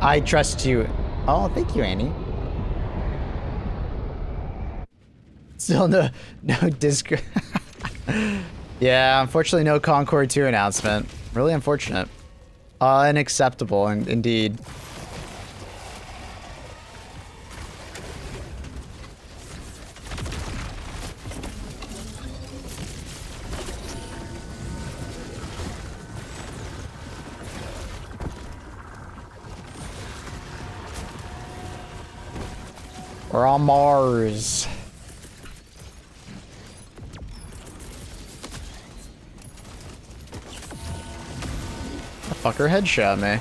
I trust you. Oh, thank you, Annie. Still no disc. Yeah, unfortunately no Concord 2 announcement. Really unfortunate. Unacceptable, indeed. We're on Mars. The fucker headshot me.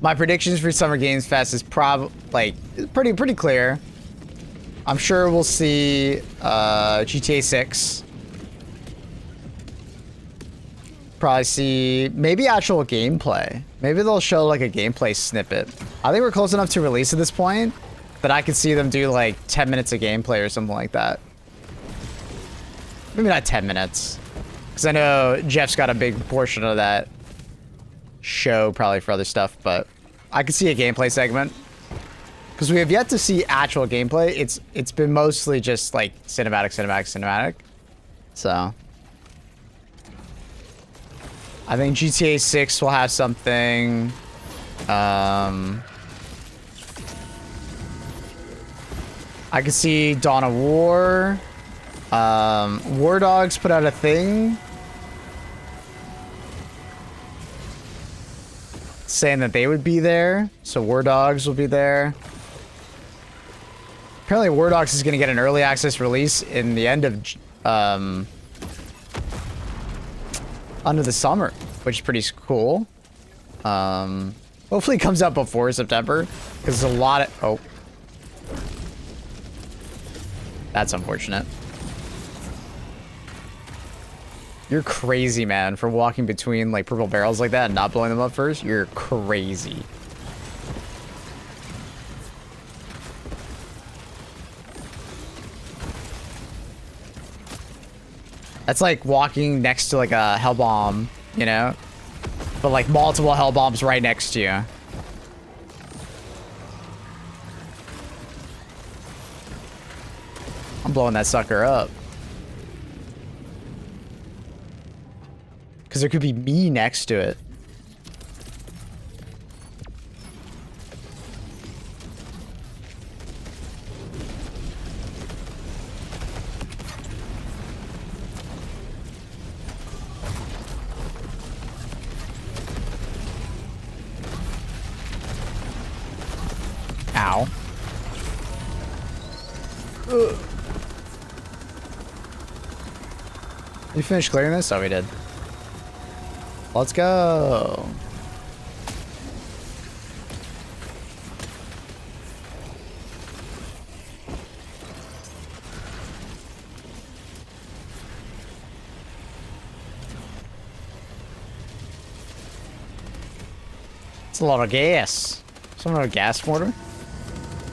My predictions for Summer Games Fest is pretty clear. I'm sure we'll see GTA 6. Probably see maybe actual gameplay. Maybe they'll show like a gameplay snippet. I think we're close enough to release at this point that I could see them do like 10 minutes of gameplay or something like that. Maybe not 10 minutes. Because I know Jeff's got a big portion of that show probably for other stuff, but I could see a gameplay segment because we have yet to see actual gameplay. It's been mostly just like cinematic. So I think GTA 6 will have something. I could see Dawn of War. War Dogs put out a thing saying that they would be there, so War Dogs will be there. Apparently War Dogs is going to get an early access release in the end of under the summer, which is pretty cool. Hopefully it comes out before September because there's a lot of that's unfortunate. You're crazy, man, for walking between like purple barrels like that and not blowing them up first. You're crazy. That's like walking next to like a hell bomb, you know? But like multiple hell bombs right next to you. I'm blowing that sucker up. Because there could be me next to it. Ow. Ugh. You finished clearing this? Oh, we did. Let's go. It's a lot of gas. Someone have a gas mortar?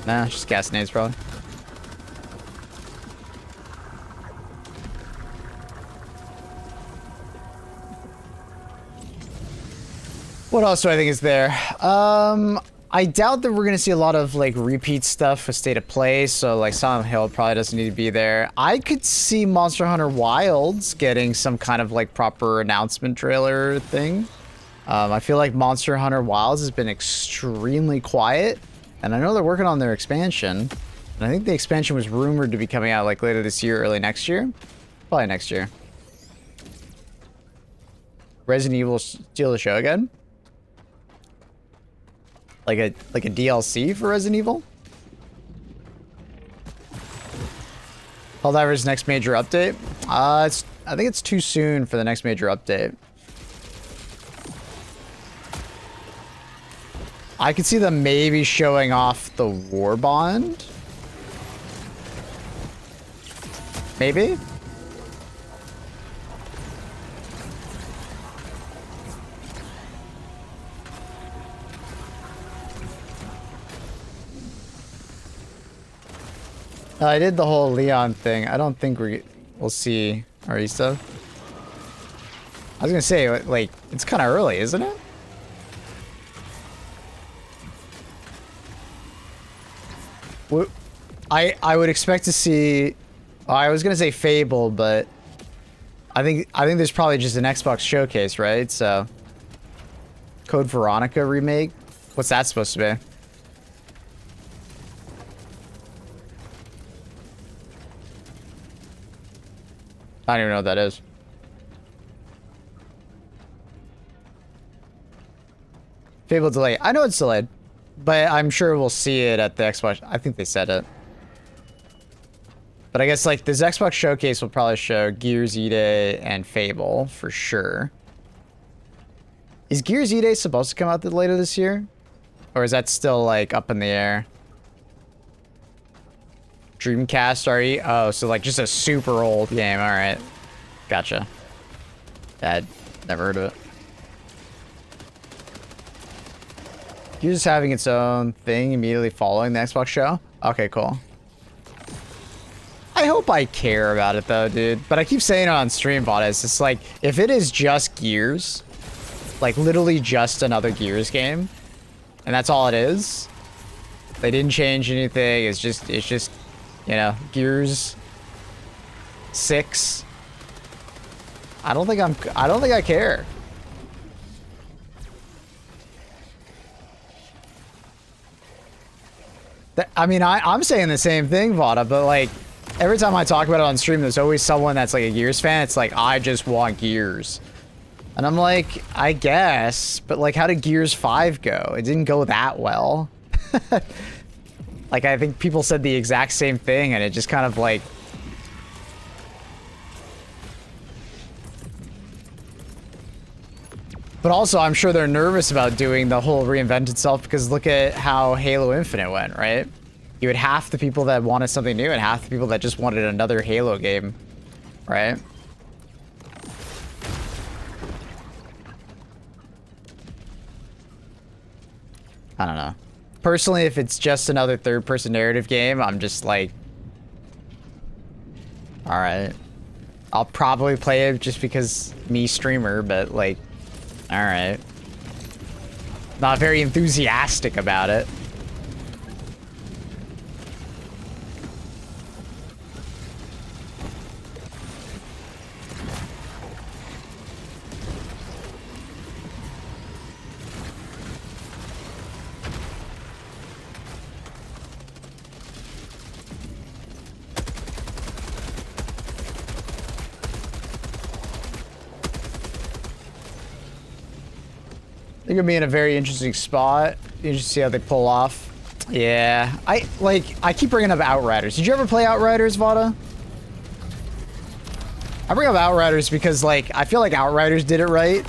Nah, it's just gas nades probably. What else do I think is there? I doubt that we're gonna see a lot of like repeat stuff with State of Play, so like Silent Hill probably doesn't need to be there. I could see Monster Hunter Wilds getting some kind of like proper announcement trailer thing. I feel like Monster Hunter Wilds has been extremely quiet, and I know they're working on their expansion. And I think the expansion was rumored to be coming out like later this year, early next year. Probably next year. Resident Evil steal the show again? Like a DLC for Resident Evil? Helldivers next major update? I think it's too soon for the next major update. I could see them maybe showing off the War Bond. Maybe? I did the whole Leon thing. I don't think we'll see Arista. I was gonna say, like, it's kind of early, isn't it? I would expect to see. I was gonna say Fable, but I think there's probably just an Xbox showcase, right? So, Code Veronica remake. What's that supposed to be? I don't even know what that is. Fable delay. I know it's delayed, but I'm sure we'll see it at the Xbox. I think they said it. But I guess like this Xbox showcase will probably show Gears E-Day and Fable for sure. Is Gears E-Day supposed to come out later this year? Or is that still like up in the air? Dreamcast RE? Oh, so like just a super old game. All right. Gotcha. I'd never heard of it. Gears having its own thing immediately following the Xbox show? Okay, cool. I hope I care about it though, dude. But I keep saying it on stream, Vadas. It's like, if it is just Gears, like literally just another Gears game, and that's all it is, they didn't change anything. It's just, you know, Gears 6. I don't think I care. I mean, I'm saying the same thing, Vada, but like, every time I talk about it on stream, there's always someone that's like a Gears fan. It's like, I just want Gears. And I'm like, I guess, but like, how did Gears 5 go? It didn't go that well. Like, I think people said the exact same thing, and it just kind of like... But also, I'm sure they're nervous about doing the whole reinvent itself, because look at how Halo Infinite went, right? You had half the people that wanted something new and half the people that just wanted another Halo game, right? I don't know. Personally, if it's just another third-person narrative game, I'm just like... Alright. I'll probably play it just because me streamer, but like... Alright. Not very enthusiastic about it. They're gonna be in a very interesting spot. You just see how they pull off. Yeah, I keep bringing up Outriders. Did you ever play Outriders, Vada? I bring up Outriders because like I feel like Outriders did it right.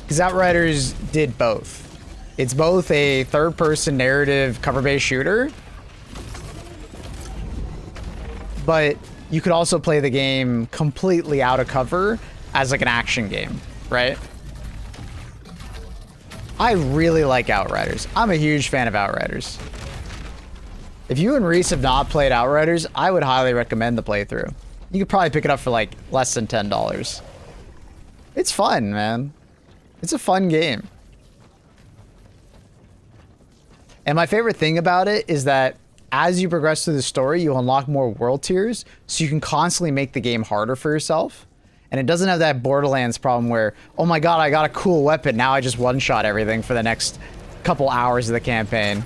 Because Outriders did both. It's both a third-person narrative cover-based shooter, but you could also play the game completely out of cover as like an action game, right? I really like Outriders. I'm a huge fan of Outriders. If you and Reese have not played Outriders, I would highly recommend the playthrough. You could probably pick it up for like less than $10. It's fun, man. It's a fun game. And my favorite thing about it is that as you progress through the story, you unlock more world tiers, so you can constantly make the game harder for yourself. And it doesn't have that Borderlands problem where, oh my god, I got a cool weapon, now I just one-shot everything for the next couple hours of the campaign.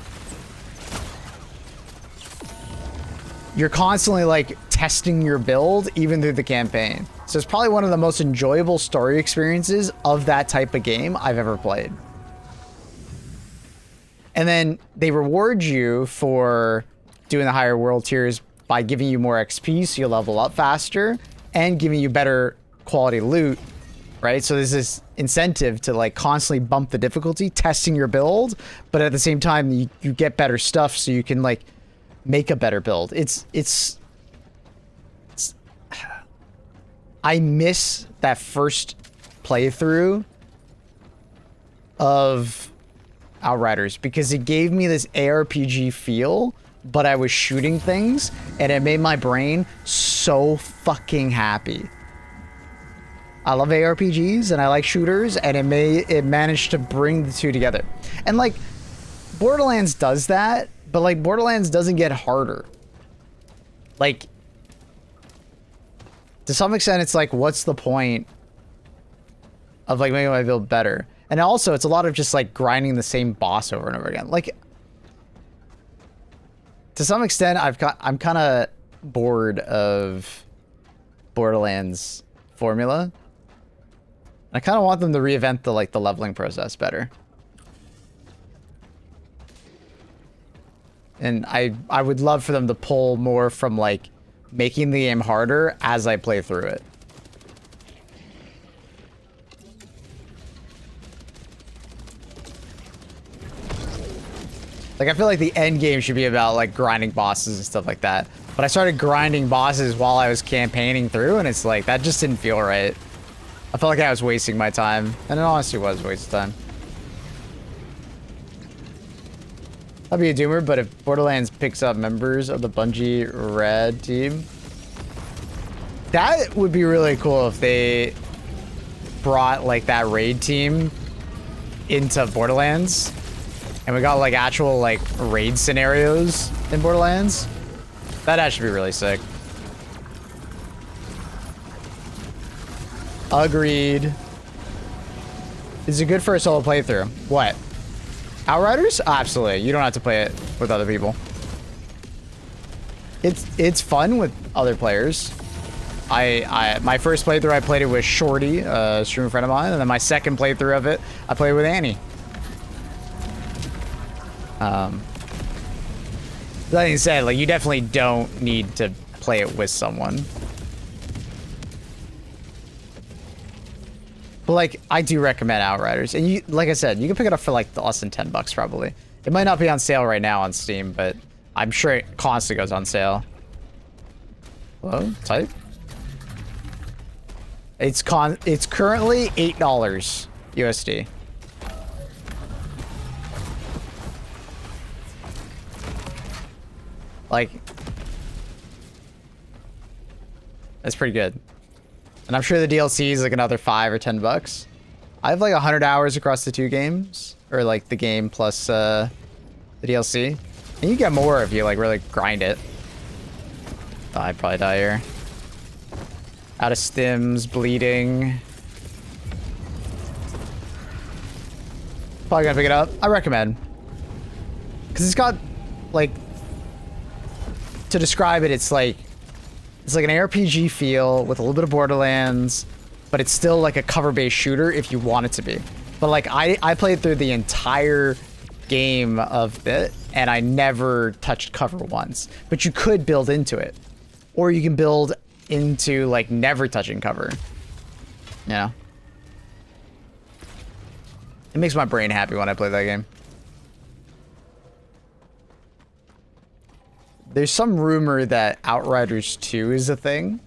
You're constantly, like, testing your build even through the campaign. So it's probably one of the most enjoyable story experiences of that type of game I've ever played. And then they reward you for doing the higher world tiers by giving you more XP so you level up faster and giving you better quality loot, right? So there's this incentive to like constantly bump the difficulty, testing your build, but at the same time you get better stuff so you can like make a better build. It's I miss that first playthrough of Outriders because it gave me this ARPG feel, but I was shooting things and it made my brain so fucking happy. I love ARPGs and I like shooters, and it managed to bring the two together. And like Borderlands does that, but like Borderlands doesn't get harder. Like to some extent it's like, what's the point of like making my build better? And also it's a lot of just like grinding the same boss over and over again. Like to some extent I'm kind of bored of Borderlands formula. I kind of want them to reinvent the leveling process better. And I would love for them to pull more from like making the game harder as I play through it. Like I feel like the end game should be about like grinding bosses and stuff like that. But I started grinding bosses while I was campaigning through, and it's like that just didn't feel right. I felt like I was wasting my time, and it honestly was a waste of time. I'll be a doomer, but if Borderlands picks up members of the Bungie Red team, that would be really cool if they brought like that raid team into Borderlands, and we got like actual like raid scenarios in Borderlands. That'd actually be really sick. Agreed. Is it good for a solo playthrough? What? Outriders? Oh, absolutely. You don't have to play it with other people. It's fun with other players. My first playthrough I played it with Shorty, a streamer friend of mine, and then my second playthrough of it I played with Annie. That being said, like you definitely don't need to play it with someone. But like, I do recommend Outriders, and you, like I said, you can pick it up for like less than $10 probably. It might not be on sale right now on Steam, but I'm sure it constantly goes on sale. Hello, type. It's currently $8 USD. Like, that's pretty good. And I'm sure the DLC is like another $5 or $10. I have like 100 hours across the two games, or like the game plus the DLC. And you get more if you like really grind it. Oh, I'd probably die here. Out of stims, bleeding. Probably gonna pick it up. I recommend. Because it's got like, to describe it, it's like an ARPG feel with a little bit of Borderlands, but it's still like a cover-based shooter if you want it to be. But like I played through the entire game of it, and I never touched cover once. But you could build into it, or you can build into like never touching cover. You know, it makes my brain happy when I play that game. There's some rumor that Outriders 2 is a thing,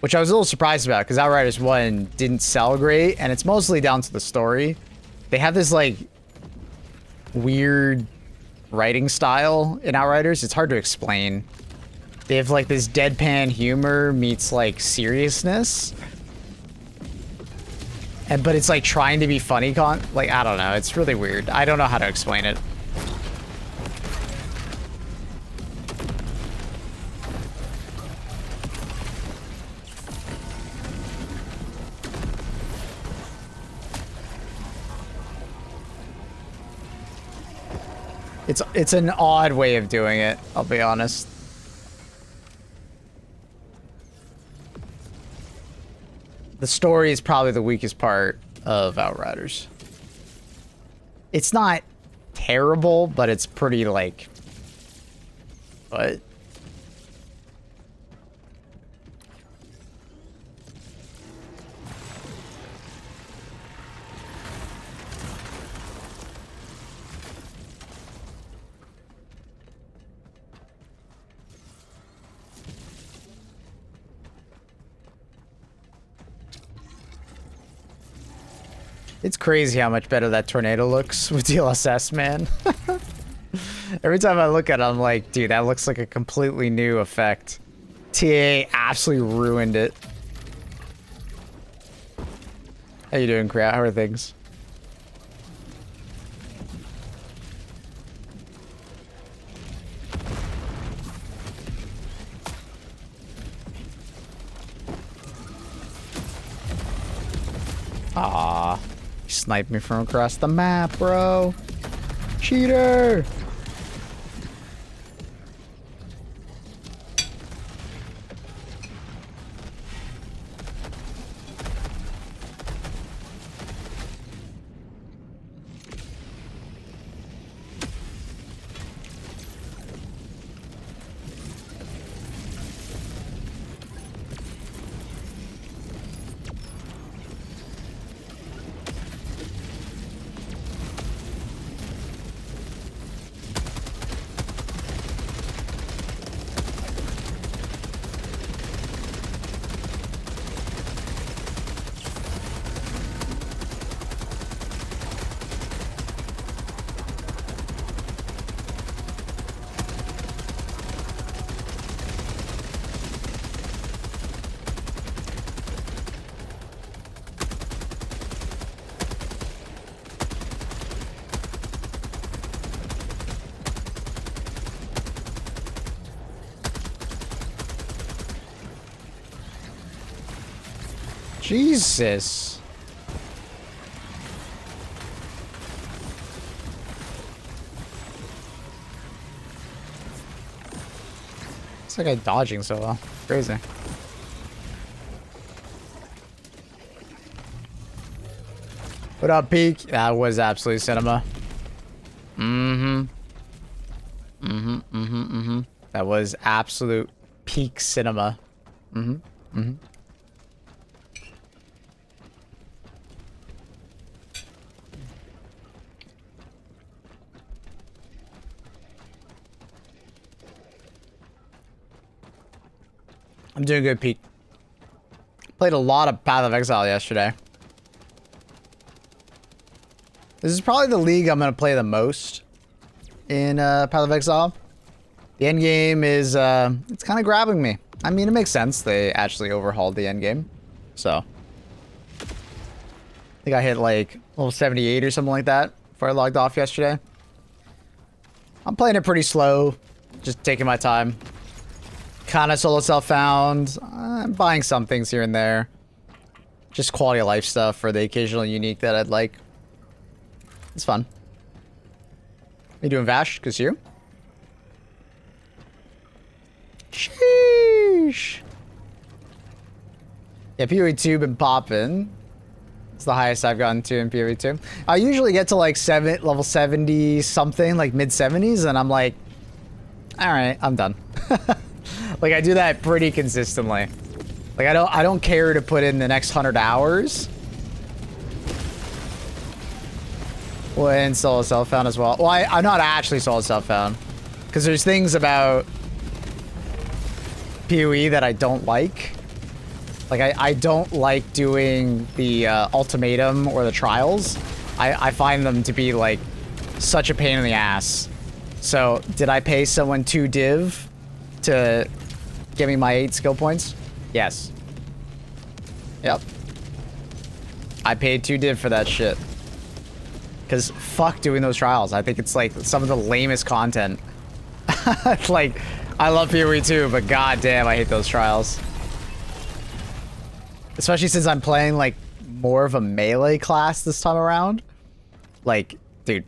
which I was a little surprised about because Outriders 1 didn't sell great, and it's mostly down to the story. They have this like weird writing style in Outriders. It's hard to explain. They have like this deadpan humor meets like seriousness, but it's like trying to be funny. Like, I don't know. It's really weird. I don't know how to explain it. It's an odd way of doing it, I'll be honest. The story is probably the weakest part of Outriders. It's not terrible, but it's pretty like... But... It's crazy how much better that tornado looks with DLSS, man. Every time I look at it, I'm like, dude, that looks like a completely new effect. TA absolutely ruined it. How you doing, Kriat? How are things? Ah, you sniped me from across the map, bro. Cheater. Jesus. It's like I'm dodging so well. Crazy. What up, Peak? That was absolute cinema. That was absolute peak cinema. I'm doing good, Pete. Played a lot of Path of Exile yesterday. This is probably the league I'm going to play the most in Path of Exile. The end game is, it's kind of grabbing me. I mean, it makes sense. They actually overhauled the end game. So, I think I hit like level 78 or something like that before I logged off yesterday. I'm playing it pretty slow, just taking my time. Kind of solo self-found. I'm buying some things here and there. Just quality of life stuff for the occasional unique that I'd like. It's fun. You doing, Vash? Good to see you. Sheesh. Yeah, PoE 2 been popping. It's the highest I've gotten to in PoE 2. I usually get to like level 70 something, like mid 70s, and I'm like, all right, I'm done. Like I do that pretty consistently. Like I don't care to put in the next 100 hours. When solo self-found as well. Well, I'm not actually solo self-found. Because there's things about PoE that I don't like. Like I don't like doing the ultimatum or the trials. I find them to be like such a pain in the ass. So did I pay someone 2 div to give me my 8 skill points? Yes. Yep. I paid 2 div for that shit. Because fuck doing those trials. I think it's like some of the lamest content. Like, I love PoE too, but goddamn, I hate those trials. Especially since I'm playing like more of a melee class this time around. Like, dude,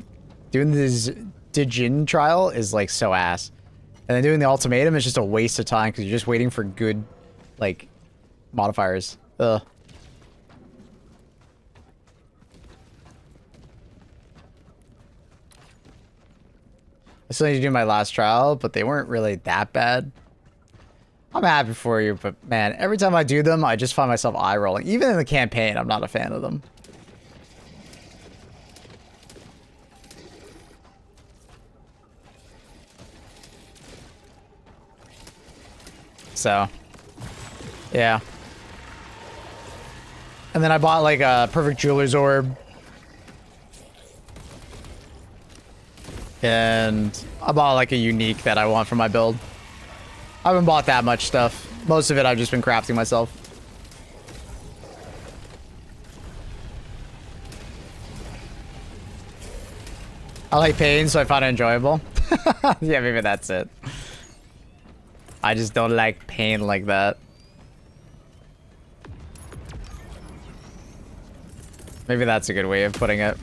doing this Dijin trial is like so ass. And then doing the ultimatum is just a waste of time because you're just waiting for good, like, modifiers. Ugh. I still need to do my last trial, but they weren't really that bad. I'm happy for you, but man, every time I do them, I just find myself eye rolling. Even in the campaign, I'm not a fan of them. So, yeah. And then I bought like a perfect jeweler's orb And I bought like a unique that I want for my build. I haven't bought that much stuff. Most of it I've just been crafting myself. I like pain, so I find it enjoyable. Yeah, maybe that's it. I just don't like pain like that. Maybe that's a good way of putting it.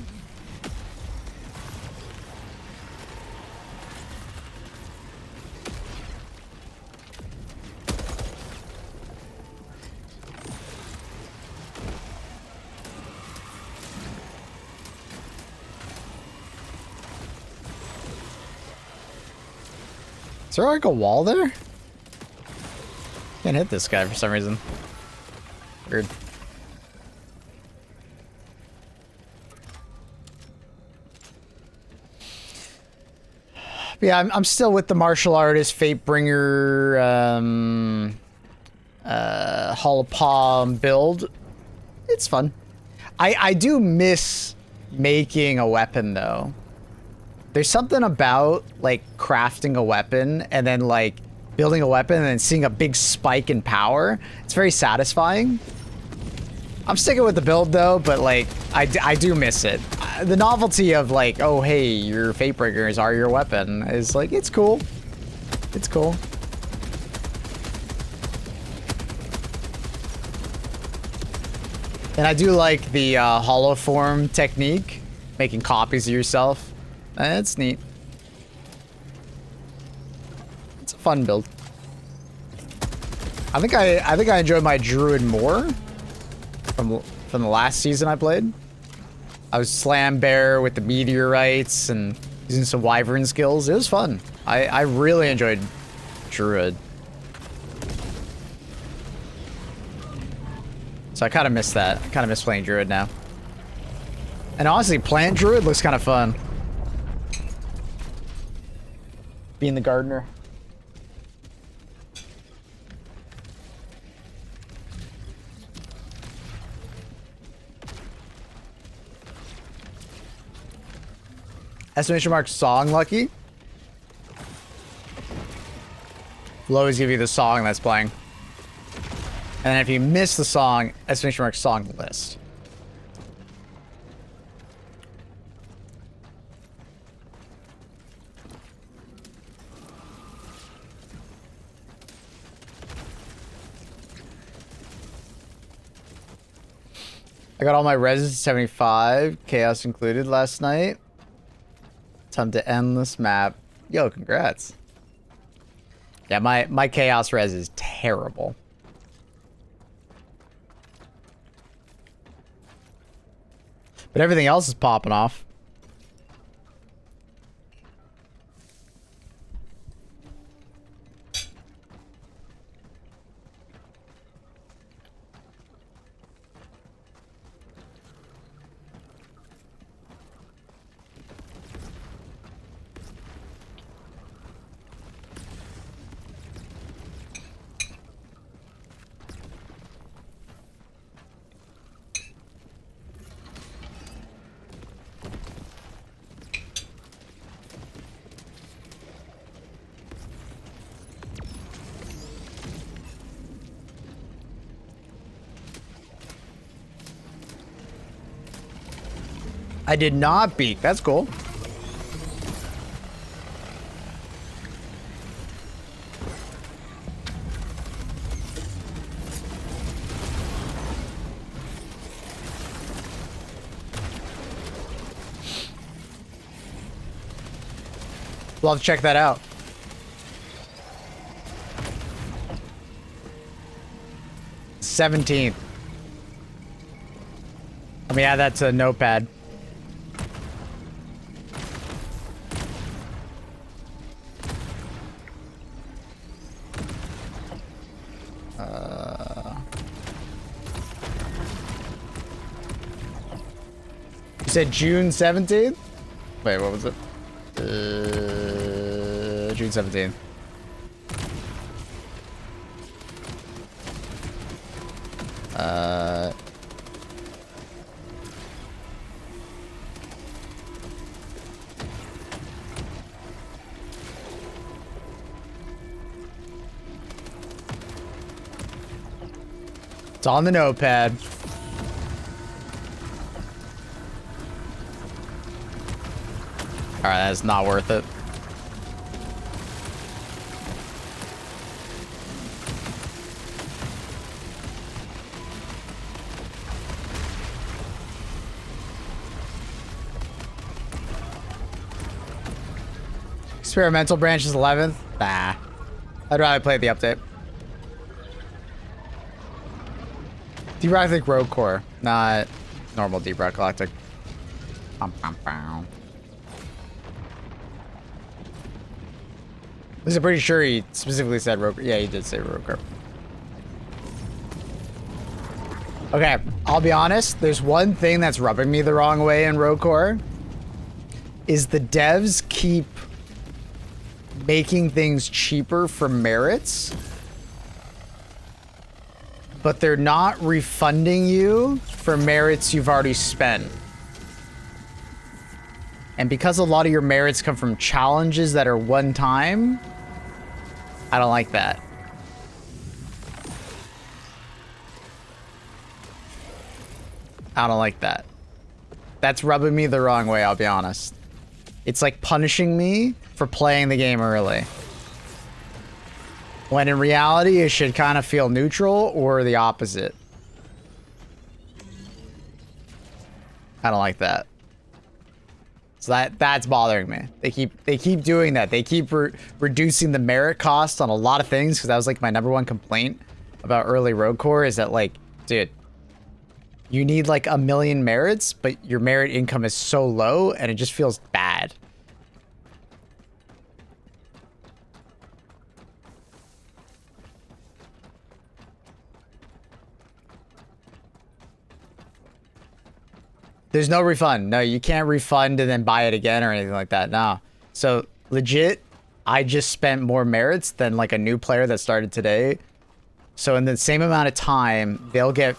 Is there like a wall there? Can't hit this guy for some reason. Weird. But yeah, I'm still with the martial artist, Fatebringer, Hall of Palm build. It's fun. I do miss making a weapon though. There's something about like crafting a weapon and then like building a weapon and then seeing a big spike in power. It's very satisfying. I'm sticking with the build though, but like I do miss it. The novelty of like, oh hey, your Fatebringers are your weapon is like, it's cool. It's cool. And I do like the hollow form technique, making copies of yourself. It's neat. It's a fun build. I think I enjoyed my druid more from the last season I played. I was slam bear with the meteorites and using some wyvern skills. It was fun. I really enjoyed druid. So I kind of miss that. I kind of miss playing druid now. And honestly, plant druid looks kind of fun. Being the gardener. Exclamation mark song lucky. Will always give you the song that's playing. And then if you miss the song, exclamation mark song list. I got all my reses 75, chaos included last night. Time to end this map. Yo, congrats. Yeah, my chaos res is terrible. But everything else is popping off. I did not peek. That's cool. We'll have to check that out. $17th. Let me add that to a notepad. You said June 17th? Wait, what was it? June 17th. It's on the notepad. All right, that's not worth it. Experimental branch is 11th. Nah. I'd rather play the update. Deep Rock Galactic Rogue Core, not normal Deep Rock Galactic. At least I'm pretty sure he specifically said Rogue. Yeah, he did say Rogue Core. Okay, I'll be honest. There's one thing that's rubbing me the wrong way in Rogue Core. Is the devs keep making things cheaper for merits, but they're not refunding you for merits you've already spent. And because a lot of your merits come from challenges that are one time, I don't like that. I don't like that. That's rubbing me the wrong way, I'll be honest. It's like punishing me for playing the game early. When in reality, it should kind of feel neutral or the opposite. I don't like that. So that's bothering me. They keep doing that. They keep reducing the merit cost on a lot of things, because that was like my #1 complaint about early Rogue Core is that, like, dude, you need like 1 million merits, but your merit income is so low and it just feels bad. There's no refund. No, you can't refund and then buy it again or anything like that. No. So legit, I just spent more merits than like a new player that started today. So in the same amount of time, they'll get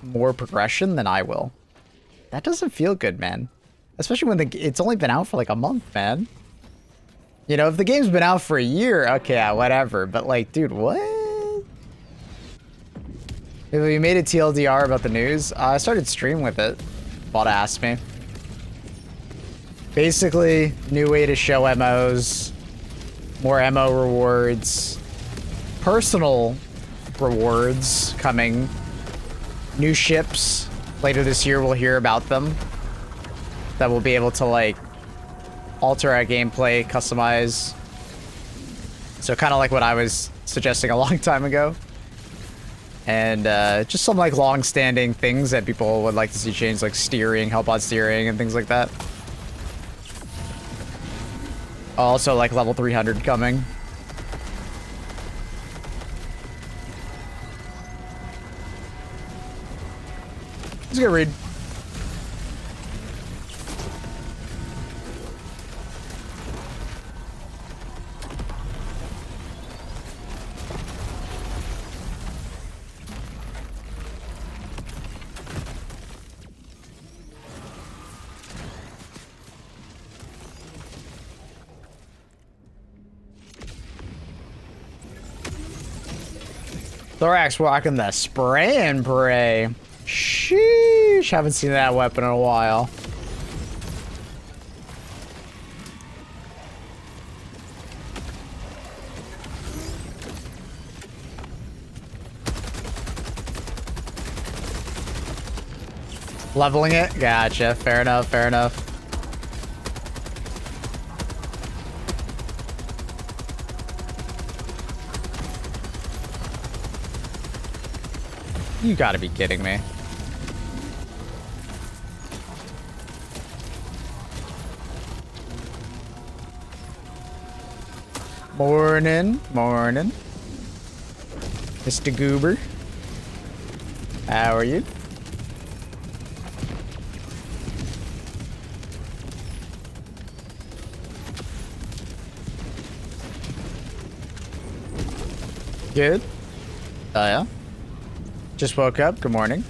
more progression than I will. That doesn't feel good, man. Especially when it's only been out for like a month, man. You know, if the game's been out for a year, okay, whatever. But like, dude, what? If we made a TLDR about the news, I started stream with it. Bought to ask me. Basically, new way to show MOs, more MO rewards, personal rewards coming, new ships. Later this year, we'll hear about them. That we'll be able to like alter our gameplay, customize. So kind of like what I was suggesting a long time ago. And just some like long-standing things that people would like to see changed, like steering, help on steering, and things like that. Also, like level 300 coming. Let's go read. Thorax rocking the spray and pray. Sheesh, haven't seen that weapon in a while. Leveling it? Gotcha. Fair enough, fair enough. You gotta be kidding me. Morning, morning. Mr. Goober. How are you? Good. Oh, yeah. Just woke up. Good morning.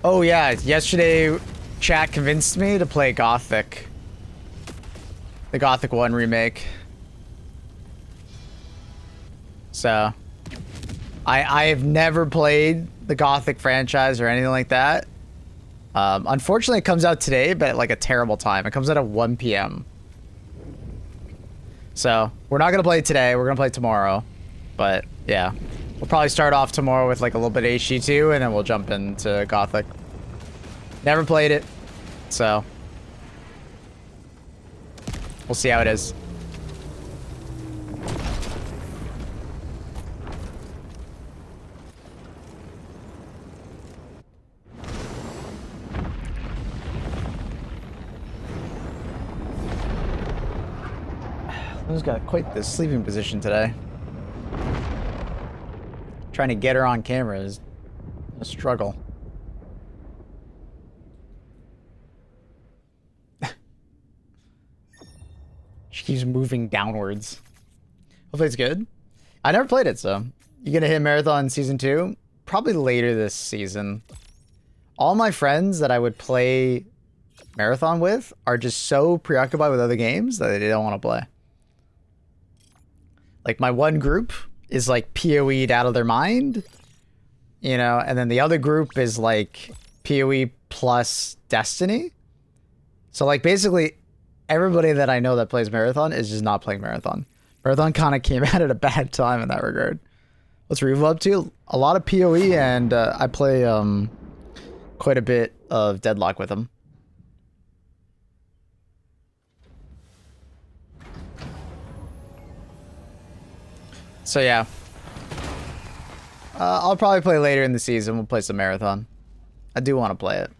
Oh, yeah. Yesterday, chat convinced me to play Gothic. The Gothic 1 remake. So, I have never played the Gothic franchise or anything like that. Unfortunately, it comes out today, but at like a terrible time. It comes out at 1 p.m. So we're not gonna play it today. We're gonna play it tomorrow. But yeah, we'll probably start off tomorrow with like a little bit of HD2, and then we'll jump into Gothic. Never played it, so we'll see how it is. Who's got quite the sleeping position today? Trying to get her on camera is a struggle. She keeps moving downwards. Hopefully it's good. I never played it, so you gonna hit marathon season 2? Probably later this season. All my friends that I would play marathon with are just so preoccupied with other games that they don't want to play. Like my one group is like PoE'd out of their mind, you know, and then the other group is like PoE plus Destiny. So like basically everybody that I know that plays Marathon is just not playing Marathon. Marathon kind of came out at a bad time in that regard. What's Revo up to? A lot of PoE, and I play quite a bit of Deadlock with him. So yeah, I'll probably play later in the season. We'll play some Marathon. I do want to play it.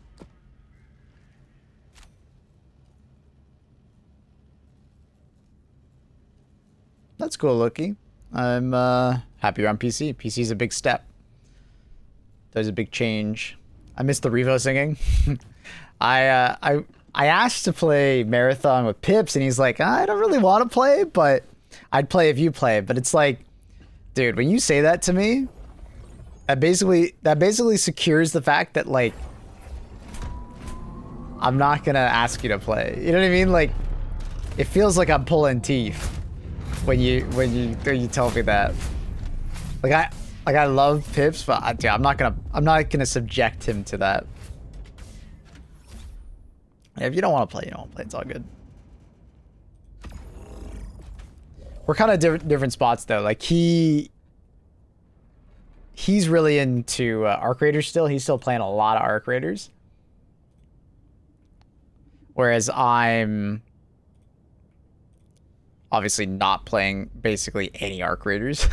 That's cool, Loki. I'm happy you're on PC. PC's a big step. There's a big change. I missed the Revo singing. I asked to play Marathon with Pips, and he's like, I don't really want to play, but I'd play if you play. But it's like, dude, when you say that to me, that basically secures the fact that like I'm not gonna ask you to play. You know what I mean? Like, it feels like I'm pulling teeth when you tell me that. Like I love Pips, but dude, I'm not gonna subject him to that. If you don't want to play, you don't want to play. It's all good. We're kind of different spots though. Like he's really into Arc Raiders still. He's still playing a lot of Arc Raiders. Whereas I'm obviously not playing basically any Arc Raiders.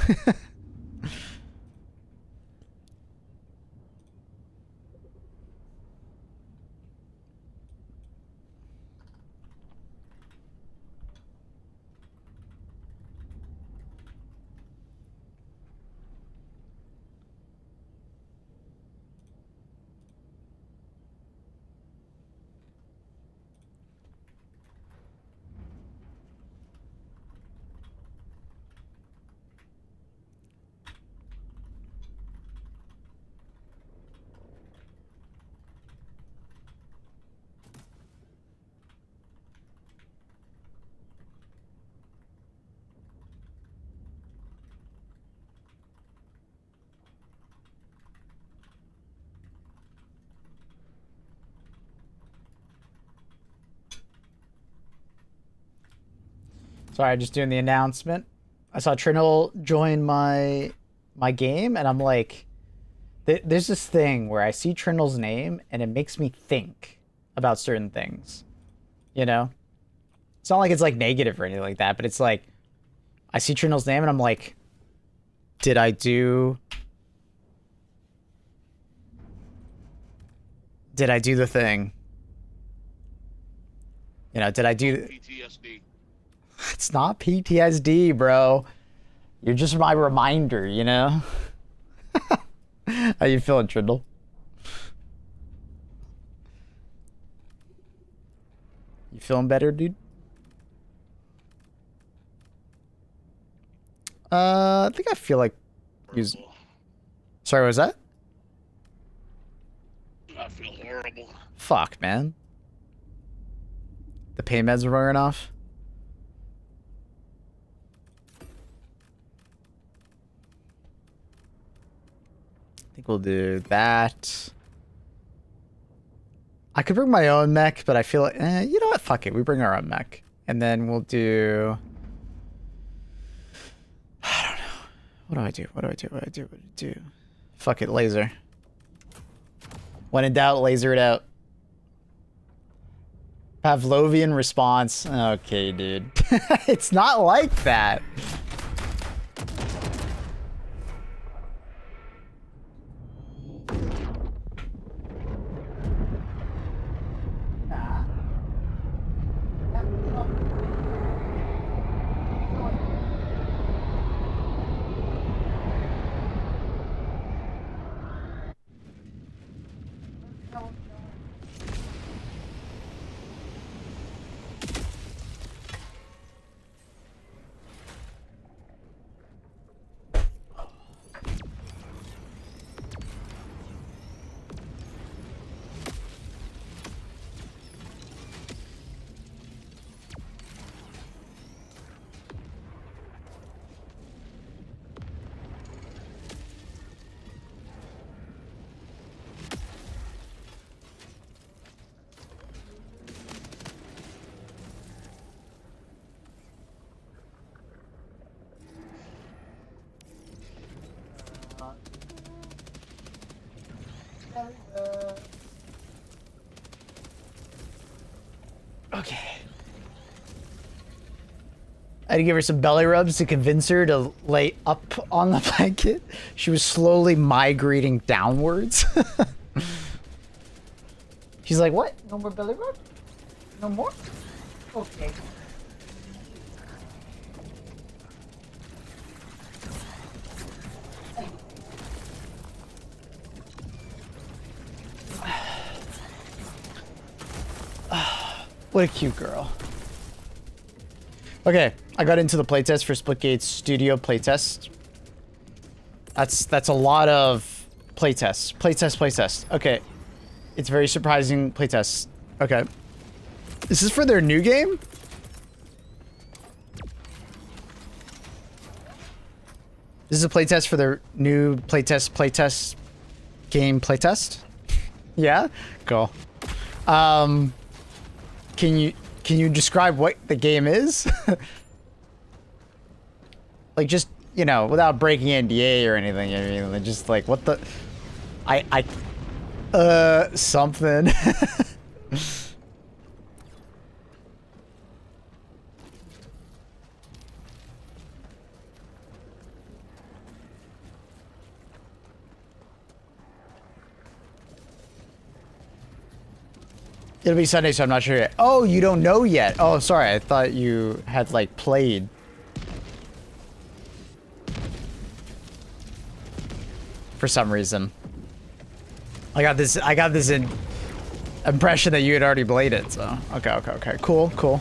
Sorry, just doing the announcement. I saw Trindle join my game, and I'm like, there's this thing where I see Trindle's name, and it makes me think about certain things. You know? It's not like it's like negative or anything like that, but it's like, I see Trindle's name, and I'm like, did I do the thing? You know, did I do... PTSD. It's not PTSD, bro. You're just my reminder, you know? How you feeling, Trindle? You feeling better, dude? I think I feel like... Sorry, what was that? I feel horrible. Fuck, man. The pain meds are wearing off? think we'll do that. I could bring my own mech, but I feel like, you know what? Fuck it. We bring our own mech. And then we'll do... I don't know. What do I do? What do I do? What do I do? What do I do? Fuck it. Laser. When in doubt, laser it out. Pavlovian response. Okay, dude. It's not like that. Okay. I had to give her some belly rubs to convince her to lay up on the blanket. She was slowly migrating downwards. She's like, what? No more belly rub? No more? Okay. What a cute girl. Okay, I got into the playtest for Splitgate's studio playtest. That's a lot of playtests. Playtest. Okay. It's very surprising playtest. Okay. This is for their new game? This is a playtest for their new playtest game playtest? Yeah? Cool. Can you describe what the game is? Like, just, you know, without breaking NDA or anything, I mean, just like, what the... something. It'll be Sunday, so I'm not sure yet. Oh, you don't know yet. Oh, sorry. I thought you had, like, played. For some reason. I got this impression that you had already played it, so. Okay. Cool.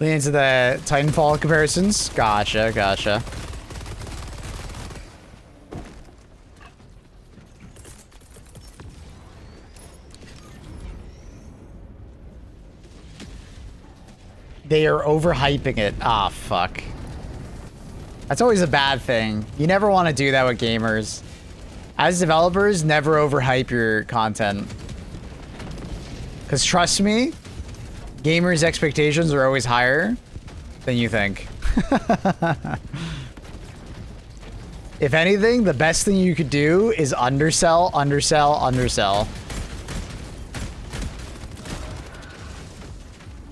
Lean into the Titanfall comparisons. Gotcha. They are overhyping it. Ah, fuck. That's always a bad thing. You never want to do that with gamers. As developers, never overhype your content. Because trust me, gamers' expectations are always higher than you think. If anything, the best thing you could do is undersell.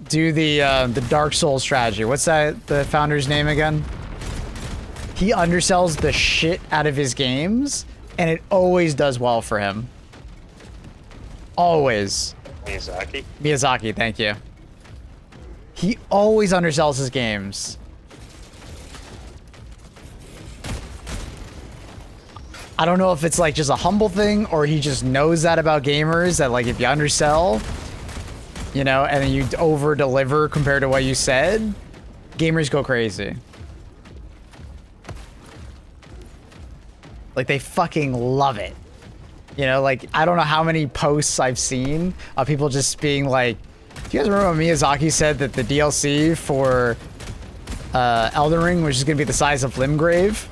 Do the Dark Souls strategy. What's that, the founder's name again? He undersells the shit out of his games, and it always does well for him. Always. Miyazaki, thank you. He always undersells his games. I don't know if it's like just a humble thing or he just knows that about gamers, that like if you undersell, you know, and then you over deliver compared to what you said, gamers go crazy. Like, they fucking love it. You know, like, I don't know how many posts I've seen of people just being like, do you guys remember when Miyazaki said that the DLC for Elden Ring was just gonna be the size of Limgrave?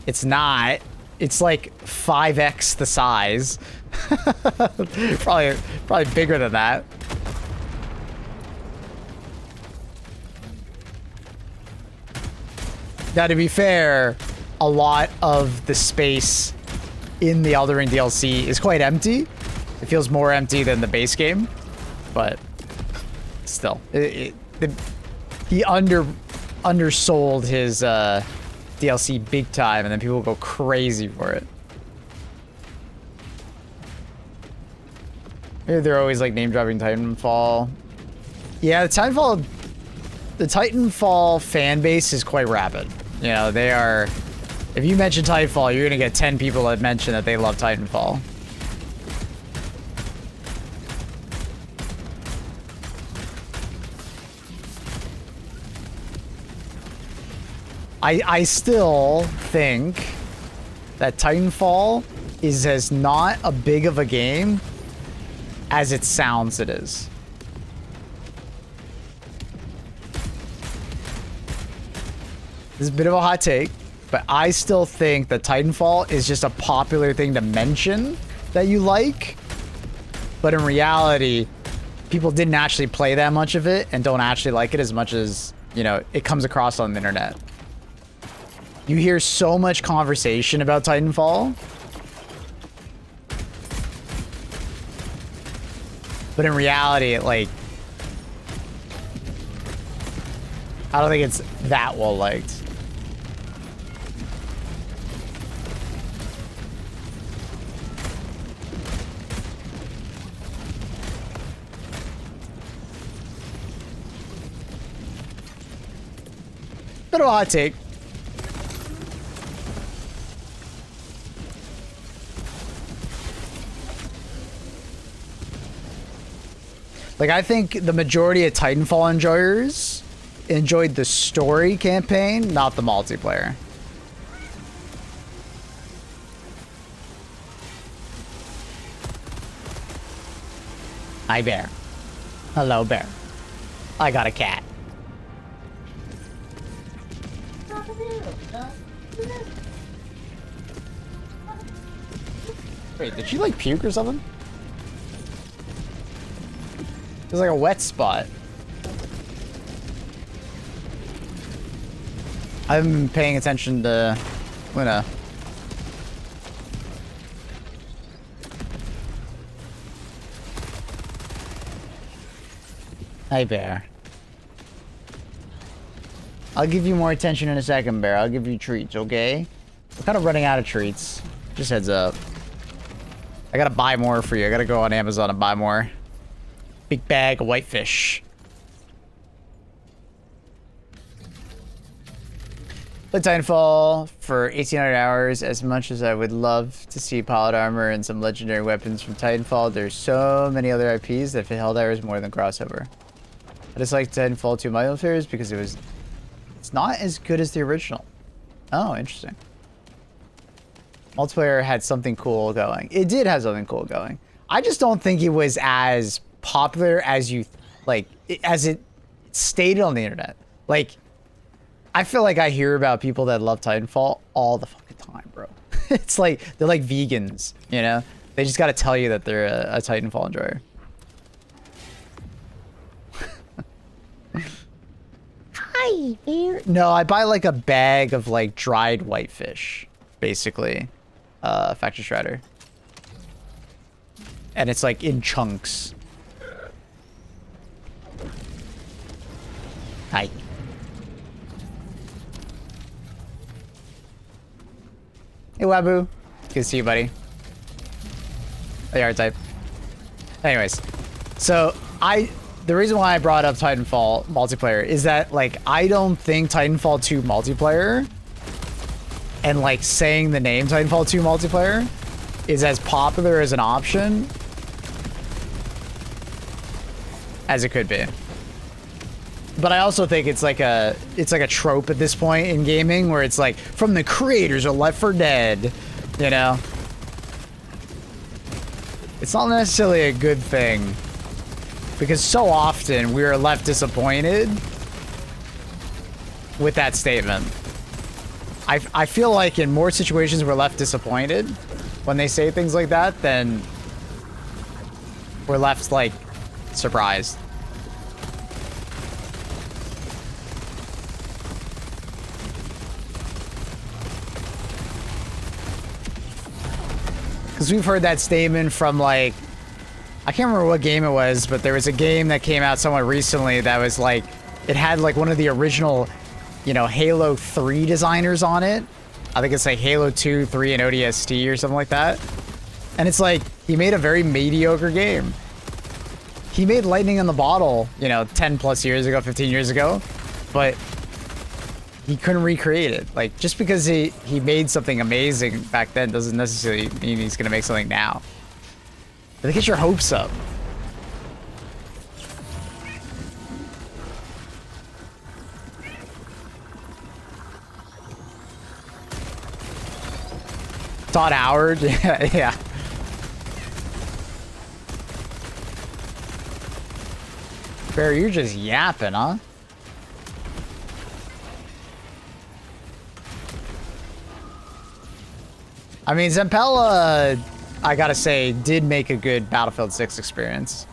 It's not. It's like 5x the size. probably bigger than that. Now, to be fair, a lot of the space in the Elden Ring DLC is quite empty. It feels more empty than the base game, but still, he undersold his DLC big time, and then people go crazy for it. Maybe they're always like name dropping Titanfall. Yeah, the Titanfall fan base is quite rapid. You know, they are. If you mention Titanfall, you're gonna get 10 people that mention that they love Titanfall. I still think that Titanfall is as not a big of a game as it sounds it is. This is a bit of a hot take, but I still think that Titanfall is just a popular thing to mention that you like. But in reality, people didn't actually play that much of it and don't actually like it as much as, you know, it comes across on the internet. You hear so much conversation about Titanfall, but in reality, like, I don't think it's that well liked. Bit of a hot take. Like, I think the majority of Titanfall enjoyers enjoyed the story campaign, not the multiplayer. Hi, bear. Hello, bear. I got a cat. Wait, did she like puke or something? There's like a wet spot. I haven't been paying attention to Luna. Hi, bear. I'll give you more attention in a second, bear. I'll give you treats, okay? We're kind of running out of treats. Just heads up. I gotta buy more for you. I gotta go on Amazon and buy more. Big bag of whitefish. Played Titanfall for 1,800 hours. As much as I would love to see pilot armor and some legendary weapons from Titanfall, there's so many other IPs that fit held hours more than crossover. I just like Titanfall 2 multiplayer because it's not as good as the original. Oh, interesting. Multiplayer had something cool going. It did have something cool going. I just don't think it was as popular as you as it stated on the internet. Like, I feel like I hear about people that love Titanfall all the fucking time, bro. It's like they're like vegans, you know? They just got to tell you that they're a Titanfall enjoyer. Hi, bear. No, I buy like a bag of like dried whitefish, basically. Factory Shredder. And it's like in chunks. Hi. Hey, Wabu. Good to see you, buddy. Hey, R-Type. Anyways, so the reason why I brought up Titanfall multiplayer is that, like, I don't think Titanfall 2 multiplayer and, like, saying the name Titanfall 2 multiplayer is as popular as an option as it could be. But I also think it's like a trope at this point in gaming where it's like from the creators of Left 4 Dead, you know. It's not necessarily a good thing because so often we are left disappointed with that statement. I feel like in more situations we're left disappointed when they say things like that than we're left like surprised. Because we've heard that statement from like, I can't remember what game it was, but there was a game that came out somewhat recently that was like, it had like one of the original, you know, Halo 3 designers on it. I think it's like Halo 2, 3, and ODST or something like that. And it's like, he made a very mediocre game. He made Lightning in the Bottle, you know, 10 plus years ago, 15 years ago, but he couldn't recreate it. Like, just because he made something amazing back then doesn't necessarily mean he's gonna make something now. But get your hopes up. Todd Howard, yeah. Bear, you're just yapping, huh? I mean, Zampella, I gotta say, did make a good Battlefield 6 experience.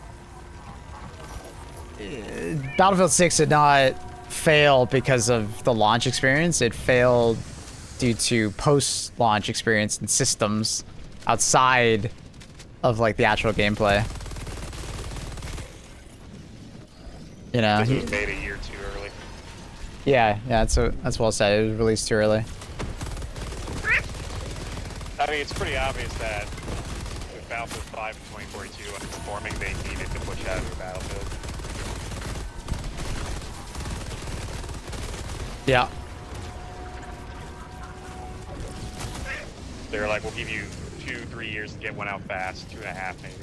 Battlefield 6 did not fail because of the launch experience. It failed due to post-launch experience and systems outside of like the actual gameplay. You know, It was made a year too early. yeah, that's well said. It was released too early. I mean, it's pretty obvious that with Battlefield 5 and 2042 underperforming, they needed to push out of the Battlefield. Yeah. They were like, we'll give you 2-3 years to get one out fast, 2.5 maybe.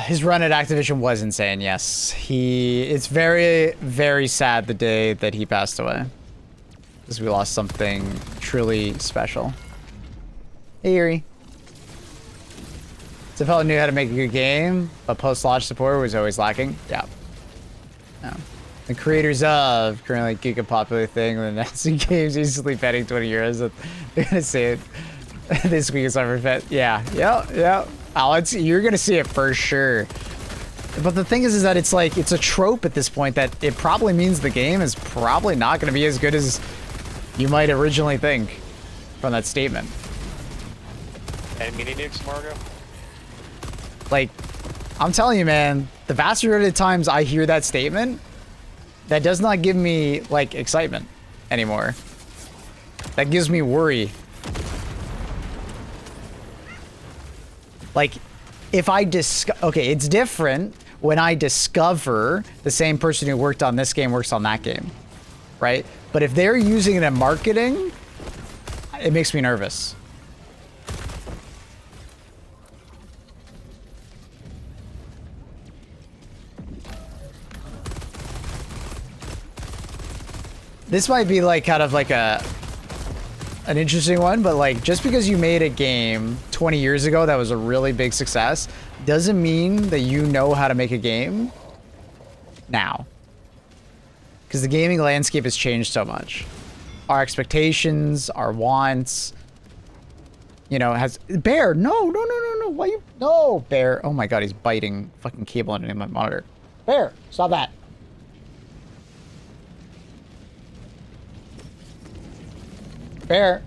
His run at Activision was insane, yes. It's very, very sad the day that he passed away. Because we lost something truly special. Hey, Yuri. Zampella knew how to make a good game, but post-launch support was always lacking. Yeah. No. The creators of currently giga-popular thing with announcing games easily betting 20 euros. They're gonna say it this week is Summerfest. Yeah, yeah. Alex, you're gonna see it for sure. But the thing is that it's like, it's a trope at this point that it probably means the game is probably not gonna be as good as you might originally think from that statement. And mini nukes, Margo? Like, I'm telling you, man, the vast majority of the times I hear that statement, that does not give me, like, excitement anymore. That gives me worry. Like, if I okay, it's different when I discover the same person who worked on this game works on that game, right? But if they're using it in marketing, it makes me nervous. This might be like kind of like an interesting one, but like just because you made a game 20 years ago that was a really big success doesn't mean that you know how to make a game now. Because the gaming landscape has changed so much. Our expectations, our wants, you know, Bear, no, why you, no, Bear, oh my god, he's biting fucking cable underneath my monitor. Bear, stop that. Bear.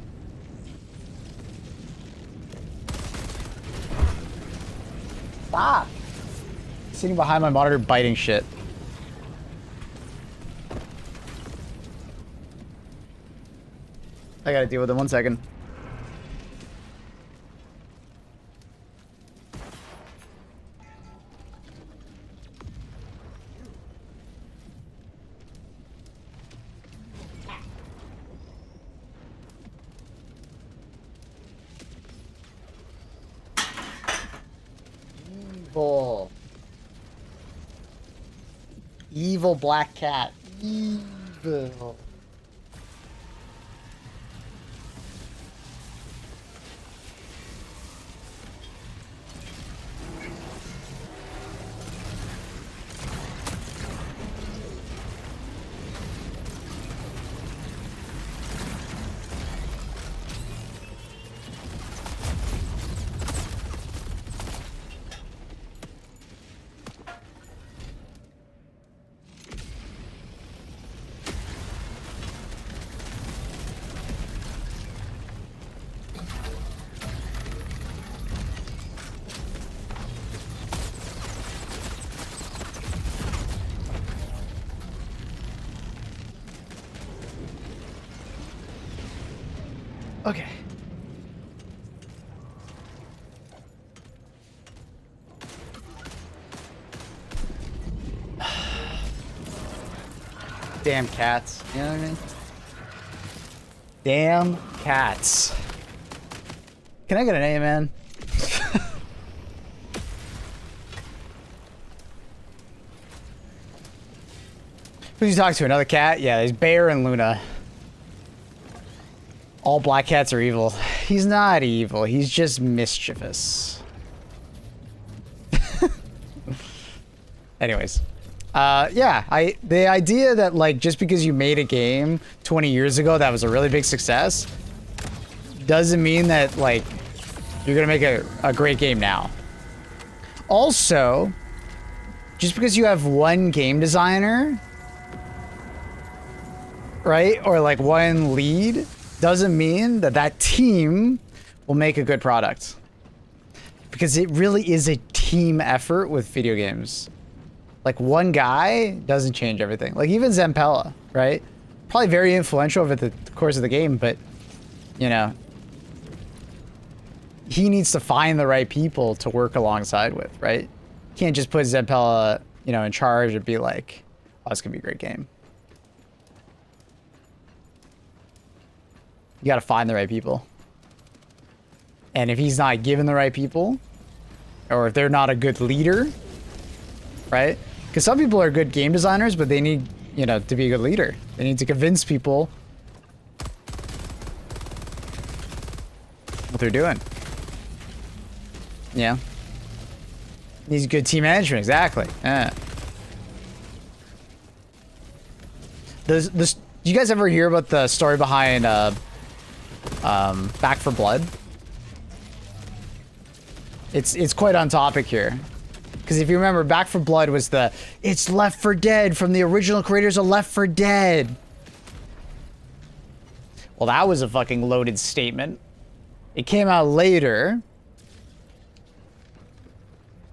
Stop. Sitting behind my monitor biting shit. I gotta deal with it. 1 second. Evil. Evil black cat. Evil. Okay. Damn cats. You know what I mean? Damn cats. Can I get an amen? Who you talk to? Another cat? Yeah, there's Bear and Luna. All black cats are evil. He's not evil. He's just mischievous. Anyways. Yeah, the idea that like just because you made a game 20 years ago that was a really big success doesn't mean that like you're gonna make a great game now. Also, just because you have one game designer, right, or like one lead, doesn't mean that that team will make a good product. Because it really is a team effort with video games. Like one guy doesn't change everything. Like even Zampella, right? Probably very influential over the course of the game, but you know, he needs to find the right people to work alongside with, right? Can't just put Zampella, you know, in charge and be like, oh, it's gonna be a great game. You gotta find the right people. And if he's not given the right people, or if they're not a good leader, right? Because some people are good game designers, but they need, you know, to be a good leader. They need to convince people what they're doing. Yeah. Needs good team management, exactly. Yeah. Do you guys ever hear about the story behind Back 4 Blood? It's quite on topic here. Because if you remember, Back 4 Blood was it's Left 4 Dead from the original creators of Left 4 Dead. Well, that was a fucking loaded statement. It came out later.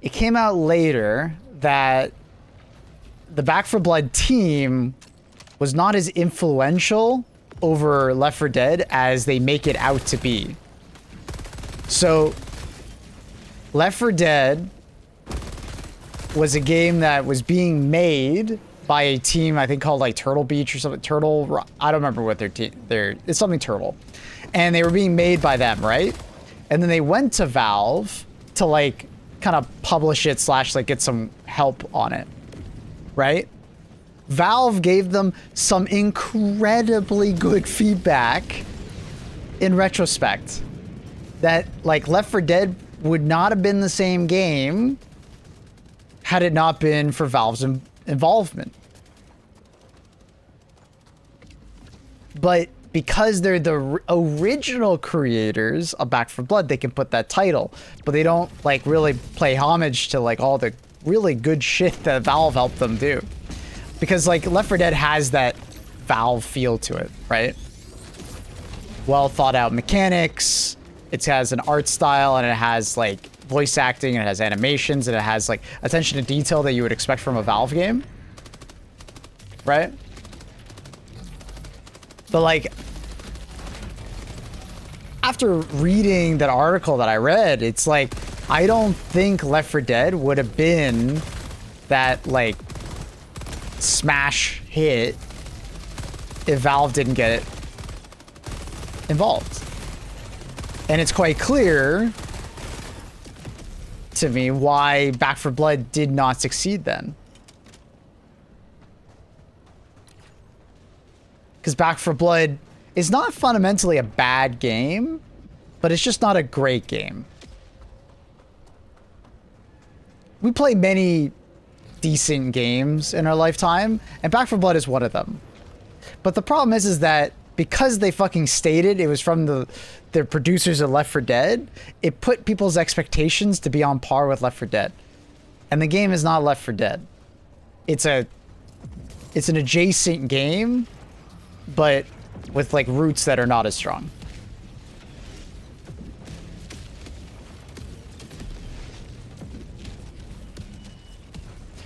It came out later that the Back 4 Blood team was not as influential over Left 4 Dead as they make it out to be. So, Left 4 Dead was a game that was being made by a team, I think called like Turtle Beach or something. I don't remember what their team, it's something Turtle. And they were being made by them, right? And then they went to Valve to like kind of publish it / like get some help on it, right? Valve gave them some incredibly good feedback in retrospect that like Left 4 Dead would not have been the same game had it not been for Valve's involvement. But because they're the original creators of Back 4 Blood, they can put that title, but they don't like really play homage to like all the really good shit that Valve helped them do. Because like Left 4 Dead has that Valve feel to it, right? Well thought out mechanics, it has an art style, and it has like voice acting, and it has animations, and it has like attention to detail that you would expect from a Valve game, right? But like, after reading that article that I read, it's like, I don't think Left 4 Dead would have been that like smash hit if Valve didn't get it involved. And it's quite clear to me why Back 4 Blood did not succeed then. Because Back 4 Blood is not fundamentally a bad game, but it's just not a great game. We play many decent games in our lifetime, and Back 4 Blood is one of them. But the problem is that because they fucking stated it was from the producers of Left 4 Dead, it put people's expectations to be on par with Left 4 Dead. And the game is not Left 4 Dead. It's an adjacent game, but with like roots that are not as strong.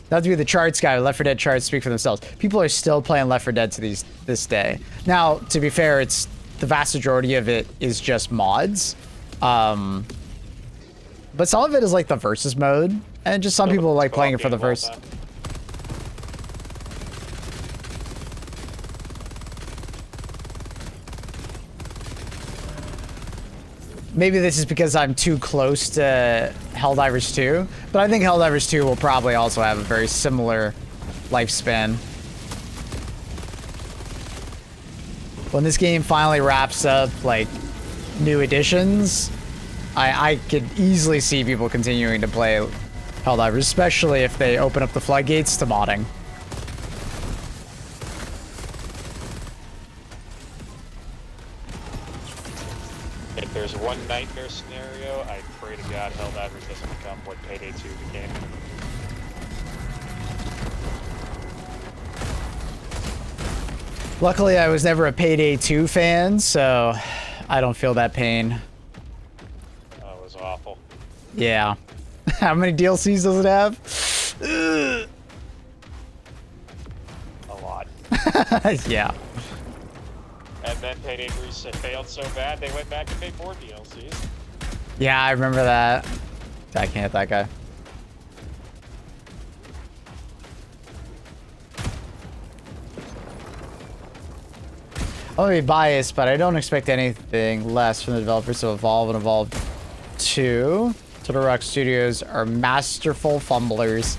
Not to be the charts guy, Left 4 Dead charts speak for themselves. People are still playing Left 4 Dead to this day. Now, to be fair, it's the vast majority of it is just mods. But some of it is like the versus mode, and just some people like playing it for the verse. Maybe this is because I'm too close to Helldivers 2, but I think Helldivers 2 will probably also have a very similar lifespan. When this game finally wraps up, like, new editions, I could easily see people continuing to play Helldivers, especially if they open up the floodgates to modding. If there's one nightmare scenario, I pray to God Helldivers doesn't become what Payday 2 became. Luckily, I was never a Payday 2 fan, so I don't feel that pain. Oh, it was awful. Yeah. How many DLCs does it have? A lot. Yeah. And then Payday 3 failed so bad, they went back and made more DLCs. Yeah, I remember that. I can't hit that guy. I'm gonna be biased, but I don't expect anything less from the developers of Evolve and Evolve 2. Turtle Rock Studios are masterful fumblers.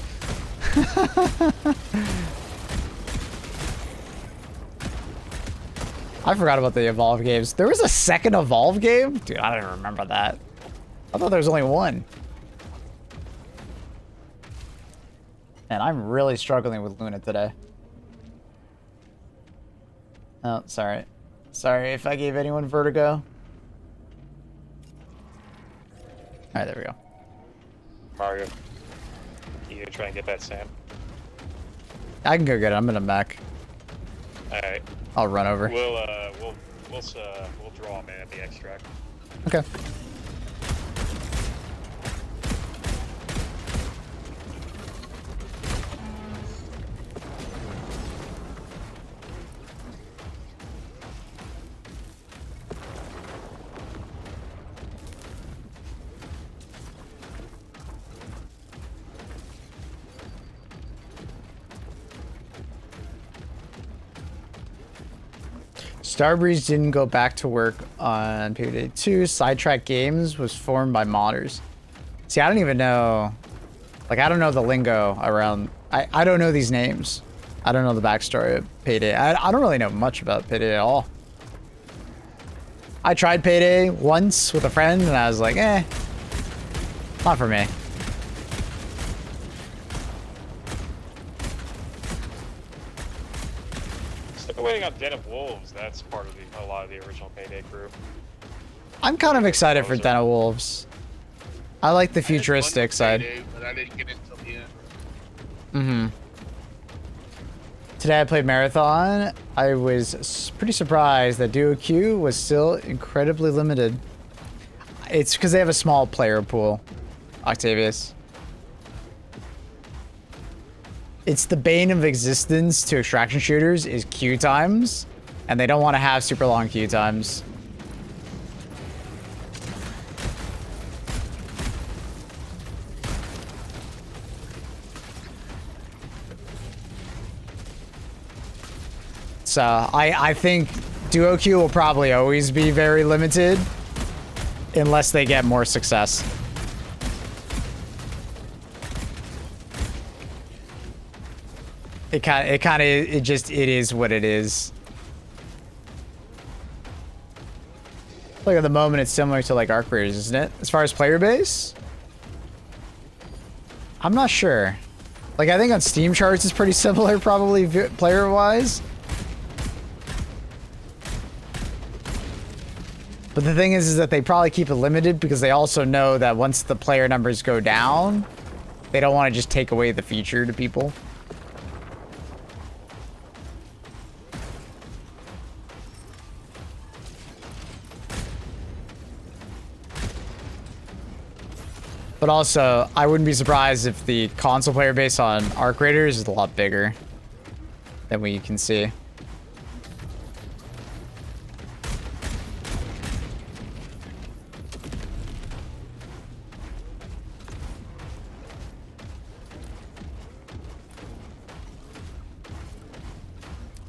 I forgot about the Evolve games. There was a second Evolve game? Dude, I don't remember that. I thought there was only one. Man, I'm really struggling with Luna today. Oh, sorry. Sorry if I gave anyone vertigo. Alright, there we go. Mario, you gonna try and get that sand? I can go get it. I'm in a mech. Alright. I'll run over. We'll draw him in at the extract. Okay. Starbreeze didn't go back to work on Payday 2. Sidetrack Games was formed by modders. See, I don't even know. Like, I don't know the lingo around. I don't know these names. I don't know the backstory of Payday. I don't really know much about Payday at all. I tried Payday once with a friend, and I was like, eh, not for me. Still waiting on Den of Wolves. That's part of a lot of the original Payday crew. I'm kind of excited for Den of Wolves. I like the futuristic side. Payday, but I didn't get into the end. Mm-hmm. Today I played Marathon. I was pretty surprised that Duo Q was still incredibly limited. It's because they have a small player pool. Octavius. It's the bane of existence to extraction shooters is queue times, and they don't want to have super long queue times. So I think duo queue will probably always be very limited unless they get more success. It is what it is. Like at the moment, it's similar to like Arc Raiders, isn't it? As far as player base, I'm not sure. Like I think on Steam charts, it's pretty similar, probably player wise. But the thing is that they probably keep it limited because they also know that once the player numbers go down, they don't want to just take away the feature to people. But also, I wouldn't be surprised if the console player base on Arc Raiders is a lot bigger than we can see.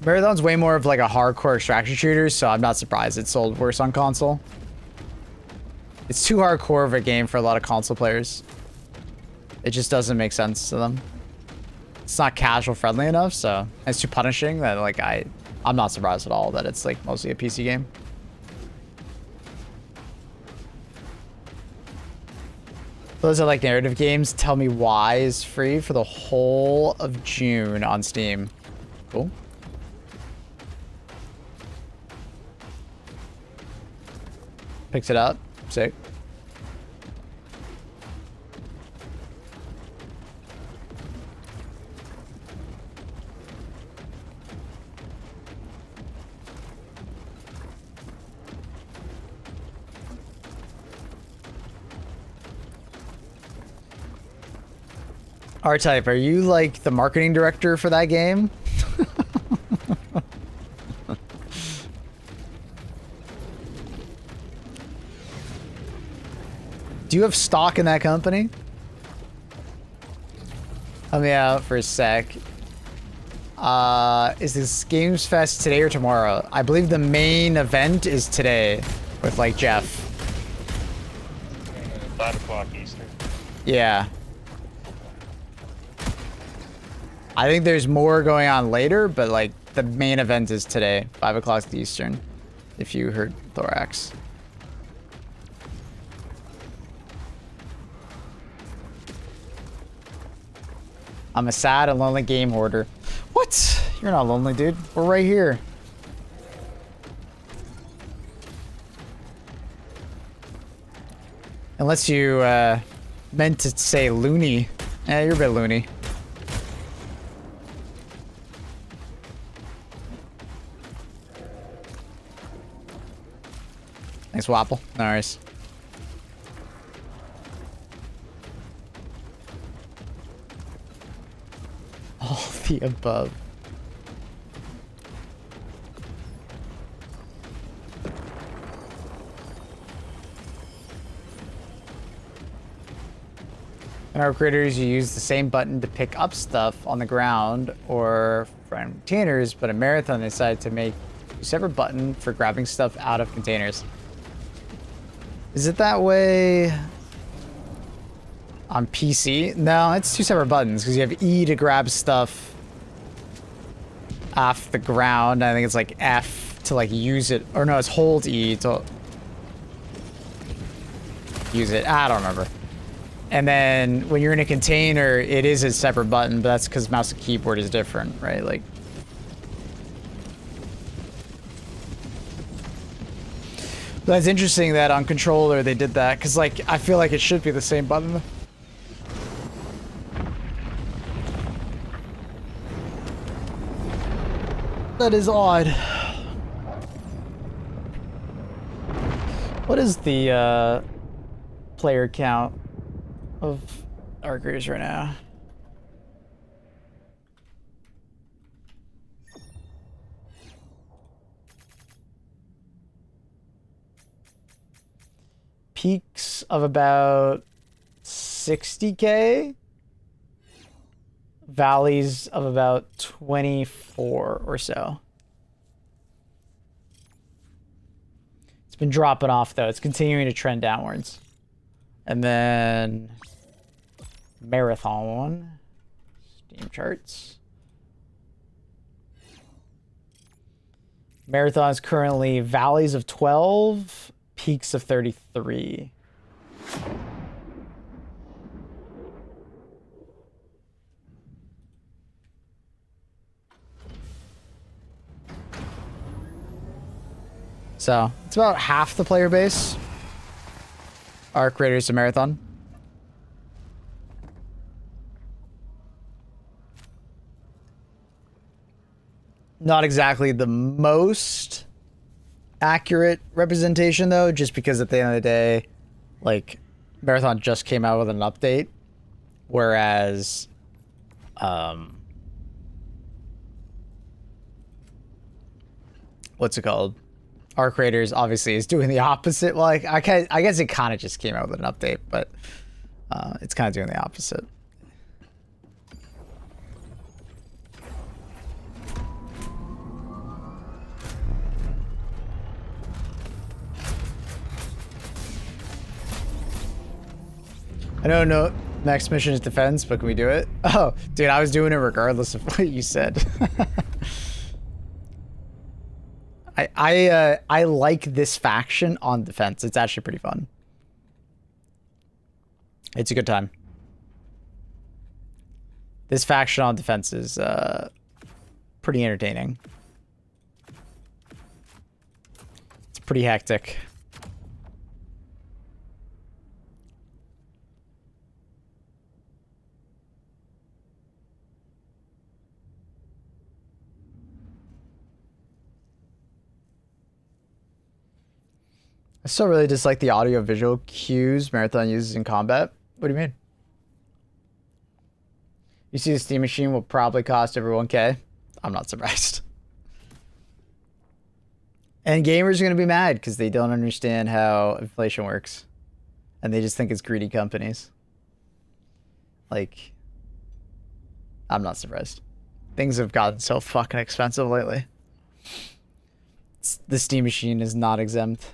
Marathon's way more of like a hardcore extraction shooter, so I'm not surprised it sold worse on console. It's too hardcore of a game for a lot of console players. It just doesn't make sense to them. It's not casual friendly enough, so it's too punishing that like I'm not surprised at all that it's like mostly a PC game. Those are like narrative games. Tell Me Why is free for the whole of June on Steam. Cool. Picked it up. Sick. R-Type, are you like the marketing director for that game? Do you have stock in that company? Help me out for a sec. Is this Games Fest today or tomorrow? I believe the main event is today with like Jeff. 5 o'clock Eastern. Yeah. I think there's more going on later, but like the main event is today, 5 o'clock Eastern, if you heard Thorax. I'm a sad and lonely game hoarder. What? You're not lonely, dude. We're right here. Unless you meant to say loony. Yeah, you're a bit loony. Thanks, Wapple. No worries. All the above. In our creators, you use the same button to pick up stuff on the ground or from containers, but in Marathon, they decided to make a separate button for grabbing stuff out of containers. Is it that way on PC? No, it's two separate buttons because you have E to grab stuff off the ground. I think it's like F to like use it, or no, it's hold E to use it. I don't remember. And then when you're in a container, it is a separate button, but that's because mouse and keyboard is different, right? Like, that's interesting that on controller they did that, because like I feel like it should be the same button. That is odd. What is the player count? of arc raiders right now. Peaks of about 60K. Valleys of about 24 or so. It's been dropping off though. It's continuing to trend downwards. And then Marathon. Steam charts. Marathon is currently valleys of 12, peaks of 33. So it's about half the player base. Arc Raiders to Marathon. Not exactly the most accurate representation though, just because at the end of the day, like Marathon just came out with an update, whereas what's it called? Arc Raiders obviously is doing the opposite. Well, like, I guess it kind of just came out with an update, but it's kind of doing the opposite. I don't know. Next mission is defense, but can we do it? Oh, dude, I was doing it regardless of what you said. I like this faction on defense. It's actually pretty fun. It's a good time. This faction on defense is pretty entertaining. It's pretty hectic. I still really dislike the audio visual cues Marathon uses in combat. What do you mean? You see the Steam Machine will probably cost over 1K? I'm not surprised. And gamers are going to be mad because they don't understand how inflation works. And they just think it's greedy companies. Like, I'm not surprised. Things have gotten so fucking expensive lately. The Steam Machine is not exempt.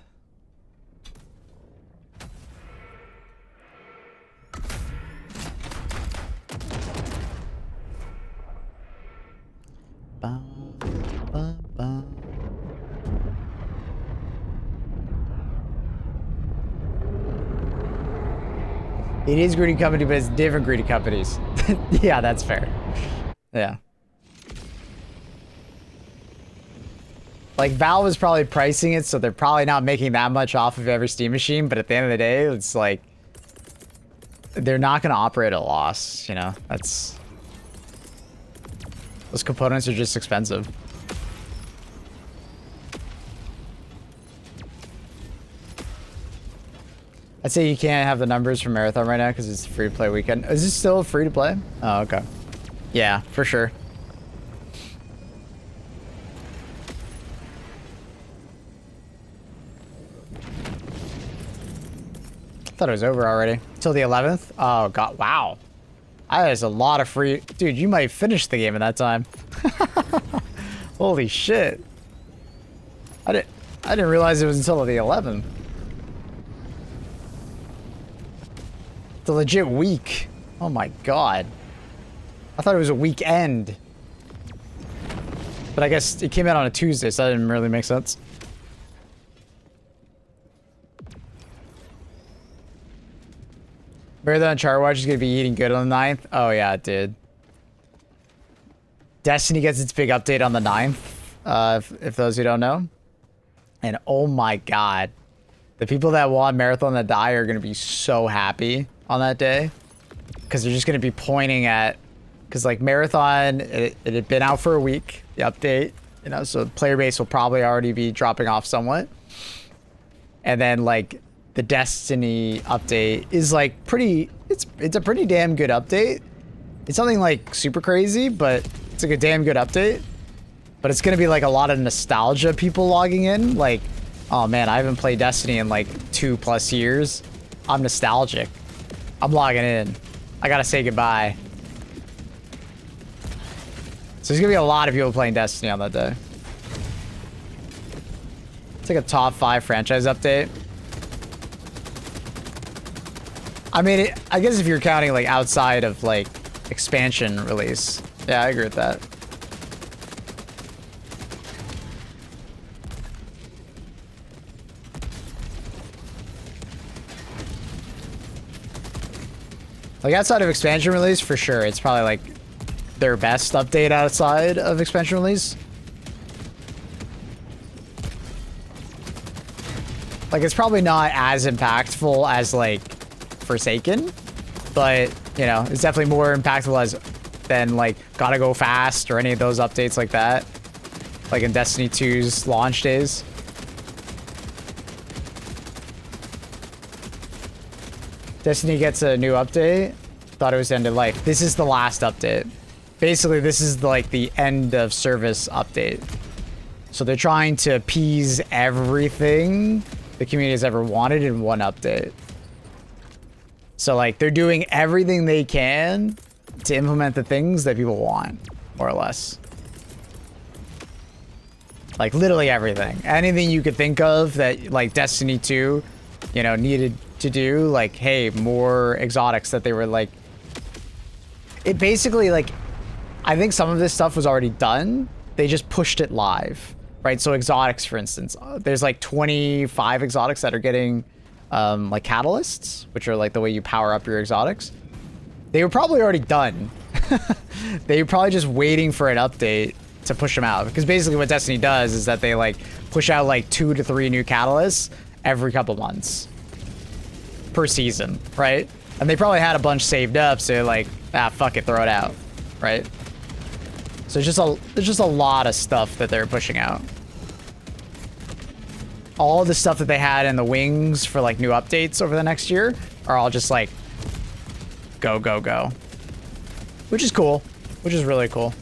It is greedy company, but it's different greedy companies. Yeah, that's fair. Yeah. Like, Valve is probably pricing it, so they're probably not making that much off of every Steam machine, but at the end of the day, it's like, they're not going to operate at a loss, you know? That's... Those components are just expensive. I'd say you can't have the numbers for Marathon right now because it's a free-to-play weekend. Is this still free-to-play? Oh, okay. Yeah, for sure. I thought it was over already. Till the 11th? Oh, God. Wow. That is a lot of free... Dude, you might finish the game in that time. Holy shit. I didn't realize it was until the 11th. The legit week. Oh my God. I thought it was a weekend. But I guess it came out on a Tuesday, so that didn't really make sense. Marathon Charwatch is going to be eating good on the 9th. Oh yeah, it did. Destiny gets its big update on the 9th, if those who don't know. And oh my God. The people that want Marathon to die are going to be so happy on that day. Because they're just going to be pointing at... Because like Marathon, it had been out for a week, the update. You know, so the player base will probably already be dropping off somewhat. And then like... The Destiny update is like pretty, it's a pretty damn good update. It's nothing like super crazy, but it's like a damn good update. But it's gonna be like a lot of nostalgia people logging in. Like, oh man, I haven't played Destiny in like 2+ years. I'm nostalgic. I'm logging in. I gotta say goodbye. So there's gonna be a lot of people playing Destiny on that day. It's like a top 5 franchise update. I mean, I guess if you're counting like outside of like expansion release. Yeah, I agree with that. Like outside of expansion release, for sure, it's probably like their best update outside of expansion release. Like it's probably not as impactful as like Forsaken, but you know, it's definitely more impactful than like Gotta Go Fast or any of those updates like that. Like in Destiny 2's launch days. Destiny gets a new update. Thought it was the end of life. This is the last update. Basically, this is like the end of service update. So they're trying to appease everything the community has ever wanted in one update. So like they're doing everything they can to implement the things that people want, more or less. Like literally everything. Anything you could think of that like Destiny 2, you know, needed to do, like, hey, more exotics that they were like, it basically like, I think some of this stuff was already done. They just pushed it live, right? So exotics, for instance, there's like 25 exotics that are getting like catalysts, which are like the way you power up your exotics. They were probably already done. They were probably just waiting for an update to push them out, because basically what Destiny does is that they like push out like 2 to 3 new catalysts every couple months per season, right? And they probably had a bunch saved up, so like, ah, fuck it, throw it out, right? So there's just a lot of stuff that they're pushing out. All the stuff that they had in the wings for like new updates over the next year are all just like go, go, go. Which is cool. Which is really cool.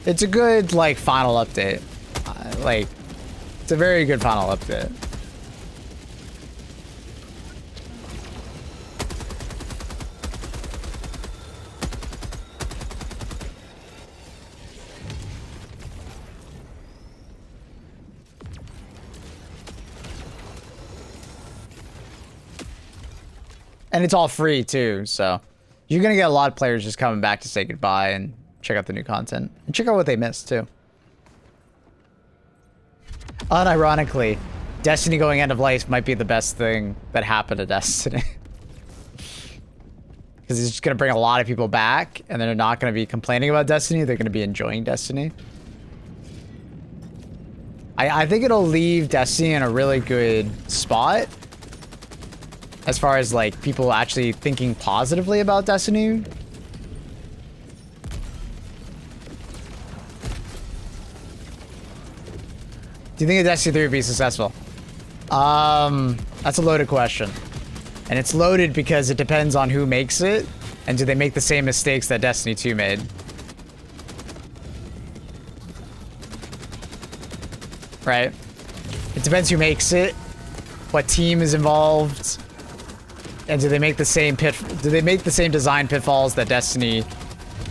It's a good, like, final update. Like, it's a very good final update. And it's all free, too, so you're gonna get a lot of players just coming back to say goodbye and check out the new content. And check out what they missed, too. Unironically, Destiny going end of life might be the best thing that happened to Destiny. Because it's just going to bring a lot of people back, and they're not going to be complaining about Destiny. They're going to be enjoying Destiny. I think it'll leave Destiny in a really good spot as far as, like, people actually thinking positively about Destiny. Do you think Destiny 3 would be successful? That's a loaded question. And it's loaded because it depends on who makes it, and do they make the same mistakes that Destiny 2 made. Right? It depends who makes it, what team is involved, and do they make the same design pitfalls that Destiny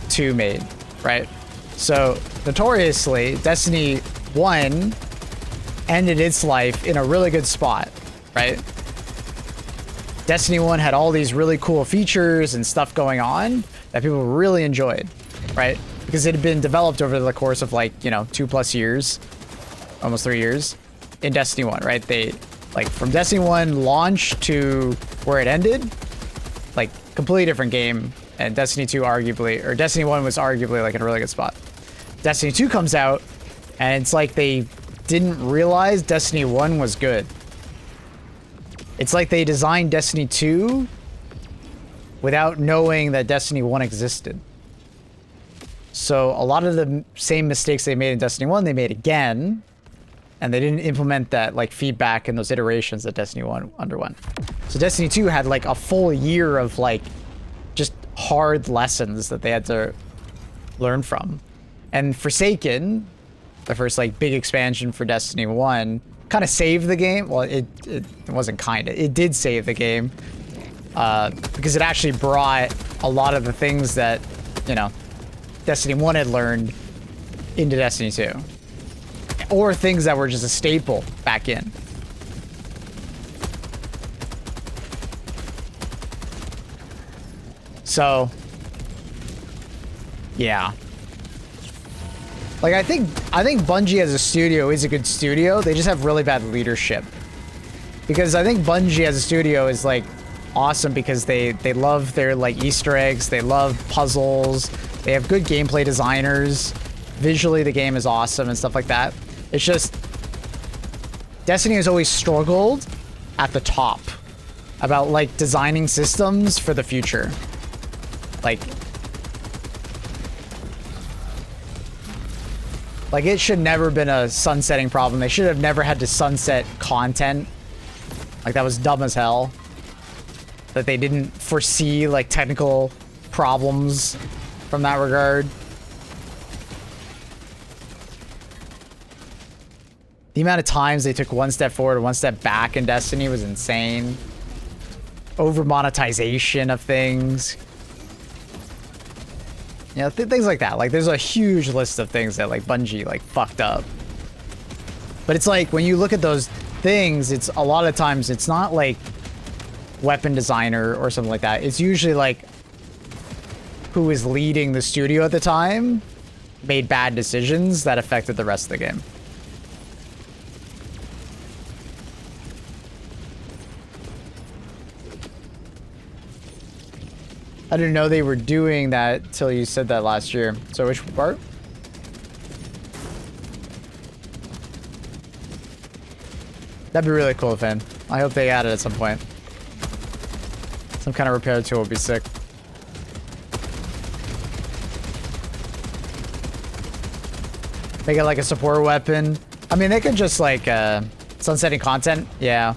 2 made, right? So, notoriously, Destiny 1 ended its life in a really good spot, right? Destiny 1 had all these really cool features and stuff going on that people really enjoyed, right? Because it had been developed over the course of like, you know, 2+ years, almost 3 years in Destiny 1, right? They Like from Destiny 1 launch to where it ended, like completely different game. And Destiny 2 arguably, or Destiny 1 was arguably like in a really good spot. Destiny 2 comes out and it's like they didn't realize Destiny 1 was good. It's like they designed Destiny 2 without knowing that Destiny 1 existed. So a lot of the same mistakes they made in Destiny 1, they made again, and they didn't implement that like feedback and those iterations that Destiny 1 underwent. So Destiny 2 had like a full year of like just hard lessons that they had to learn from. And Forsaken, the first like big expansion for Destiny 1, kind of saved the game. Well, it wasn't kind of. It did save the game because it actually brought a lot of the things that, you know, Destiny 1 had learned into Destiny 2. Or things that were just a staple back in. So, yeah. Like, I think Bungie as a studio is a good studio. They just have really bad leadership. Because I think Bungie as a studio is, like, awesome because they love their, like, Easter eggs. They love puzzles. They have good gameplay designers. Visually, the game is awesome and stuff like that. It's just... Destiny has always struggled at the top about, like, designing systems for the future. Like, it should never been a sunsetting problem. They should have never had to sunset content. Like, that was dumb as hell. That they didn't foresee, like, technical problems from that regard. The amount of times they took one step forward, one step back in Destiny was insane. Over monetization of things. You know, things like that. Like, there's a huge list of things that, like, Bungie, like, fucked up. But it's like, when you look at those things, it's a lot of times, it's not, like, weapon designer or something like that. It's usually, like, who was leading the studio at the time made bad decisions that affected the rest of the game. I didn't know they were doing that till you said that last year. So which part? That'd be really cool, Finn. I hope they add it at some point. Some kind of repair tool would be sick. Make it like a support weapon. I mean, they could just like sunsetting content. Yeah.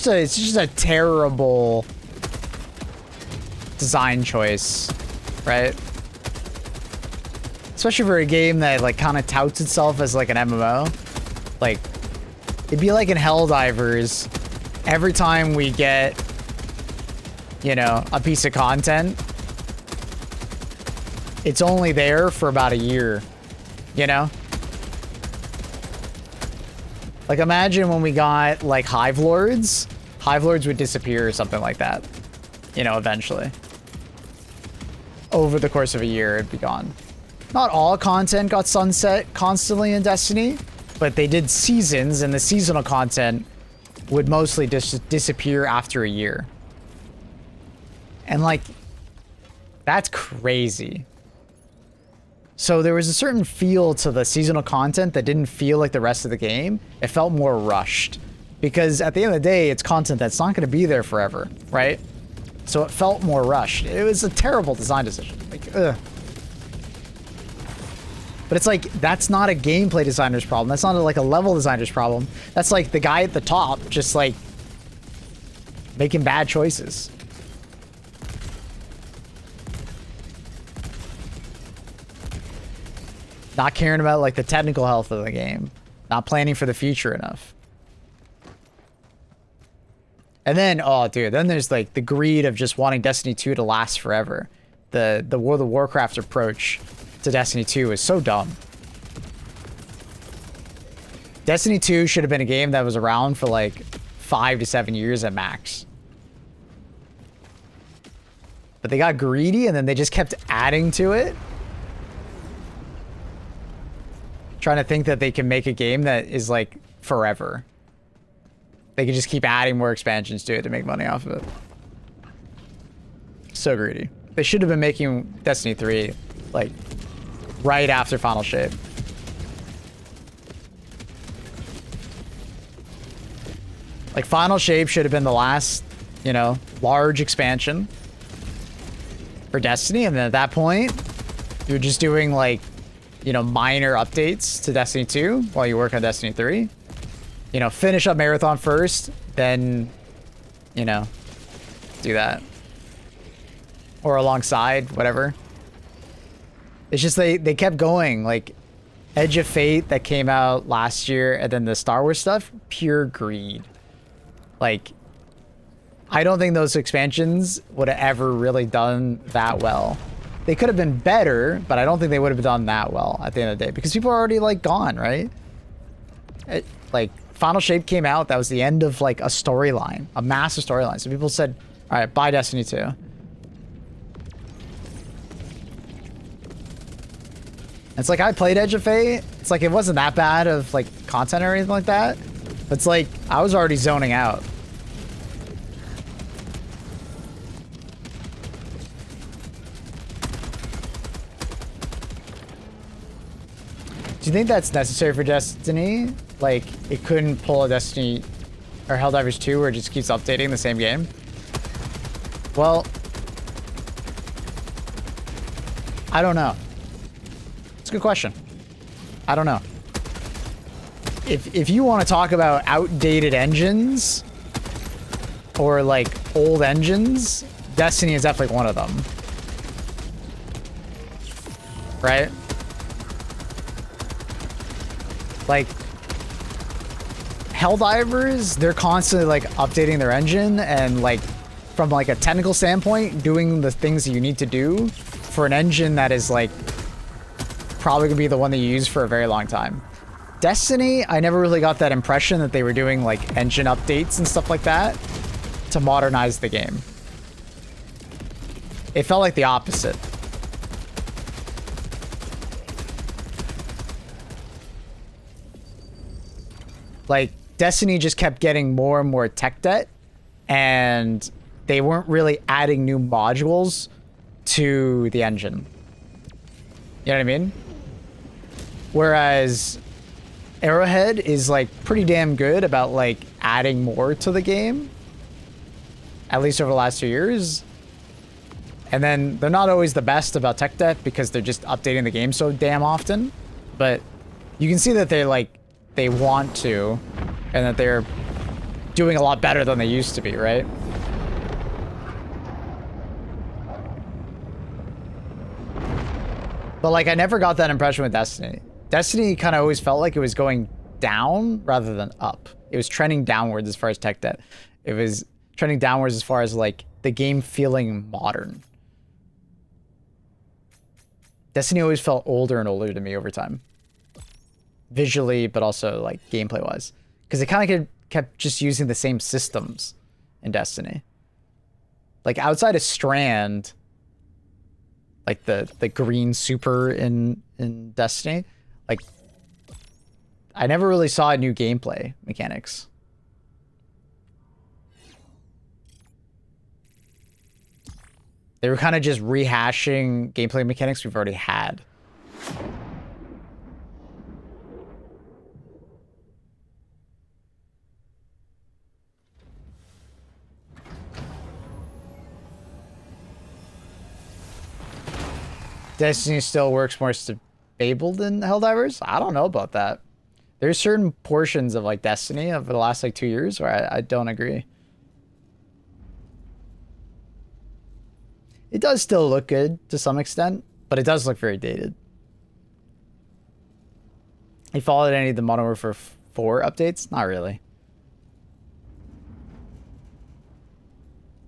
It's just a terrible design choice, right? Especially for a game that like kind of touts itself as like an MMO. Like, it'd be like in Helldivers, every time we get, you know, a piece of content, it's only there for about a year, you know? Like, imagine when we got, like, Hive Lords. Hive Lords would disappear or something like that. You know, eventually. Over the course of a year, it'd be gone. Not all content got sunset constantly in Destiny, but they did seasons, and the seasonal content would mostly disappear after a year. And, like, that's crazy. So there was a certain feel to the seasonal content that didn't feel like the rest of the game. It felt more rushed. Because at the end of the day, it's content that's not going to be there forever, right? So it felt more rushed. It was a terrible design decision. Like, ugh. But it's like, that's not a gameplay designer's problem. That's not like a level designer's problem. That's like the guy at the top just like making bad choices. Not caring about like the technical health of the game. Not planning for the future enough. And then, oh dude, then there's like the greed of just wanting Destiny 2 to last forever. The World of Warcraft approach to Destiny 2 is so dumb. Destiny 2 should have been a game that was around for like 5 to 7 years at max. But they got greedy and then they just kept adding to it. Trying to think that they can make a game that is like forever. They can just keep adding more expansions to it to make money off of it. So greedy. They should have been making Destiny 3 like right after Final Shape. Like Final Shape should have been the last, you know, large expansion for Destiny, and then at that point, you're just doing like, you know, minor updates to Destiny 2 while you work on Destiny 3. You know, finish up Marathon first, then, you know, do that. Or alongside, whatever. It's just they kept going, like Edge of Fate that came out last year, and then the Star Wars stuff, pure greed. Like, I don't think those expansions would have ever really done that well. They could have been better, but I don't think they would have done that well at the end of the day because people are already like gone, right? Like Final Shape came out, that was the end of like a storyline, a massive storyline. So people said, all right, buy Destiny 2. It's like I played Edge of Fate. It's like it wasn't that bad of like content or anything like that. It's like I was already zoning out. Do you think that's necessary for Destiny? Like, it couldn't pull a Destiny or Helldivers 2 where it just keeps updating the same game? Well, I don't know. It's a good question. I don't know. If you want to talk about outdated engines or like old engines, Destiny is definitely one of them. Right? Like Helldivers, they're constantly like updating their engine and like from like a technical standpoint, doing the things that you need to do for an engine that is like probably gonna be the one that you use for a very long time. Destiny, I never really got that impression that they were doing like engine updates and stuff like that to modernize the game. It felt like the opposite. Like, Destiny just kept getting more and more tech debt, and they weren't really adding new modules to the engine. You know what I mean? Whereas Arrowhead is, like, pretty damn good about, like, adding more to the game. At least over the last 2 years. And then they're not always the best about tech debt because they're just updating the game so damn often. But you can see that they're, like, they want to, and that they're doing a lot better than they used to be, right? But like, I never got that impression with Destiny. Destiny kind of always felt like it was going down rather than up. It was trending downwards as far as tech debt. It was trending downwards as far as like the game feeling modern. Destiny always felt older and older to me over time. Visually, but also like gameplay wise, because they kind of kept just using the same systems in Destiny. Like outside of Strand, like the green super in Destiny, like I never really saw new gameplay mechanics. They were kind of just rehashing gameplay mechanics we've already had. Destiny still works more stable than Helldivers? I don't know about that. There's certain portions of like Destiny over the last like 2 years where I don't agree. It does still look good to some extent, but it does look very dated. You followed any of the Modern Warfare 4 updates? Not really.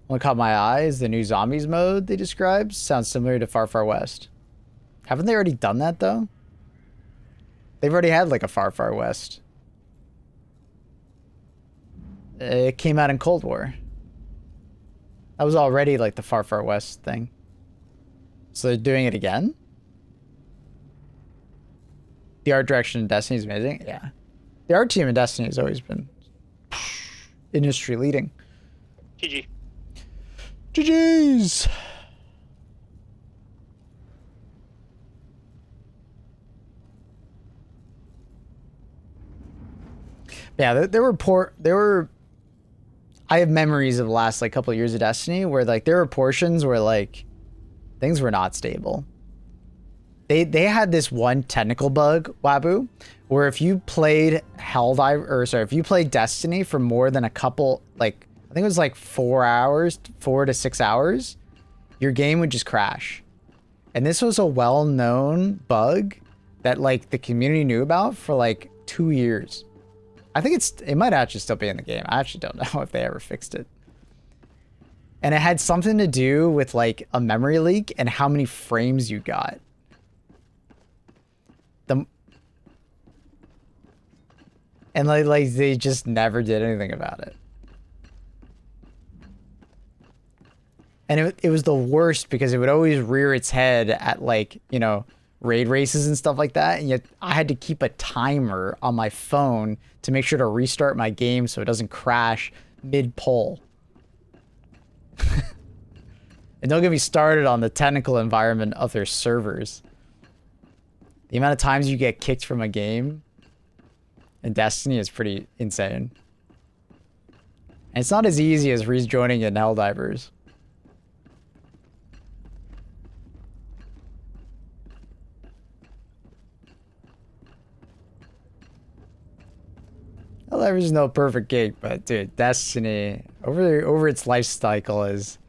What caught my eye is the new zombies mode they described. Sounds similar to Far Far West. Haven't they already done that though? They've already had like a Far Far West. It came out in Cold War. That was already like the Far Far West thing. So they're doing it again? The art direction in Destiny is amazing. Yeah. The art team in Destiny has always been industry leading. GG. GG's. Yeah, there were I have memories of the last like couple of years of Destiny where like there were portions where like things were not stable. They had this one technical bug, Wabu, where if you played if you played Destiny for more than a couple, like I think it was like 4 to 6 hours, your game would just crash. And this was a well-known bug that like the community knew about for like 2 years. I think it might actually still be in the game. I actually don't know if they ever fixed it. And it had something to do with like a memory leak and how many frames you got. And like they just never did anything about it. And it was the worst because it would always rear its head at like, you know, raid races and stuff like that. And yet I had to keep a timer on my phone to make sure to restart my game so it doesn't crash mid-poll. And don't get me started on the technical environment of their servers. The amount of times you get kicked from a game in Destiny is pretty insane. And it's not as easy as rejoining in Helldivers. Helldivers is no perfect gig, but dude, Destiny over its life cycle is,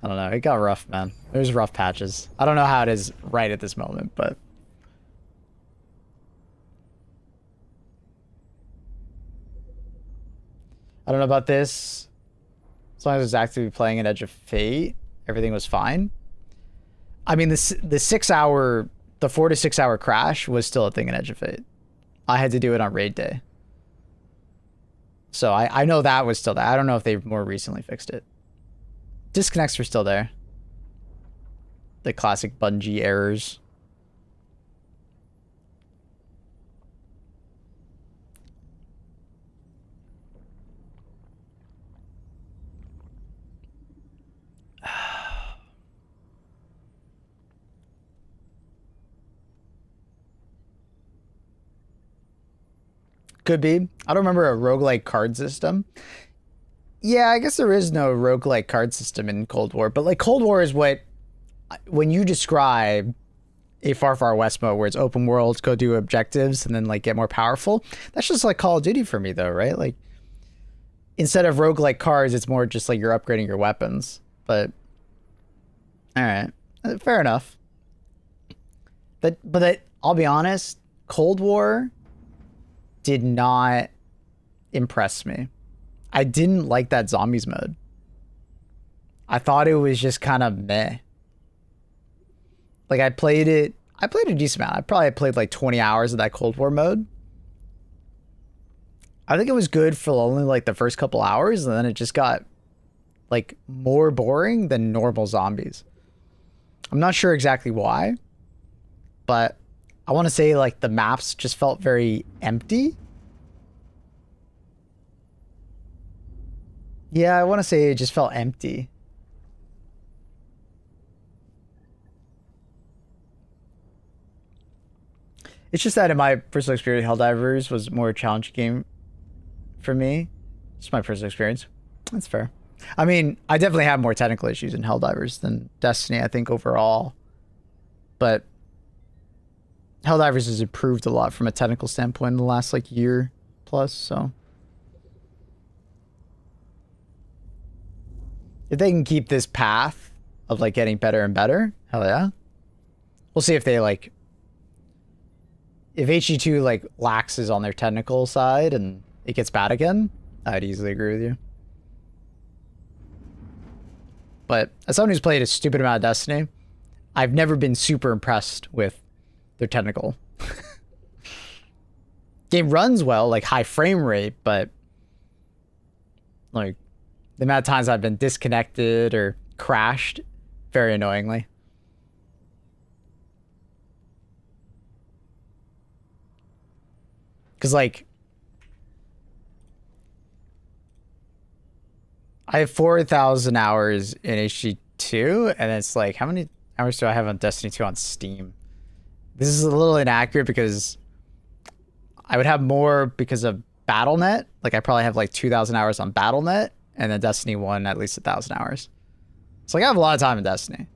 I don't know, it got rough, man. There's rough patches. I don't know how it is right at this moment, but I don't know about this. As long as I was actively playing an Edge of Fate, everything was fine. I mean, the 4 to 6 hour crash was still a thing in Edge of Fate. I had to do it on raid day. So I know that was still there. I don't know if they've more recently fixed it. Disconnects were still there. The classic Bungie errors. Could be. I don't remember a roguelike card system. Yeah, I guess there is no roguelike card system in Cold War, but like Cold War is what, when you describe a Far Far West mode where it's open world, go do objectives and then like get more powerful, that's just like Call of Duty for me though, right? Like instead of roguelike cards, it's more just like you're upgrading your weapons. But all right, fair enough. But I'll be honest, Cold War did not impress me. I didn't like that zombies mode. I thought it was just kind of meh. Like I played a decent amount. I probably played like 20 hours of that Cold War mode. I think it was good for only like the first couple hours, and then it just got like more boring than normal zombies. I'm not sure exactly why, but I want to say like the maps just felt very empty. Yeah, I want to say it just felt empty. It's just that in my personal experience, Helldivers was more a challenging game for me. It's my personal experience. That's fair. I mean, I definitely have more technical issues in Helldivers than Destiny, I think, overall. But Helldivers has improved a lot from a technical standpoint in the last like year plus, so if they can keep this path of like getting better and better, hell yeah. We'll see if they like, if HG2 like laxes on their technical side and it gets bad again, I'd easily agree with you. But as someone who's played a stupid amount of Destiny, I've never been super impressed with their technical. Game runs well, like high frame rate, but like The amount of times I've been disconnected or crashed, very annoyingly. Because, like, I have 4,000 hours in HD2, and it's like, how many hours do I have on Destiny 2 on Steam? This is a little inaccurate because I would have more because of BattleNet. Like, I probably have like 2,000 hours on BattleNet, and then Destiny 1 at least 1,000 hours. So, like, I have a lot of time in Destiny.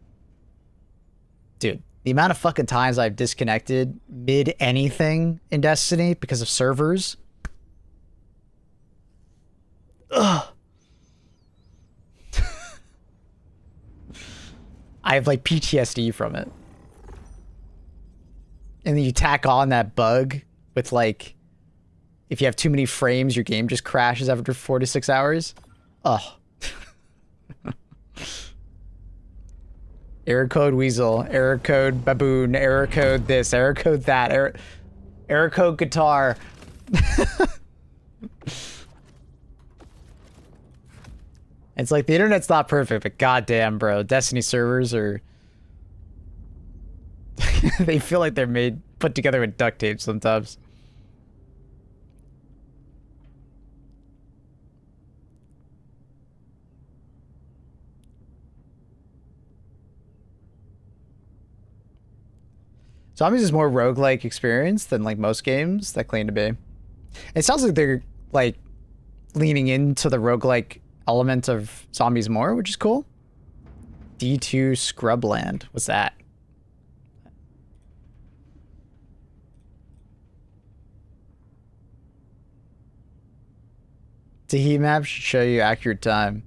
Dude, the amount of fucking times I've disconnected mid anything in Destiny because of servers. Ugh. I have like PTSD from it. And then you tack on that bug with like, if you have too many frames, your game just crashes after 4 to 6 hours. Ugh. Error code Weasel, error code Baboon, error code this, error code that, error code guitar. It's like the internet's not perfect, but goddamn, bro, Destiny servers are they feel like they're put together with duct tape sometimes. Zombies is more roguelike experience than like most games that claim to be. It sounds like they're like leaning into the roguelike element of zombies more, which is cool. D2 Scrubland. What's that? The heat map should show you accurate time.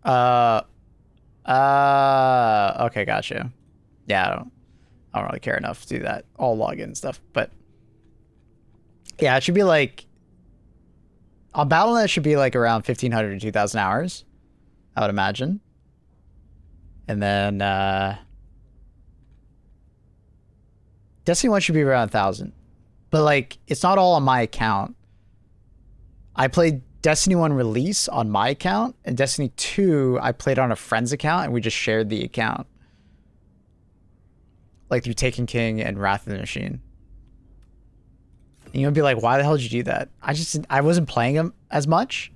Okay, gotcha. Yeah, I don't really care enough to do that. I'll log in and stuff, but yeah, it should be like on BattleNet it should be like around 1,500 to 2,000 hours, I would imagine. And then Destiny 1 should be around 1,000. But like it's not all on my account. I played Destiny 1 release on my account, and Destiny 2 I played on a friend's account, and we just shared the account. Like through Taken King and Wrath of the Machine. And you'll be like, why the hell did you do that? I wasn't playing them as much,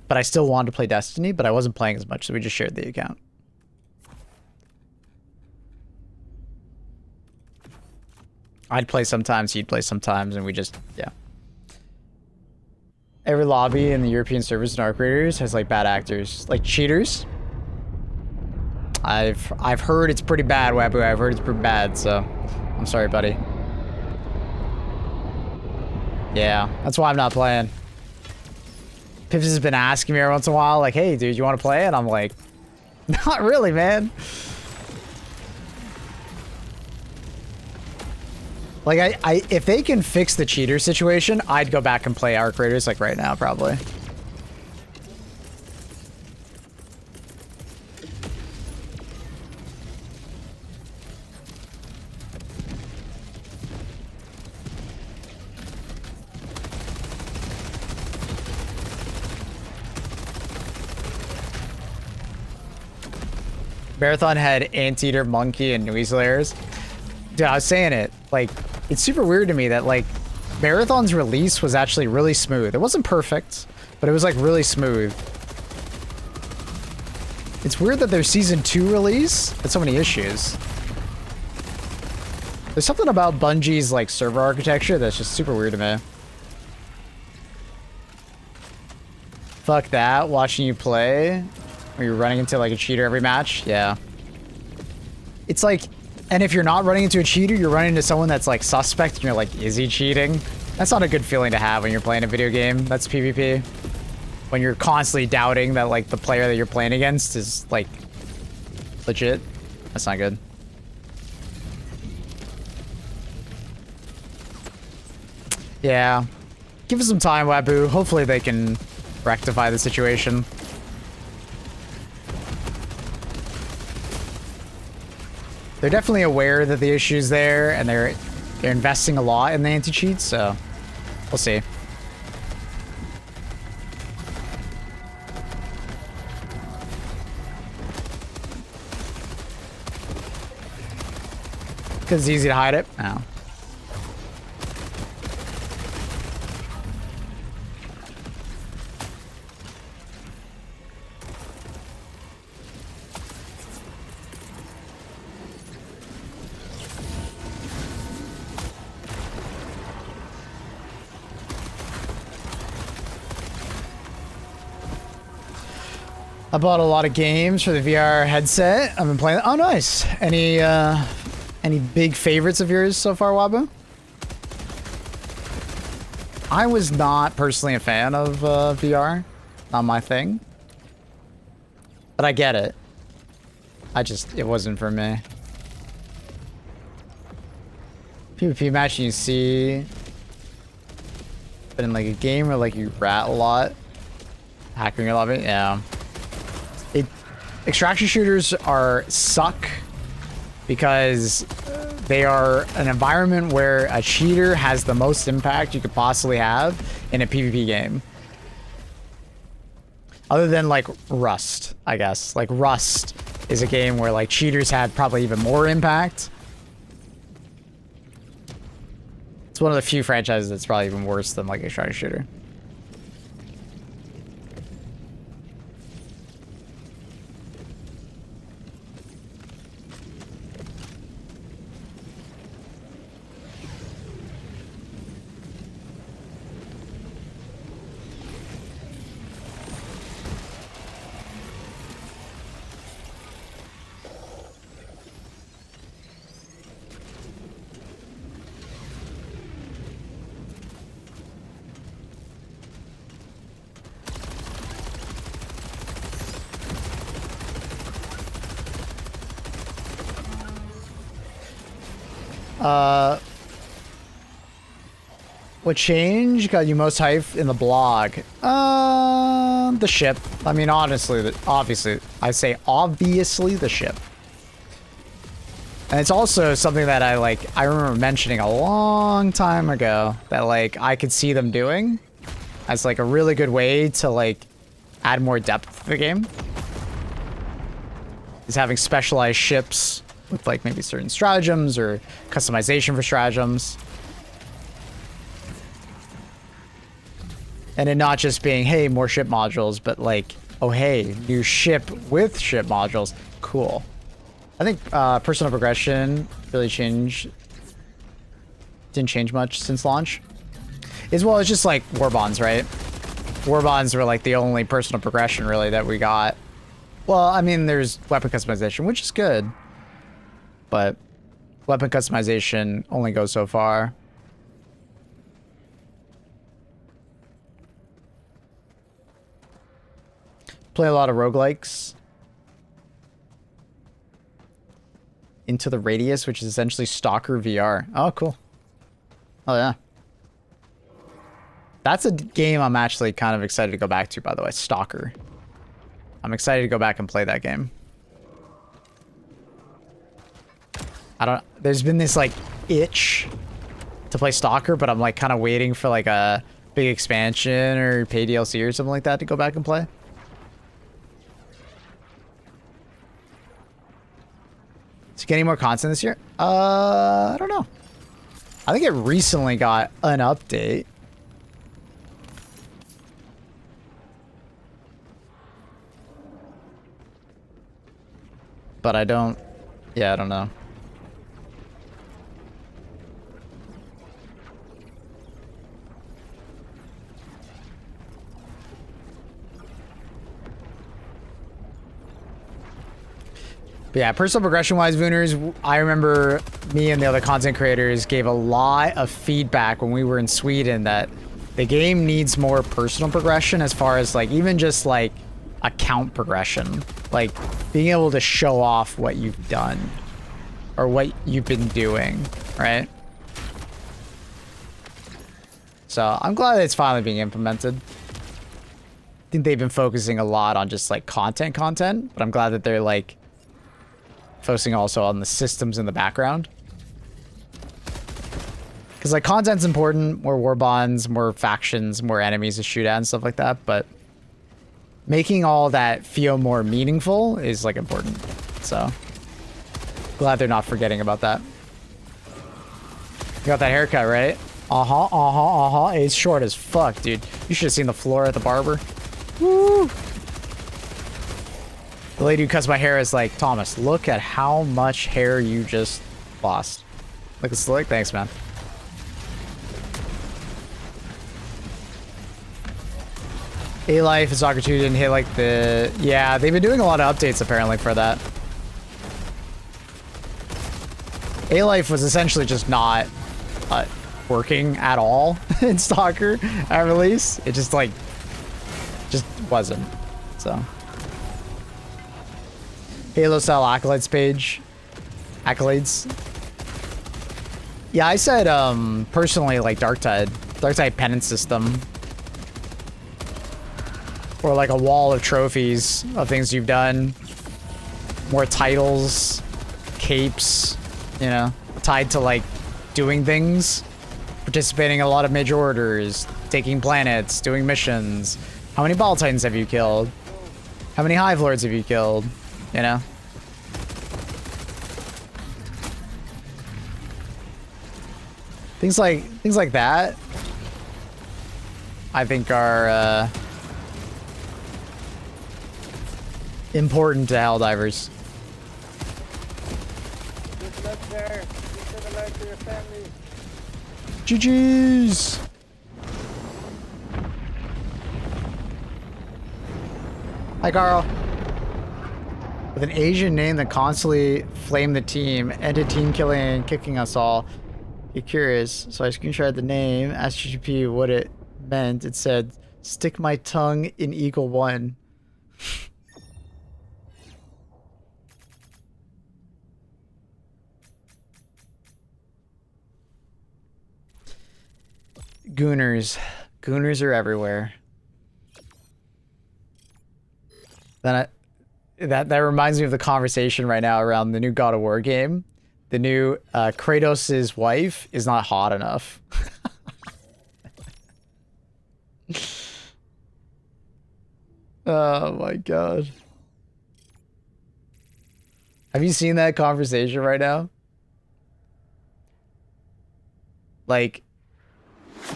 but I still wanted to play Destiny, but I wasn't playing as much, so we just shared the account. I'd play sometimes, he'd play sometimes, and we just, yeah. Every lobby in the European servers and ARC Raiders has like bad actors, like cheaters. I've heard it's pretty bad, Wabu. I've heard it's pretty bad, so I'm sorry, buddy. Yeah, that's why I'm not playing. Pips has been asking me every once in a while, like, hey, dude, you want to play? And I'm like, not really, man. Like, if they can fix the cheater situation, I'd go back and play ARC Raiders, like, right now, probably. Marathon had Anteater, Monkey, and Weaselairs. Dude, I was saying it. Like, it's super weird to me that, like, Marathon's release was actually really smooth. It wasn't perfect, but it was, like, really smooth. It's weird that their Season 2 release had so many issues. There's something about Bungie's, like, server architecture that's just super weird to me. Fuck that, watching you play. Where you're running into like a cheater every match. Yeah. It's like, and if you're not running into a cheater, you're running into someone that's like suspect and you're like, is he cheating? That's not a good feeling to have when you're playing a video game. That's PvP. When you're constantly doubting that like the player that you're playing against is like legit. That's not good. Yeah. Give us some time, Wabu. Hopefully they can rectify the situation. They're definitely aware that the issue's there, and they're investing a lot in the anti-cheats, so we'll see. Because it's easy to hide it? No. I bought a lot of games for the VR headset. I've been playing. Oh, nice. Any big favorites of yours so far, Wabu? I was not personally a fan of VR. Not my thing. But I get it. It wasn't for me. PvP match you see. But in like a game where like you rat a lot. Hacking a lot of it, yeah. Extraction shooters suck because they are an environment where a cheater has the most impact you could possibly have in a PvP game. Other than like Rust, I guess. Like Rust is a game where like cheaters have probably even more impact. It's one of the few franchises that's probably even worse than like Extraction shooter. What change got you most hype in the blog? The ship. I mean, honestly, obviously, I say obviously the ship. And it's also something that I remember mentioning a long time ago that like I could see them doing as like a really good way to like add more depth to the game. Is having specialized ships with like maybe certain stratagems or customization for stratagems. And it not just being, hey, more ship modules, but like, oh, hey, new ship with ship modules. Cool. I think personal progression really didn't change much since launch. It's just like war bonds, right? War bonds were like the only personal progression really that we got. Well, I mean, there's weapon customization, which is good. But weapon customization only goes so far. Play a lot of roguelikes. Into the Radius, which is essentially Stalker VR. Oh, cool. Oh, yeah. That's a game I'm actually kind of excited to go back to, by the way. Stalker. I'm excited to go back and play that game. There's been this, like, itch to play Stalker, but I'm, like, kind of waiting for, like, a big expansion or pay DLC or something like that to go back and play. Is it getting more content this year? I don't know. I think it recently got an update. But I don't know. But yeah, personal progression-wise, Vooners, I remember me and the other content creators gave a lot of feedback when we were in Sweden that the game needs more personal progression as far as, like, even just, like, account progression. Like, being able to show off what you've done or what you've been doing, right? So, I'm glad it's finally being implemented. I think they've been focusing a lot on just, like, content, but I'm glad that they're, like, focusing also on the systems in the background. Because, like, content's important. More war bonds, more factions, more enemies to shoot at and stuff like that. But making all that feel more meaningful is, like, important. So, glad they're not forgetting about that. got that haircut, right? It's short as fuck, dude. You should have seen the floor at the barber. Woo! The lady who cuts my hair is like, Thomas, look at how much hair you just lost. Look at slick. Thanks, man. A-Life and Soccer 2 didn't hit like the... Yeah, they've been doing a lot of updates apparently for that. A-Life was essentially just not working at all in Stalker at release. It just like... just wasn't. So... Halo style accolades page. Accolades. Yeah, I said personally like Darktide penance system. Or like a wall of trophies of things you've done. More titles, capes, you know, tied to like doing things. Participating in a lot of major orders, taking planets, doing missions. How many Ball Titans have you killed? How many Hive Lords have you killed? You know? Things like that I think are important to Helldivers. Good luck there. Good luck to your family. GG's! Hi, Carl. With an Asian name that constantly flamed the team, ended team killing and kicking us all. Get curious, so I screenshotted the name, asked GGP what it meant. It said, stick my tongue in Eagle 1. Gooners. Gooners are everywhere. Then that reminds me of the conversation right now around the new God of War game. The new Kratos' wife is not hot enough. Oh my god. Have you seen that conversation right now? Like,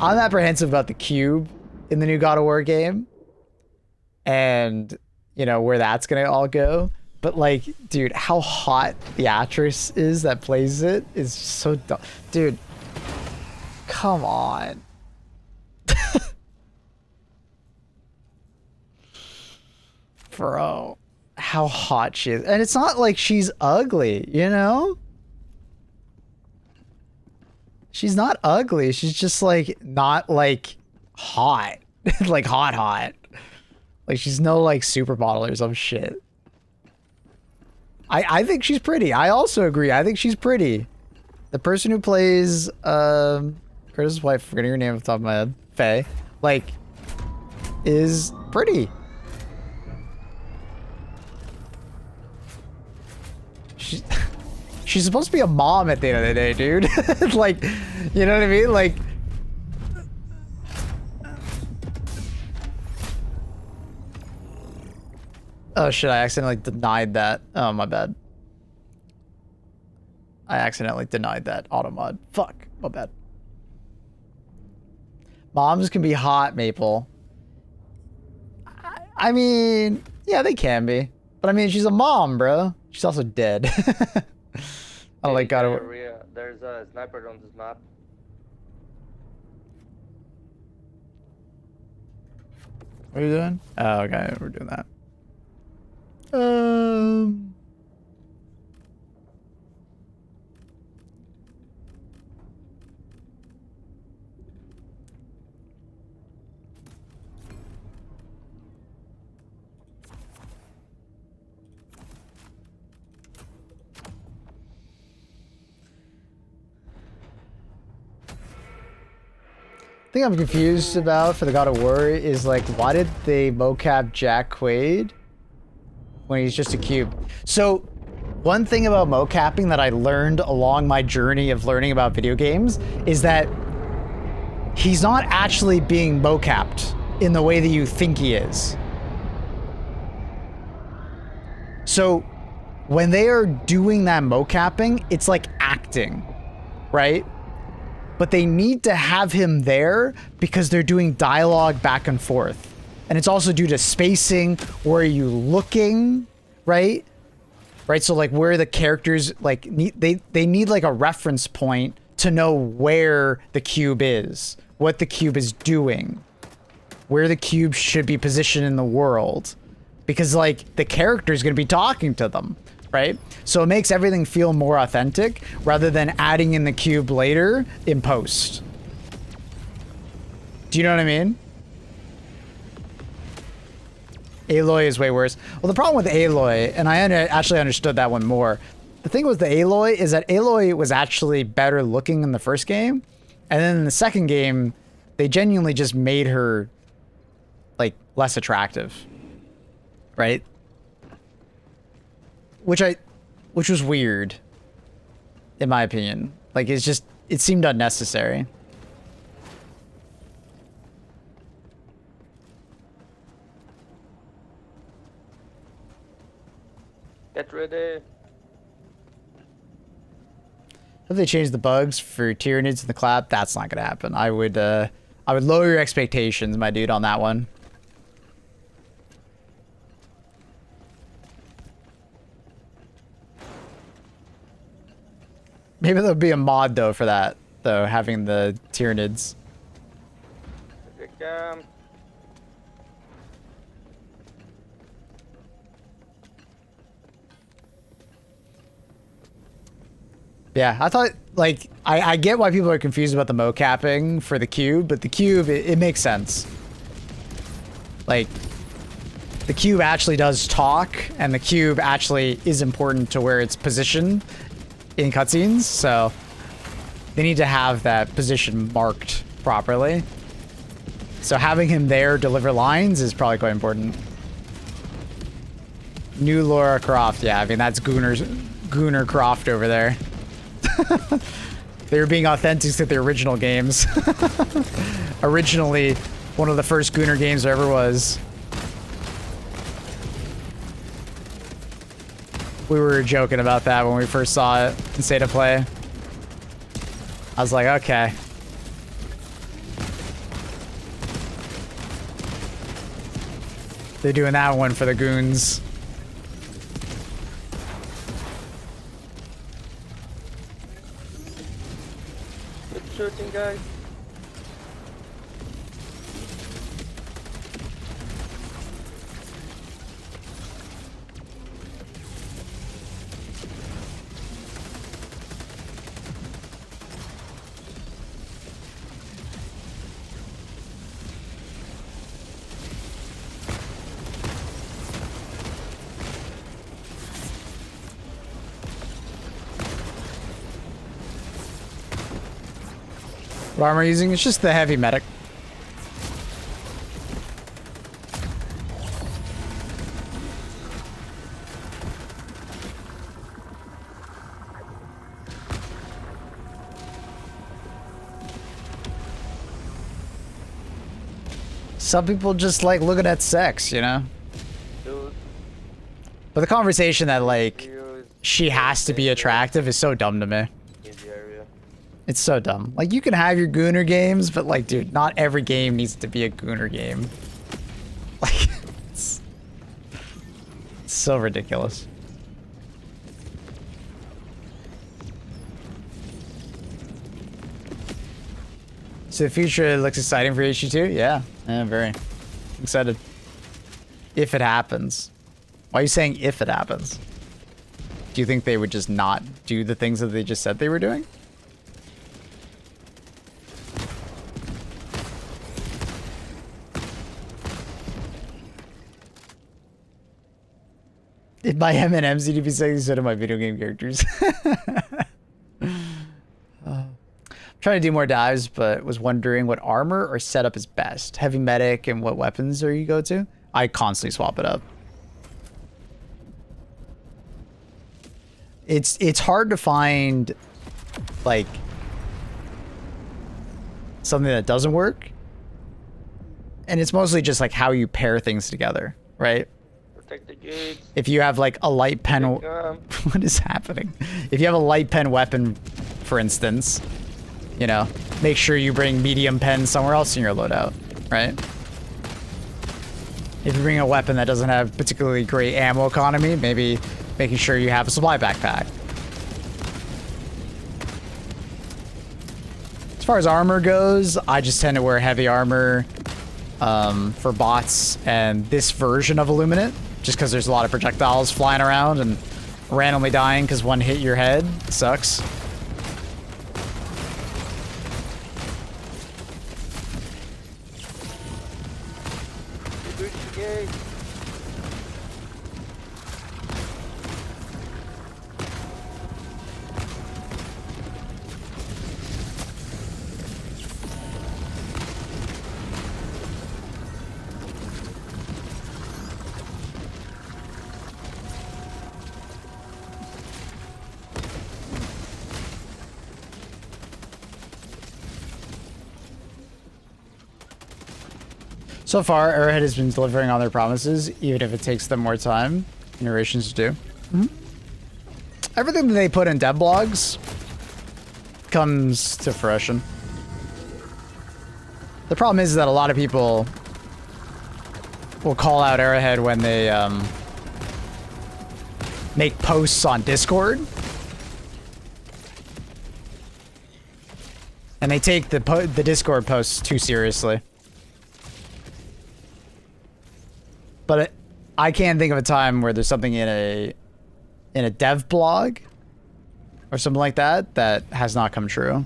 I'm apprehensive about the cube in the new God of War game. And, you know, where that's gonna all go. But like, dude, how hot the actress is that plays it is so dumb. Dude, come on. Bro, how hot she is. And it's not like she's ugly, you know? She's not ugly. She's just like, not like hot. Like hot. Like she's no like supermodel or some shit. I think she's pretty. I also agree. I think she's pretty. The person who plays Curtis' wife, forgetting her name off the top of my head, Faye, like, is pretty. She's supposed to be a mom at the end of the day, dude. Like, you know what I mean? Like, oh shit, I accidentally denied that. Oh, my bad. I accidentally denied that auto mod. Fuck, my bad. Moms can be hot, Maple. I mean, yeah, they can be. But I mean, she's a mom, bro. She's also dead. I don't like God of War. There's a sniper on this map. What are you doing? Oh, okay, we're doing that. Thing I'm confused about for the God of War is like, why did they mocap Jack Quaid when he's just a cube? So one thing about mocapping that I learned along my journey of learning about video games is that he's not actually being mocapped in the way that you think he is. So when they are doing that mocapping, it's like acting, right? but they need to have him there because they're doing dialogue back and forth. And it's also due to spacing. Where are you looking, right? Right, so like where the characters like they need like a reference point to know where the cube is, what the cube is doing, where the cube should be positioned in the world, because like the character is going to be talking to them, right? So it makes everything feel more authentic rather than adding in the cube later in post. Do you know what I mean? Aloy is way worse. Well, the problem with Aloy, and I actually understood that one more. The thing with the Aloy is that Aloy was actually better looking in the first game. And then in the second game, they genuinely just made her like less attractive. Right? Which was weird. In my opinion. Like it seemed unnecessary. Get ready. If they change the bugs for Tyranids in the clap, that's not gonna happen. I would lower your expectations, my dude, on that one. Maybe there'll be a mod though for that, though, having the Tyranids. Here they come. Yeah, I thought, like, I get why people are confused about the mocapping for the cube, but the cube, it makes sense. Like, the cube actually does talk, and the cube actually is important to where it's positioned in cutscenes, so they need to have that position marked properly. So having him there deliver lines is probably quite important. New Laura Croft, yeah, I mean, that's Gooner Croft over there. They were being authentic to the original games. Originally, one of the first Gooner games there ever was. We were joking about that when we first saw it in State of Play. I was like, okay. They're doing that one for the goons. Shooting, guys. What armor are you using? It's just the heavy medic. Some people just like looking at sex, you know? Dude, But the conversation that like she has to be attractive is so dumb to me. in the area. It's so dumb. Like, you can have your Gooner games, but like, dude, not every game needs to be a Gooner game. Like, it's so ridiculous. So the future looks exciting for HD2? Yeah, very excited. If it happens. Why are you saying if it happens? Do you think they would just not do the things that they just said they were doing? In my M&M CDP settings, so do my video game characters. Trying to do more dives, but was wondering what armor or setup is best. Heavy medic and what weapons are you go to? I constantly swap it up. It's hard to find like something that doesn't work. And it's mostly just like how you pair things together, right? Protect the gates. If you have like a light pen, what is happening? If you have a light pen weapon, for instance, you you know, make sure you bring medium pen somewhere else in your loadout, right? If you bring a weapon that doesn't have particularly great ammo economy, maybe making sure you have a supply backpack. As far as armor goes, I just tend to wear heavy armor for bots and this version of Illuminate, just because there's a lot of projectiles flying around and randomly dying because one hit your head. It sucks. So far, Arrowhead has been delivering on their promises, even if it takes them more time and iterations to do. Mm-hmm. Everything that they put in dev blogs comes to fruition. The problem is that a lot of people will call out Arrowhead when they make posts on Discord. And they take the Discord posts too seriously. But I can't think of a time where there's something in a dev blog or something like that that has not come true.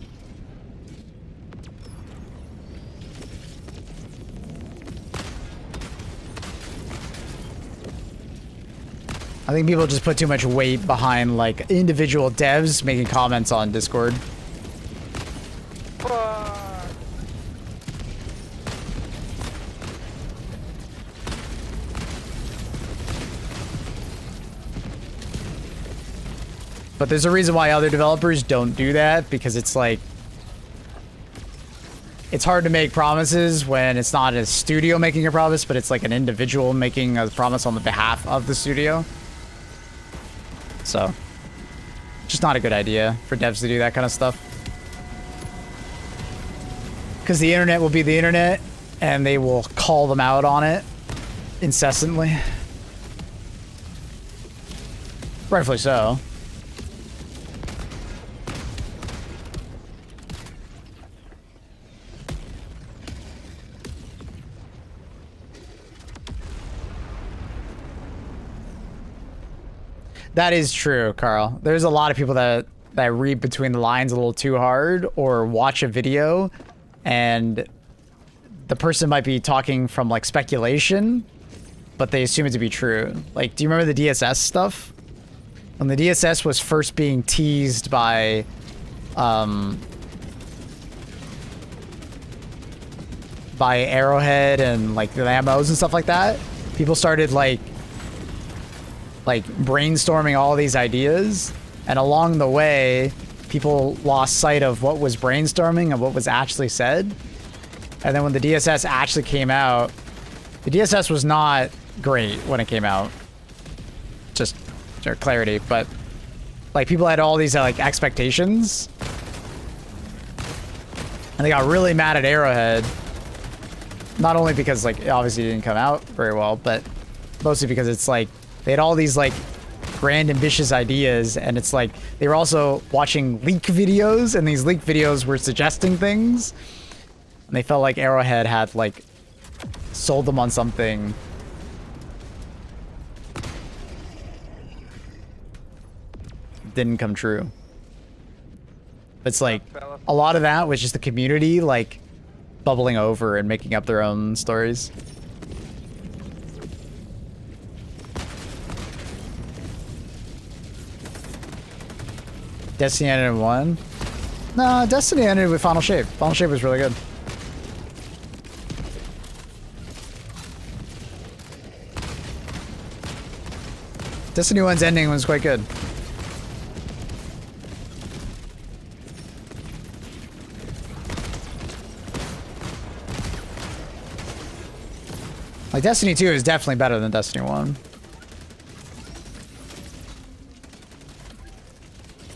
I think people just put too much weight behind like individual devs making comments on Discord. But there's a reason why other developers don't do that, because it's like, it's hard to make promises when it's not a studio making a promise, but it's like an individual making a promise on the behalf of the studio. So, just not a good idea for devs to do that kind of stuff. Because the internet will be the internet, and they will call them out on it incessantly. Rightfully so. That is true, Carl. There's a lot of people that read between the lines a little too hard, or watch a video and the person might be talking from like speculation, but they assume it to be true. Like, do you remember the DSS stuff? When the DSS was first being teased by Arrowhead and like the Lambos and stuff like that, people started like brainstorming all these ideas, and along the way people lost sight of what was brainstorming and what was actually said. And then when the DSS actually came out, the DSS was not great when it came out, just for clarity, but like people had all these like expectations and they got really mad at Arrowhead, not only because like it obviously didn't come out very well, but mostly because it's like they had all these like grand ambitious ideas, and it's like they were also watching leak videos, and these leak videos were suggesting things, and they felt like Arrowhead had like sold them on something. Didn't come true. It's like a lot of that was just the community like bubbling over and making up their own stories. Destiny ended in 1? No, Destiny ended with Final Shape. Final Shape was really good. Destiny 1's ending was quite good. Like, Destiny 2 is definitely better than Destiny 1.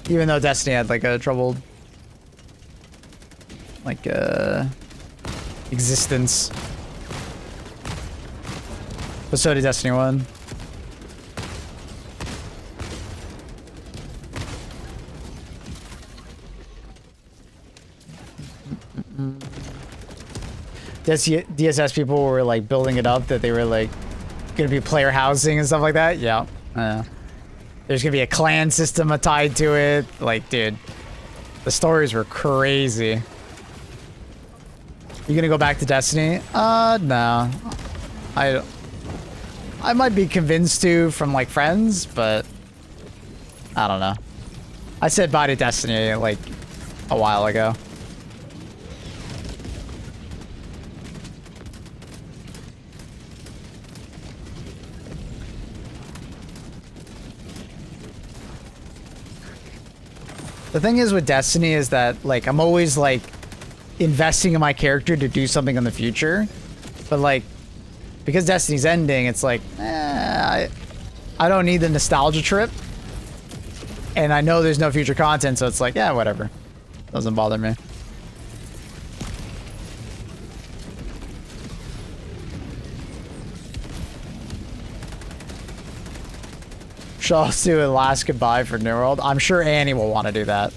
Even though Destiny had like a troubled like existence. But so did Destiny 1. DSS people were like building it up that they were like gonna be player housing and stuff like that. Yeah. There's gonna be a clan system tied to it. Like, dude, the stories were crazy. You gonna go back to Destiny? No. I might be convinced to from like friends, but I don't know. I said bye to Destiny like a while ago. The thing is with Destiny is that like I'm always like investing in my character to do something in the future, but like because Destiny's ending, it's like I don't need the nostalgia trip, and I know there's no future content, so it's like yeah, whatever, doesn't bother me. Shall do a last goodbye for New World. I'm sure Annie will want to do that.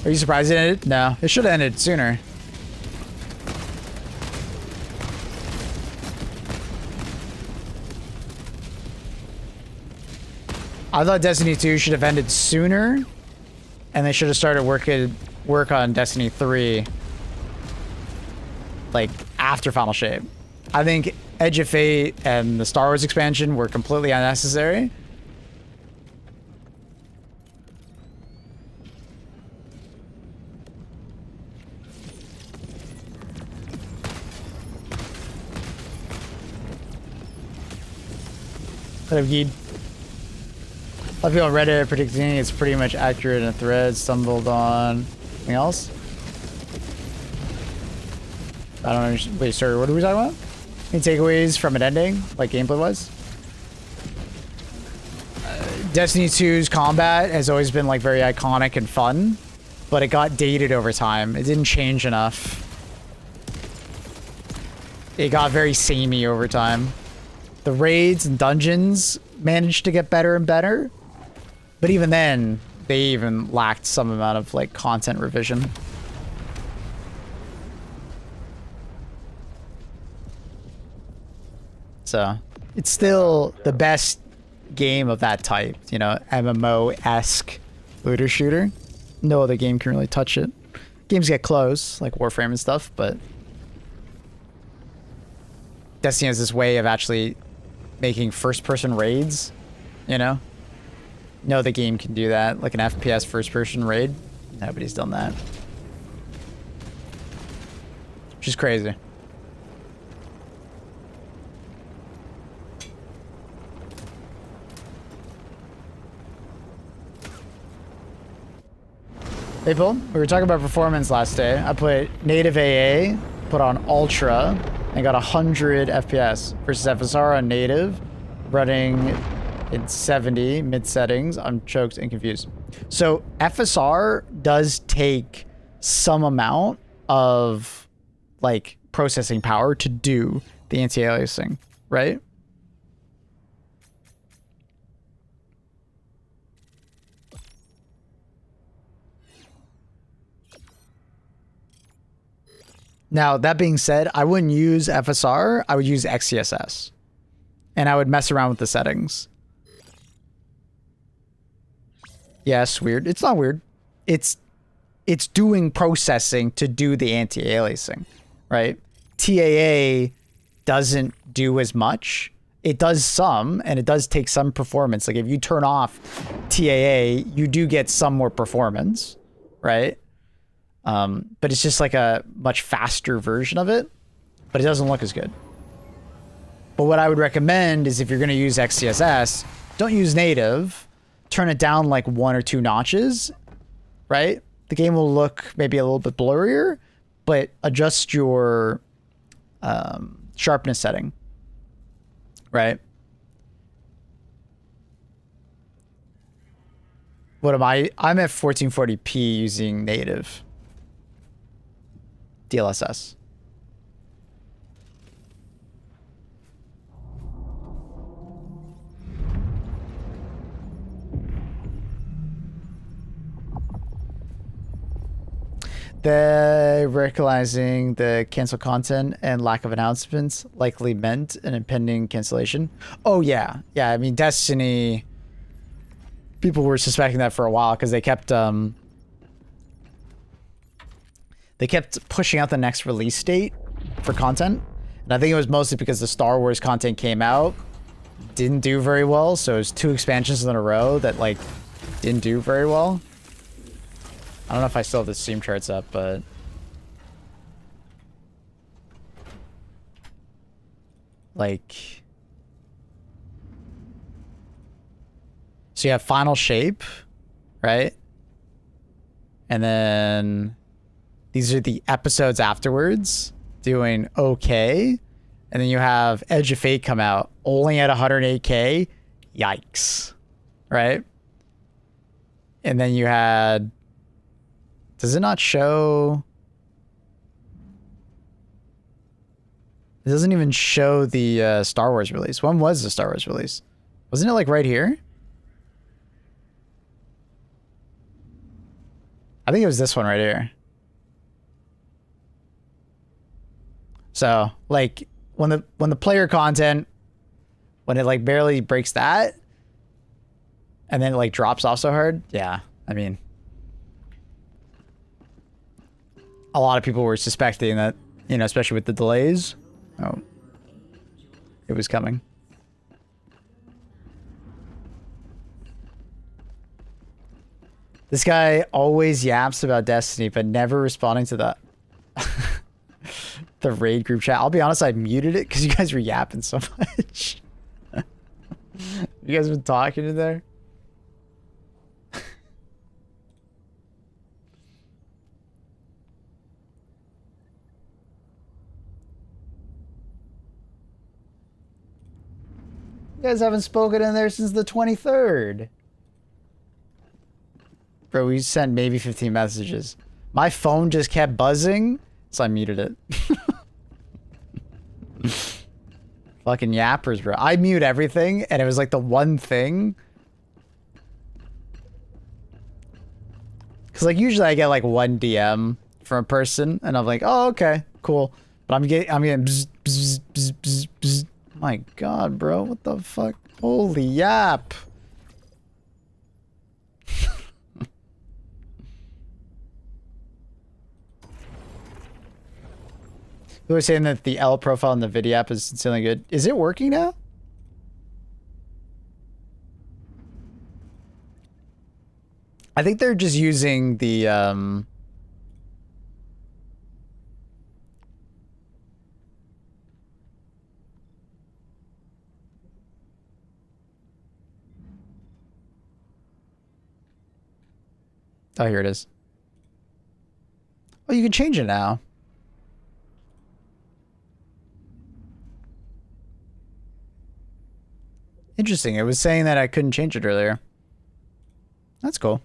Are you surprised it ended? No, it should have ended sooner. I thought Destiny 2 should have ended sooner, and they should have started work on Destiny 3 like after Final Shape. I think Edge of Fate and the Star Wars expansion were completely unnecessary. What up, Geed? A lot of people on Reddit are predicting it's pretty much accurate in a thread stumbled on. Anything else? I don't know. Wait, sorry, what are we talking about? Any takeaways from an ending, like gameplay-wise? Destiny 2's combat has always been like very iconic and fun, but it got dated over time. It didn't change enough. It got very samey over time. The raids and dungeons managed to get better and better, but even then, they even lacked some amount of like content revision. So it's still the best game of that type, you know, MMO-esque looter shooter. No other game can really touch it. Games get close, like Warframe and stuff, but Destiny has this way of actually making first-person raids, you know? No other game can do that, like an FPS first-person raid. Nobody's done that. Which is crazy. Hey, Paul, we were talking about performance last day. I put native AA, put on Ultra, and got 100 FPS versus FSR on native, running in 70 mid settings. I'm choked and confused. So FSR does take some amount of like processing power to do the anti-aliasing, right? Now, that being said, I wouldn't use FSR. I would use XCSS. And I would mess around with the settings. Yes, weird. It's not weird. It's doing processing to do the anti-aliasing, right? TAA doesn't do as much. It does some, and it does take some performance. Like if you turn off TAA, you do get some more performance, right? But it's just like a much faster version of it, but it doesn't look as good. But what I would recommend is if you're going to use XCSS, don't use native, turn it down like 1 or 2 notches, right? The game will look maybe a little bit blurrier, but adjust your sharpness setting, right? What am I? I'm at 1440p using native DLSS. They're recognizing the cancel content and lack of announcements likely meant an impending cancellation. Oh yeah, yeah. I mean, Destiny. People were suspecting that for a while because they kept pushing out the next release date for content, and I think it was mostly because the Star Wars content came out, didn't do very well. So it was 2 expansions in a row that like didn't do very well. I don't know if I still have the Steam charts up, but like, so you have Final Shape, right? And then these are the episodes afterwards doing okay. And then you have Edge of Fate come out only at 108K. Yikes. Right? And then you had, does it not show? It doesn't even show the Star Wars release. When was the Star Wars release? Wasn't it like right here? I think it was this one right here. So like when the player content, when it like barely breaks that and then it like drops off so hard. Yeah. I mean, a lot of people were suspecting that, you know, especially with the delays. Oh, it was coming. This guy always yaps about Destiny, but never responding to the the raid group chat. I'll be honest, I muted it because you guys were yapping so much. You guys been talking in there? You guys haven't spoken in there since the 23rd. Bro, we sent maybe 15 messages. My phone just kept buzzing, so I muted it. Fucking yappers, bro. I mute everything, and it was like the one thing. Because like usually I get like one DM from a person, and I'm like, oh, okay, cool. But I'm getting bzz, bzz, bzz, bzz, bzz. My God, bro, what the fuck? Holy yap. People are saying that the L profile in the video app is sincerely good. Is it working now? I think they're just using the oh, here it is. Oh, you can change it now. Interesting. It was saying that I couldn't change it earlier. That's cool.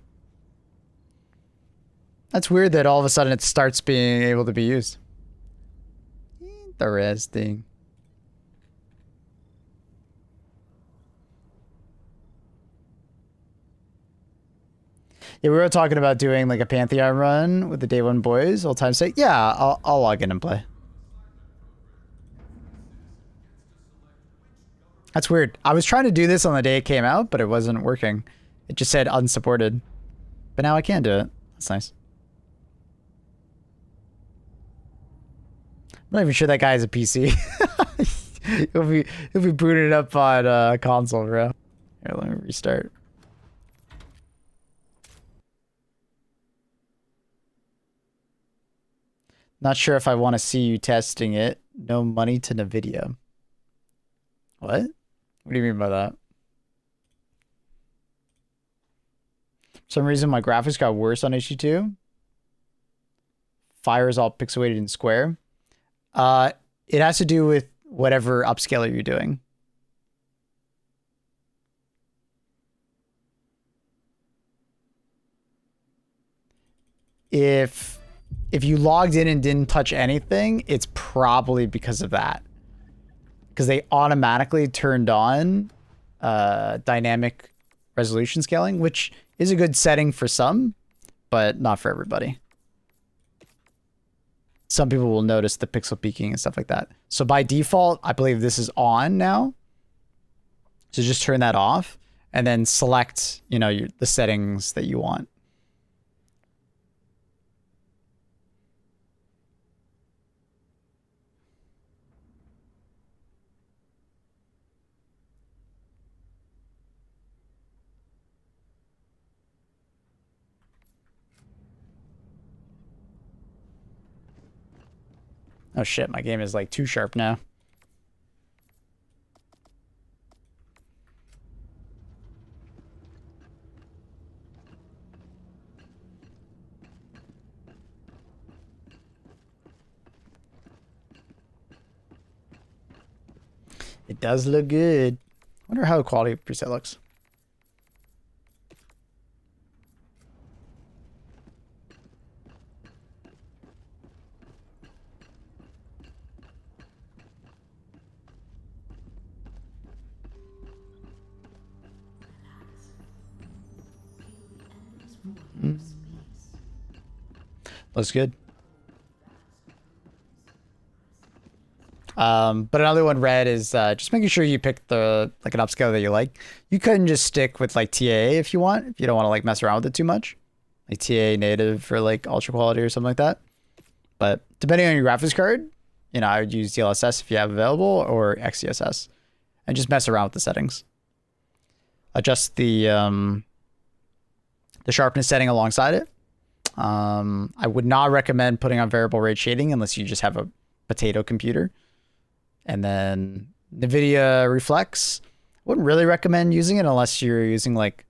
That's weird that all of a sudden it starts being able to be used. Interesting. Yeah, we were talking about doing like a Pantheon run with the Day One boys. Old time sake. Yeah, I'll log in and play. That's weird. I was trying to do this on the day it came out, but it wasn't working. It just said unsupported. But now I can do it. That's nice. I'm not even sure that guy has a PC. he'll be booted up on console, bro. Here, let me restart. Not sure if I want to see you testing it. No money to NVIDIA. What? What do you mean by that? For some reason, my graphics got worse on HD2. Fire is all pixelated and square. It has to do with whatever upscaler you're doing. if you logged in and didn't touch anything, it's probably because of that. Because they automatically turned on dynamic resolution scaling, which is a good setting for some, but not for everybody. Some people will notice the pixel peaking and stuff like that. So by default, I believe this is on now. So just turn that off and then select, you know, the settings that you want. Oh shit, my game is like too sharp now. It does look good. Wonder how the quality preset looks. Looks good. But another one, Red, is just making sure you pick the an upscale that you like. You couldn't just stick with like TAA if you want, if you don't want to like mess around with it too much, like TAA native for like ultra quality or something like that. But depending on your graphics card, you know, I would use DLSS if you have available, or XeSS, and just mess around with the settings. Adjust the sharpness setting alongside it. I would not recommend putting on variable rate shading unless you just have a potato computer. And then NVIDIA Reflex, wouldn't really recommend using it unless you're using like,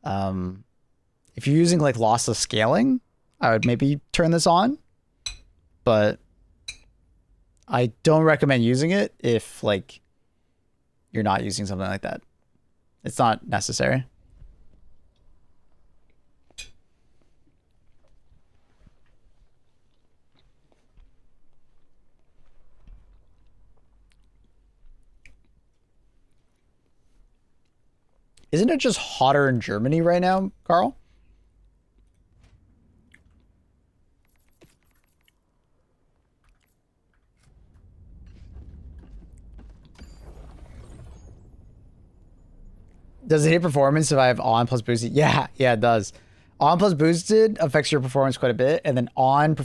if you're using like lossless scaling, I would maybe turn this on, but I don't recommend using it if like you're not using something like that. It's not necessary. Isn't it just hotter in Germany right now, Carl? Does it hit performance if I have on plus boosted? Yeah, it does. On plus boosted affects your performance quite a bit, and then on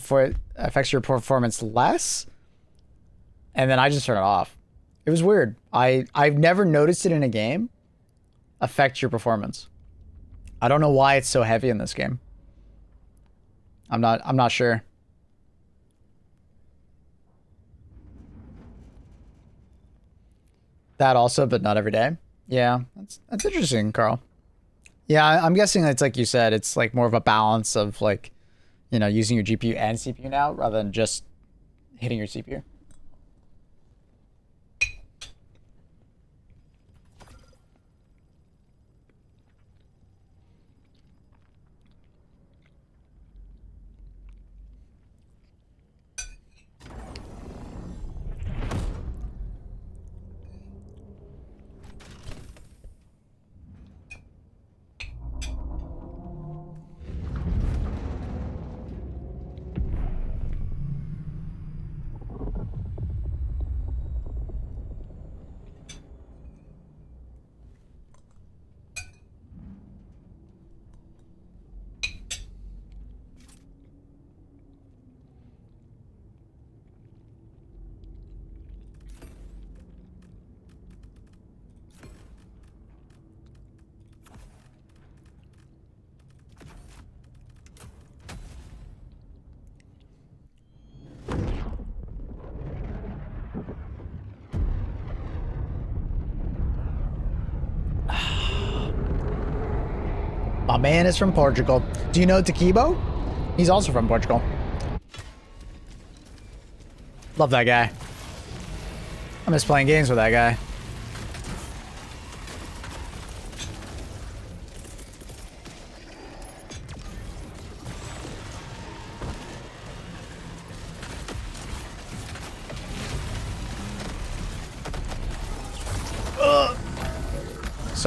affects your performance less. And then I just turn it off. It was weird. I've never noticed it in a game affect your performance. I don't know why it's so heavy in this game. I'm not sure. That also, but not every day. Yeah, that's interesting, Carl. Yeah, I'm guessing it's like you said, it's like more of a balance of like, you know, using your GPU and CPU now rather than just hitting your CPU. My man is from Portugal. Do you know Taquibo? He's also from Portugal. Love that guy. I miss playing games with that guy.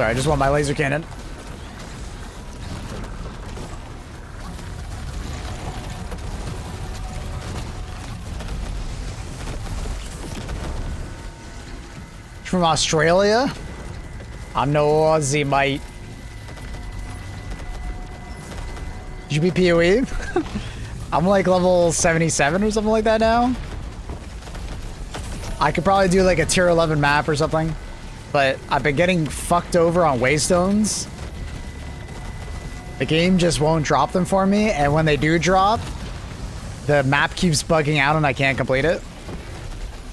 Sorry, I just want my laser cannon. From Australia? I'm no Aussie, mate. Did you be PoE? I'm like level 77 or something like that now. I could probably do like a tier 11 map or something. But I've been getting fucked over on waystones. The game just won't drop them for me, and when they do drop, the map keeps bugging out and I can't complete it.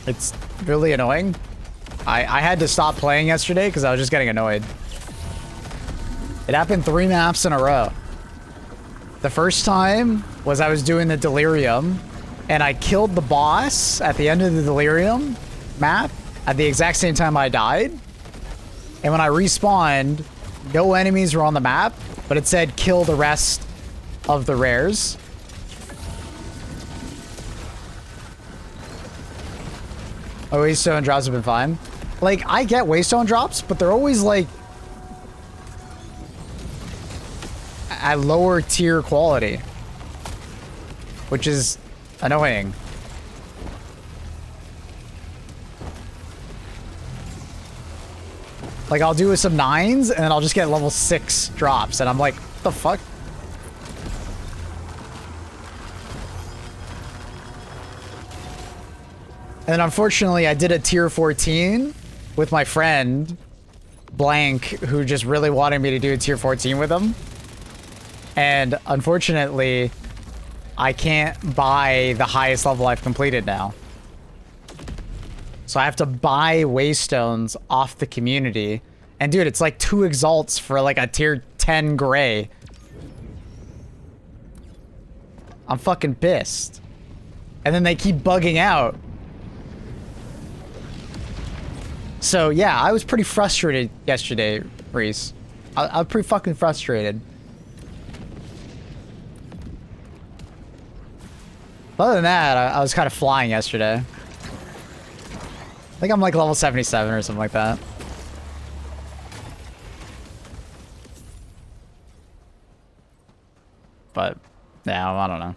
It's really annoying. I had to stop playing yesterday because I was just getting annoyed. It happened 3 maps in a row. The first time was I was doing the Delirium, and I killed the boss at the end of the Delirium map at the exact same time I died. And when I respawned, no enemies were on the map, but it said kill the rest of the rares. Oh, Waystone drops have been fine. Like, I get Waystone drops, but they're always like at lower tier quality, which is annoying. Like, I'll do some 9s and then I'll just get level 6 drops, and I'm like, what the fuck? And then unfortunately I did a tier 14 with my friend Blank, who just really wanted me to do a tier 14 with him. And unfortunately, I can't buy the highest level I've completed now. So I have to buy Waystones off the community. And dude, it's like 2 exalts for like a tier 10 gray. I'm fucking pissed. And then they keep bugging out. So yeah, I was pretty frustrated yesterday, Reese. I was pretty fucking frustrated. Other than that, I was kind of flying yesterday. I think I'm like level 77 or something like that. But, yeah, I don't know.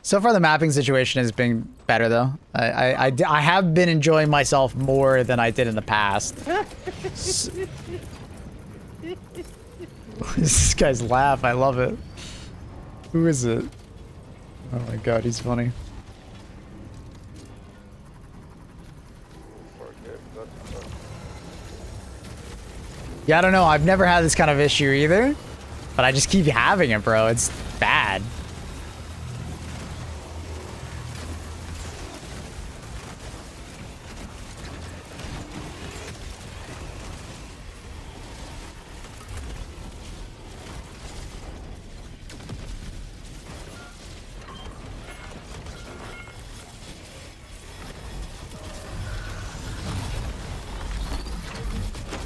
So far, the mapping situation has been better, though. I have been enjoying myself more than I did in the past. This guy's laugh, I love it. Who is it? Oh my god, he's funny. Yeah, I don't know. I've never had this kind of issue either. But I just keep having it, bro. It's bad.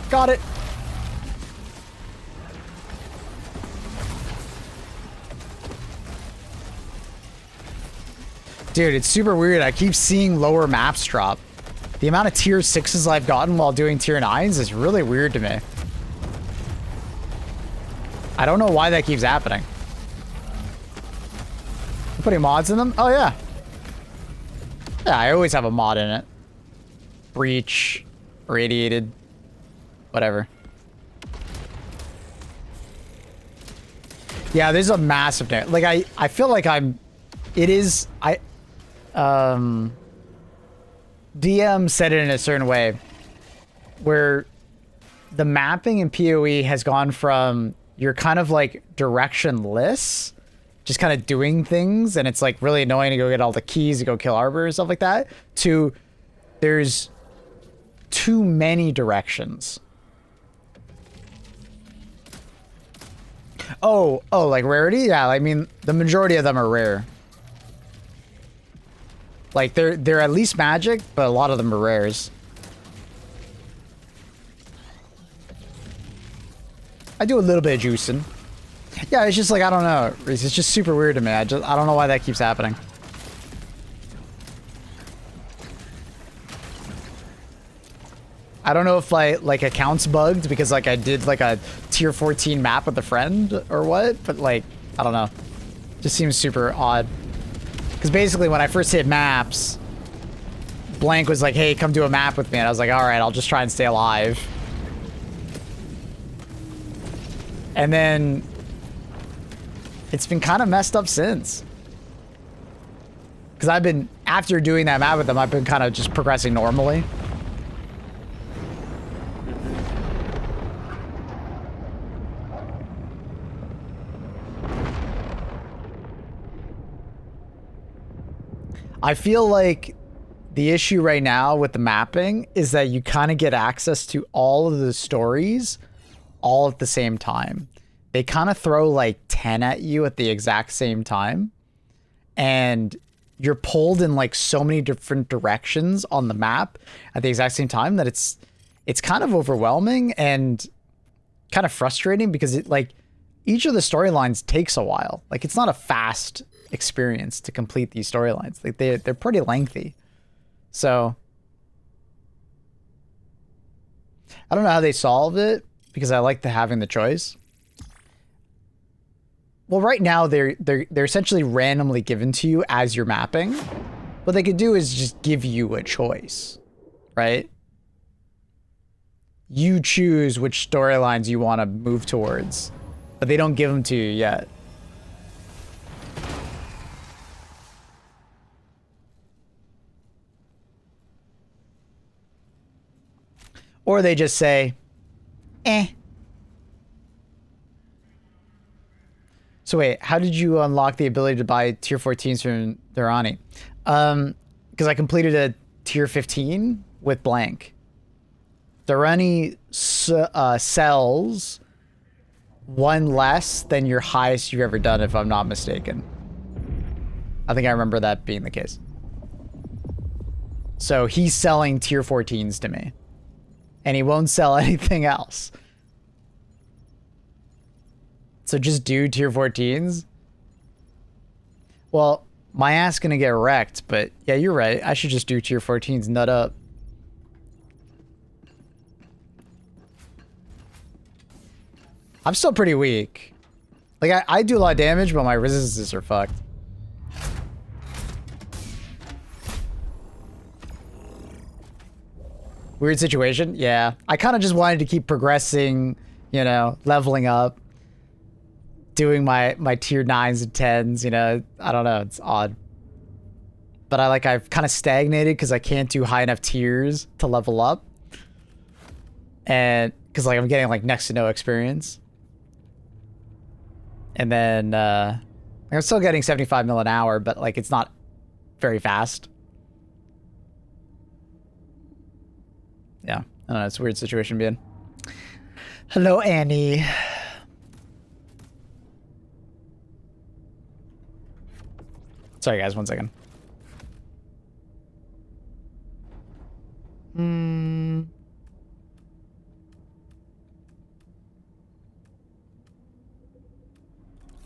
Got it. Dude, it's super weird. I keep seeing lower maps drop. The amount of tier 6s I've gotten while doing tier 9s is really weird to me. I don't know why that keeps happening. You putting mods in them? Oh, yeah. Yeah, I always have a mod in it. Breach, radiated, whatever. Yeah, there's a massive... Like, I feel like I'm... It is... DM said it in a certain way where the mapping in PoE has gone from you're kind of like directionless, just kind of doing things, and it's like really annoying to go get all the keys to go kill Arbor and stuff like that, to there's too many directions. Oh, like rarity? Yeah, I mean, the majority of them are rare. Like, they're at least magic, but a lot of them are rares. I do a little bit of juicing. Yeah, it's just like, I don't know. It's just super weird to me. I don't know why that keeps happening. I don't know if like accounts bugged because like I did like a tier 14 map with a friend or what, but like, I don't know. Just seems super odd. Because basically when I first hit maps, Blank was like, hey, come do a map with me. And I was like, all right, I'll just try and stay alive. And then it's been kind of messed up since. Because I've been, after doing that map with them, I've been kind of just progressing normally. I feel like the issue right now with the mapping is that you kind of get access to all of the stories all at the same time. They kind of throw like 10 at you at the exact same time. And you're pulled in like so many different directions on the map at the exact same time that it's kind of overwhelming and kind of frustrating because it like each of the storylines takes a while. Like it's not a fast experience to complete these storylines. Like they're pretty lengthy. So I don't know how they solved it because I like having the choice. Well, right now they're essentially randomly given to you as you're mapping. What they could do is just give you a choice, right? You choose which storylines you want to move towards, but they don't give them to you yet. Or they just say, eh. So wait, how did you unlock the ability to buy tier 14s from Durrani? Because I completed a tier 15 with Blank. Durrani sells one less than your highest you've ever done, if I'm not mistaken. I think I remember that being the case. So he's selling tier 14s to me. And he won't sell anything else. So just do tier 14s? Well, my ass gonna get wrecked, but yeah, you're right. I should just do tier 14s, nut up. I'm still pretty weak. Like, I do a lot of damage, but my resistances are fucked. Weird situation? Yeah. I kind of just wanted to keep progressing, you know, leveling up. Doing my tier 9s and 10s, you know, I don't know, it's odd. But I've kind of stagnated because I can't do high enough tiers to level up. And because like I'm getting like next to no experience. And then I'm still getting 75 mil an hour, but like it's not very fast. Yeah, I don't know, it's a weird situation to be in. Hello, Annie. Sorry, guys, 1 second.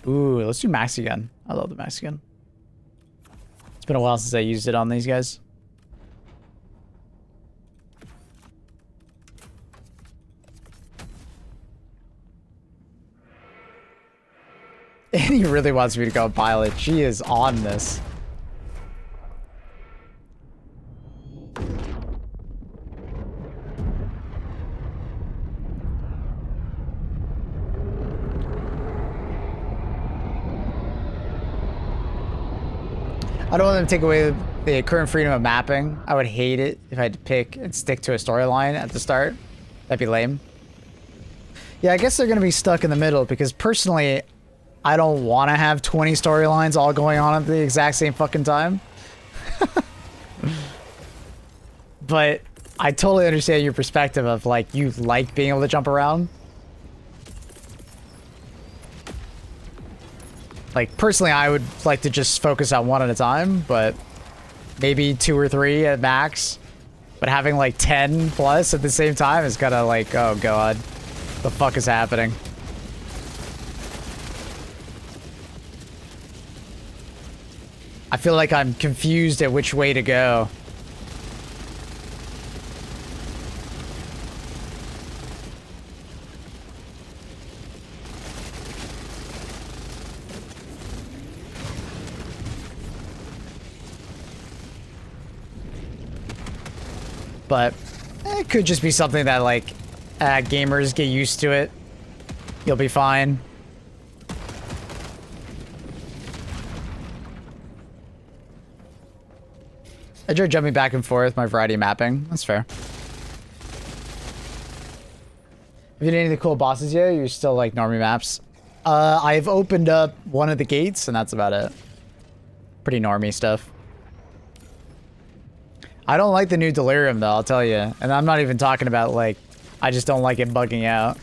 Ooh, let's do Maxi Gun. I love the Maxi Gun. It's been a while since I used it on these guys. Annie really wants me to go pilot. She is on this. I don't want them to take away the current freedom of mapping. I would hate it if I had to pick and stick to a storyline at the start. That'd be lame. Yeah, I guess they're going to be stuck in the middle because personally, I don't want to have 20 storylines all going on at the exact same fucking time. But I totally understand your perspective of like, you like being able to jump around. Like, personally, I would like to just focus on one at a time, but maybe 2 or 3 at max. But having like 10 plus at the same time is kind of like, oh god, the fuck is happening? I feel like I'm confused at which way to go. But it could just be something that, like, gamers get used to it. You'll be fine. I enjoy jumping back and forth, my variety mapping. That's fair. Have you done any of the cool bosses yet? Or you're still like normie maps? I've opened up one of the gates and that's about it. Pretty normie stuff. I don't like the new Delirium though, I'll tell you. And I'm not even talking about like, I just don't like it bugging out.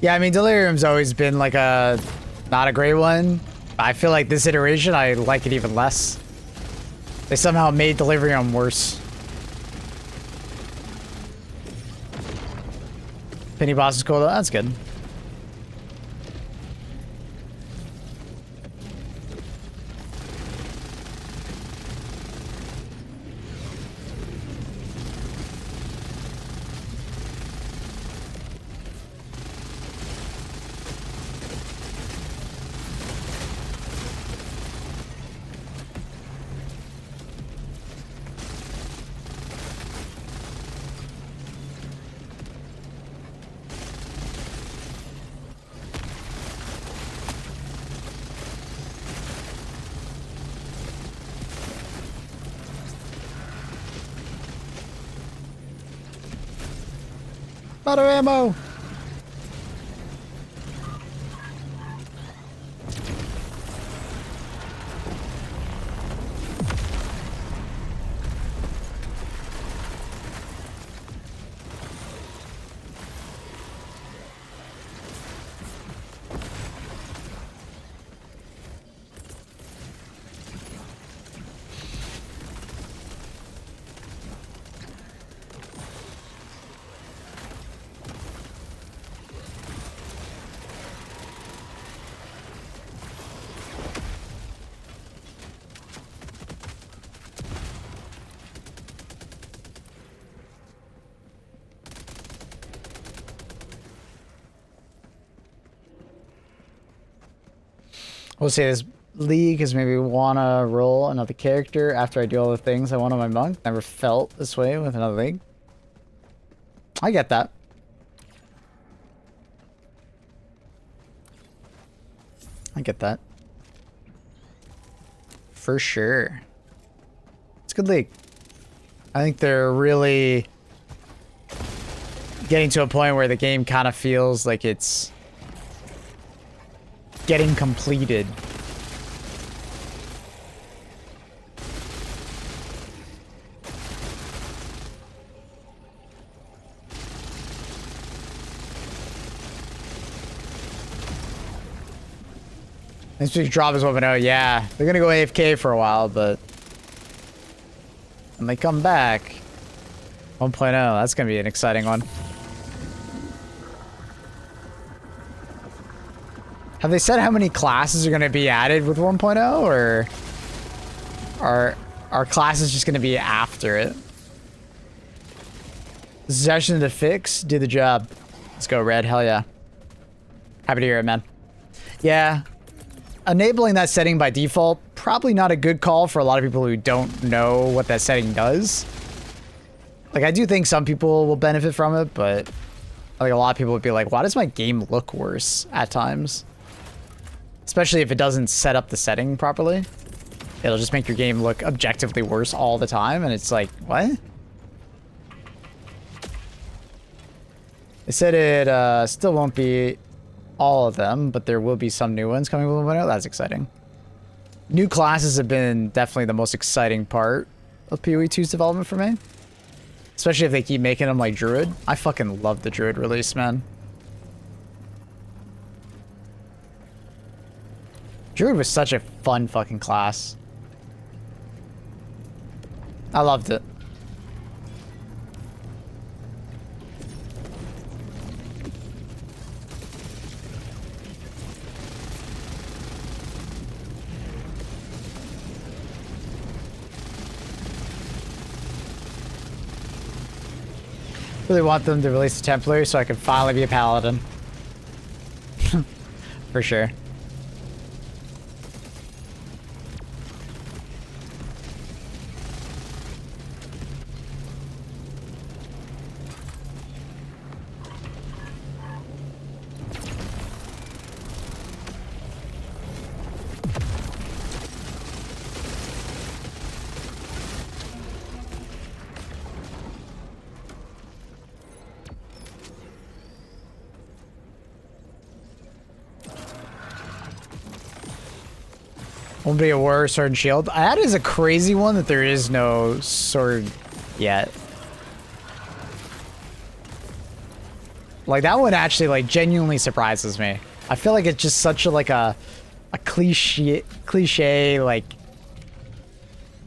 Yeah, I mean, Delirium's always been like not a great one. I feel like this iteration, I like it even less. They somehow made Delirium worse. Penny boss is cool though, that's good. Out of ammo. We'll say this league is maybe wanna roll another character after I do all the things I want on my monk. Never felt this way with another league. I get that. I get that. For sure. It's a good league. I think they're really getting to a point where the game kind of feels like it's getting completed. This big drop is 1.0. Yeah, they're gonna go AFK for a while, but when they come back, 1.0, that's gonna be an exciting one. Have they said how many classes are going to be added with 1.0, or are classes just going to be after it? Suggestion to fix, do the job. Let's go, Red. Hell yeah. Happy to hear it, man. Yeah. Enabling that setting by default, probably not a good call for a lot of people who don't know what that setting does. Like, I do think some people will benefit from it, but I think a lot of people would be like, why does my game look worse at times? Especially if it doesn't set up the setting properly. It'll just make your game look objectively worse all the time, and it's like, what? They said it still won't be all of them, but there will be some new ones coming with 1.0. That's exciting. New classes have been definitely the most exciting part of PoE 2's development for me. Especially if they keep making them like Druid. I fucking love the Druid release, man. Druid was such a fun fucking class. I loved it. Really want them to release the Templar so I can finally be a paladin. For sure. Won't be a war, sword, and shield. That is a crazy one that there is no sword yet. Like, that one actually, like, genuinely surprises me. I feel like it's just such a, like, a cliche, like,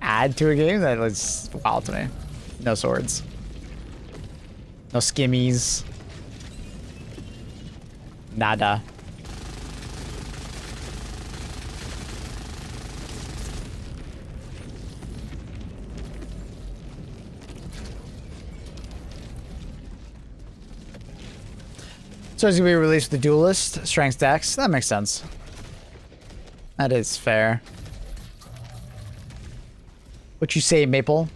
add to a game that is wild to me. No swords. No skimmies. Nada. So it's gonna be released with the duelist, strength dex. That makes sense. That is fair. What you say, Maple?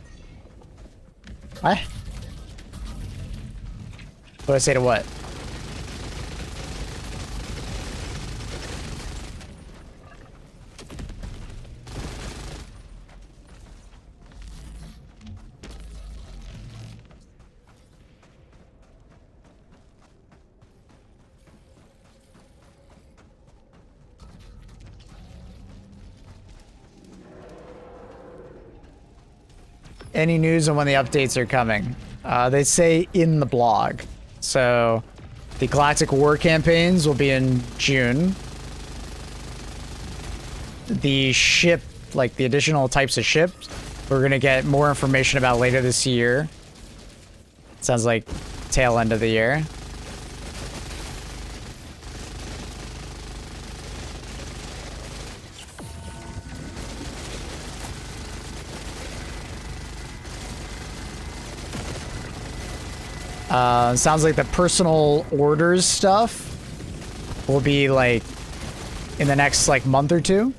What? What do I say to what? Any news on when the updates are coming? They say in the blog. So the Galactic War campaigns will be in June. The ship, like the additional types of ships, we're gonna get more information about later this year. Sounds like tail end of the year. Sounds like the personal orders stuff will be like in the next like month or two.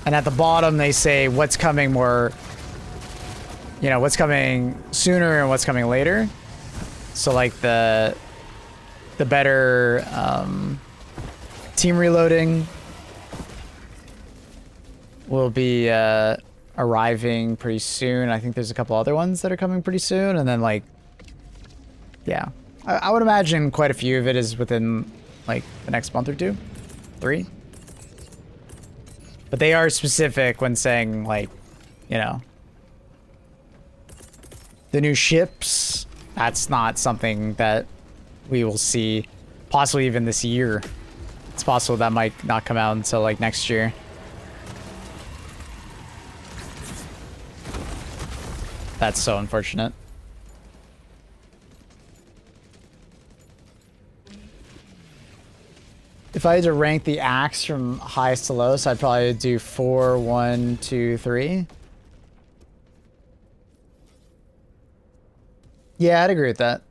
And at the bottom they say what's coming more, you know, what's coming sooner and what's coming later. So like the better team reloading will be arriving pretty soon. I think there's a couple other ones that are coming pretty soon, and then like, yeah, I would imagine quite a few of it is within like the next month or two, 3. But they are specific when saying like, you know, the new ships. That's not something that we will see, possibly even this year. It's possible that might not come out until like next year. That's so unfortunate. If I had to rank the acts from highest to lowest, I'd probably do 4, 1, 2, 3. Yeah, I'd agree with that.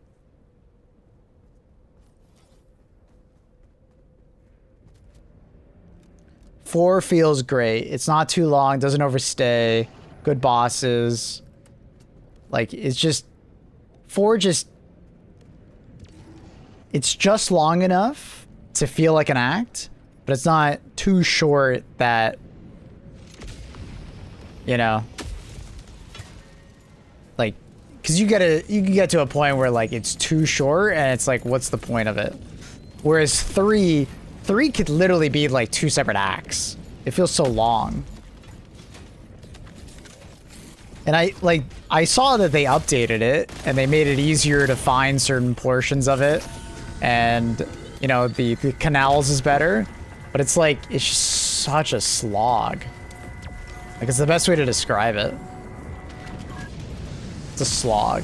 Four feels great. It's not too long, doesn't overstay, good bosses. Like, it's just... 4 just... It's just long enough to feel like an act, but it's not too short that... You know... Like, because you can get to a point where, like, it's too short, and it's like, what's the point of it? Whereas 3 could literally be, like, 2 separate acts. It feels so long. And I saw that they updated it and they made it easier to find certain portions of it. And you know, the canals is better, but it's like, it's just such a slog. Like, it's the best way to describe it. It's a slog.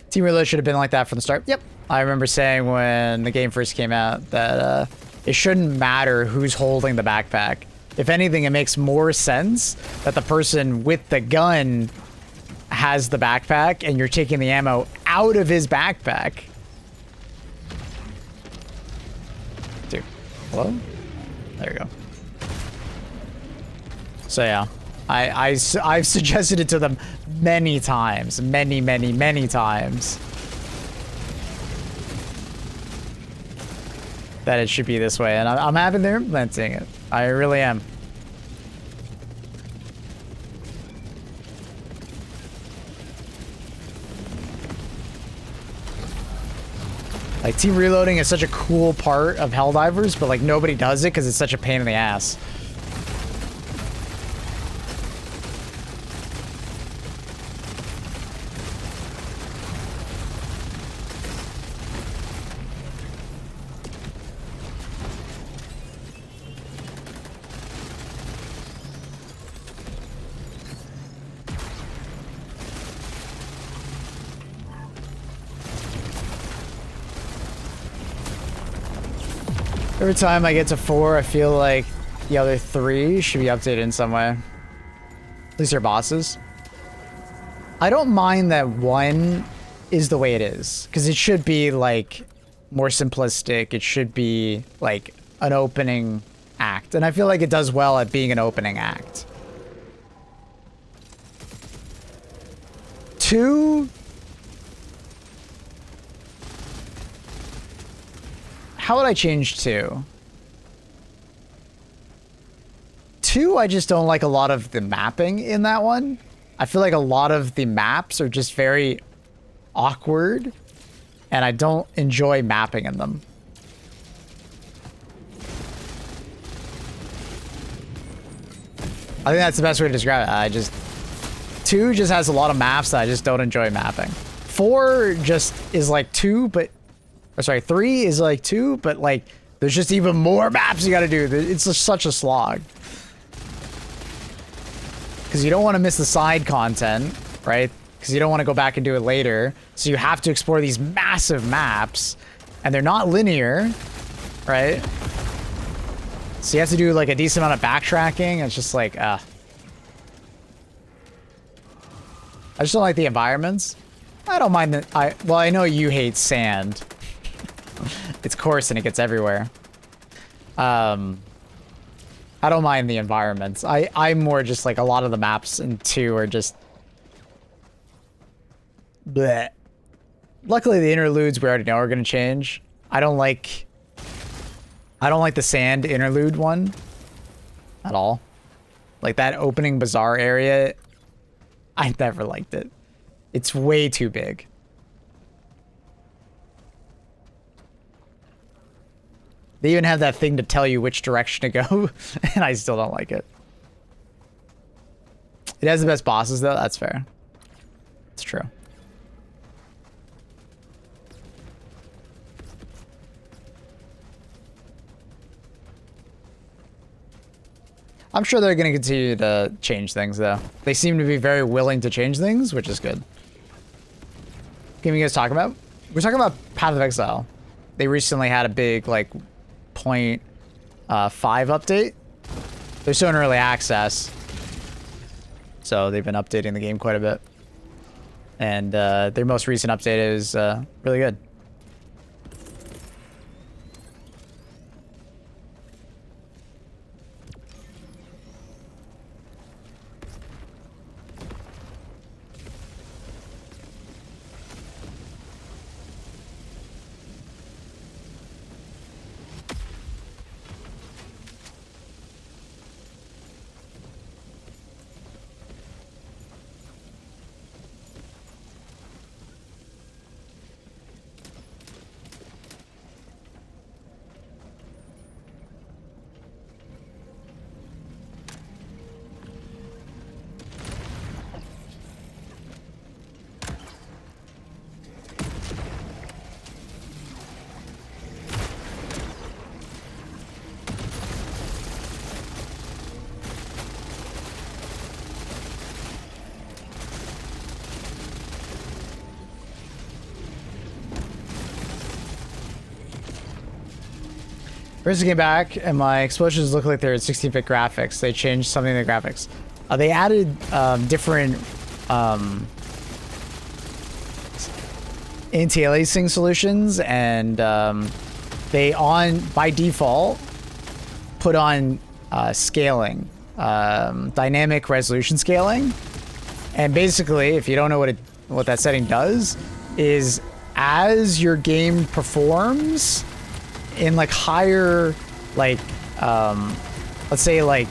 Team Reload should have been like that from the start. Yep. I remember saying when the game first came out that it shouldn't matter who's holding the backpack. If anything, it makes more sense that the person with the gun has the backpack and you're taking the ammo out of his backpack. Dude, hello? There you go. So yeah, I've suggested it to them many times, many times, that it should be this way, and I'm happy they're implementing it. I really am. Like, team reloading is such a cool part of Helldivers, but like nobody does it because it's such a pain in the ass. Every time I get to 4, I feel like the other 3 should be updated in some way. At least they're bosses. I don't mind that 1 is the way it is, because it should be like more simplistic. It should be like an opening act, and I feel like it does well at being an opening act. 2. How would I change 2? 2, I just don't like a lot of the mapping in that one. I feel like a lot of the maps are just very awkward, and I don't enjoy mapping in them. I think that's the best way to describe it. 2 just has a lot of maps that I just don't enjoy mapping. 4 just is like 2, but... Or sorry, 3 is like 2, but like, there's just even more maps you gotta do. It's just such a slog. Because you don't want to miss the side content, right? Because you don't want to go back and do it later. So you have to explore these massive maps, and they're not linear, right? So you have to do like a decent amount of backtracking. It's just like, I just don't like the environments. I don't mind that. Well, I know you hate sand. It's coarse and it gets everywhere. I don't mind the environments. I'm more just like a lot of the maps in 2 are just bleh. Luckily the interludes we already know are going to change. I don't like the sand interlude one at all. Like that opening bazaar area, I never liked it. It's way too big. They even have that thing to tell you which direction to go, and I still don't like it. It has the best bosses, though. That's fair. It's true. I'm sure they're going to continue to change things, though. They seem to be very willing to change things, which is good. What are you guys talking about? We're talking about Path of Exile. They recently had a big, like... 0.5 update. They're still in early access, so they've been updating the game quite a bit, and their most recent update is really good. First, I came back and my explosions look like they're at 16-bit graphics. They changed something in the graphics. They added different anti-aliasing solutions, and they by default put on scaling, dynamic resolution scaling. And basically, if you don't know what that setting does, is as your game performs in like higher, like let's say like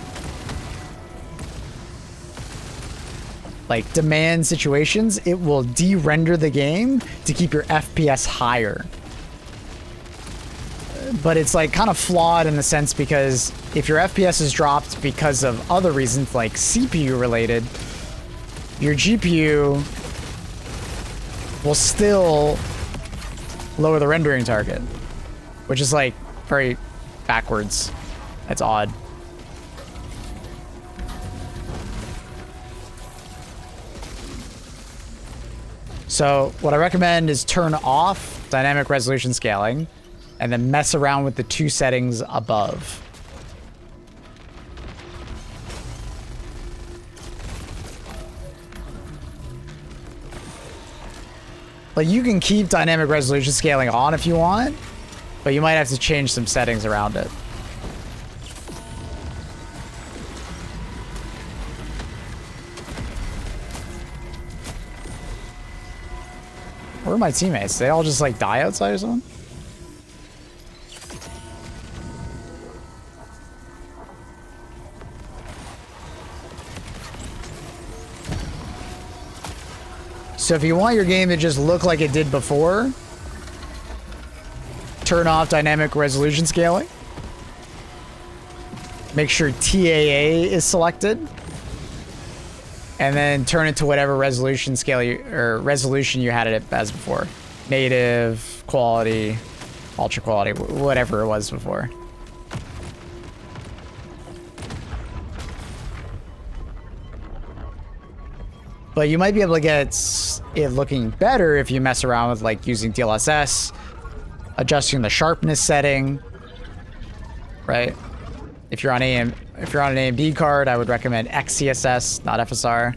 demand situations, it will de-render the game to keep your FPS higher. But it's like kind of flawed in the sense because if your FPS is dropped because of other reasons like CPU related, your GPU will still lower the rendering target, which is like very backwards. That's odd. So what I recommend is turn off dynamic resolution scaling and then mess around with the two settings above. Like, you can keep dynamic resolution scaling on if you want, but you might have to change some settings around it. Where are my teammates? They all just like die outside or something? So if you want your game to just look like it did before, turn off dynamic resolution scaling. Make sure TAA is selected. And then turn it to whatever resolution resolution you had it as before. Native, quality, ultra quality, whatever it was before. But you might be able to get it looking better if you mess around with like using DLSS, adjusting the sharpness setting, right? If you're on an AMD card, I would recommend XCSS, not FSR.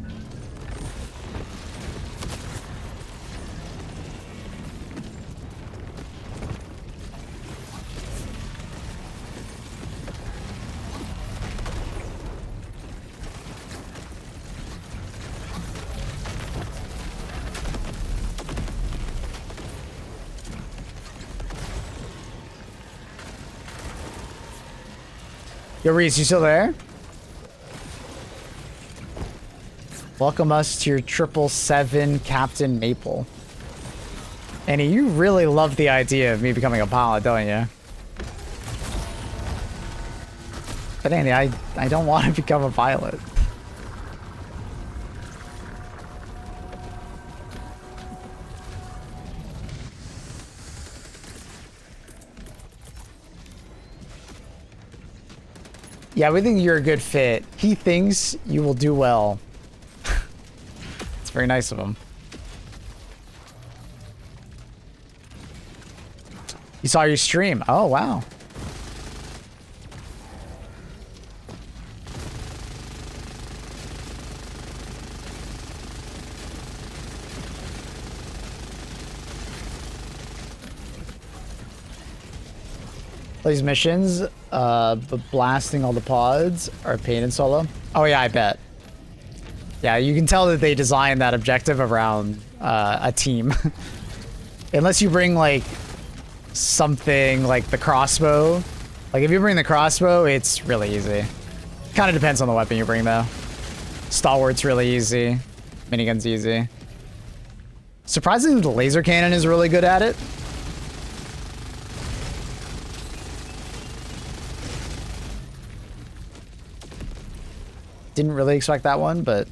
Yo, Reese, you still there? Welcome us to your 777 Captain Maple. Annie, you really love the idea of me becoming a pilot, don't you? But Annie, I don't want to become a pilot. Yeah, we think you're a good fit. He thinks you will do well. It's very nice of him. You saw your stream. Oh, wow. These missions, but blasting all the pods are a pain in solo. Oh yeah, I bet. Yeah, you can tell that they designed that objective around a team. Unless you bring like something like the crossbow. Like if you bring the crossbow, it's really easy. Kind of depends on the weapon you bring though. Stalwart's really easy. Minigun's easy. Surprisingly, the laser cannon is really good at it. Didn't really expect that one, but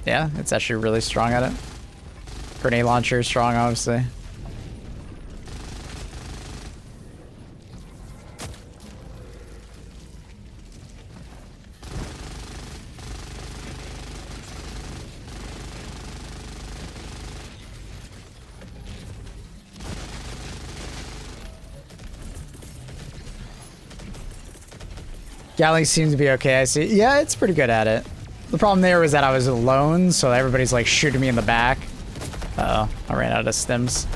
yeah, it's actually really strong at it. Grenade launcher is strong, obviously. Gatling seemed to be okay, I see. Yeah, it's pretty good at it. The problem there was that I was alone, so everybody's like shooting me in the back. Uh-oh, I ran out of stims.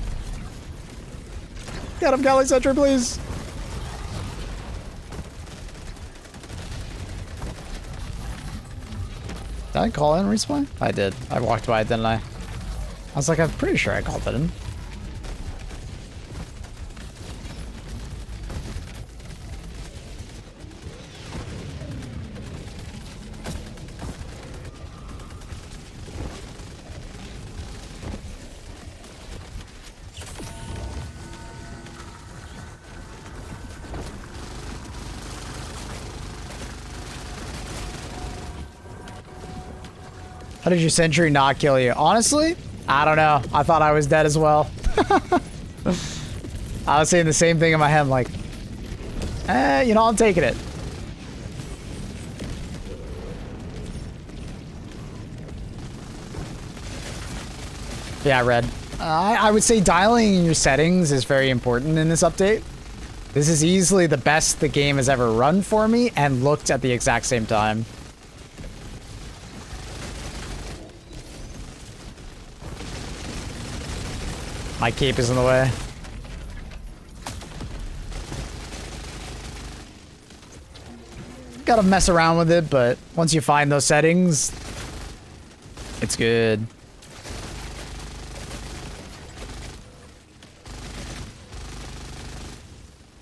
Get him, Gatling Sentry, please. Did I call in respawn? I did. I walked by it, didn't I? I was like, I'm pretty sure I called it in. How did your sentry not kill you? Honestly, I don't know. I thought I was dead as well. I was saying the same thing in my head, like, you know, I'm taking it. Yeah, Red. I would say dialing in your settings is very important in this update. This is easily the best the game has ever run for me and looked at the exact same time. My cape is in the way. Gotta mess around with it, but once you find those settings, it's good.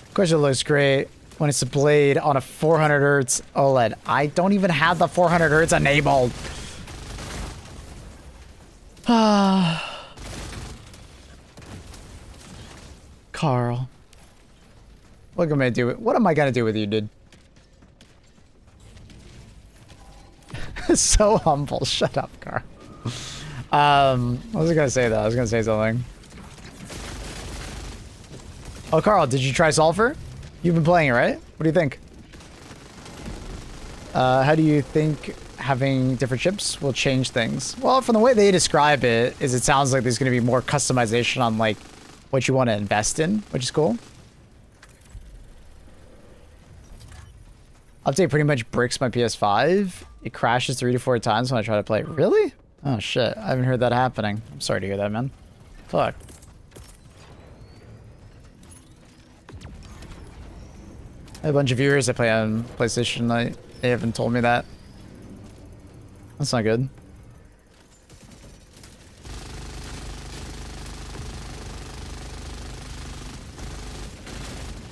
Of course it looks great when it's a blade on a 400 Hz OLED. I don't even have the 400 Hz enabled. Ah. Carl. What am I do? What am I gonna do with you, dude? So humble. Shut up, Carl. What was I gonna say though? I was gonna say something. Oh, Carl, did you try Sulfur? You've been playing it, right? What do you think? How do you think having different chips will change things? Well, from the way they describe it, it sounds like there's gonna be more customization on like what you want to invest in, which is cool. Update pretty much bricks my PS5. It crashes 3 to 4 times when I try to play. Really? Oh shit, I haven't heard that happening. I'm sorry to hear that, man. Fuck. I have a bunch of viewers that play on PlayStation. They haven't told me that. That's not good.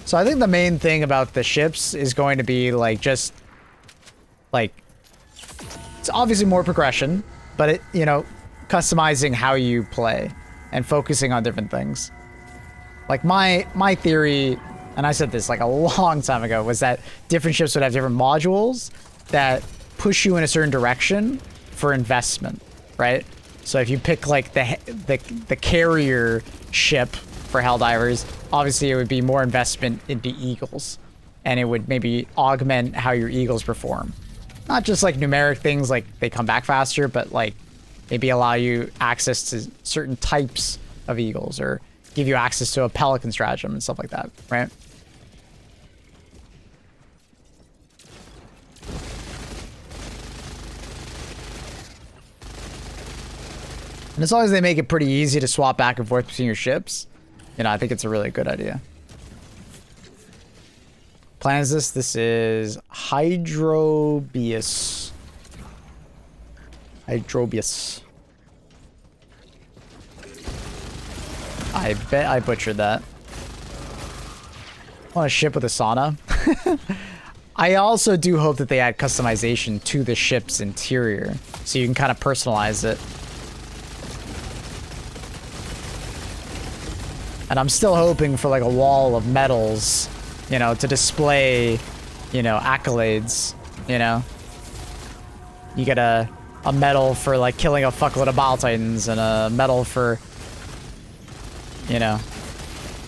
So I think the main thing about the ships is going to be like just like it's obviously more progression, but it, you know, customizing how you play and focusing on different things. Like my theory, and I said this like a long time ago, was that different ships would have different modules that push you in a certain direction for investment, right? So if you pick like the carrier ship for Helldivers, obviously it would be more investment into Eagles, and it would maybe augment how your Eagles perform. Not just like numeric things like they come back faster, but like maybe allow you access to certain types of Eagles or give you access to a Pelican stratagem and stuff like that, right? And as long as they make it pretty easy to swap back and forth between your ships, you know, I think it's a really good idea. Plan is this? This is Hydrobius. Hydrobius. I bet I butchered that. I want a ship with a sauna. I also do hope that they add customization to the ship's interior, so you can kind of personalize it. And I'm still hoping for like a wall of medals, you know, to display, you know, accolades, you know. You get a medal for like killing a fuckload of Bile Titans and a medal for, you know,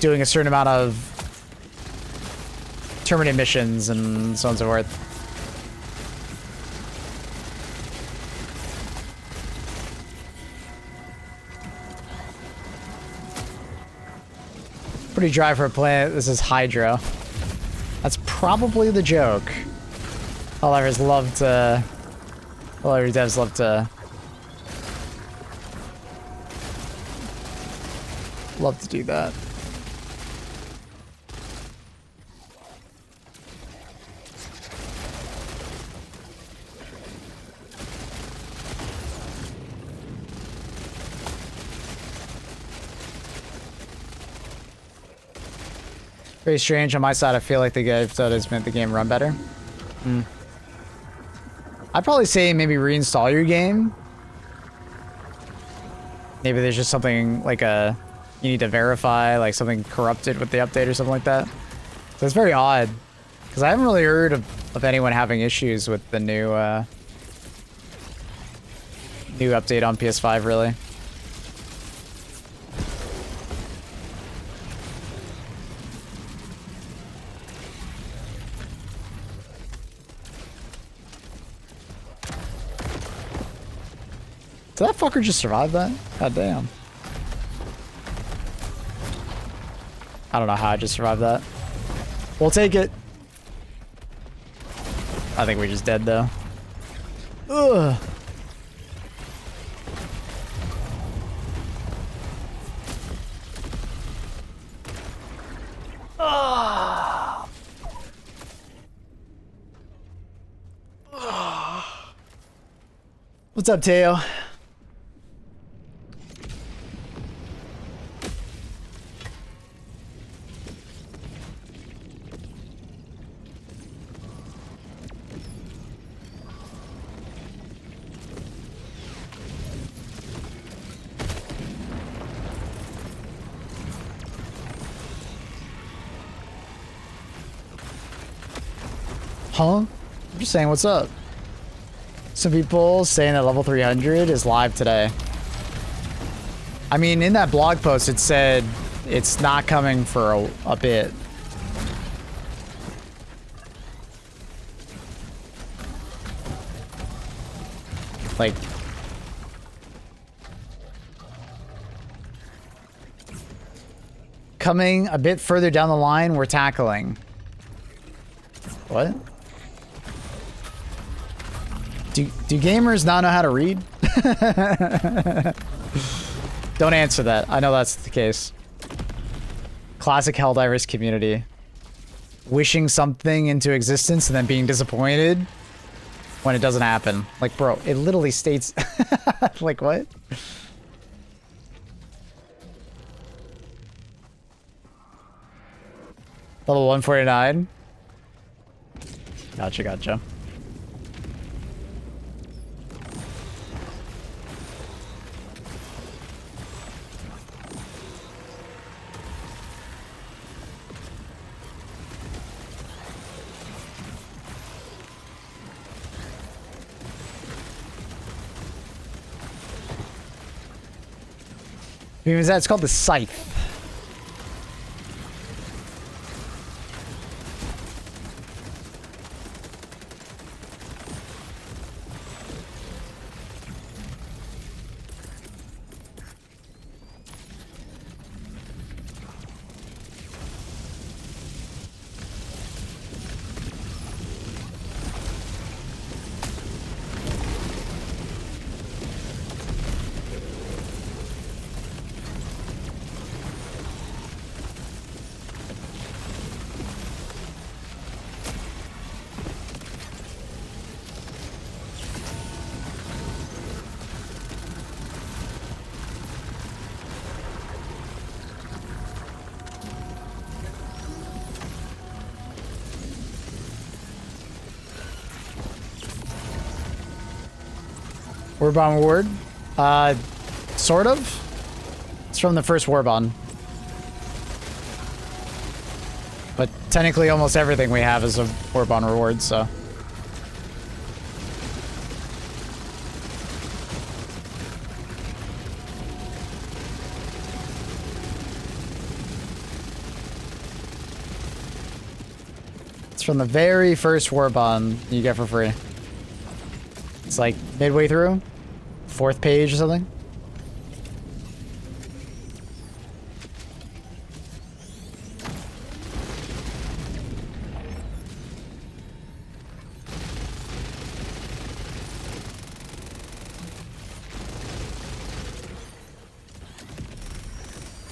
doing a certain amount of terminate missions and so on and so forth. Pretty dry for a planet. This is Hydro. That's probably the joke. All devs love to. All every devs love to. Love to do that. Very strange on my side. I feel like the guy has made the game run better. I'd probably say maybe reinstall your game. Maybe there's just something like you need to verify, like something corrupted with the update or something like that. So it's very odd, because I haven't really heard of anyone having issues with the new update on PS5 really. Did that fucker just survive that? God damn. I don't know how I just survived that. We'll take it. I think we're just dead though. Ugh. What's up, Teo? Huh? I'm just saying what's up. Some people saying that level 300 is live today. I mean, in that blog post it said it's not coming for a bit. Like... coming a bit further down the line, we're tackling. What? Do gamers not know how to read? Don't answer that. I know that's the case. Classic Helldivers community. Wishing something into existence and then being disappointed when it doesn't happen. Like, bro, it literally states... like, what? Level 149. Gotcha, gotcha. What is that? It's called the Scythe. Warbond reward? Sort of. It's from the first Warbond. But technically almost everything we have is a Warbond reward, so... It's from the very first Warbond you get for free. It's like midway through, 4th page or something.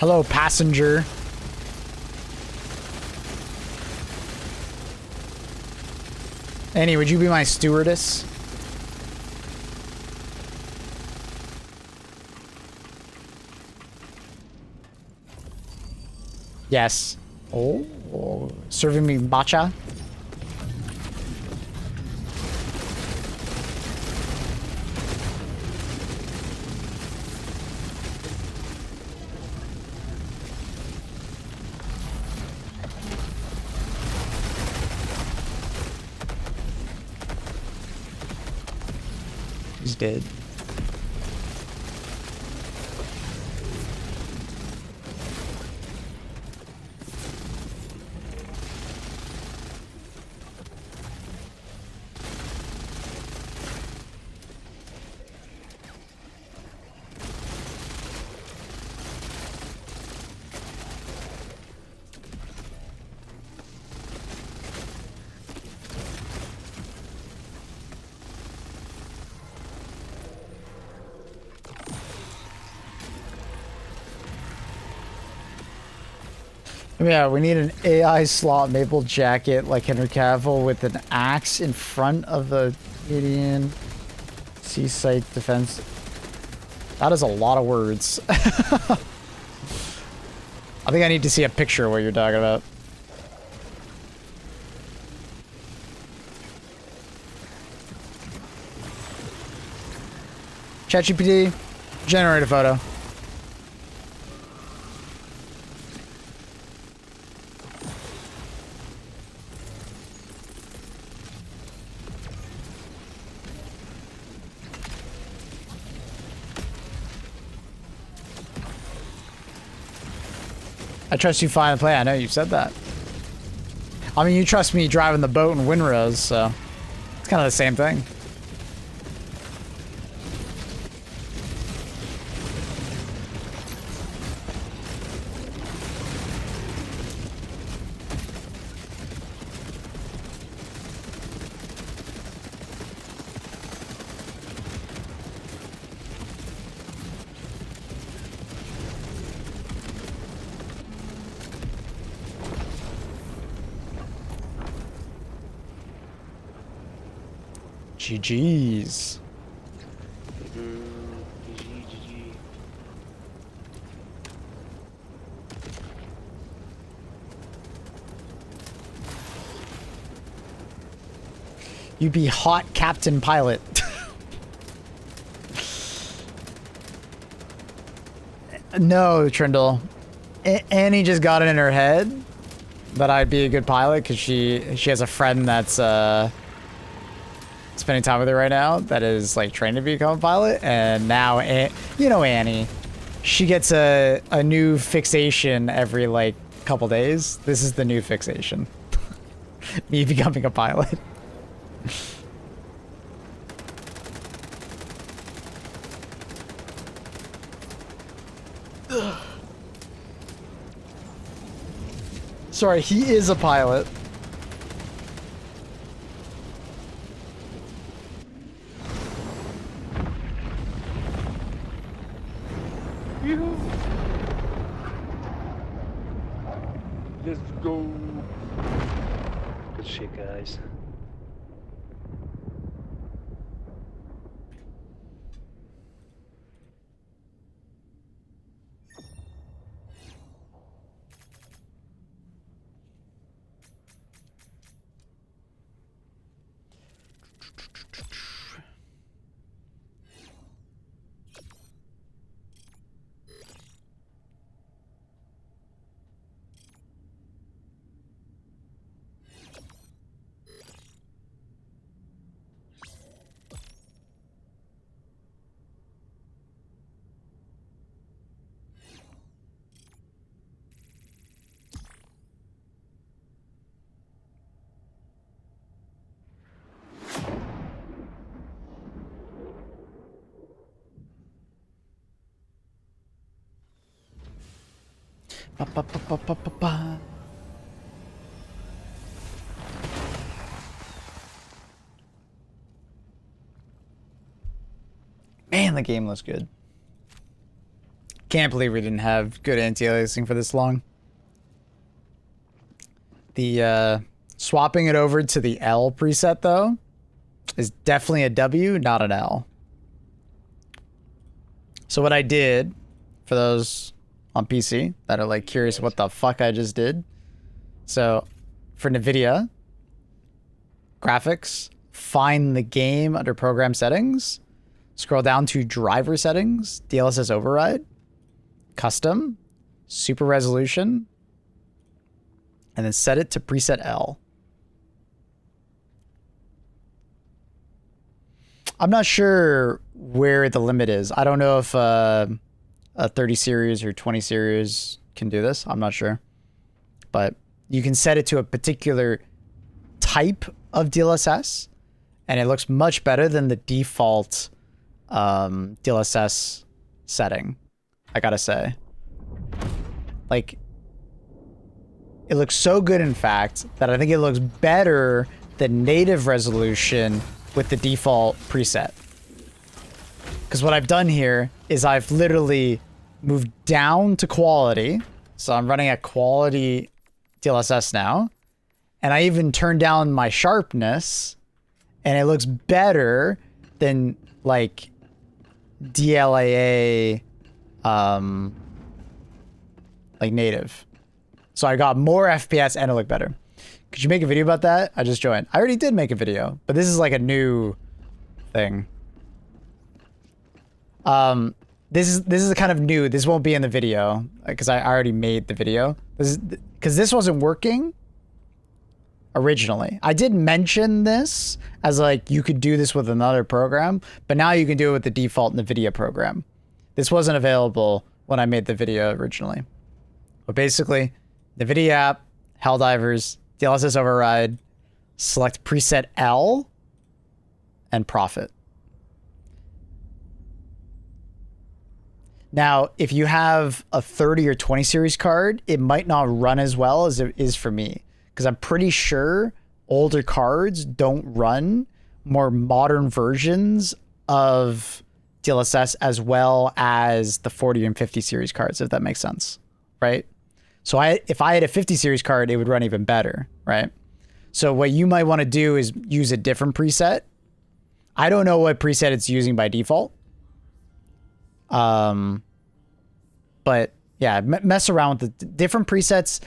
Hello, passenger. Annie, would you be my stewardess? Yes. Oh, serving me matcha? He's dead. Yeah, we need an AI slot maple jacket like Henry Cavill with an axe in front of the Canadian seaside defense. That is a lot of words. I think I need to see a picture of what you're talking about. ChatGPT, generate a photo. I trust you flying the plane. I know you said that. I mean, you trust me driving the boat in windrows, so it's kind of the same thing. GG's. You be hot captain pilot. No, Trindle. Annie just got it in her head that I'd be a good pilot because she has a friend that's spending time with her right now that is like trained to become a pilot, and now you know Annie, she gets a new fixation every like couple days. This is the new fixation. Me becoming a pilot. Sorry, he is a pilot. Let's go. Good shit, guys. Ba, ba, ba, ba, ba, ba, ba. Man, the game looks good. Can't believe we didn't have good anti-aliasing for this long. The swapping it over to the L preset though is definitely a W, not an L. So what I did, for those on PC that are like curious what the fuck I just did. So for NVIDIA, graphics, find the game under program settings, scroll down to driver settings, DLSS override, custom, super resolution, and then set it to preset L. I'm not sure where the limit is. I don't know if a 30 series or 20 series can do this. I'm not sure. But you can set it to a particular type of DLSS, and it looks much better than the default DLSS setting, I gotta say. Like, it looks so good, in fact, that I think it looks better than native resolution with the default preset. Because what I've done here is I've literally moved down to quality. So I'm running at quality DLSS now. And I even turned down my sharpness, and it looks better than like DLAA like native. So I got more FPS and it looked better. Could you make a video about that? I just joined. I already did make a video, but this is like a new thing. This is kind of new. This won't be in the video because I already made the video. Because this wasn't working originally. I did mention this as like you could do this with another program, but now you can do it with the default NVIDIA program. This wasn't available when I made the video originally. But basically, NVIDIA app, Helldivers, DLSS override, select preset L, and profit. Now, if you have a 30 or 20 series card, it might not run as well as it is for me. Because I'm pretty sure older cards don't run more modern versions of DLSS as well as the 40 and 50 series cards, if that makes sense, right? So if I had a 50 series card, it would run even better, right? So what you might want to do is use a different preset. I don't know what preset it's using by default. But yeah, mess around with the different presets.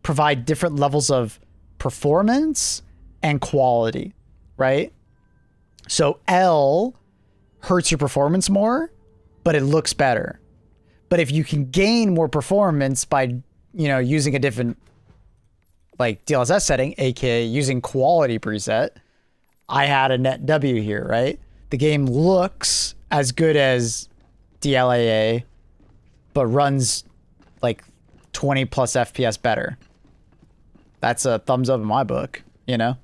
Provide different levels of performance and quality, right? So L hurts your performance more, but it looks better. But if you can gain more performance by, you know, using a different like DLSS setting, aka using quality preset, I had a net W here, right? The game looks as good as DLAA, but runs like 20 plus FPS better. That's a thumbs up in my book, you know?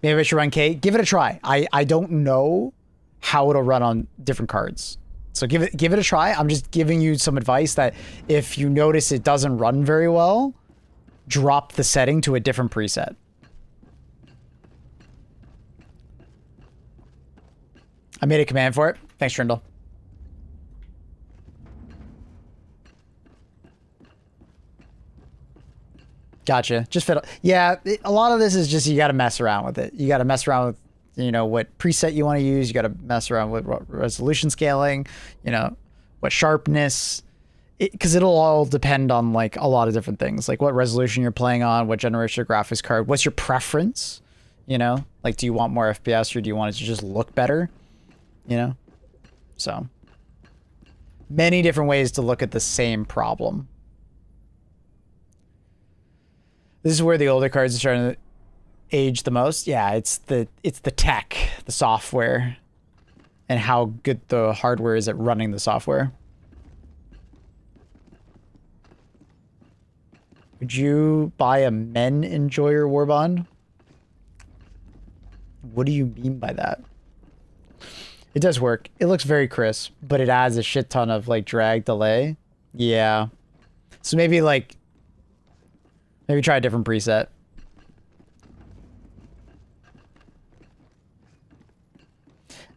Maybe I should run K. Give it a try. I don't know how it'll run on different cards. So give it a try. I'm just giving you some advice that if you notice it doesn't run very well, drop the setting to a different preset. I made a command for it. Thanks, Trindle. Gotcha. Just fit. Yeah, a lot of this is just you got to mess around with it. You got to mess around with, you know, what preset you want to use. You got to mess around with resolution scaling, you know, what sharpness, because it'll all depend on like a lot of different things, like what resolution you're playing on, what generation of graphics card, what's your preference, you know, like do you want more FPS or do you want it to just look better, you know? So many different ways to look at the same problem. This is where the older cards are starting to age the most. Yeah, it's the tech, the software, and how good the hardware is at running the software. Would you buy a Men Enjoyer Warbond? What do you mean by that? It does work. It looks very crisp, but it adds a shit ton of like drag delay. Yeah. So maybe like maybe try a different preset.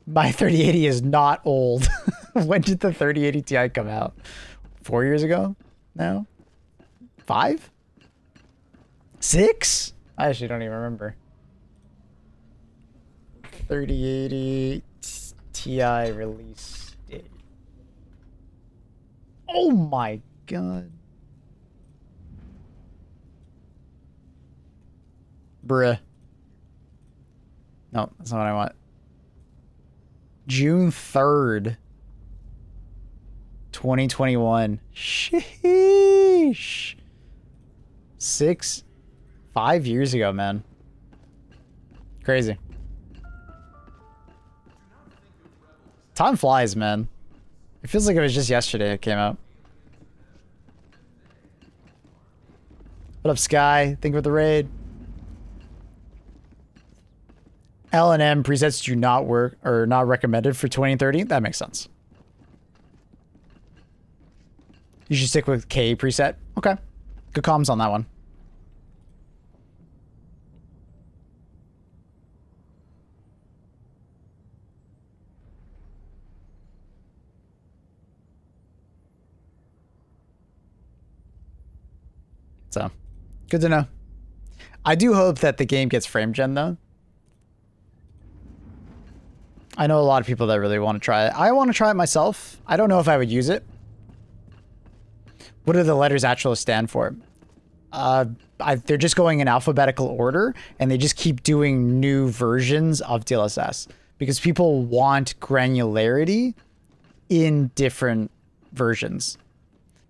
My 3080 is not old. When did the 3080 Ti come out? 4 years ago? No? 5? 6? I actually don't even remember. 3080 Ti release date. Oh my god. Bruh. No, that's not what I want. June 3rd. 2021. Sheesh. 5 years ago, man. Crazy. Time flies, man. It feels like it was just yesterday it came out. What up, Sky? Think with the raid. L&M presets do not work or not recommended for 2030. That makes sense. You should stick with K preset. Okay. Good comms on that one. So, good to know. I do hope that the game gets frame gen though. I know a lot of people that really want to try it. I want to try it myself. I don't know if I would use it. What do the letters actually stand for? They're just going in alphabetical order, and they just keep doing new versions of DLSS because people want granularity in different versions.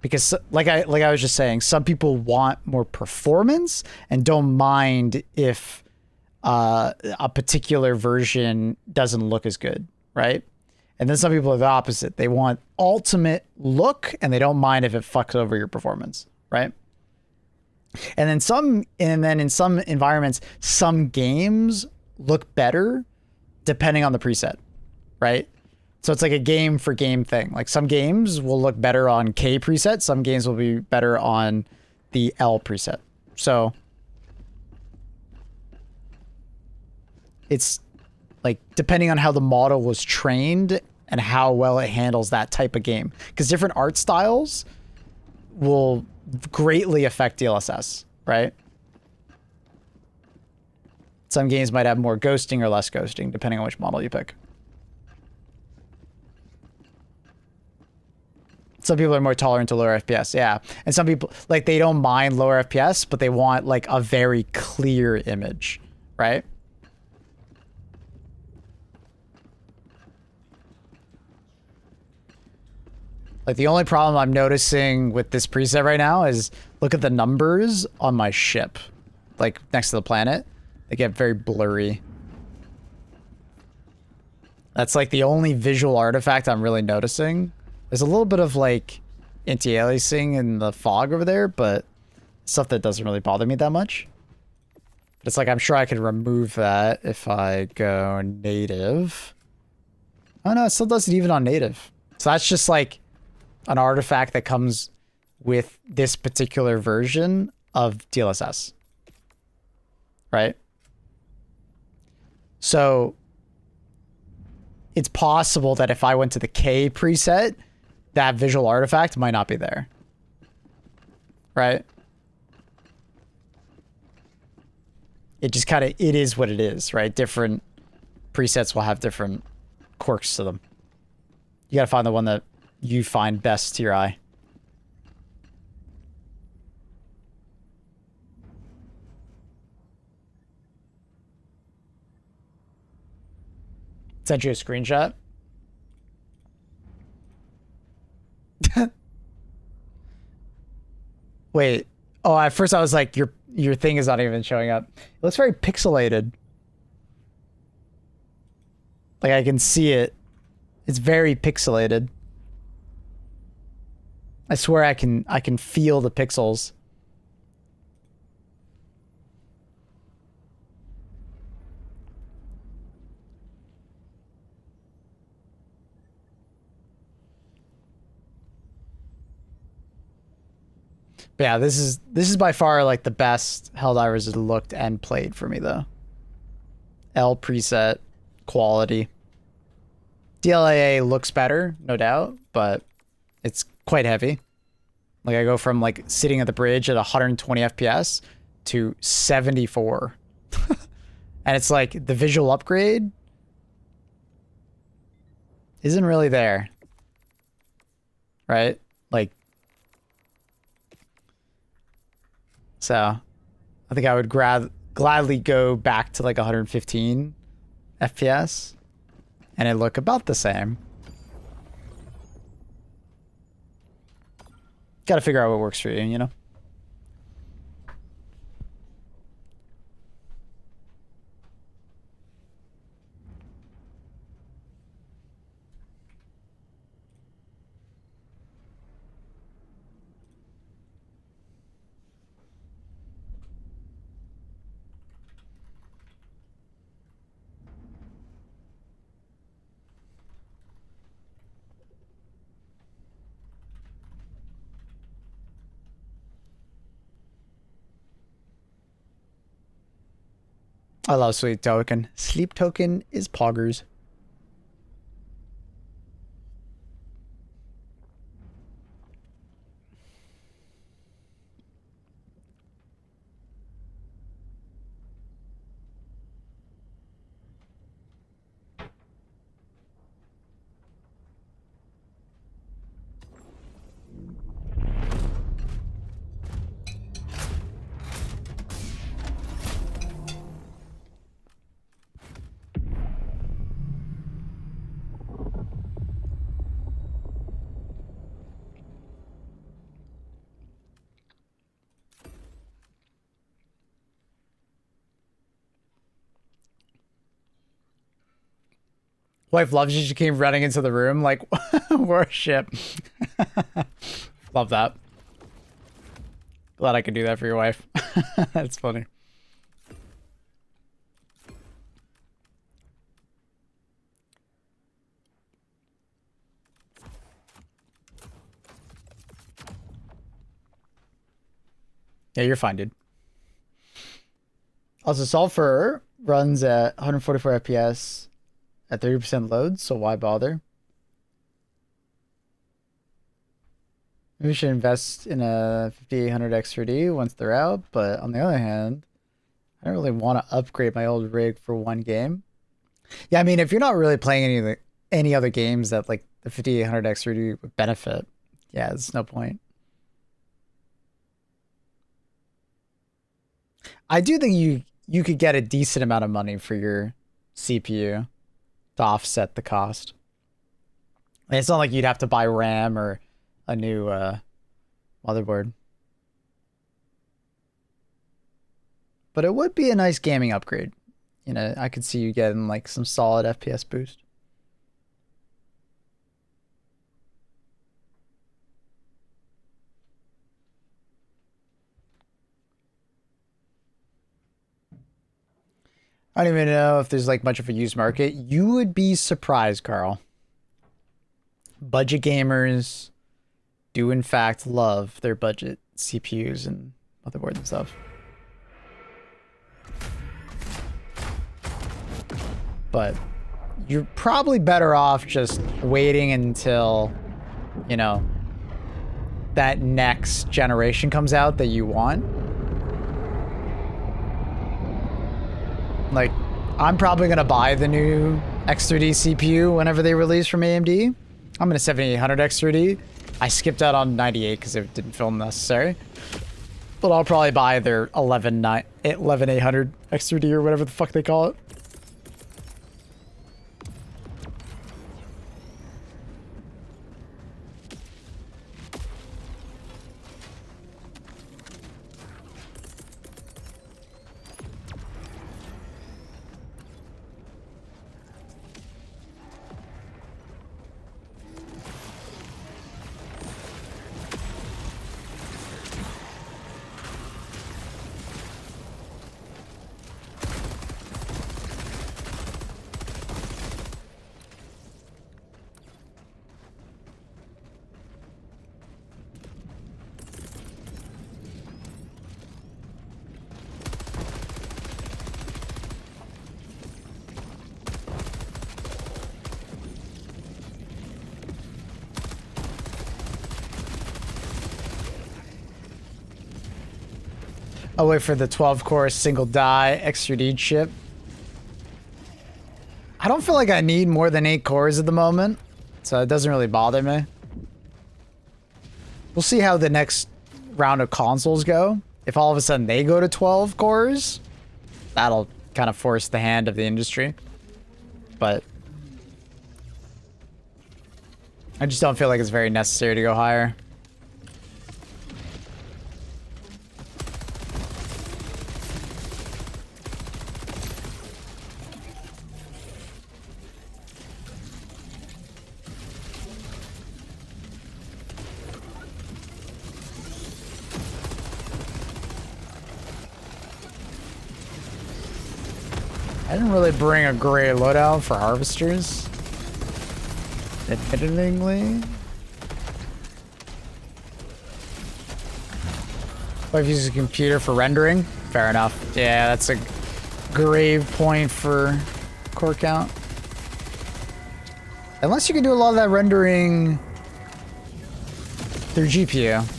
Because like I was just saying, some people want more performance and don't mind if a particular version doesn't look as good, right? And then some people are the opposite. They want ultimate look and they don't mind if it fucks over your performance, right? And then in some environments, some games look better depending on the preset, right? So it's like a game for game thing. Like some games will look better on K preset, some games will be better on the L preset. So it's like depending on how the model was trained and how well it handles that type of game. Because different art styles will greatly affect DLSS, right? Some games might have more ghosting or less ghosting, depending on which model you pick. Some people are more tolerant to lower FPS, yeah. And some people, like, they don't mind lower FPS, but they want, like, a very clear image, right? Like, the only problem I'm noticing with this preset right now is look at the numbers on my ship. Like, next to the planet. They get very blurry. That's, like, the only visual artifact I'm really noticing. There's a little bit of, like, anti-aliasing in the fog over there, but stuff that doesn't really bother me that much. But it's like, I'm sure I could remove that if I go native. Oh, no, it still does it even on native. So that's just, like, an artifact that comes with this particular version of DLSS. Right? So it's possible that if I went to the K preset, that visual artifact might not be there. Right? It just kind of, it is what it is, right? Different presets will have different quirks to them. You gotta find the one that you find best to your eye. Sent you a screenshot. Wait. Oh, at first I was like, your thing is not even showing up. It looks very pixelated. Like I can see it. It's very pixelated. I swear I can feel the pixels. But yeah, this is by far like the best Helldivers has looked and played for me though. L preset, quality. DLAA looks better, no doubt, but it's quite heavy. Like I go from like sitting at the bridge at 120 FPS to 74. And it's like the visual upgrade isn't really there. Right? Like, so I think I would gladly go back to like 115 FPS and it look about the same. Got to figure out what works for you, you know? I love Sleep Token. Sleep Token is poggers. Wife loves you. She came running into the room like, worship. Love that. Glad I could do that for your wife. That's funny. Yeah, you're fine, dude. Also, Sulfur runs at 144 FPS at 30% load, so why bother? Maybe we should invest in a 5800 X3D once they're out, but on the other hand, I don't really want to upgrade my old rig for one game. Yeah, I mean, if you're not really playing any other games that like the 5800 X3D would benefit, yeah, there's no point. I do think you could get a decent amount of money for your CPU to offset the cost. And it's not like you'd have to buy RAM or a new motherboard. But it would be a nice gaming upgrade. You know, I could see you getting like some solid FPS boost. I don't even know if there's like much of a used market. You would be surprised, Carl. Budget gamers do in fact love their budget CPUs and motherboards and stuff. But you're probably better off just waiting until, you know, that next generation comes out that you want. Like, I'm probably going to buy the new X3D CPU whenever they release from AMD. I'm in a 7800 X3D. I skipped out on 98 because it didn't feel necessary. But I'll probably buy their 11800 X3D or whatever the fuck they call it. I'll wait for the 12 core single die extra chip. I don't feel like I need more than 8 cores at the moment, so it doesn't really bother me. We'll see how the next round of consoles go. If all of a sudden they go to 12 cores, that'll kind of force the hand of the industry. But I just don't feel like it's very necessary to go higher. I didn't really bring a great loadout for harvesters. Admittedly. But if you use a computer for rendering, fair enough. Yeah, that's a grave point for core count. Unless you can do a lot of that rendering through GPU.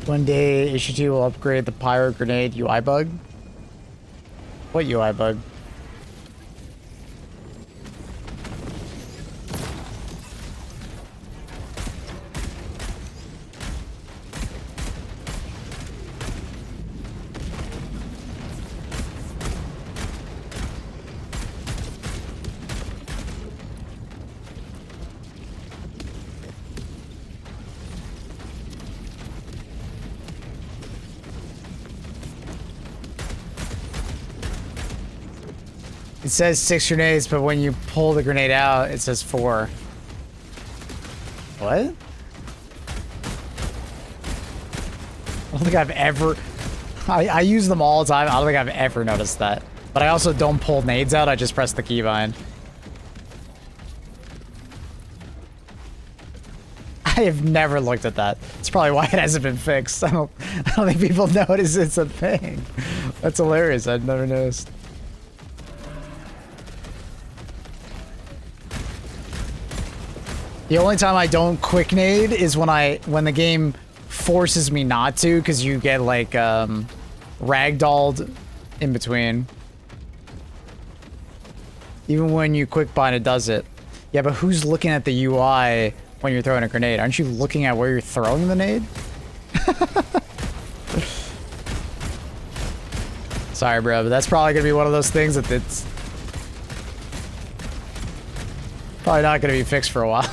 One day, issue 2 will upgrade the Pyro Grenade UI bug. What UI bug? It says 6 grenades, but when you pull the grenade out, it says 4. What? I don't think I've ever... I use them all the time. I don't think I've ever noticed that. But I also don't pull nades out. I just press the keybind. I have never looked at that. That's probably why it hasn't been fixed. I don't think people notice it's a thing. That's hilarious. I've never noticed. The only time I don't quick nade is when the game forces me not to, because you get like ragdolled in between. Even when you quick bind, it does it. Yeah, but who's looking at the UI when you're throwing a grenade? Aren't you looking at where you're throwing the nade? Sorry, bro, but that's probably gonna be one of those things that it's probably not gonna be fixed for a while.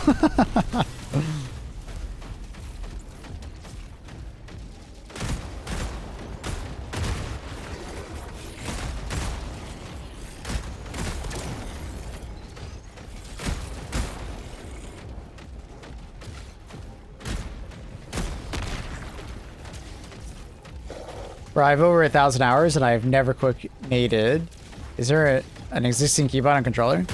Bro, I have over 1,000 hours and I've never quick naded. Is there an existing keybind and controller?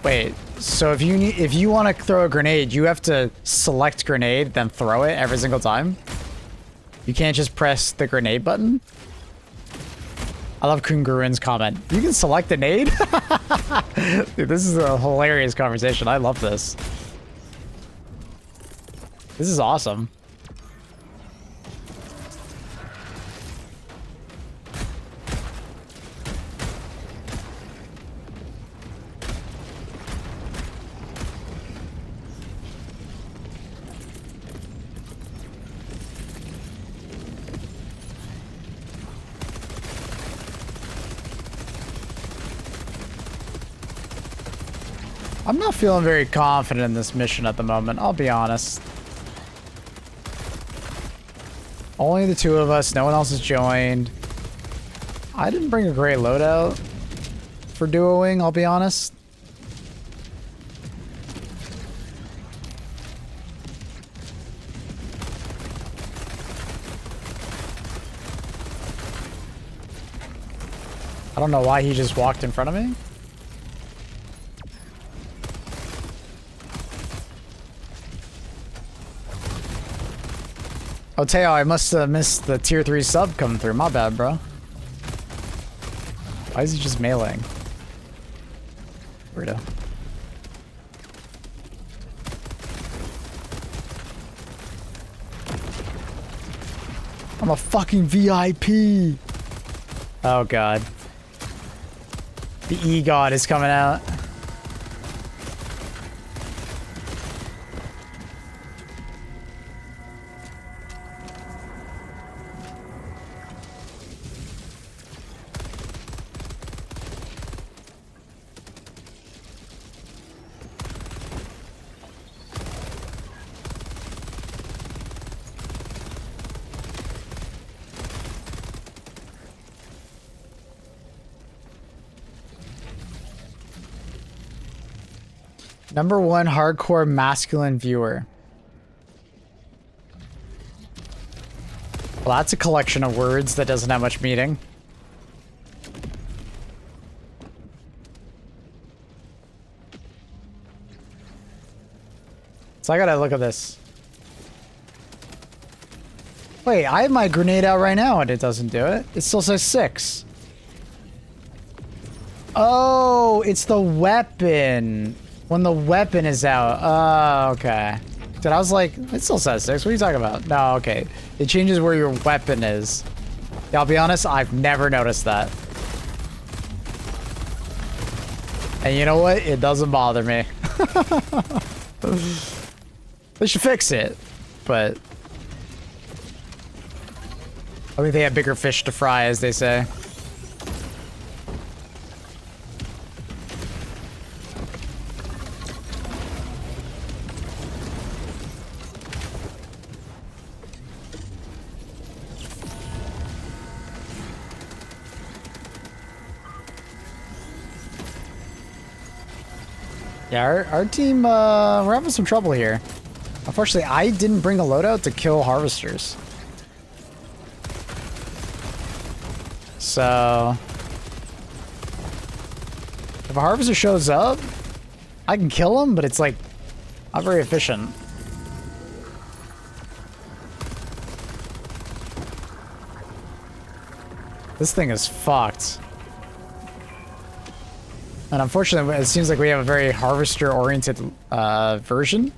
Wait, so if you want to throw a grenade, you have to select grenade, then throw it every single time? You can't just press the grenade button? I love Kungurin's comment. You can select a nade? Dude, this is a hilarious conversation. I love this. This is awesome. I'm not feeling very confident in this mission at the moment, I'll be honest. Only the two of us, no one else has joined. I didn't bring a great loadout for duoing, I'll be honest. I don't know why he just walked in front of me. Oh, Teo, I must have missed the tier 3 sub coming through. My bad, bro. Why is he just meleeing? Weirdo. I'm a fucking VIP. Oh, God. The E-God is coming out. Number 1 hardcore masculine viewer. Well, that's a collection of words that doesn't have much meaning. So I gotta look at this. Wait, I have my grenade out right now and it doesn't do it. It still says 6. Oh, it's the weapon. When the weapon is out. Oh, okay. Dude, I was like, it still says 6. What are you talking about? No, okay. It changes where your weapon is. Yeah, I'll be honest, I've never noticed that. And you know what? It doesn't bother me. They should fix it. But I think they have bigger fish to fry, as they say. Yeah, our team, we're having some trouble here. Unfortunately, I didn't bring a loadout to kill harvesters. So if a harvester shows up, I can kill him, but it's like not very efficient. This thing is fucked. And unfortunately, it seems like we have a very harvester-oriented version.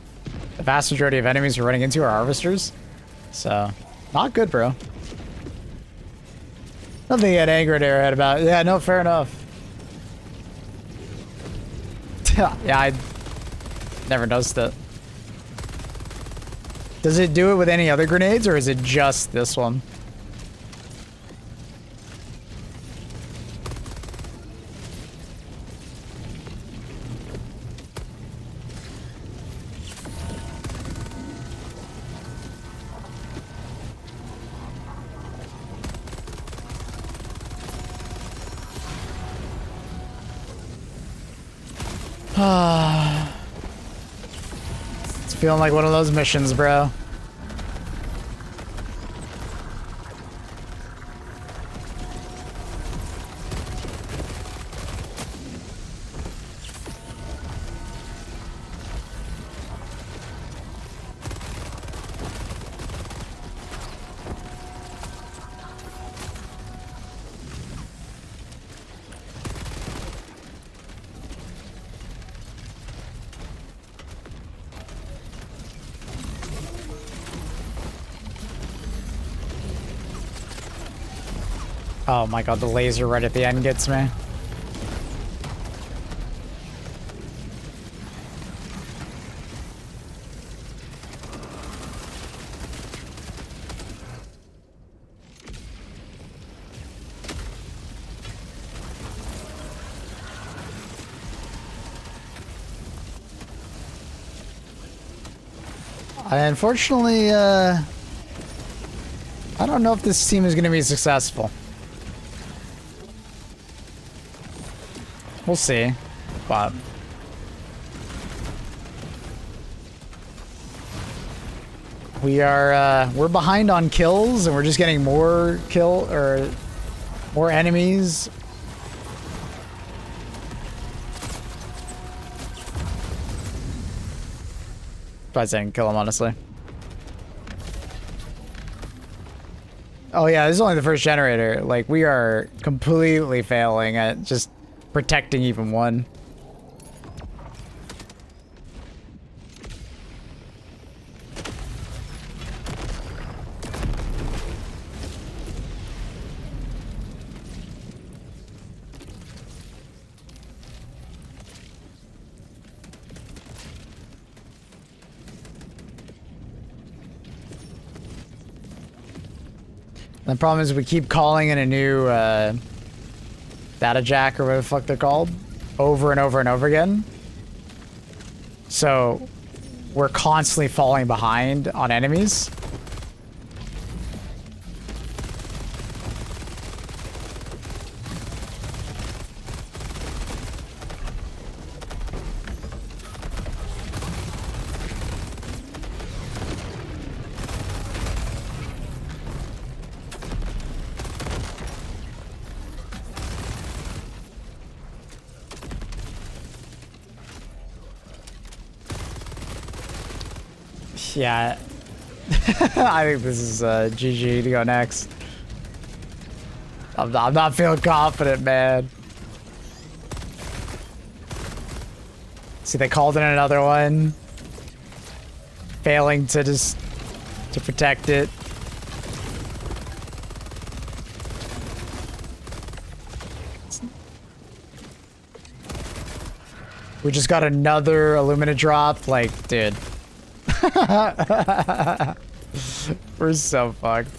The vast majority of enemies we're running into are harvesters. So, not good, bro. Nothing to get angry at Arrowhead about. Yeah, no, fair enough. Yeah, I never noticed it. Does it do it with any other grenades, or is it just this one? It's feeling like one of those missions, bro. Oh my god, the laser right at the end gets me. Unfortunately, I don't know if this team is going to be successful. We'll see, but we're behind on kills, and we're just getting more more enemies. But I didn't kill him, honestly. Oh yeah, this is only the first generator. Like, we are completely failing at just protecting even one. The problem is we keep calling in a new data jack or whatever the fuck they're called over and over and over again. So we're constantly falling behind on enemies. Yeah, I think this is GG to go next. I'm not feeling confident, man. See, they called in another one, failing to protect it. We just got another Illumina drop. Like, dude. We're so fucked.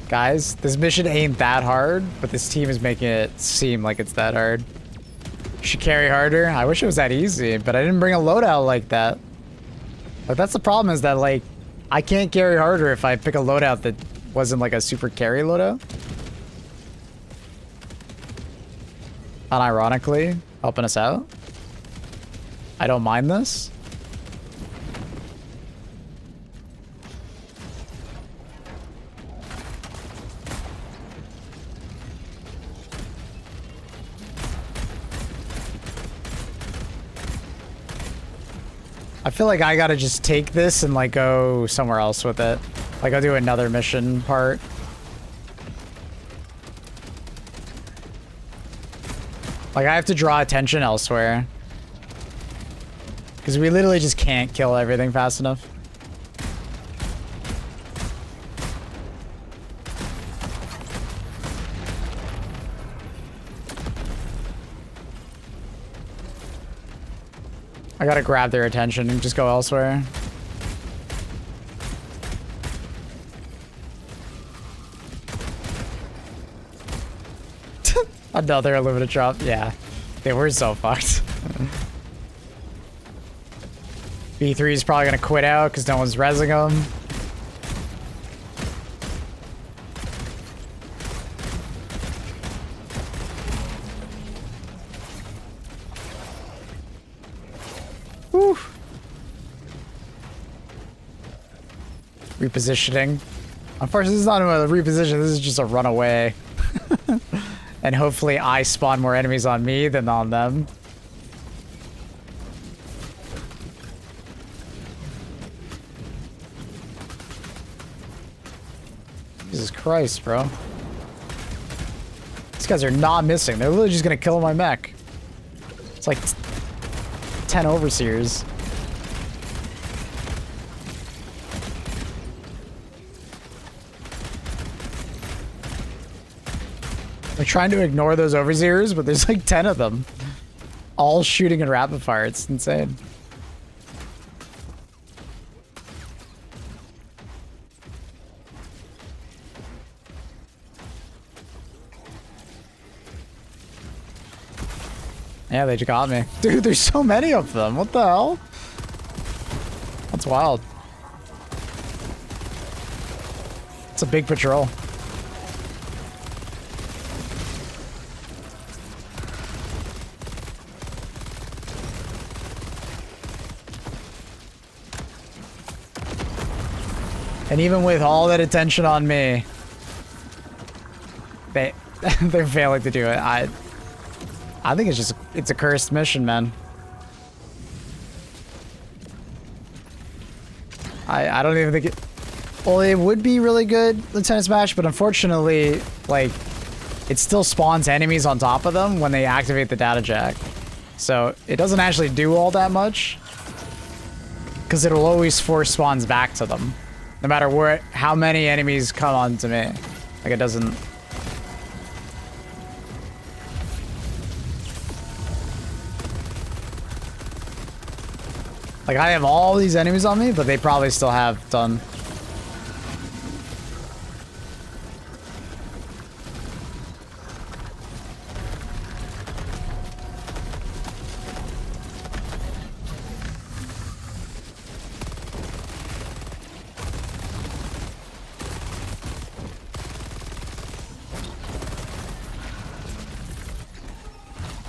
Guys, this mission ain't that hard, but this team is making it seem like it's that hard. Should carry harder. I wish it was that easy, but I didn't bring a loadout like that. But that's the problem, is that, like, I can't carry harder if I pick a loadout that wasn't like a super carry loadout. Unironically, helping us out. I don't mind this. I feel like I gotta just take this and like go somewhere else with it. Like I'll do another mission part. Like I have to draw attention elsewhere. Because we literally just can't kill everything fast enough. I gotta grab their attention and just go elsewhere. Another Illumina drop. Yeah. They were so fucked. B3 is probably gonna quit out because no one's rezzing him. Whew. Repositioning. Unfortunately, this is not a reposition. This is just a runaway. And hopefully I spawn more enemies on me than on them. Jesus Christ, bro. These guys are not missing. They're literally just gonna kill my mech. It's like 10 overseers. I'm trying to ignore those overseers, but there's like 10 of them. All shooting in rapid fire. It's insane. Yeah, they just got me. Dude, there's so many of them. What the hell? That's wild. It's a big patrol. And even with all that attention on me, they're failing to do it. I think it's a cursed mission, man. I don't even think it... Well, it would be really good, Lieutenant Smash, but unfortunately, like, it still spawns enemies on top of them when they activate the data jack. So it doesn't actually do all that much, because it'll always force spawns back to them, no matter how many enemies come on to me. Like, it doesn't... Like, I have all these enemies on me, but they probably still have done.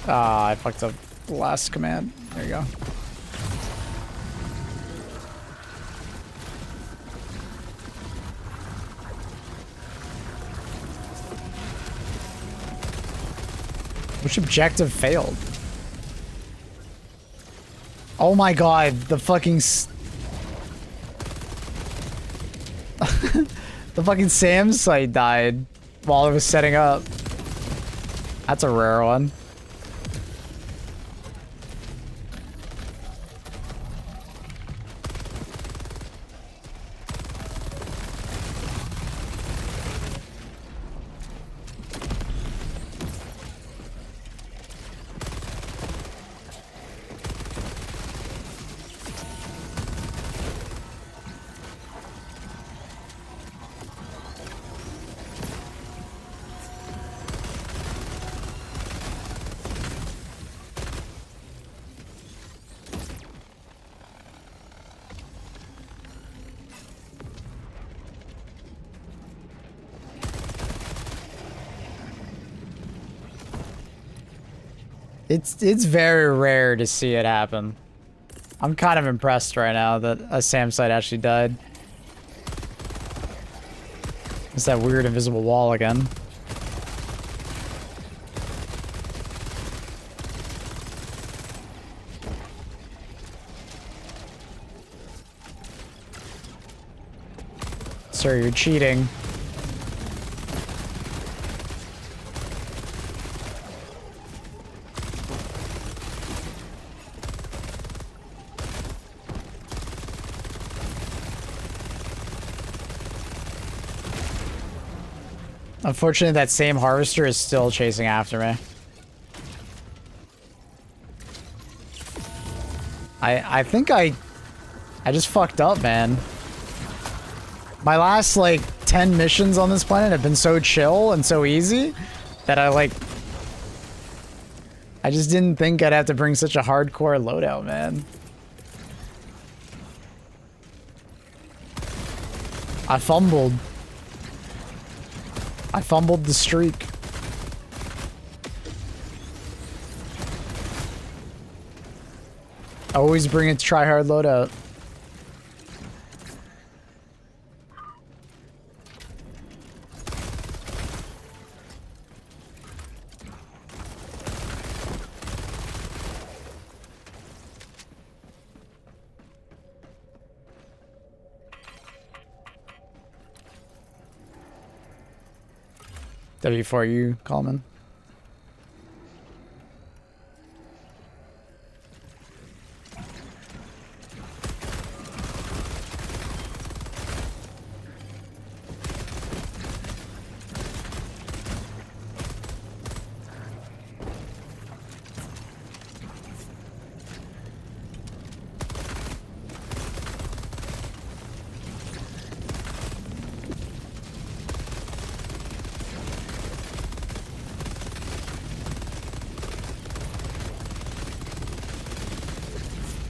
Ah, I fucked up the last command. There you go. Which objective failed? Oh my god, the fucking... the fucking SAM site died while it was setting up. That's a rare one. It's very rare to see it happen. I'm kind of impressed right now that a SAM site actually died. It's that weird invisible wall again. Sir, you're cheating. Unfortunately, that same harvester is still chasing after me. I think I just fucked up, man. My last, like, 10 missions on this planet have been so chill and so easy that I just didn't think I'd have to bring such a hardcore loadout, man. I fumbled. I fumbled the streak. Always bring a try-hard loadout. W4U, Coleman.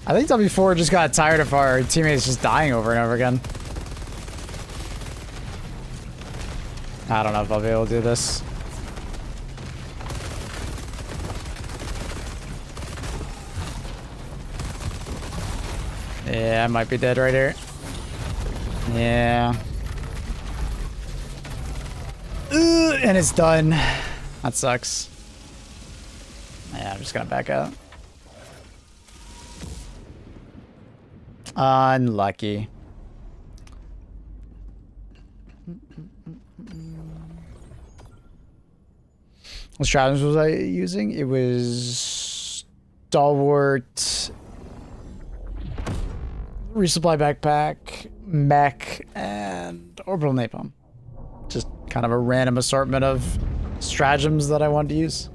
I think W4 just got tired of our teammates just dying over and over again. I don't know if I'll be able to do this. Yeah, I might be dead right here. Yeah. And it's done. That sucks. Yeah, I'm just gonna back out. Unlucky. What strategies was I using? It was stalwart, resupply backpack, mech, and orbital napalm. Just kind of a random assortment of stratagems that I wanted to use.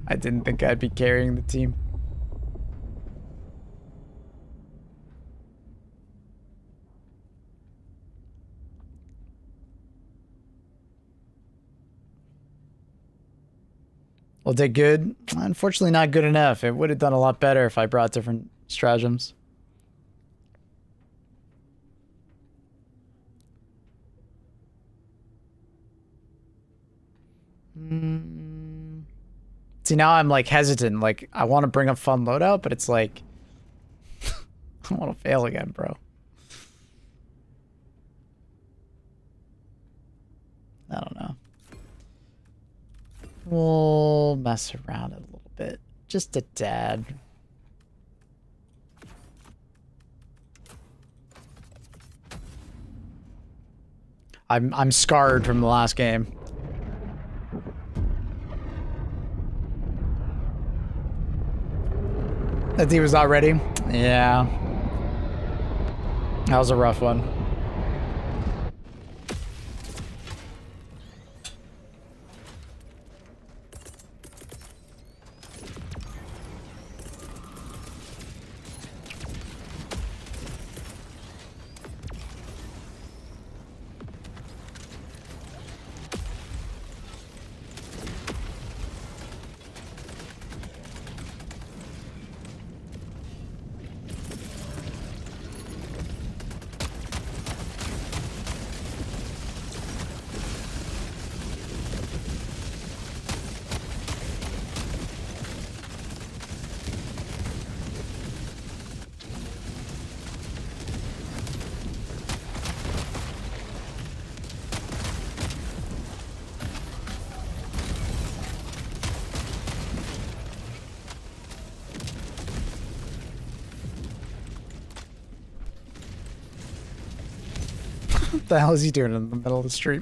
I didn't think I'd be carrying the team. Well, did good. Unfortunately, not good enough. It would have done a lot better if I brought different stratagems. See, now I'm like hesitant. Like, I want to bring a fun loadout, but it's like, I don't want to fail again, bro. I don't know. We'll mess around a little bit. Just a tad. I'm scarred from the last game. That D was not ready? Yeah. That was a rough one. What the hell is he doing in the middle of the street?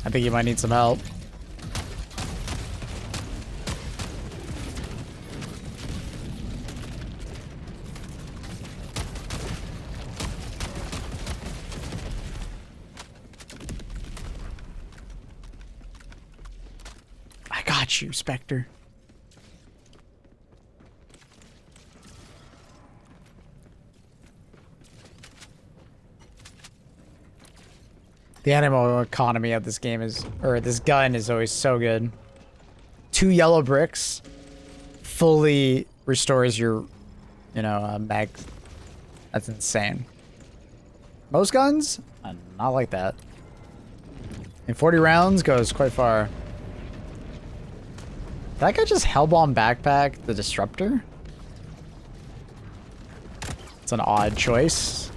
I think he might need some help. I got you, Spectre. The ammo economy of this game is, or this gun is always so good. 2 yellow bricks fully restores your, you know, mag. That's insane. Most guns, not like that. And 40 rounds goes quite far. That guy just hellbomb backpack the disruptor? It's an odd choice.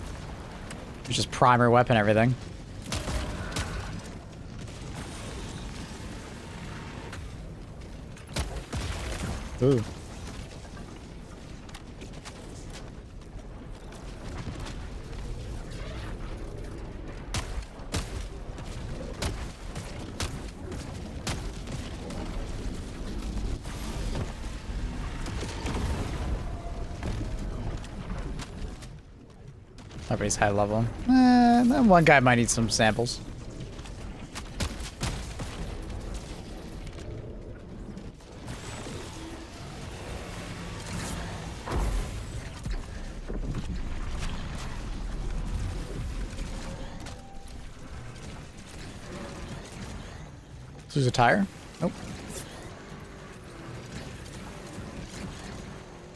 It's just primer weapon everything. Ooh. Everybody's high level. That one guy might need some samples. Lose a tire? Nope.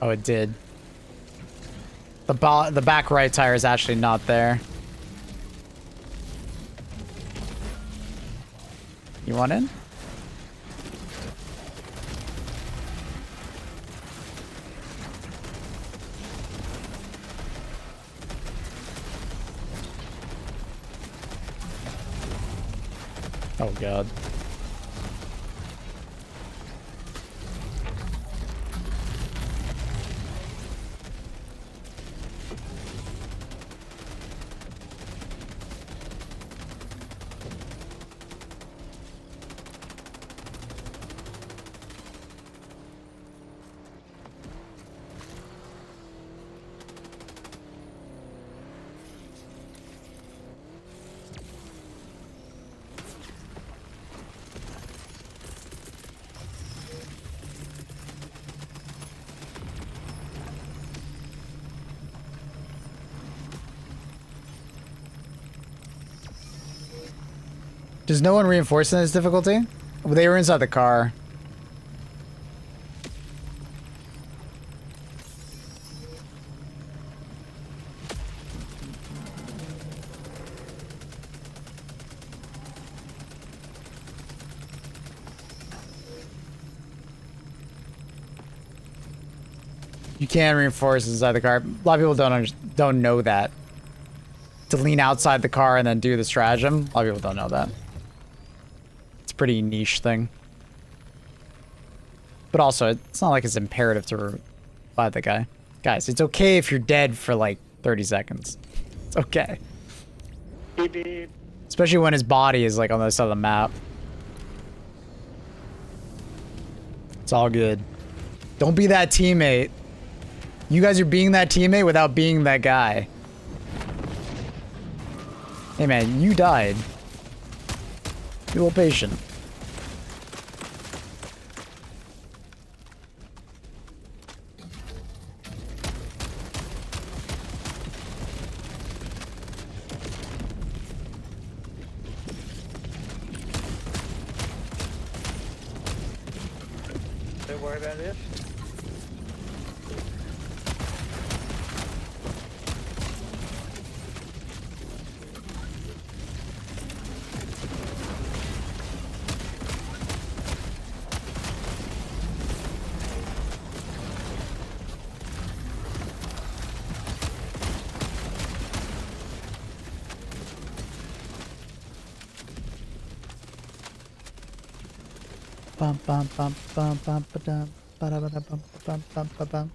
Oh, it did. The back right tire is actually not there. You want in? Oh god. Does no one reinforcing this difficulty? Well, they were inside the car. You can reinforce inside the car. A lot of people don't know that. To lean outside the car and then do the stratagem. A lot of people don't know that. It's a pretty niche thing. But also, it's not like it's imperative to revive the guy. Guys, it's okay if you're dead for like 30 seconds. It's okay. Beep, beep. Especially when his body is like on the other side of the map. It's all good. Don't be that teammate. You guys are being that teammate without being that guy. Hey man, you died. Be a little patient. Don't worry about this. Bum bum bum bum bum ba-dum, ba-da-ba-da-bum, bum bum ba-bum.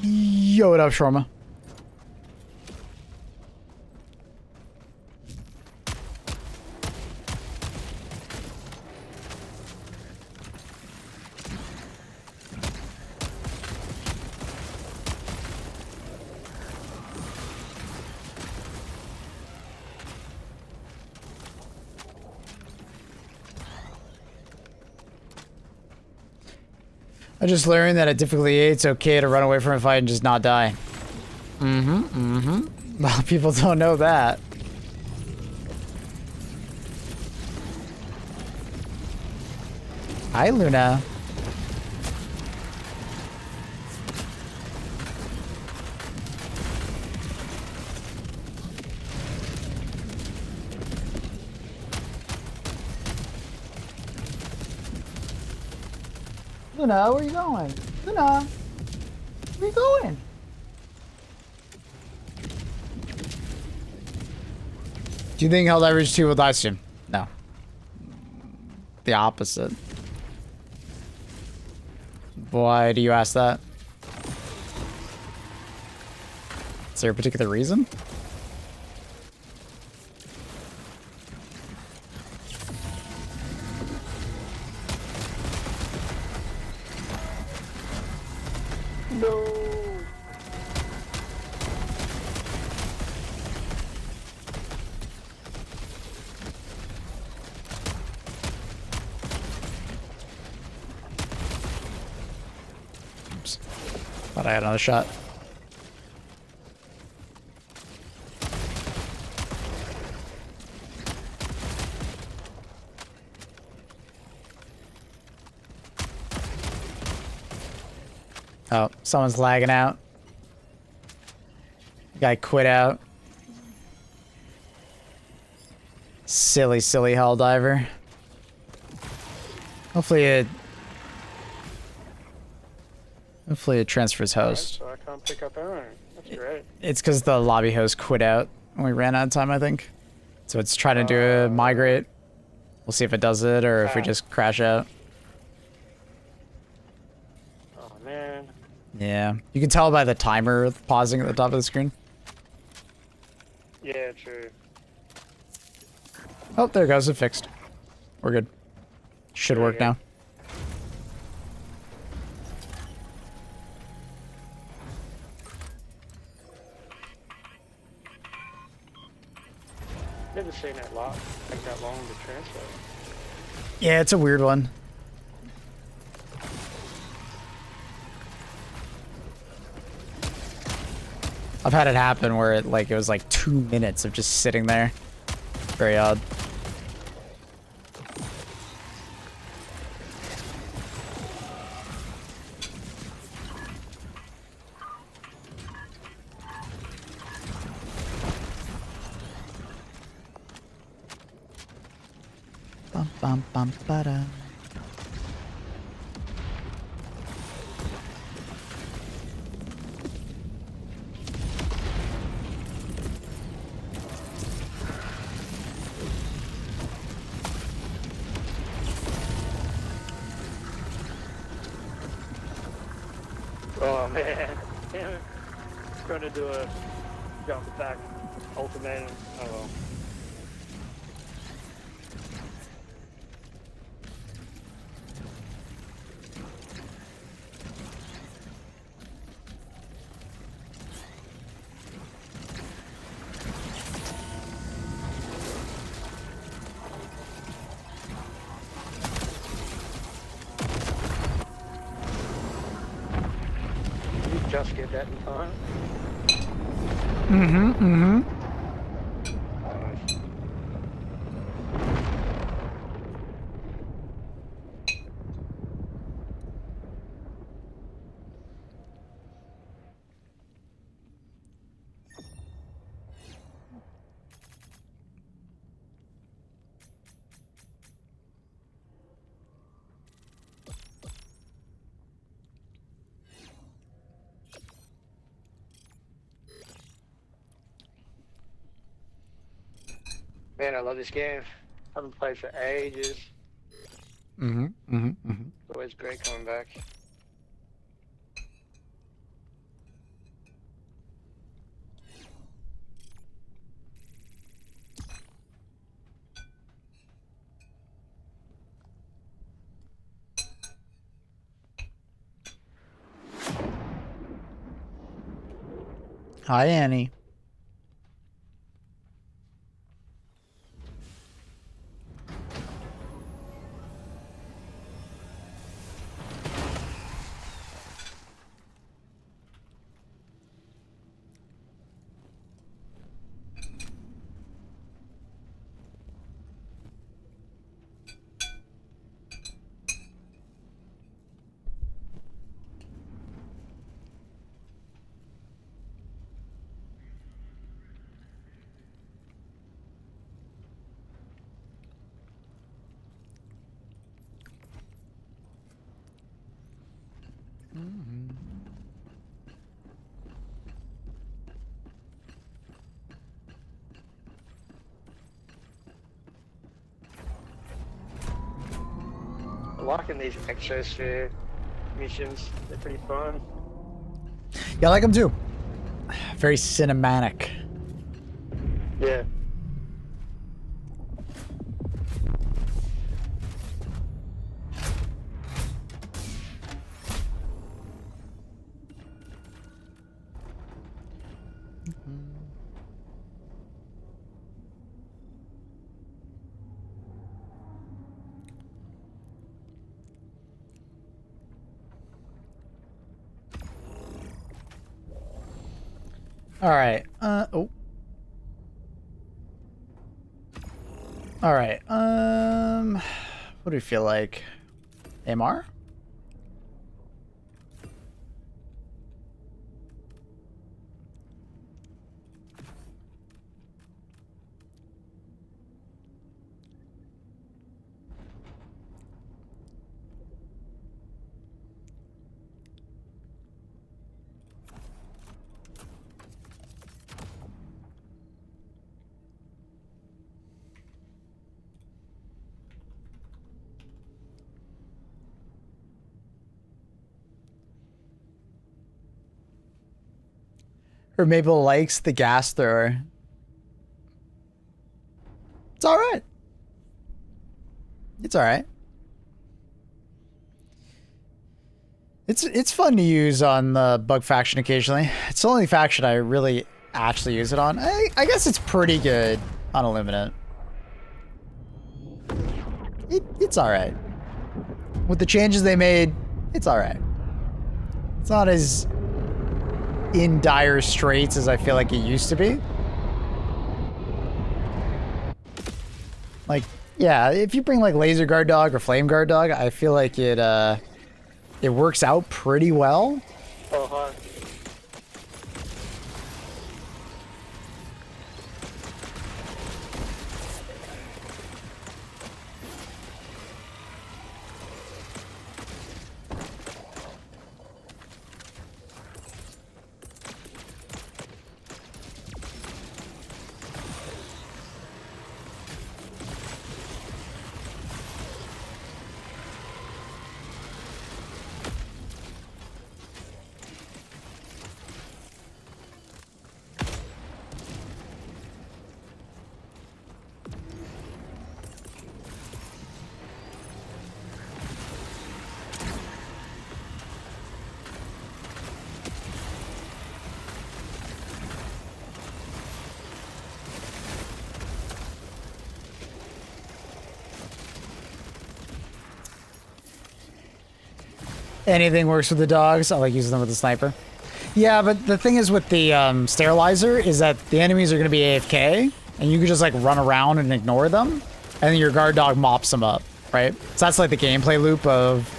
Yo, what up, Sharma? I just learned that at difficulty 8, it's okay to run away from a fight and just not die. A lot of people don't know that. Hi, Luna. Luna, where are you going? Luna, where are you going? Do you think Helldivers 2 will die soon? No. The opposite. Why do you ask that? Is there a particular reason? No. Oops. Thought I had another shot. Oh, someone's lagging out. Guy quit out. Silly, silly hell diver. Hopefully it transfers host. Alright, so I can't pick up Aaron. That's great. It's because the lobby host quit out when we ran out of time, I think. So it's trying to do a migrate. We'll see if it does it or if we just crash out. Oh man. Yeah. You can tell by the timer pausing at the top of the screen. Yeah, true. Oh, there it goes. It fixed. We're good. Should There you work go. now. Never seen that lot take that long to translate. Yeah, it's a weird one. I've had it happen where it was like 2 minutes of just sitting there. Very odd. Bum bum bum ba-da. Oh man. Damn it. Trying to do a jump attack ultimatum. Oh well. Did you just get that in time? Mm-hmm. Nice. Man, I love this game. Haven't played for ages. Mm-hmm. Mm-hmm. Mm-hmm. It's always great coming back. Hi, Annie. I'm liking these exosphere missions. They're pretty fun. Yeah, I like them too. Very cinematic. Yeah. All right. Oh. All right. What do we feel like? AMR? Or Mabel likes the gas thrower. It's alright. It's alright. It's fun to use on the bug faction occasionally. It's the only faction I really actually use it on. I guess it's pretty good on Illuminate. It's alright. With the changes they made, it's alright. It's not as in dire straits as I feel like it used to be. Like, yeah, if you bring like Laser Guard Dog or Flame Guard Dog, I feel like it works out pretty well. Uh-huh. Anything works with the dogs. I like using them with the sniper. Yeah, but the thing is with the sterilizer is that the enemies are going to be AFK, and you can just like run around and ignore them, and then your guard dog mops them up, right? So that's like the gameplay loop of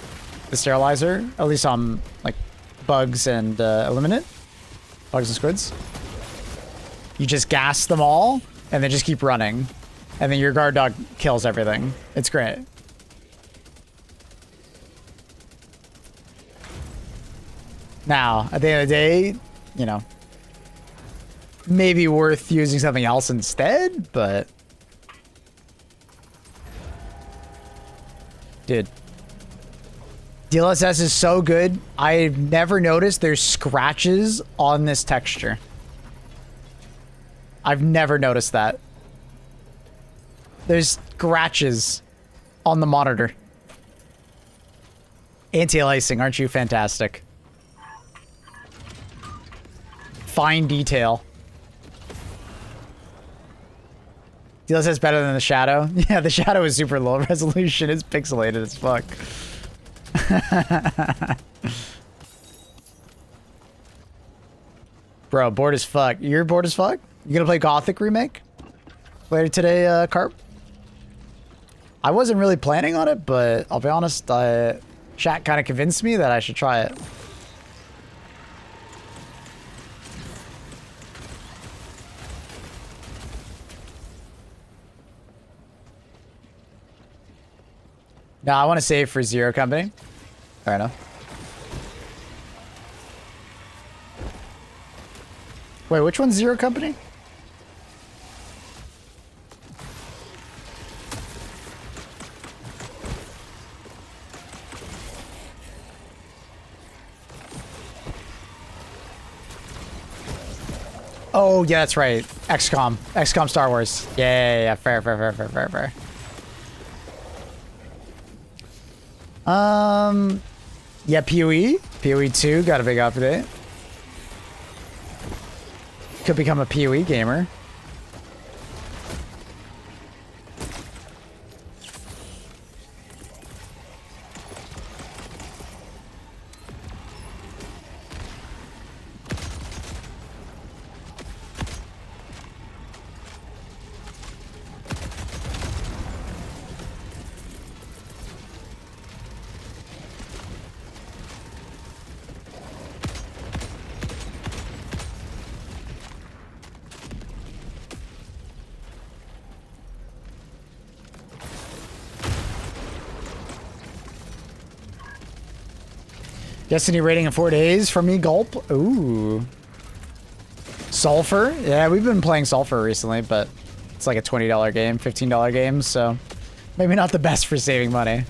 the sterilizer, at least on like bugs and Eliminate. Bugs and squids. You just gas them all, and then just keep running, and then your guard dog kills everything. It's great. Now, at the end of the day, you know, maybe worth using something else instead, but... Dude. DLSS is so good, I've never noticed there's scratches on this texture. I've never noticed that. There's scratches on the monitor. Anti-aliasing, aren't you fantastic? Fine detail. DLSS better than the shadow. Yeah, the shadow is super low resolution. It's pixelated as fuck. Bro, bored as fuck. You're bored as fuck? You gonna play Gothic Remake later today, Carp? I wasn't really planning on it, but I'll be honest, chat kind of convinced me that I should try it. No, I want to save for Zero Company. Fair enough. Wait, which one's Zero Company? Oh, yeah, that's right. XCOM. XCOM Star Wars. Yeah. Fair. Yeah, PoE. PoE 2 got a big update. Could become a PoE gamer. Destiny rating in 4 days for me, gulp. Ooh. Sulfur? Yeah, we've been playing Sulfur recently, but it's like a $20 game, $15 game, so maybe not the best for saving money.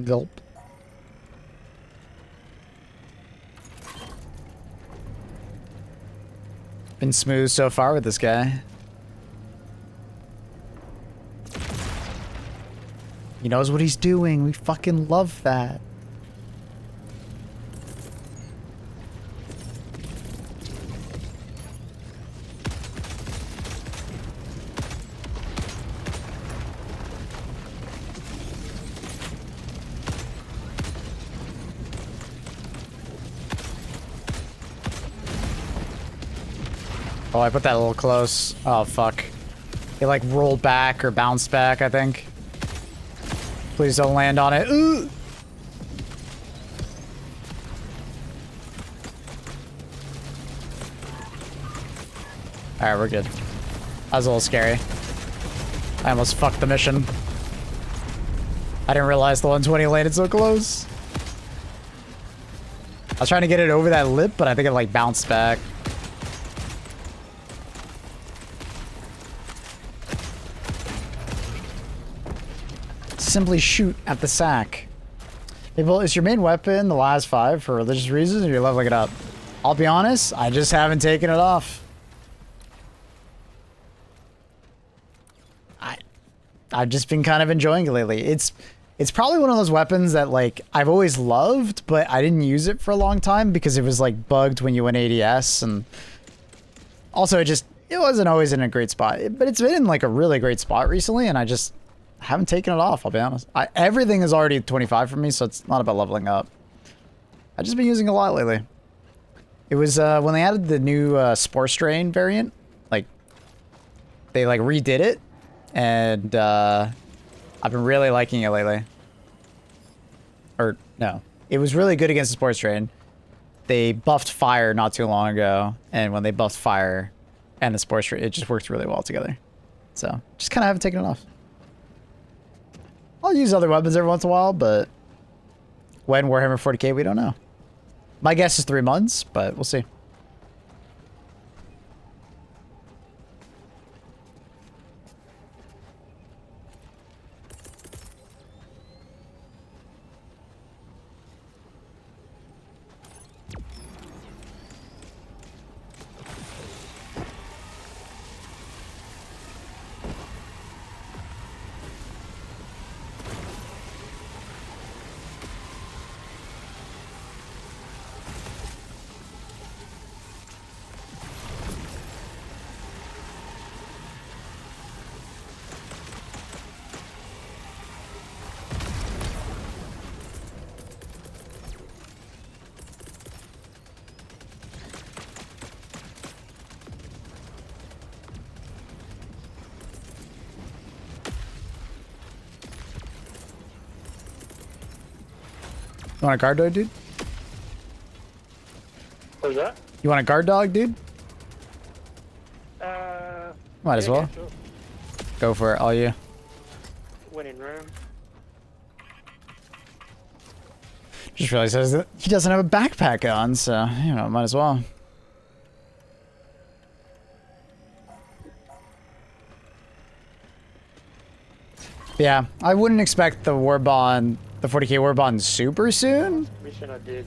Gulp. Been smooth so far with this guy. He knows what he's doing. We fucking love that. Oh, I put that a little close. Oh, fuck. It like rolled back or bounced back, I think. Please don't land on it. Ooh! Alright, we're good. That was a little scary. I almost fucked the mission. I didn't realize the 120 landed so close. I was trying to get it over that lip, but I think it like bounced back. Simply shoot at the sack. Hey, well, is your main weapon the last 5 for religious reasons, or you're leveling it up? I'll be honest, I just haven't taken it off. I've just been kind of enjoying it lately. It's probably one of those weapons that like I've always loved, but I didn't use it for a long time because it was like bugged when you went ADS, and also it wasn't always in a great spot. But it's been in like a really great spot recently, and I just haven't taken it off, I'll be honest. Everything is already 25 for me, so it's not about leveling up. I've just been using it a lot lately. It was when they added the new Spore Strain variant, like they like redid it, and I've been really liking it lately. Or no, it was really good against the Spore Strain. They buffed fire not too long ago, and when they buffed fire and the Spore Strain, it just worked really well together. So just kind of haven't taken it off. I'll use other weapons every once in a while, but when Warhammer 40k, we don't know. My guess is 3 months, but we'll see. You want a guard dog, dude? What's that? You want a guard dog, dude? Might as well. Yeah, sure. Go for it, all you. Winning room. Just realized that he doesn't have a backpack on, so, you know, might as well. Yeah, I wouldn't expect the war bond, the 40k war bond super soon. Mission I did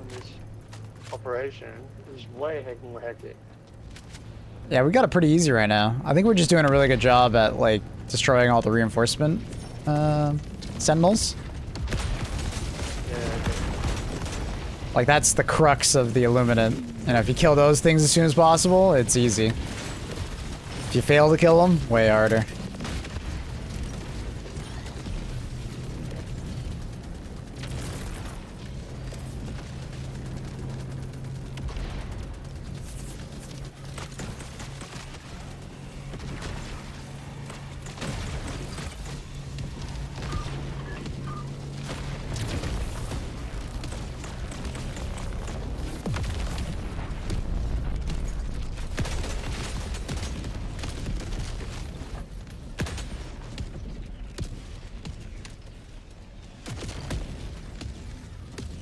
on this operation is way more hectic. Yeah, we got it pretty easy right now. I think we're just doing a really good job at, like, destroying all the reinforcement sentinels. Yeah, okay. Like, that's the crux of the Illuminate. You know, if you kill those things as soon as possible, it's easy. If you fail to kill them, way harder.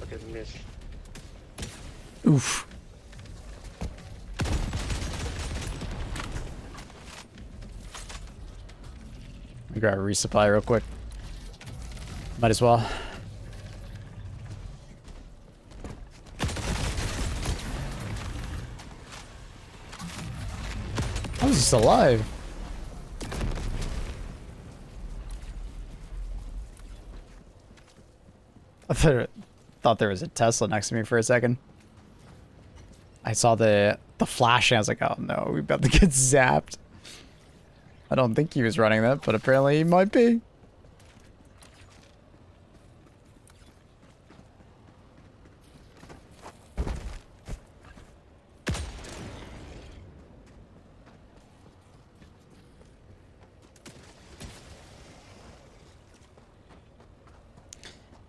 Fucking miss. Oof. Let me grab a resupply real quick. Might as well. How is he still alive? I thought there was a Tesla next to me for a second. I saw the flash and I was like, oh no, we're about to get zapped. I don't think he was running that, but apparently he might be.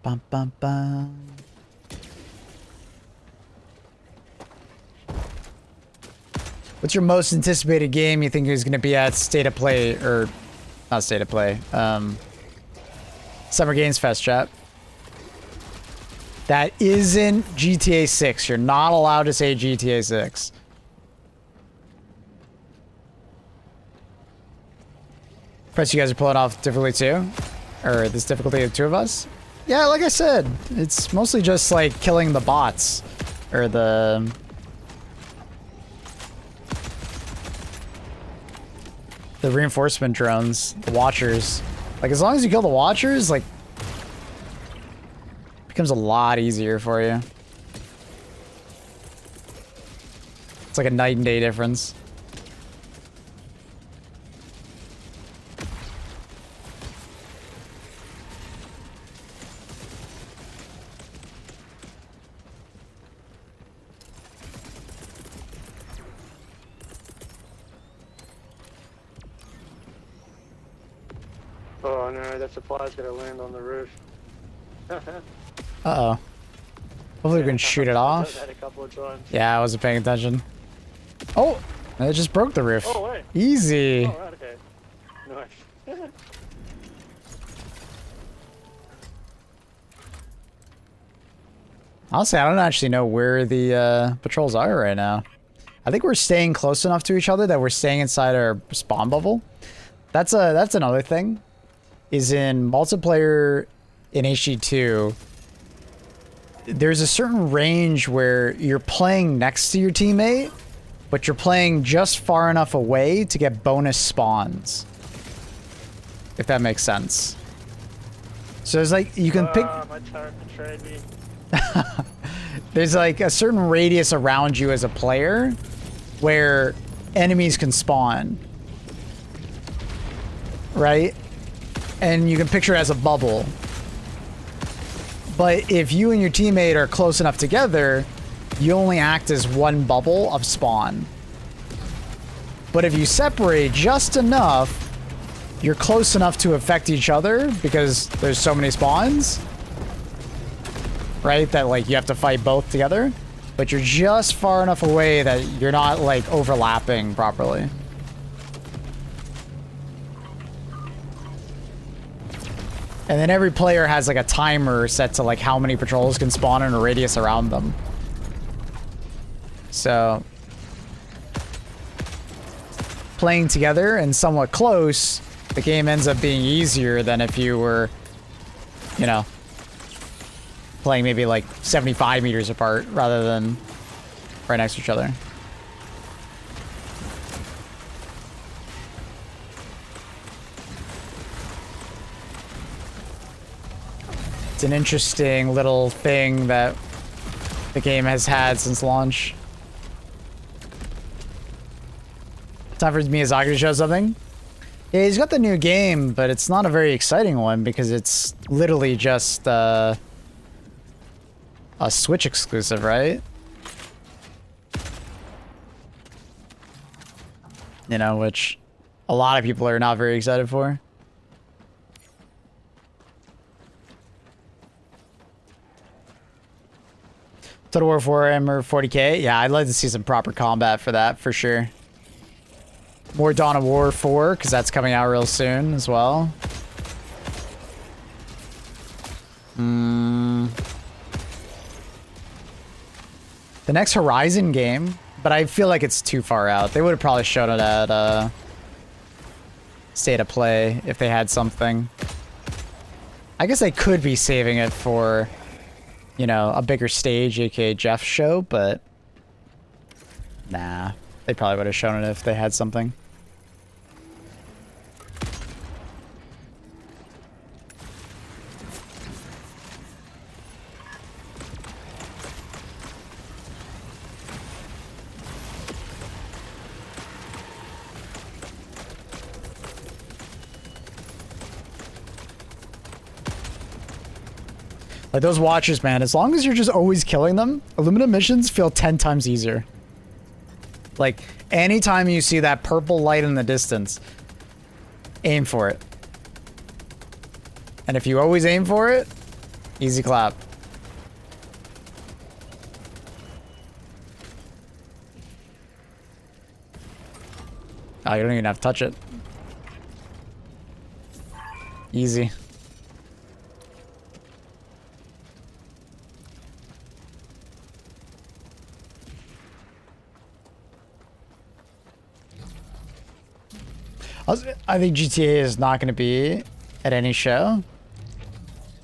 Bum, bum, bum. What's your most anticipated game you think is going to be at State of Play, or not State of Play, Summer Games Fest, chat? That isn't GTA 6. You're not allowed to say GTA 6. Press, you guys are pulling off difficulty 2? Or this difficulty of 2 of us? Yeah, like I said, it's mostly just like killing the bots. Or the reinforcement drones, the watchers. Like, as long as you kill the watchers, like, it becomes a lot easier for you. It's like a night and day difference. Oh no, that supply's gonna land on the roof. Uh-oh. Hopefully we can shoot it off. That a couple of times. Yeah, I wasn't paying attention. Oh! It just broke the roof. Oh, wait. Easy. Oh, right, okay. Nice. Honestly, I don't actually know where the patrols are right now. I think we're staying close enough to each other that we're staying inside our spawn bubble. That's another thing. Is in multiplayer in HD2, there's a certain range where you're playing next to your teammate, but you're playing just far enough away to get bonus spawns. If that makes sense. So there's like, you can pick... my turret betrayed me. There's like a certain radius around you as a player where enemies can spawn. Right? And you can picture it as a bubble. But if you and your teammate are close enough together, you only act as one bubble of spawn. But if you separate just enough, you're close enough to affect each other because there's so many spawns. Right? That like you have to fight both together. But you're just far enough away that you're not like overlapping properly. And then every player has like a timer set to like how many patrols can spawn in a radius around them. So playing together and somewhat close, the game ends up being easier than if you were, you know, playing maybe like 75 meters apart rather than right next to each other. It's an interesting little thing that the game has had since launch. Time for Miyazaki to show something. Yeah, he's got the new game, but it's not a very exciting one because it's literally just a Switch exclusive, right? You know, which a lot of people are not very excited for. Total War 4 or 40k? Yeah, I'd like to see some proper combat for that, for sure. More Dawn of War 4, because that's coming out real soon as well. The next Horizon game, but I feel like it's too far out. They would have probably shown it at State of Play if they had something. I guess they could be saving it for, you know, a bigger stage, aka Jeff's show, but nah, they probably would have shown it if they had something. Like those watchers, man, as long as you're just always killing them, aluminum missions feel 10 times easier. Like, anytime you see that purple light in the distance, aim for it. And if you always aim for it, easy clap. Oh, you don't even have to touch it. Easy. I think GTA is not going to be at any show.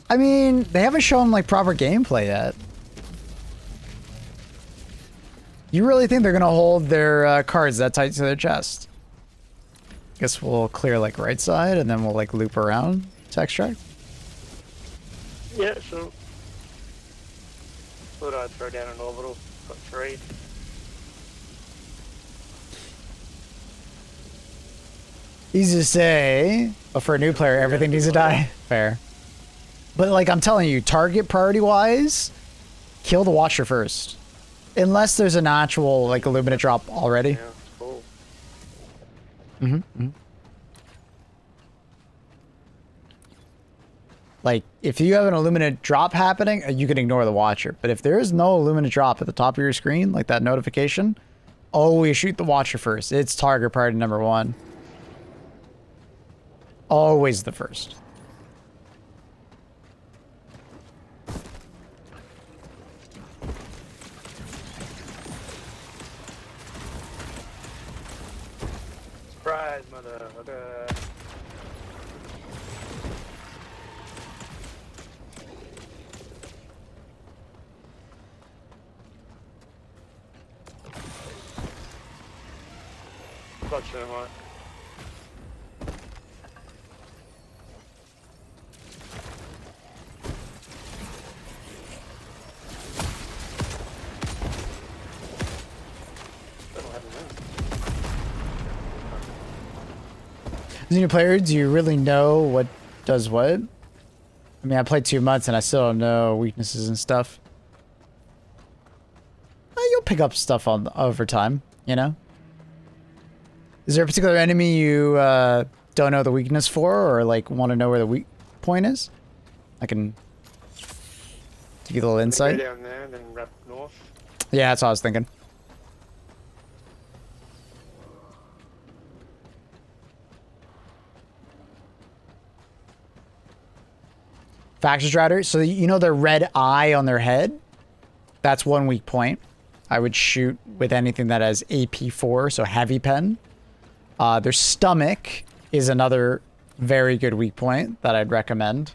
I mean, they haven't shown like proper gameplay yet. You really think they're going to hold their cards that tight to their chest? Guess we'll clear like right side and then we'll like loop around to extract. Yeah, so. Thought I'd throw down an orbital. Got 3. Easy to say, but for a new player, everything needs to die. Fair. But like I'm telling you, target priority wise, kill the watcher first. Unless there's an actual like illuminate drop already. Yeah, cool. Like if you have an illuminate drop happening, you can ignore the watcher. But if there is no illuminate drop at the top of your screen, like that notification, always shoot the watcher first. It's target priority number 1. Always the first. Surprise, motherfucker. Fuck so much. As a new player, do you really know what does what? I mean, I played 2 months and I still don't know weaknesses and stuff. You'll pick up stuff on over time, you know? Is there a particular enemy you don't know the weakness for or like want to know where the weak point is? I can give you a little insight. Go down there, then wrap north. Yeah, that's what I was thinking. Faction Strider, so you know their red eye on their head? That's one weak point. I would shoot with anything that has AP4, so heavy pen. Their stomach is another very good weak point that I'd recommend.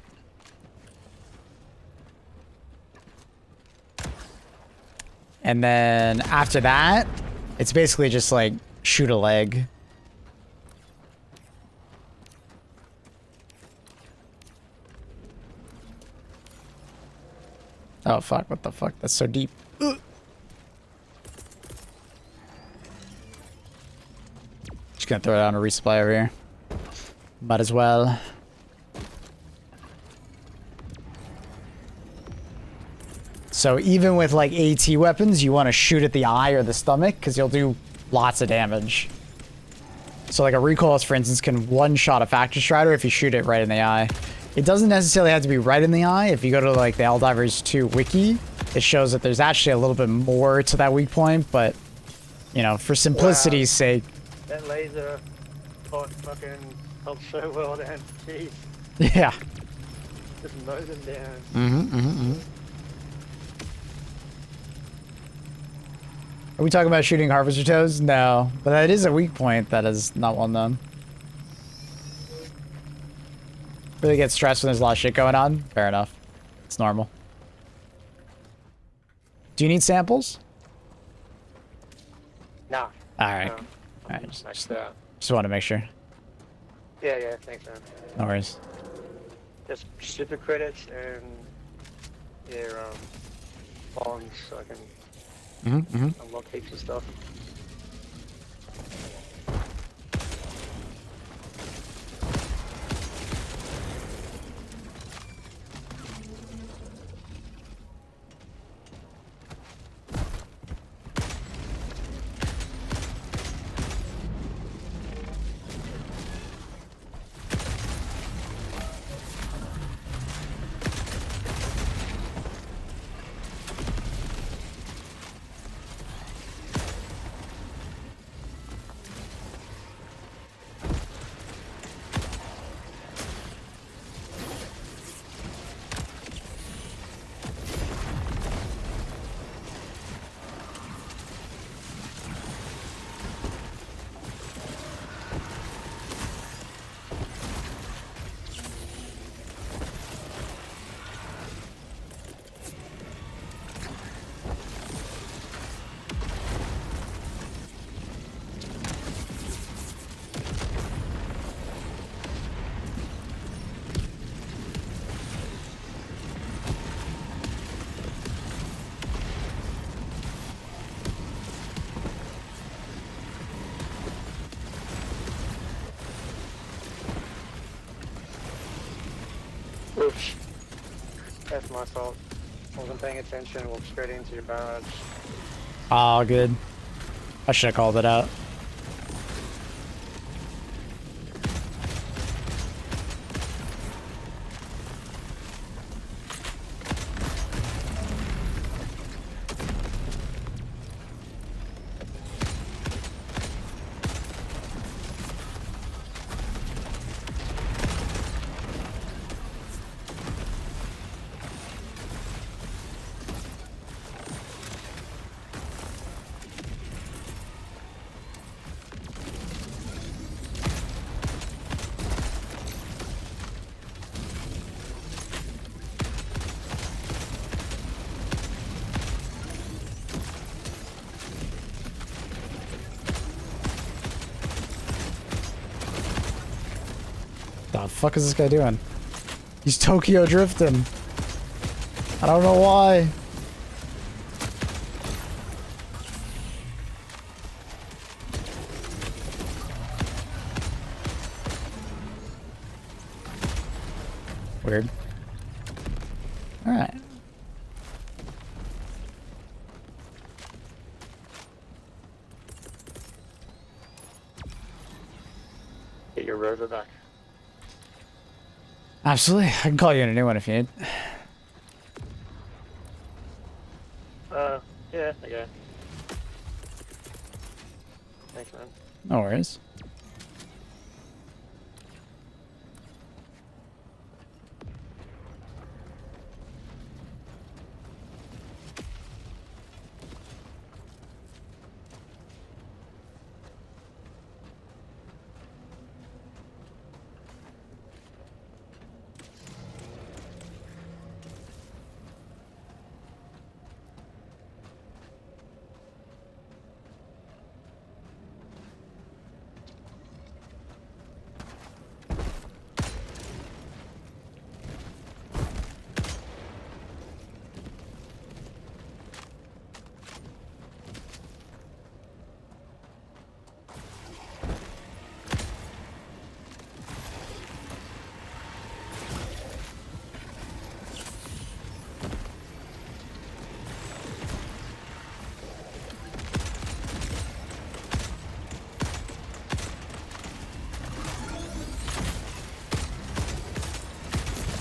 And then after that, it's basically just like shoot a leg. Oh fuck, what the fuck? That's so deep. Ugh. Just gonna throw down a resupply over here. Might as well. So even with like AT weapons, you want to shoot at the eye or the stomach because you'll do lots of damage. So like a recoilless, for instance, can one-shot a Faction Strider if you shoot it right in the eye. It doesn't necessarily have to be right in the eye. If you go to like the Helldivers 2 wiki, it shows that there's actually a little bit more to that weak point, but you know, for simplicity's sake. That laser pot fucking helps so well down. Jeez. Yeah. Just mow them down. Are we talking about shooting harvester toes? No, but that is a weak point that is not well known. Really get stressed when there's a lot of shit going on? Fair enough. It's normal. Do you need samples? Nah. Alright. No. Alright, Maxed out. just want to make sure. Yeah, thanks, man. No worries. Just super credits and yeah, bonds so I can unlock heaps of stuff. It's my fault. Wasn't paying attention, walked straight into your barrage. Oh, good. I should have called it out. The fuck is this guy doing? He's Tokyo drifting. I don't know why. Weird. All right. Get your rover back. Absolutely. I can call you in a new one if you need. Yeah, okay. Thanks, man. No worries.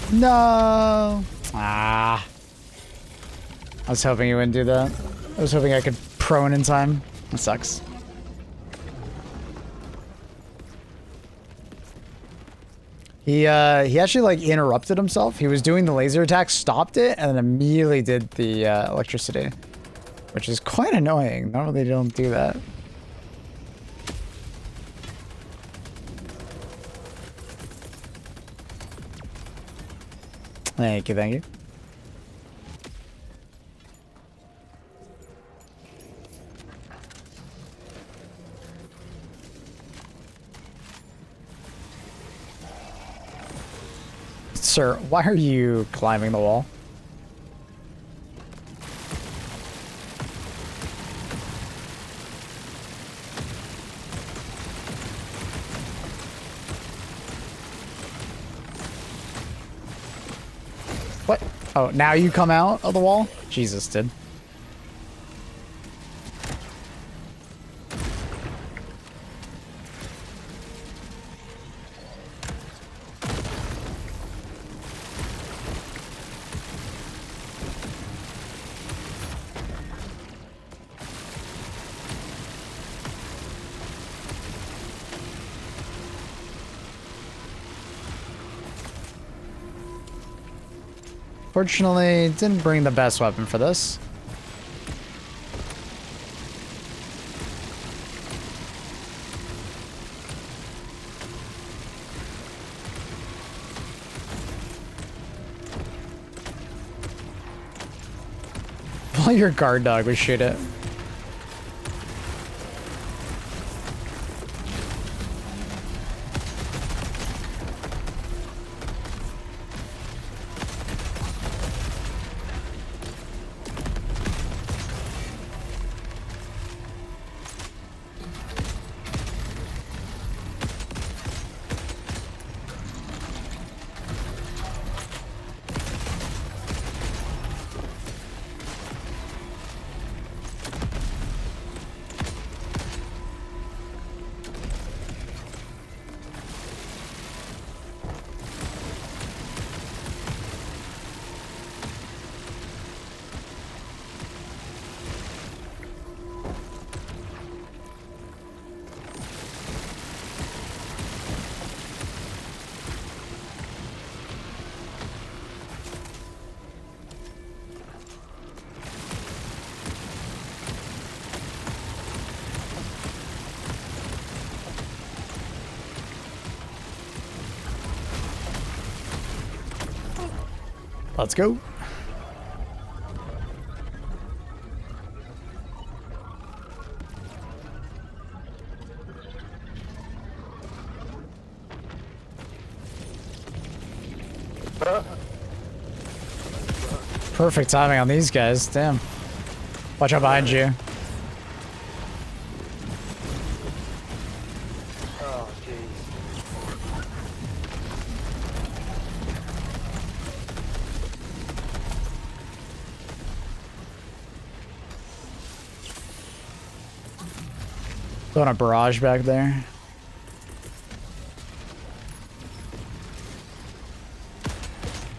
No. Ah. I was hoping you wouldn't do that. I was hoping I could prone in time. That sucks. He actually like interrupted himself. He was doing the laser attack, stopped it, and then immediately did the electricity, which is quite annoying. Normally they don't do that. Thank you, thank you. Sir, why are you climbing the wall? What? Oh, now you come out of the wall? Jesus, dude. Fortunately, didn't bring the best weapon for this. While your guard dog would shoot it. Let's go. Perfect timing on these guys. Damn. Watch out behind you. Oh, jeez. Throwing a barrage back there.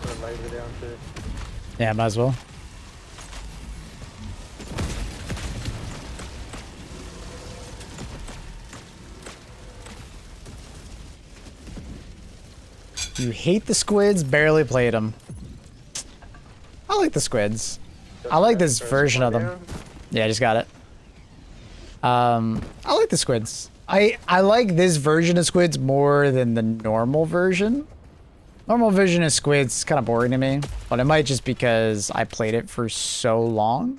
Put a laser down too. Yeah, might as well. You hate the squids, barely played them. I like the squids. I like this version of them. Yeah, I just got it. I like the squids. I like this version of squids more than the normal version. Normal version of squids is kind of boring to me, but it might just because I played it for so long.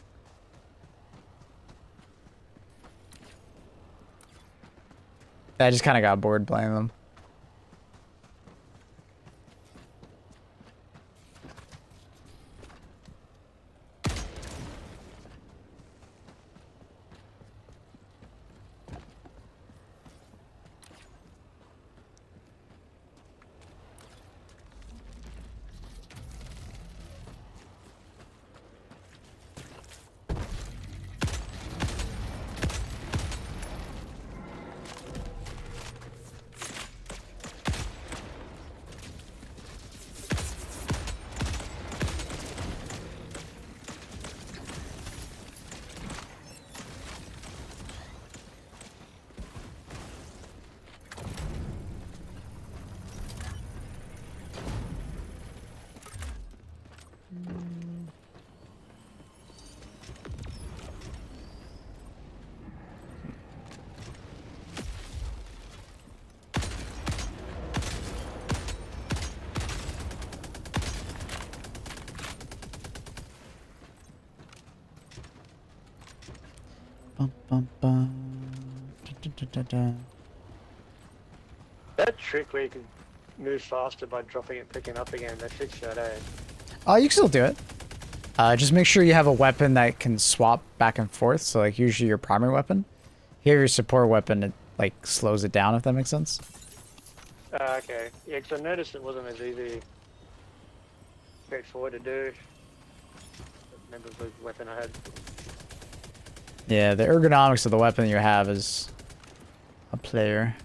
I just kind of got bored playing them. Bum, bum, bum. Da, da, da, da. That trick where you can move faster by dropping and picking up again, that fixed that, eh? You can still do it. Just make sure you have a weapon that can swap back and forth. So, like, usually your primary weapon. Here, your support weapon, it, like, slows it down, if that makes sense. Okay. Yeah, because I noticed it wasn't as easy, straightforward to do. Remember the weapon I had. Yeah, the ergonomics of the weapon you have is a player.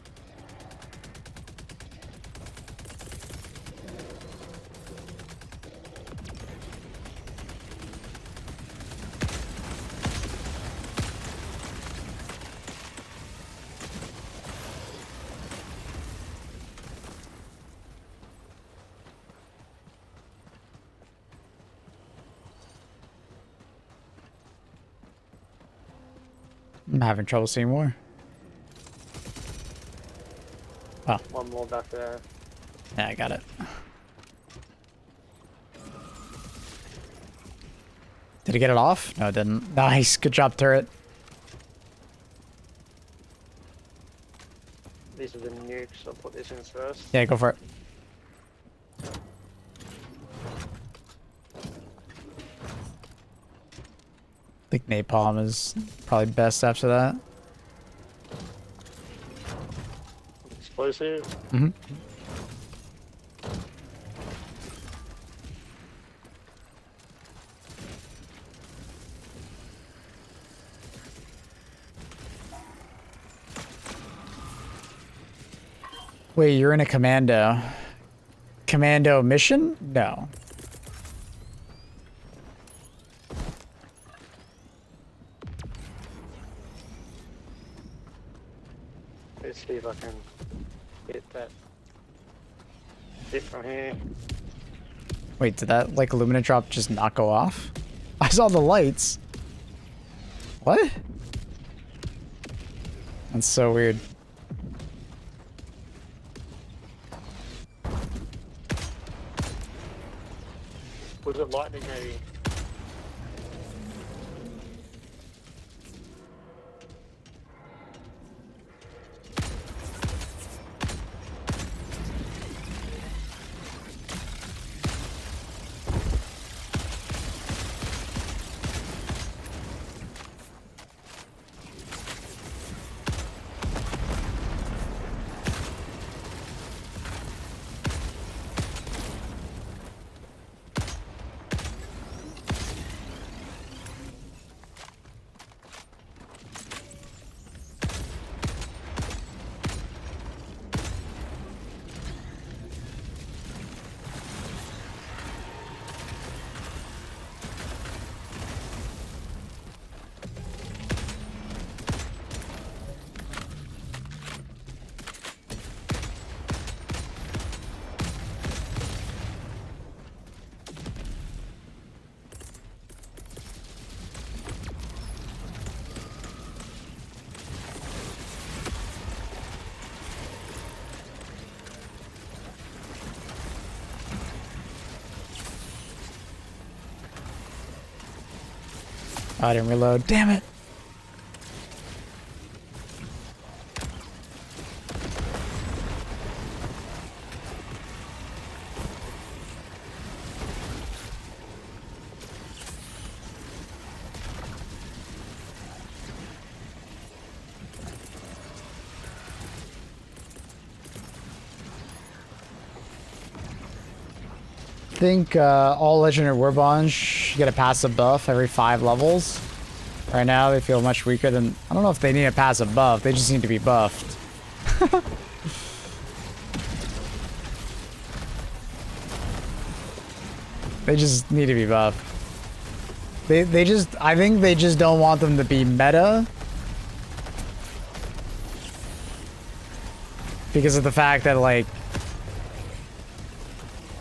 I'm having trouble seeing more. Oh. One more back there. Yeah, I got it. Did it get it off? No, it didn't. Nice. Good job, turret. These are the nukes. I'll put this in first. Yeah, go for it. I think napalm is probably best after that. Explosive. Mm-hmm. Wait, you're in a commando. Commando mission? No. Let's see if I can get that hit from here. Wait, did that, like, Illumina drop just not go off? I saw the lights. What? That's so weird. We Was it lightning maybe? I didn't reload. Damn it. I think all legendary warbonds get a passive buff every 5 levels. Right now they feel much weaker than... I don't know if they need a passive buff, they just need to be buffed. They just need to be buffed. They just... I think they just don't want them to be meta. Because of the fact that, like,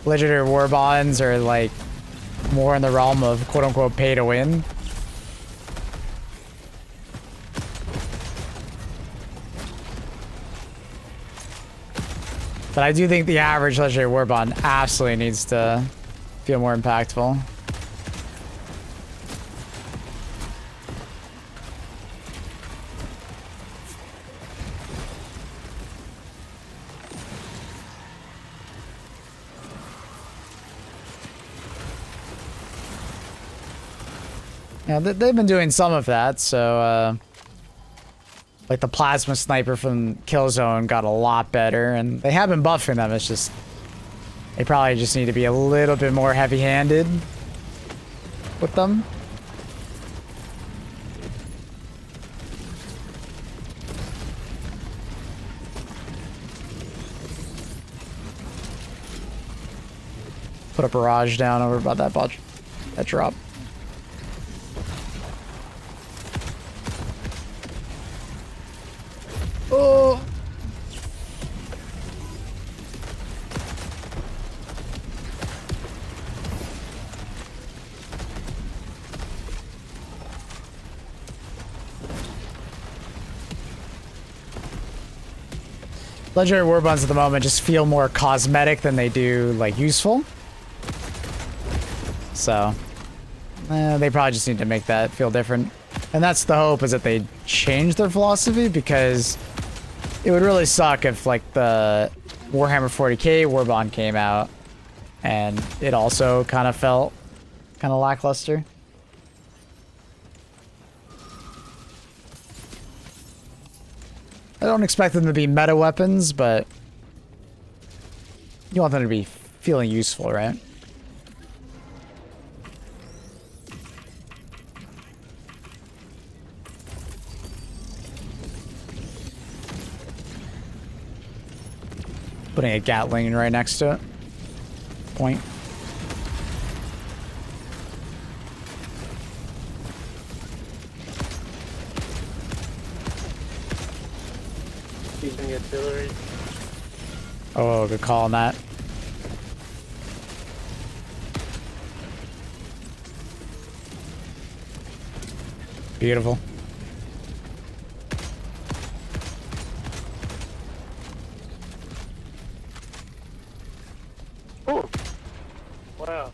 legendary warbonds are, like, more in the realm of quote-unquote pay to win. But I do think the average legendary warbond absolutely needs to feel more impactful. Yeah, they've been doing some of that, so, like the plasma sniper from Killzone got a lot better, and they have been buffing them, it's just... They probably just need to be a little bit more heavy-handed with them. Put a barrage down over by that drop. Oh! Legendary warbonds at the moment just feel more cosmetic than they do, like, useful. So, they probably just need to make that feel different. And that's the hope, is that they change their philosophy, because it would really suck if, like, the Warhammer 40k warbond came out and it also kind of felt kind of lackluster. I don't expect them to be meta weapons, but you want them to be feeling useful, right? Putting a Gatling right next to it. Point. Using artillery. Oh, good call on that. Beautiful. Ooh. Wow.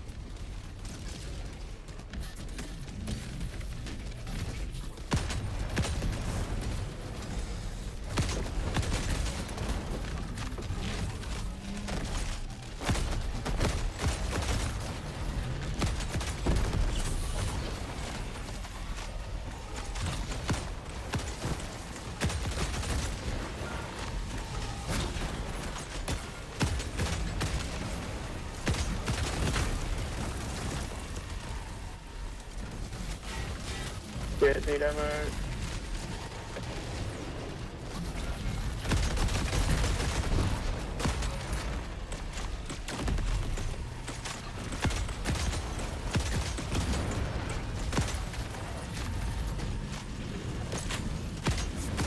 get 8 ammo.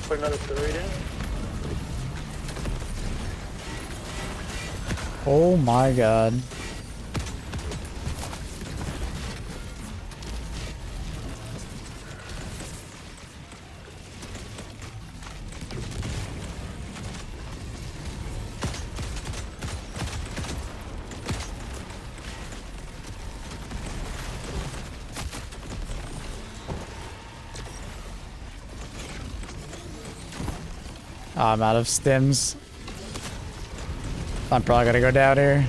Put another 3 down. Oh my god. I'm out of stims. I'm probably gonna go down here.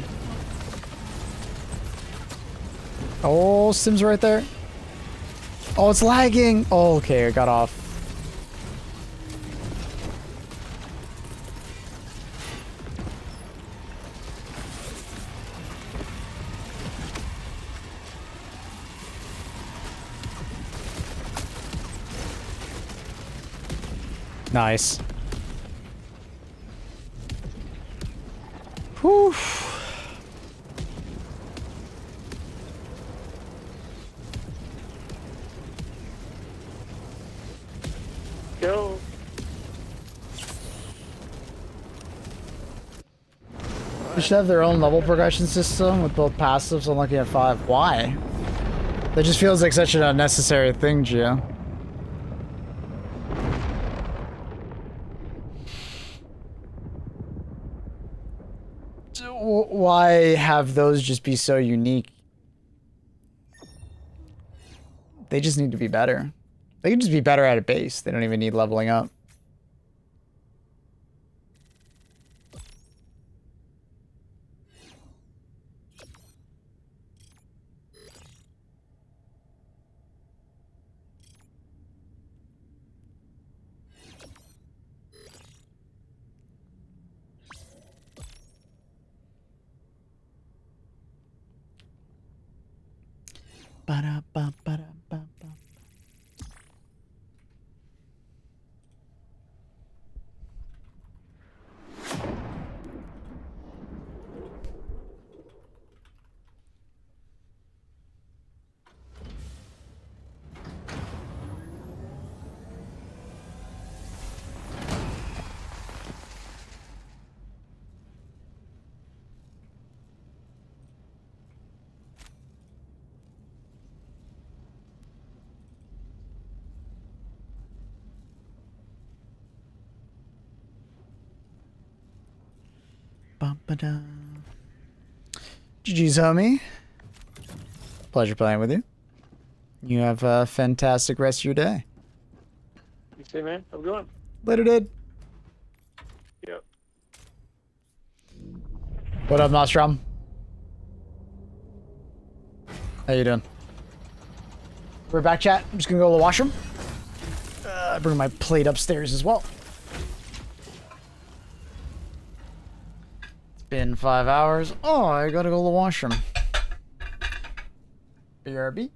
Oh, stims right there. Oh, it's lagging. Oh, okay, I got off. Nice. Whew. Go. They should have their own level progression system with both passives and Lucky at 5. Why? That just feels like such an unnecessary thing, Gio. Why have those just be so unique? They just need to be better. They can just be better at a base. They don't even need leveling up. Ba-da-ba-ba-da-ba-ba. Ba-ba-da. GG's, homie. Pleasure playing with you. You have a fantastic rest of your day. You see, man? Have a good one. Later, dude. Yep. What up, Nostrum? How you doing? We're back, chat. I'm just gonna go to the washroom. Bring my plate upstairs as well. It's been 5 hours. Oh, I gotta go to the washroom. BRB.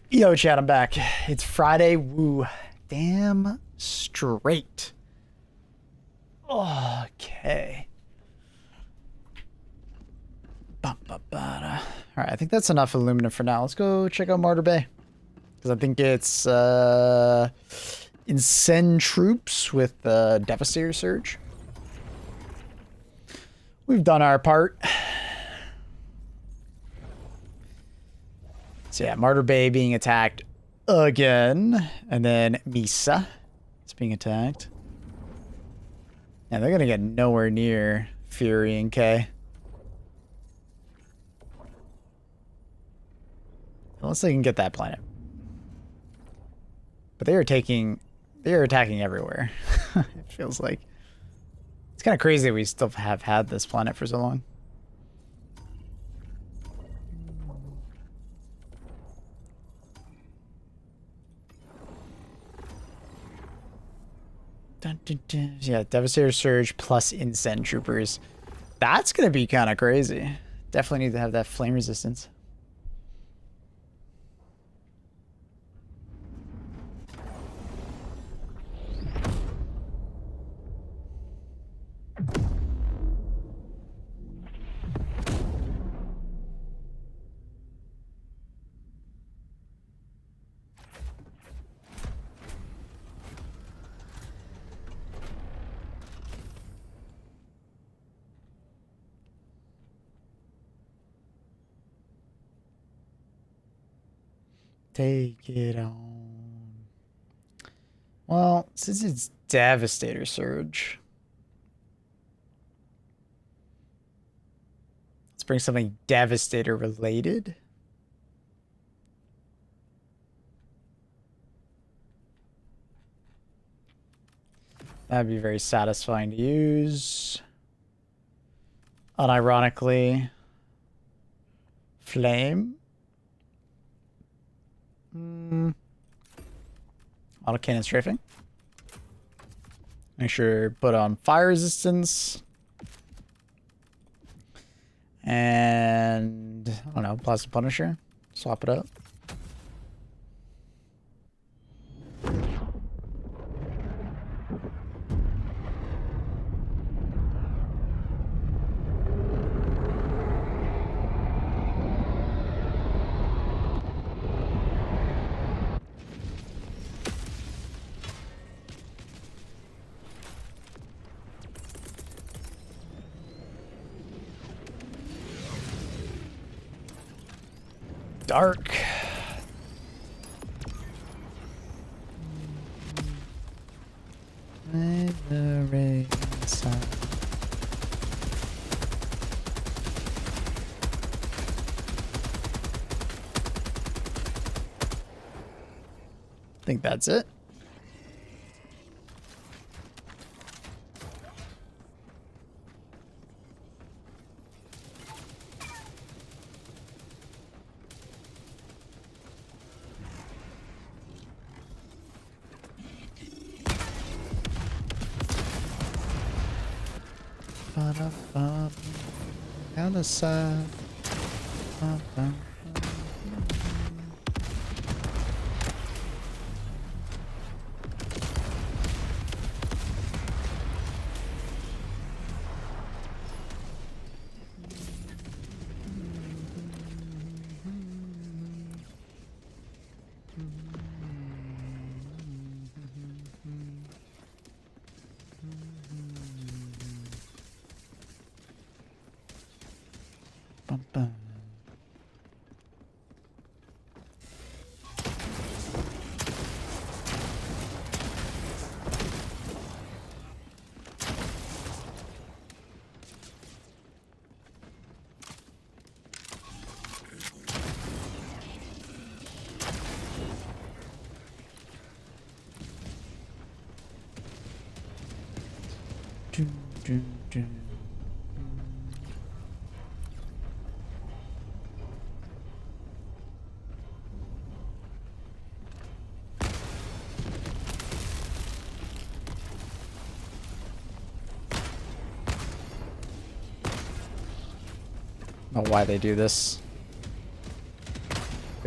Yo, chat, I'm back. It's Friday. Woo. Damn straight. Okay. Alright, I think that's enough aluminum for now. Let's go check out Martyr Bay. Because I think it's Incend troops with Devastator Surge. We've done our part. So yeah, Martyr Bay being attacked again. And then Misa is being attacked. And they're going to get nowhere near Fury and K. Unless they can get that planet. But they are attacking everywhere. It feels like. It's kind of crazy that we still have had this planet for so long. Dun, dun, dun. Yeah, Devastator Surge plus Incend Troopers. That's going to be kind of crazy. Definitely need to have that flame resistance. Take it on. Well, since it's Devastator Surge, let's bring something Devastator related. That'd be very satisfying to use. Unironically, Flame. Autocannon strafing. Make sure put on fire resistance. And I don't know, Plasma Punisher. Swap it up. Dark. The rain sun. I think that's it. Down the side. Know why they do this.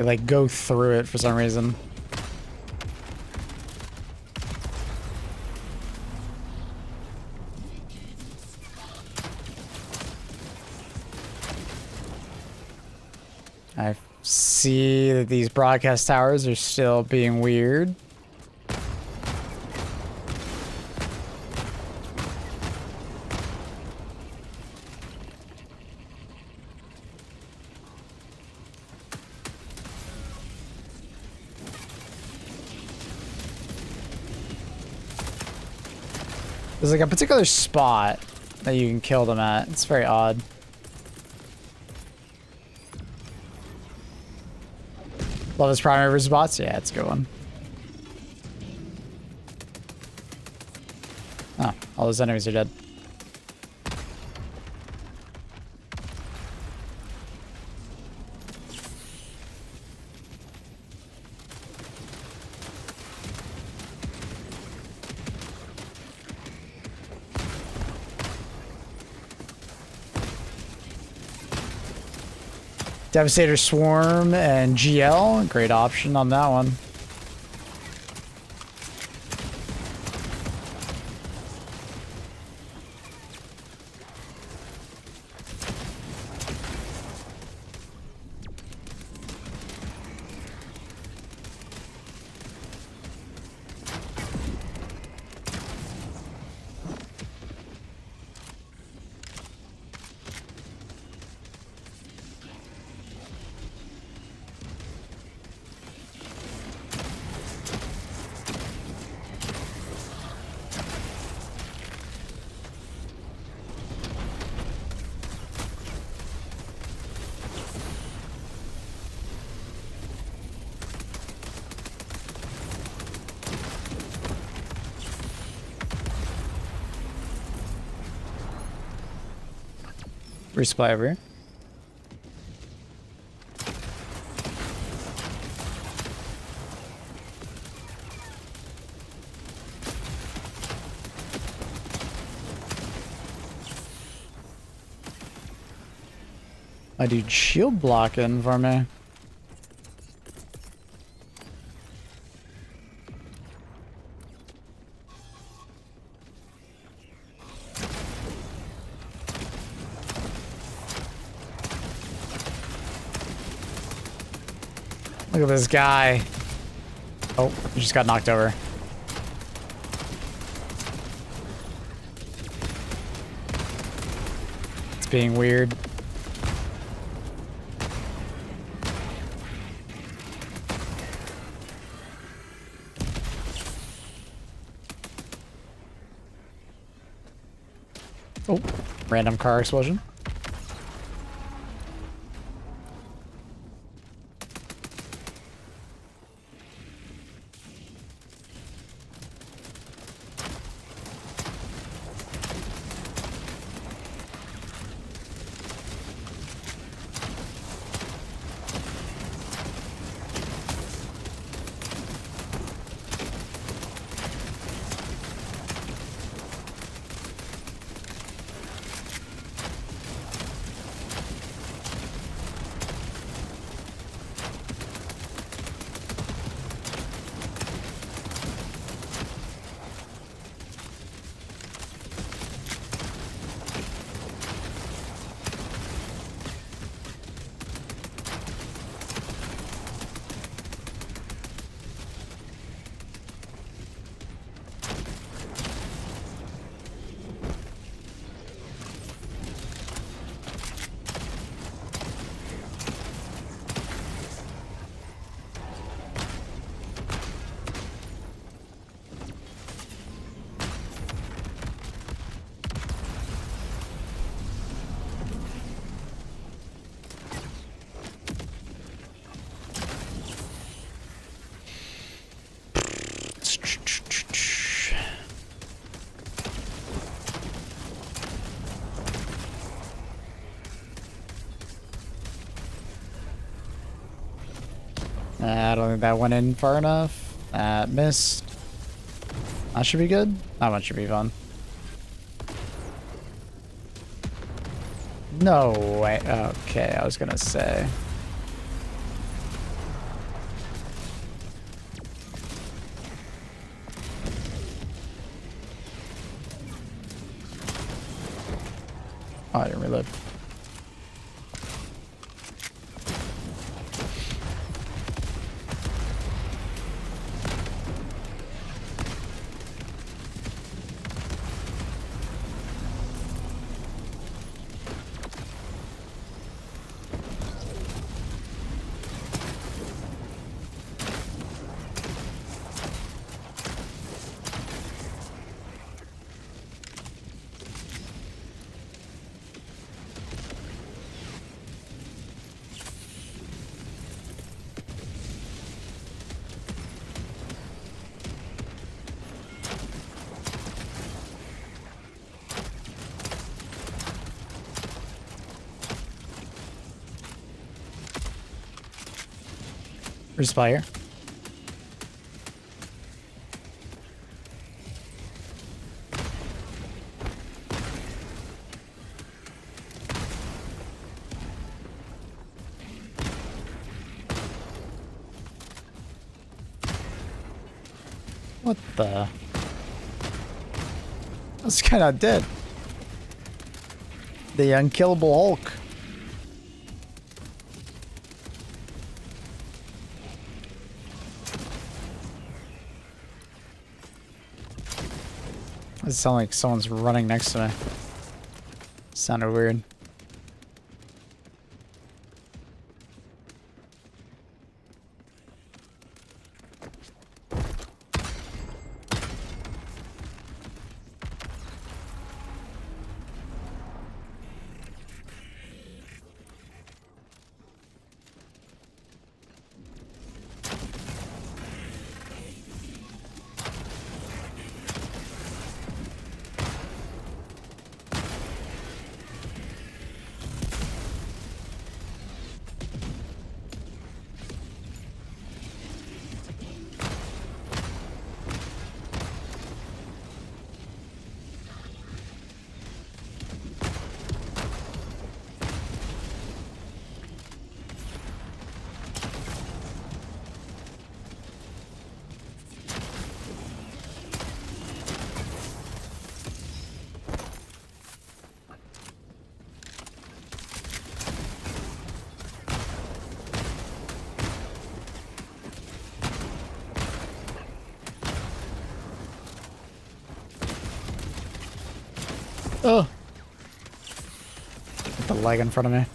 They like go through it for some reason. I see that these broadcast towers are still being weird. There's like a particular spot that you can kill them at. It's very odd. Love his primary river spots? Yeah, it's a good one. Oh, all those enemies are dead. Devastator Swarm and GL, great option on that one. Resupply over here. My dude shield blocking for me. Look at this guy. Oh, he just got knocked over. It's being weird. Oh, random car explosion. I don't think that went in far enough. That missed. That should be good. That one should be fun. No way. Okay, I was gonna say. Oh, I didn't reload. Respire. What the? That's kind of dead. The unkillable Hulk. It sounds like someone's running next to me. Sounded weird. Oh! Get the leg in front of me.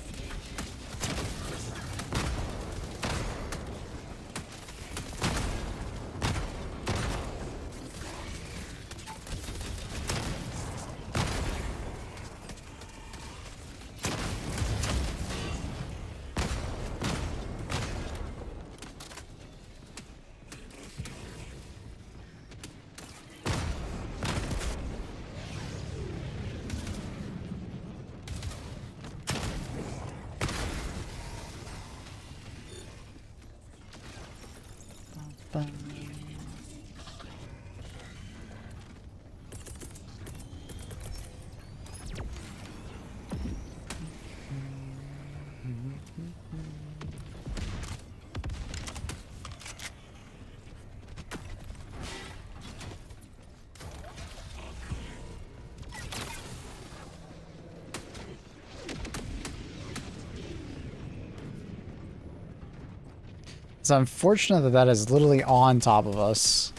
It's unfortunate that that is literally on top of us.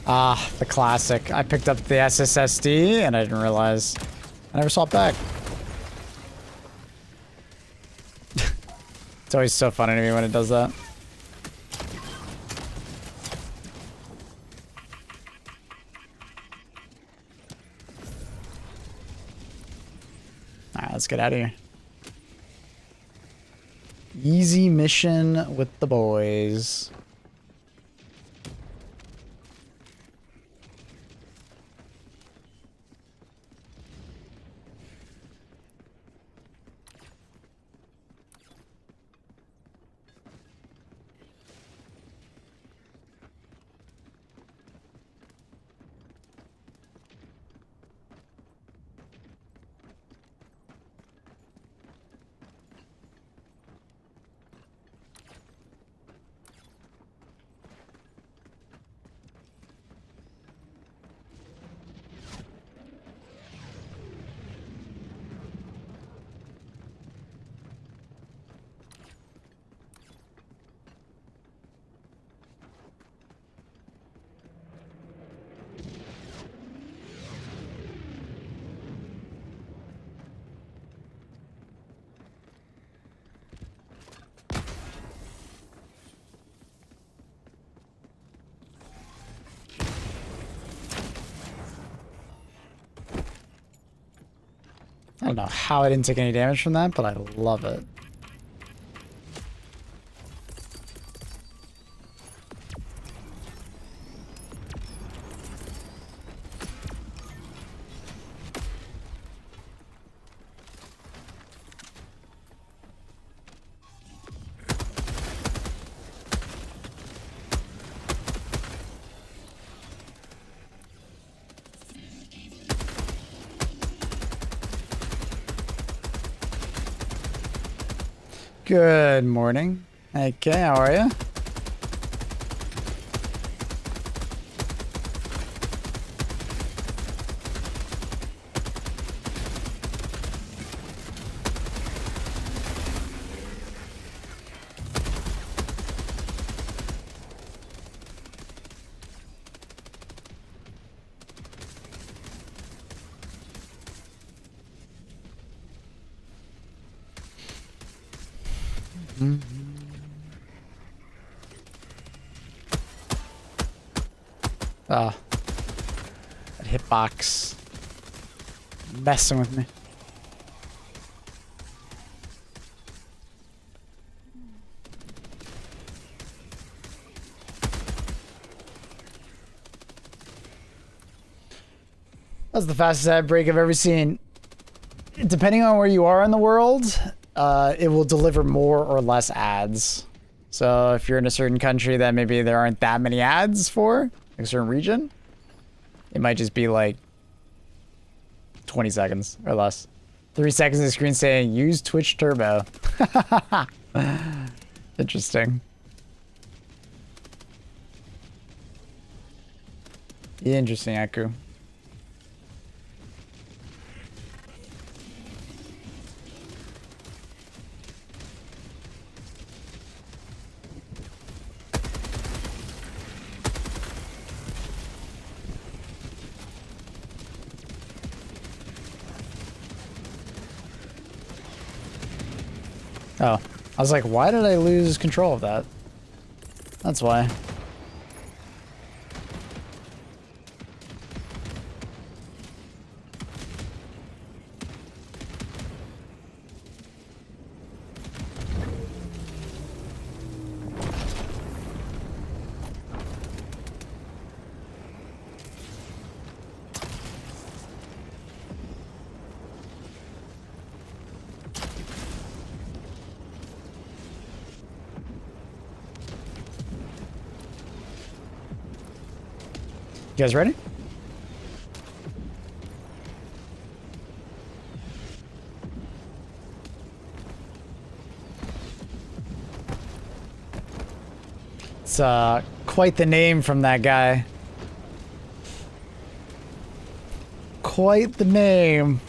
Ah, the classic. I picked up the SSSD and I didn't realize. I never saw it back. It's always so funny to me when it does that. Alright, let's get out of here. Easy mission with the boys. I don't know how I didn't take any damage from that, but I love it. Good morning. Okay, how are you? Ah, that hitbox messing with me. That's the fastest ad break I've ever seen. Depending on where you are in the world, it will deliver more or less ads. So if you're in a certain country that maybe there aren't that many ads for, like a certain region, it might just be like 20 seconds or less. 3 seconds of the screen saying, use Twitch Turbo. Interesting. Interesting, Aku. Oh, I was like, why did I lose control of that? That's why. You guys ready? It's quite the name from that guy. Quite the name.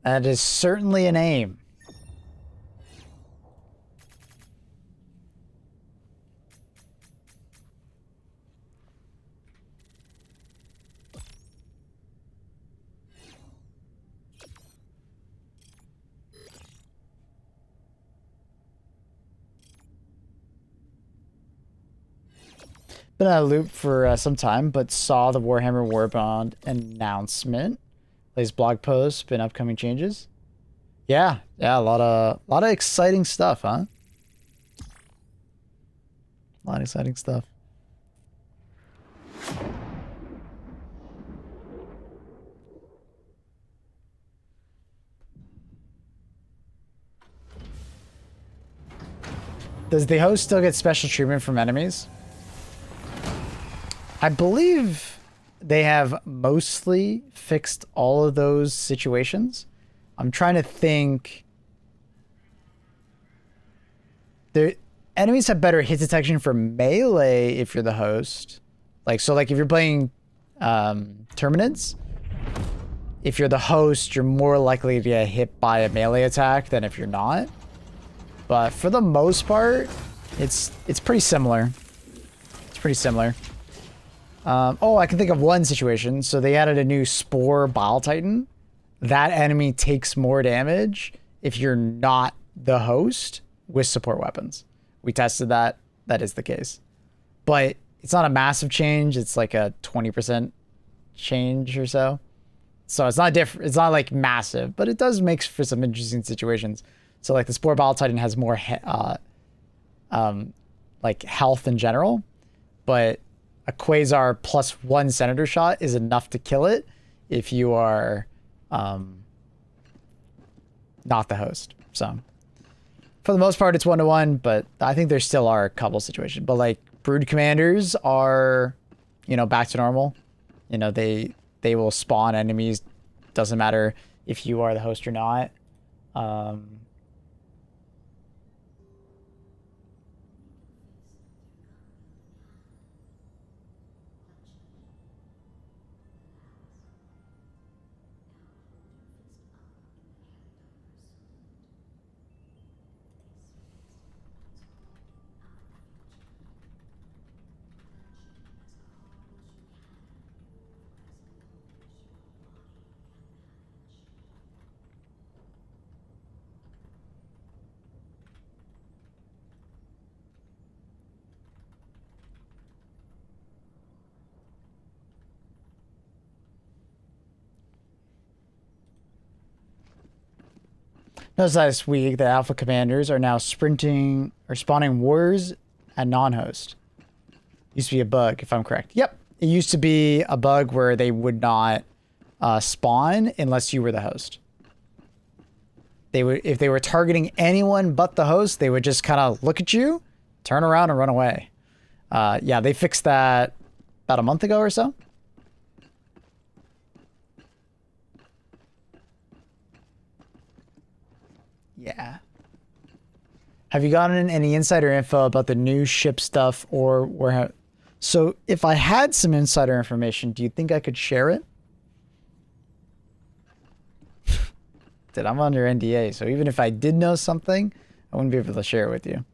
That is certainly a name. Been out of loop for some time, but saw the Warhammer Warbond announcement. Latest blog posts, been upcoming changes. Yeah, a lot of exciting stuff, huh? A lot of exciting stuff. Does the host still get special treatment from enemies? I believe they have mostly fixed all of those situations. I'm trying to think. The enemies have better hit detection for melee if you're the host. Like, so like if you're playing Terminids, if you're the host, you're more likely to get hit by a melee attack than if you're not. But for the most part, it's pretty similar. It's pretty similar. Oh, I can think of one situation. So they added a new Spore Bile Titan. That enemy takes more damage if you're not the host with support weapons. We tested that. That is the case. But it's not a massive change. It's like a 20% change or so. So it's not different. It's not like massive, but it does make for some interesting situations. So like the Spore Bile Titan has more like health in general, but a Quasar +1 Senator shot is enough to kill it if you are not the host. So for the most part, it's 1-to-1, but I think there still are a couple situations. But like Brood Commanders are, you know, back to normal. You know, they will spawn enemies. Doesn't matter if you are the host or not. Notice last week the Alpha Commanders are now spawning warriors at non-host. Used to be a bug, if I'm correct. Yep. It used to be a bug where they would not spawn unless you were the host. They would, if they were targeting anyone but the host, they would just kind of look at you, turn around, and run away. Yeah, they fixed that about a month ago or so. Yeah. Have you gotten any insider info about the new ship stuff or where? So if I had some insider information, do you think I could share it? Dude, I'm under NDA, so even if I did know something, I wouldn't be able to share it with you.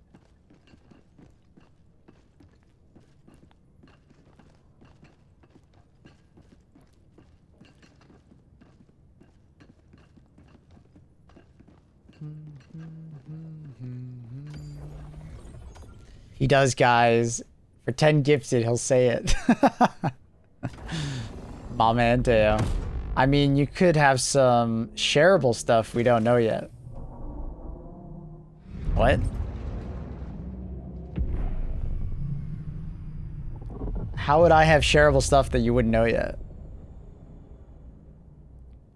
He does, guys. For 10 gifted, he'll say it. My man, Teo. I mean, you could have some shareable stuff we don't know yet. What? How would I have shareable stuff that you wouldn't know yet?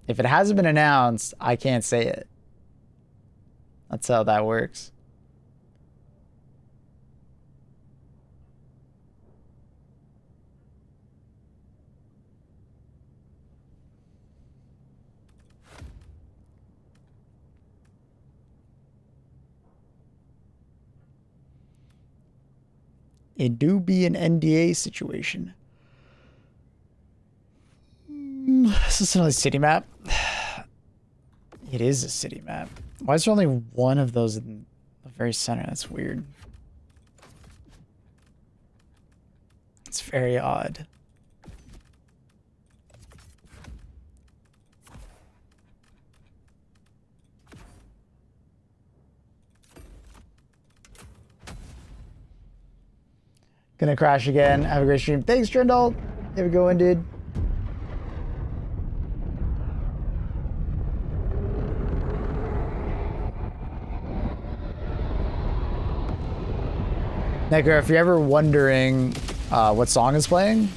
If it hasn't been announced, I can't say it. That's how that works. It do be an NDA situation. This is another city map. It is a city map. Why is there only one of those in the very center? That's weird. It's very odd. Gonna crash again. Have a great stream. Thanks, Trindle. Have a good one, dude. Necker, if you're ever wondering what song is playing, !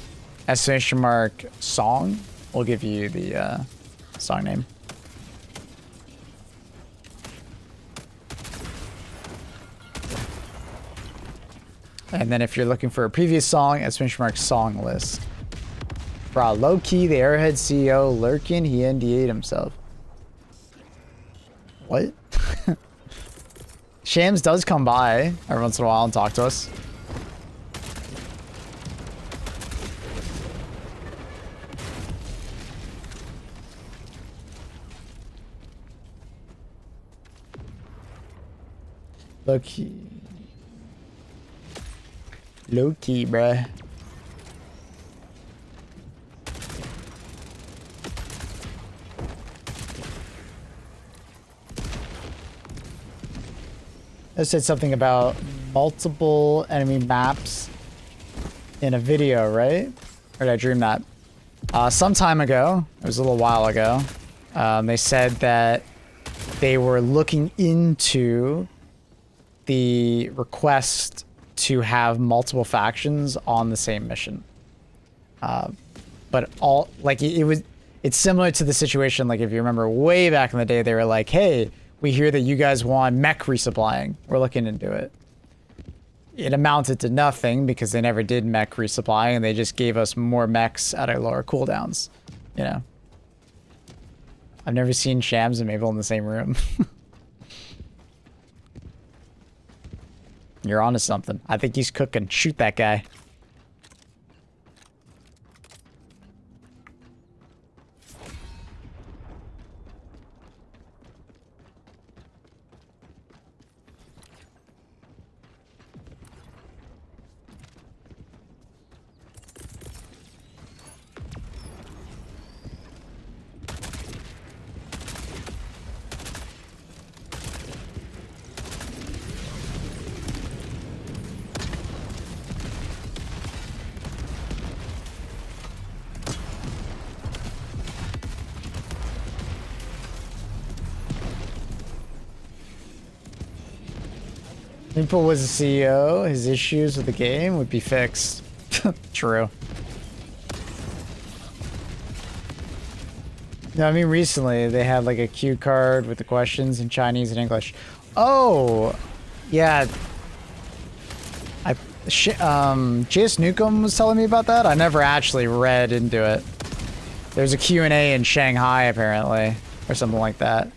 song will give you the song name. And then if you're looking for a previous song, ! song list. Bro, low key, the Airhead CEO lurking, he NDA'd himself. What? Shams does come by every once in a while and talk to us. Low key. Low key, bruh. It said something about multiple enemy maps in a video, right? Or did I dream that? Some time ago, it was a little while ago, they said that they were looking into the request to have multiple factions on the same mission. But all, like, it's similar to the situation, like, if you remember way back in the day, they were like, hey, we hear that you guys want mech resupplying. We're looking into it. It amounted to nothing because they never did mech resupply and they just gave us more mechs at our lower cooldowns. You know? I've never seen Shams and Mabel in the same room. You're onto something. I think he's cooking. Shoot that guy. If Meeple was a CEO, his issues with the game would be fixed. True. No, I mean recently they had like a cue card with the questions in Chinese and English. Oh, yeah. JS Newcomb was telling me about that. I never actually read into it. There's a Q&A in Shanghai apparently, or something like that,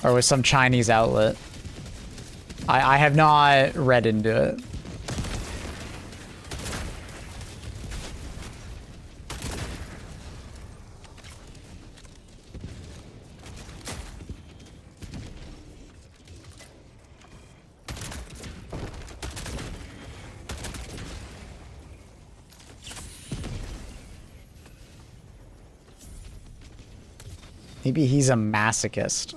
or with some Chinese outlet. I have not read into it. Maybe he's a masochist.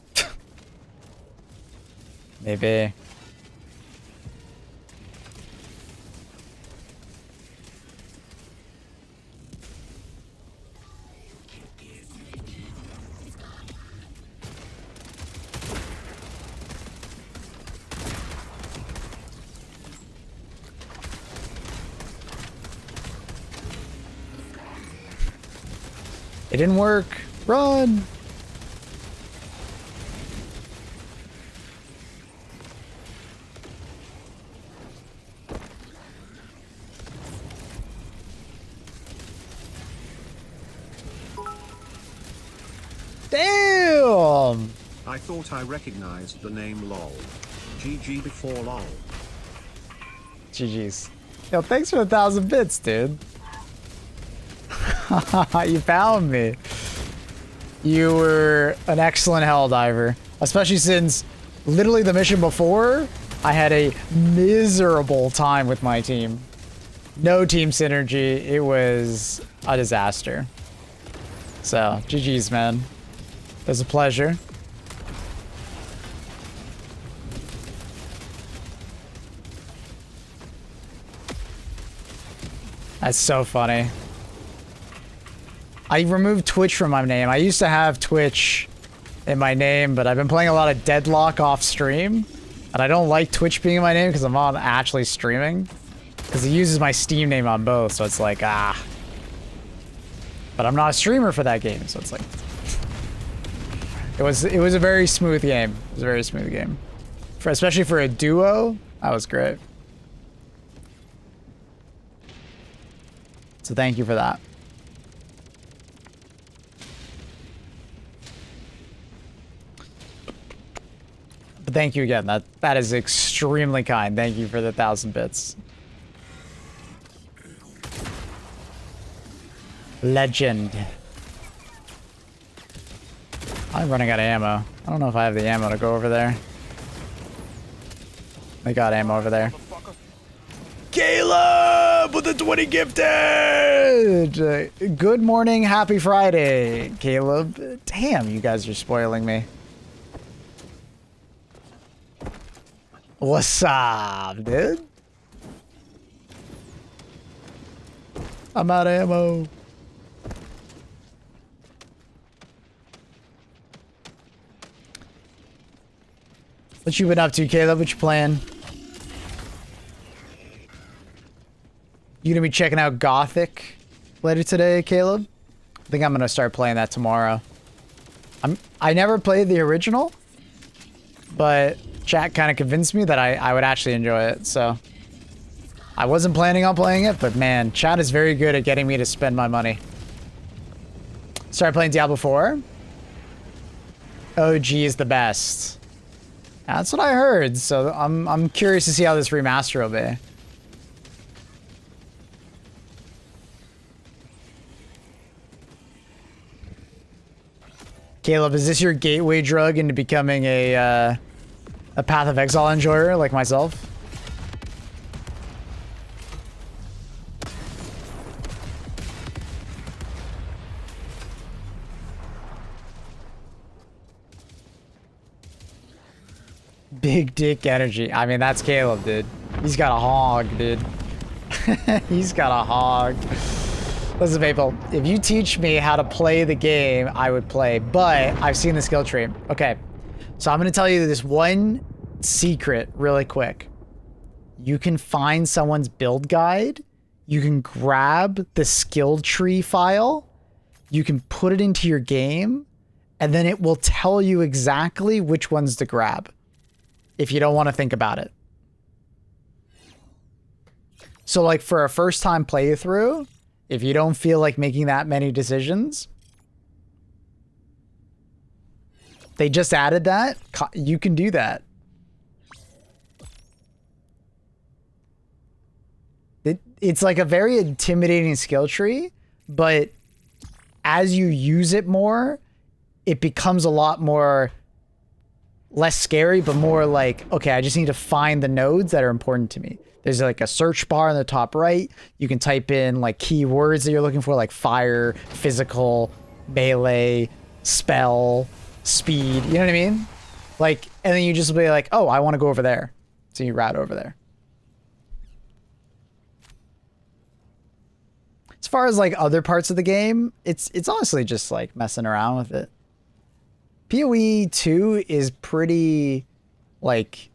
Maybe. It didn't work. Run! Damn! I thought I recognized the name LOL. GG before LOL. GG's. Yo, thanks for the 1,000 bits, dude. You found me. You were an excellent hell diver, especially since literally the mission before I had a miserable time with my team. No team synergy. It was a disaster. So, GG's, man. It was a pleasure. That's so funny. I removed Twitch from my name. I used to have Twitch in my name, but I've been playing a lot of Deadlock off stream. And I don't like Twitch being in my name because I'm not actually streaming. Because it uses my Steam name on both, so it's like, ah. But I'm not a streamer for that game, so it's like... It was a very smooth game. It was a very smooth game. Especially for a duo, that was great. So thank you for that. But thank you again. That is extremely kind. Thank you for the 1,000 bits. Legend. I'm running out of ammo. I don't know if I have the ammo to go over there. I got ammo over there. Caleb with the 20 gifted! Good morning, happy Friday, Caleb. Damn, you guys are spoiling me. What's up, dude? I'm out of ammo. What you been up to, Caleb? What you playing? You gonna be checking out Gothic later today, Caleb? I think I'm gonna start playing that tomorrow. I never played the original, but chat kind of convinced me that I would actually enjoy it, so I wasn't planning on playing it, but man, chat is very good at getting me to spend my money. Started playing Diablo 4. OG is the best. That's what I heard, so I'm curious to see how this remaster will be. Caleb, is this your gateway drug into becoming a Path of Exile enjoyer like myself? Big dick energy. I mean, that's Caleb, dude. He's got a hog, dude. He's got a hog. Listen, people, if you teach me how to play the game, I would play, but I've seen the skill tree. Okay, so I'm going to tell you this one secret really quick. You can find someone's build guide. You can grab the skill tree file. You can put it into your game, and then it will tell you exactly which ones to grab if you don't want to think about it. So like for a first time playthrough, if you don't feel like making that many decisions, they just added that. You can do that. It's like a very intimidating skill tree, but as you use it more, it becomes a lot more less scary, but more like, okay, I just need to find the nodes that are important to me. There's like a search bar on the top right. You can type in like keywords that you're looking for, like fire, physical, melee, spell, speed. You know what I mean? Like, and then you just be like, oh, I want to go over there. So you route over there. As far as like other parts of the game, it's honestly just like messing around with it. PoE 2 is pretty, like,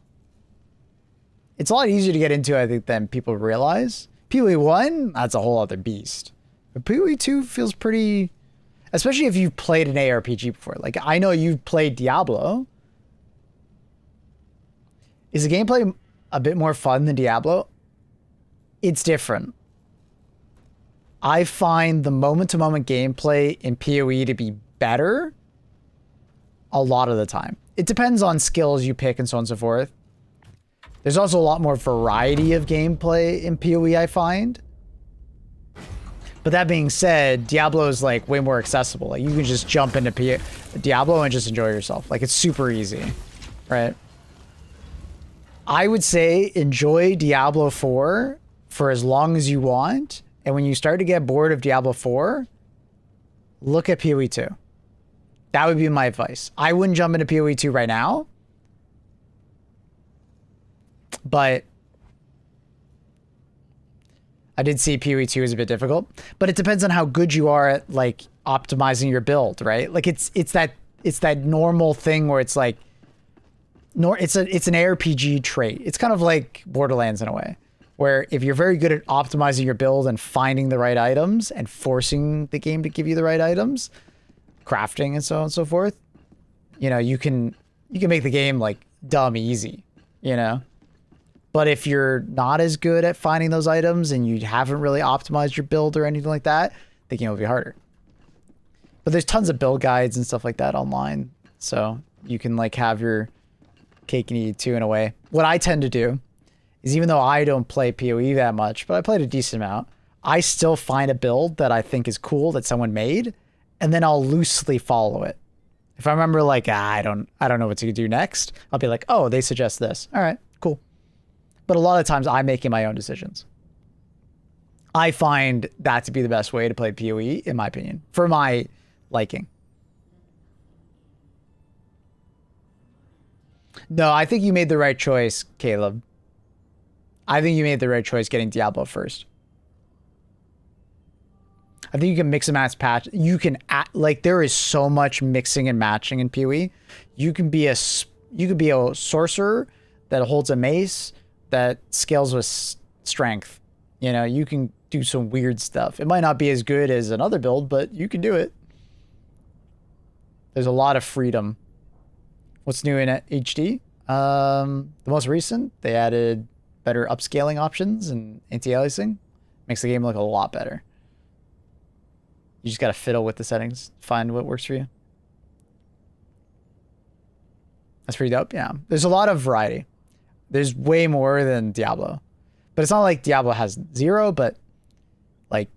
it's a lot easier to get into, I think, than people realize. PoE 1, that's a whole other beast. But PoE 2 feels pretty, especially if you've played an ARPG before. Like, I know you've played Diablo. Is the gameplay a bit more fun than Diablo? It's different. I find the moment-to-moment gameplay in PoE to be better a lot of the time. It depends on skills you pick and so on and so forth. There's also a lot more variety of gameplay in PoE, I find. But that being said, Diablo is like way more accessible. Like you can just jump into Diablo and just enjoy yourself. Like it's super easy, right? I would say enjoy Diablo 4 for as long as you want. And when you start to get bored of Diablo 4, look at PoE 2. That would be my advice. I wouldn't jump into PoE 2 right now. But I did see PoE 2 is a bit difficult. But it depends on how good you are at like optimizing your build, right? Like it's that normal thing where it's like it's an ARPG trait. It's kind of like Borderlands in a way. Where if you're very good at optimizing your build and finding the right items and forcing the game to give you the right items, crafting and so on and so forth, you know, you can make the game like dumb easy, you know? But if you're not as good at finding those items and you haven't really optimized your build or anything like that, the game will be harder. But there's tons of build guides and stuff like that online. So you can like have your cake and eat it too in a way. What I tend to do is even though I don't play PoE that much, but I played a decent amount, I still find a build that I think is cool that someone made, and then I'll loosely follow it. If I remember like, I don't know what to do next, I'll be like, oh, they suggest this. All right, cool. But a lot of times I'm making my own decisions. I find that to be the best way to play PoE, in my opinion, for my liking. No, I think you made the right choice, Caleb. I think you made the right choice getting Diablo first. I think you can mix and match patch. You can like there is so much mixing and matching in PoE. You can be a sorcerer that holds a mace that scales with strength. You know, you can do some weird stuff. It might not be as good as another build, but you can do it. There's a lot of freedom. What's new in HD? The most recent, they added better upscaling options and anti-aliasing. Makes the game look a lot better. You just gotta fiddle with the settings, find what works for you. That's pretty dope, yeah. There's a lot of variety. There's way more than Diablo. But it's not like Diablo has 0, but like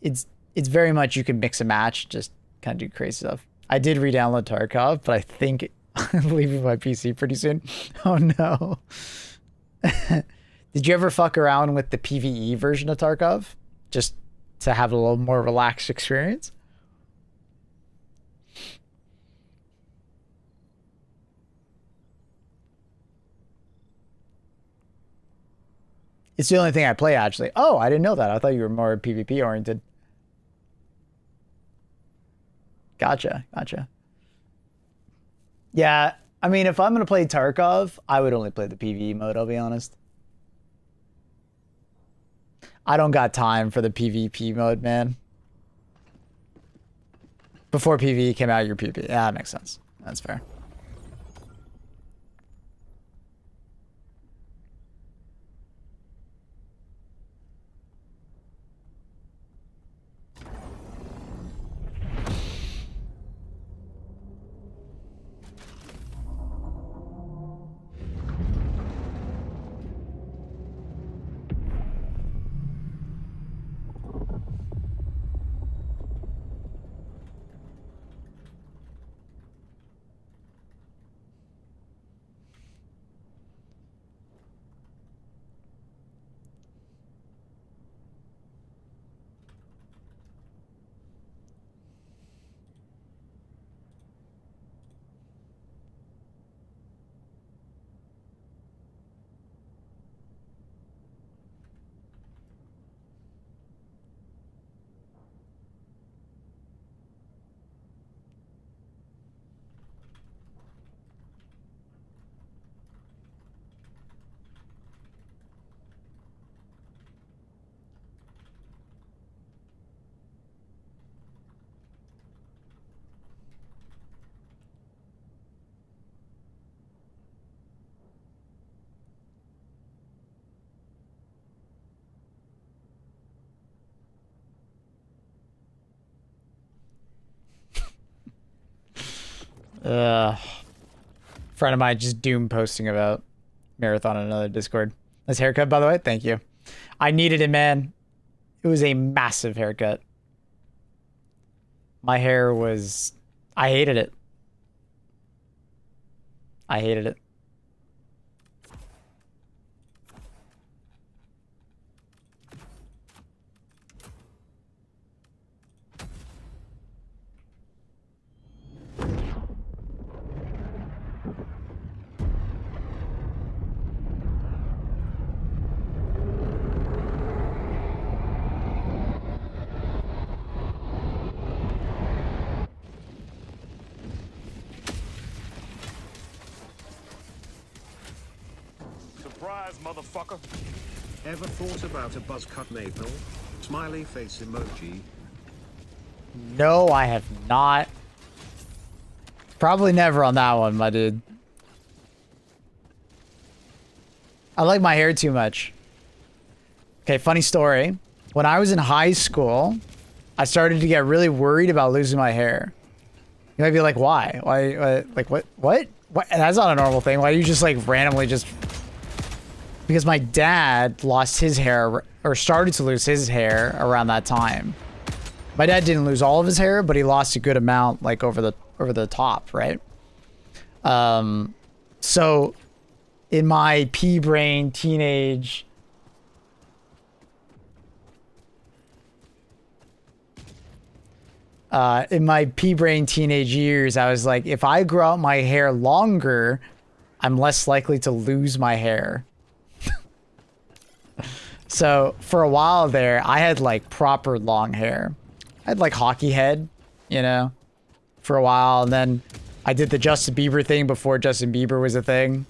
it's very much you can mix and match, just kind of do crazy stuff. I did re-download Tarkov, but I think I'm leaving my PC pretty soon. Oh no. Did you ever fuck around with the PvE version of Tarkov? Just to have a little more relaxed experience? It's the only thing I play, actually. Oh, I didn't know that. I thought you were more PvP oriented. Gotcha. Yeah, I mean, if I'm going to play Tarkov, I would only play the PvE mode, I'll be honest. I don't got time for the PvP mode, man. Before PvE came out, your PvP. Yeah, that makes sense. That's fair. Friend of mine just doom posting about Marathon on another Discord. Nice haircut, by the way. Thank you. I needed it, man. It was a massive haircut. My hair was... I hated it. I hated it. Motherfucker. Ever thought about a buzz cut maple? Smiley face emoji. No, I have not. Probably never on that one, my dude. I like my hair too much. Okay, funny story. When I was in high school, I started to get really worried about losing my hair. You might be like, why? Why? Like, what? What? That's not a normal thing. Why do you just like randomly just... Because my dad lost his hair, or started to lose his hair around that time. My dad didn't lose all of his hair, but he lost a good amount, like over the top, right? So in my pea brain teenage years, I was like, if I grow out my hair longer, I'm less likely to lose my hair. So for a while there, I had like proper long hair. I had like hockey head, you know, for a while. And then I did the Justin Bieber thing before Justin Bieber was a thing.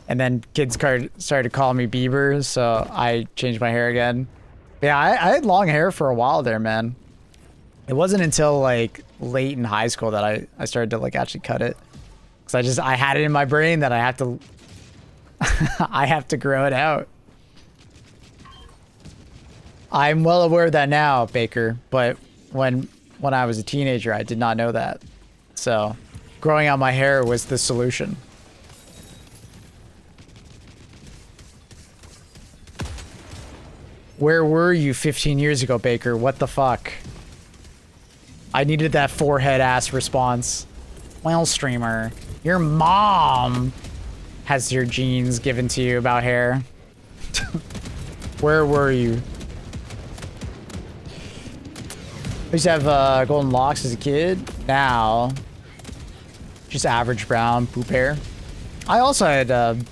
And then kids started calling me Bieber, so I changed my hair again. But yeah, I had long hair for a while there, man. It wasn't until like late in high school that I started to like actually cut it. Cause I had it in my brain that I have to I have to grow it out. I'm well aware of that now, Baker, but when I was a teenager, I did not know that. So growing out my hair was the solution. Where were you 15 years ago, Baker? What the fuck? I needed that forehead ass response. Well, streamer, your mom has your genes given to you about hair. Where were you? I used to have golden locks as a kid. Now, just average brown poop hair. I also had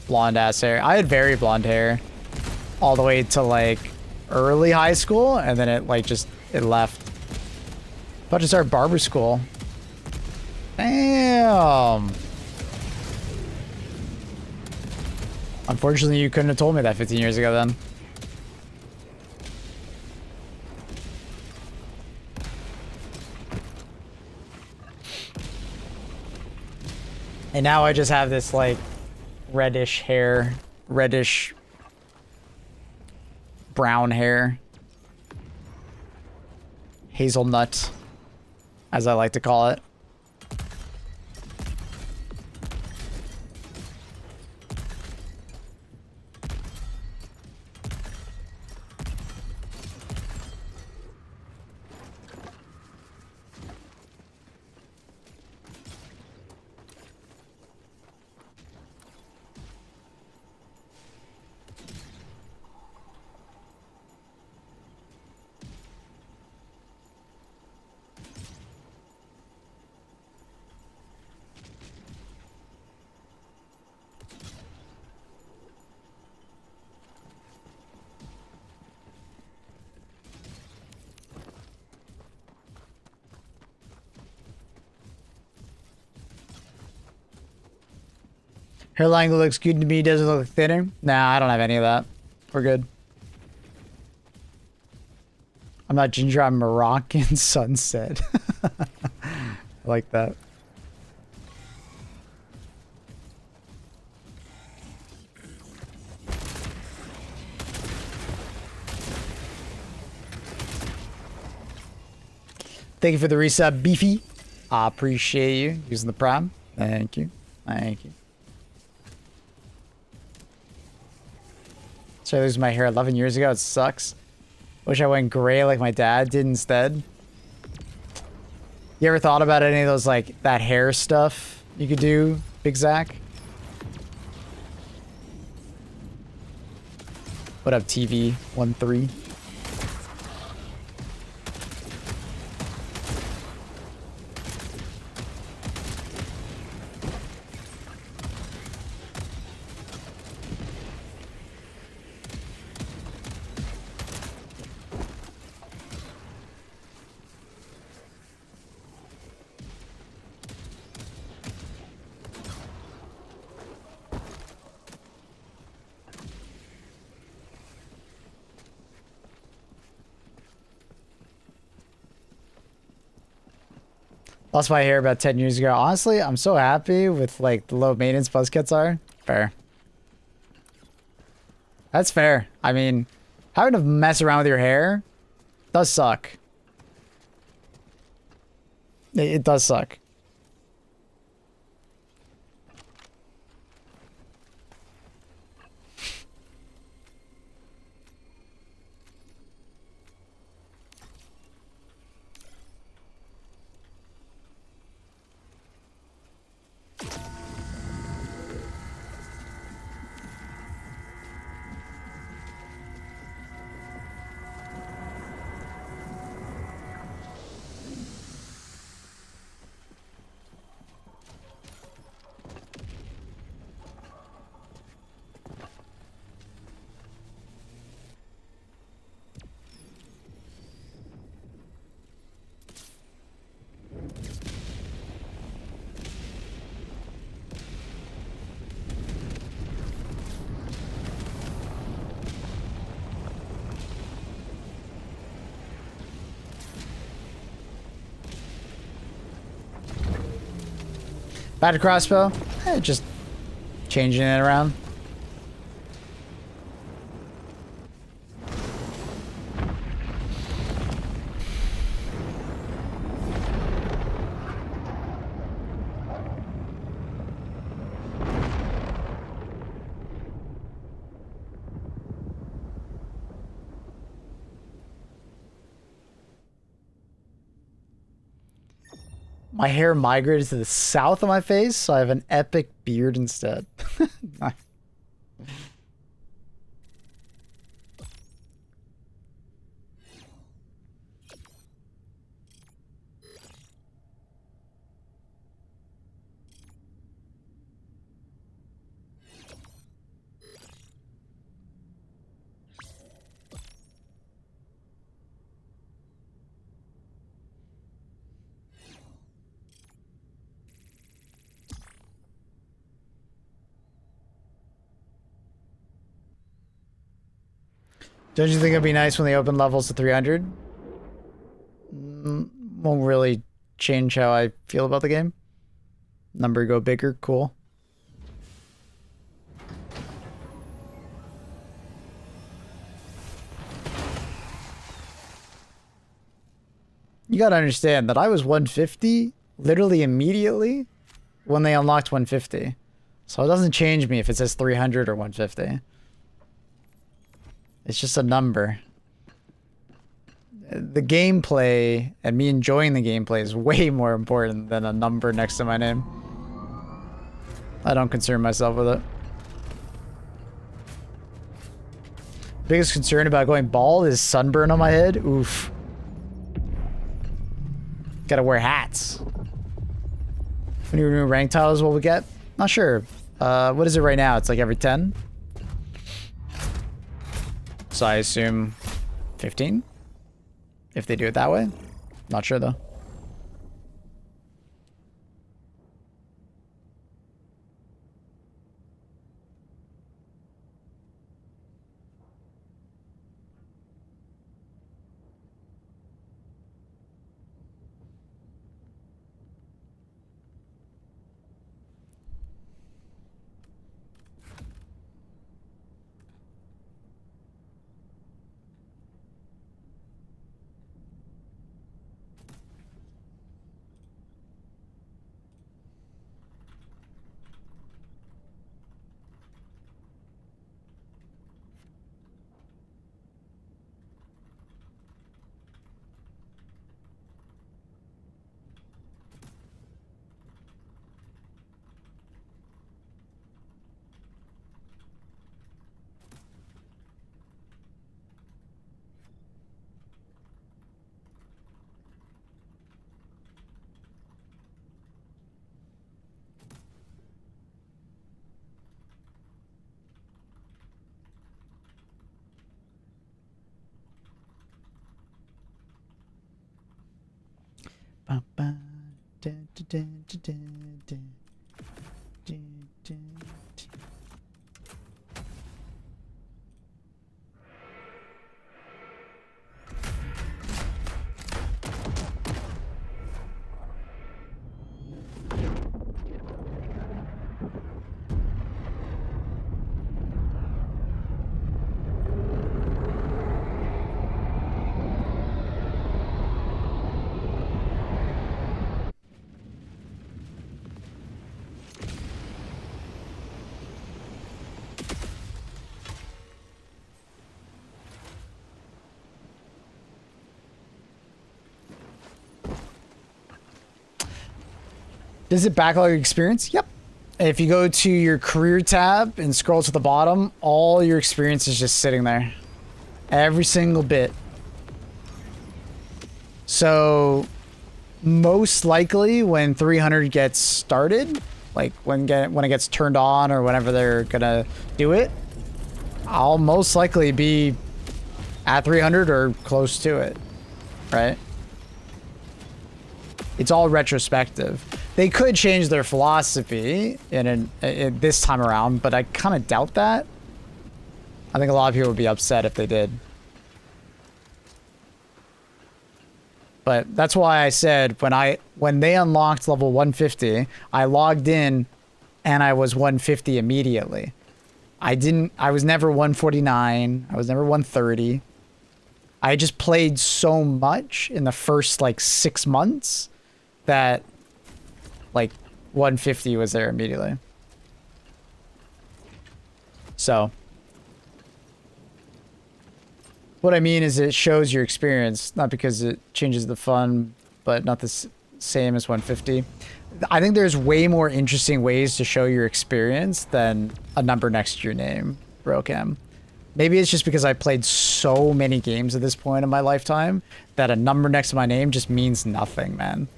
blonde ass hair. I had very blonde hair all the way to like early high school, and then it like it left. About to start barber school. Damn. Unfortunately, you couldn't have told me that 15 years ago then. And now I just have this like reddish hair, reddish brown hair. Hazelnut, as I like to call it. Hairline looks good to me, doesn't look thinner. Nah, I don't have any of that. We're good. I'm not ginger, I'm Moroccan sunset. I like that. Thank you for the resub, Beefy. I appreciate you using the prime. Thank you. Thank you. So I lose my hair 11 years ago. It sucks. Wish I went gray like my dad did instead. You ever thought about any of those, like, that hair stuff you could do, Big Zach? What up, TV13? Lost my hair about 10 years ago. Honestly, I'm so happy with like the low maintenance buzz cuts are. Fair. That's fair. I mean, having to mess around with your hair does suck. It does suck. Battered crossbow? Just changing it around. My hair migrated to the south of my face, so I have an epic beard instead. Nice. Don't you think it'd be nice when they open levels to 300? Won't really change how I feel about the game. Number go bigger, cool. You gotta understand that I was 150 literally immediately when they unlocked 150. So it doesn't change me if it says 300 or 150. It's just a number. The gameplay and me enjoying the gameplay is way more important than a number next to my name. I don't concern myself with it. Biggest concern about going bald is sunburn on my head. Oof. Gotta wear hats. How many new rank titles will we get? Not sure. What is it right now? It's like every 10? So I assume 15? If they do it that way? Not sure though. Does it backlog your experience? Yep. If you go to your career tab and scroll to the bottom, all your experience is just sitting there. Every single bit. So most likely when 300 gets started, like when it gets turned on or whenever they're gonna do it, I'll most likely be at 300 or close to it, right? It's all retrospective. They could change their philosophy in this time around, but I kind of doubt that. I think a lot of people would be upset if they did. But that's why I said when they unlocked level 150, I logged in and I was 150 immediately. I was never 149. I was never 130. I just played so much in the first like 6 months that like 150 was there immediately. So what I mean is it shows your experience, not because it changes the fun, but not the same as 150. I think there's way more interesting ways to show your experience than a number next to your name, Brocam. Maybe it's just because I played so many games at this point in my lifetime that a number next to my name just means nothing, man.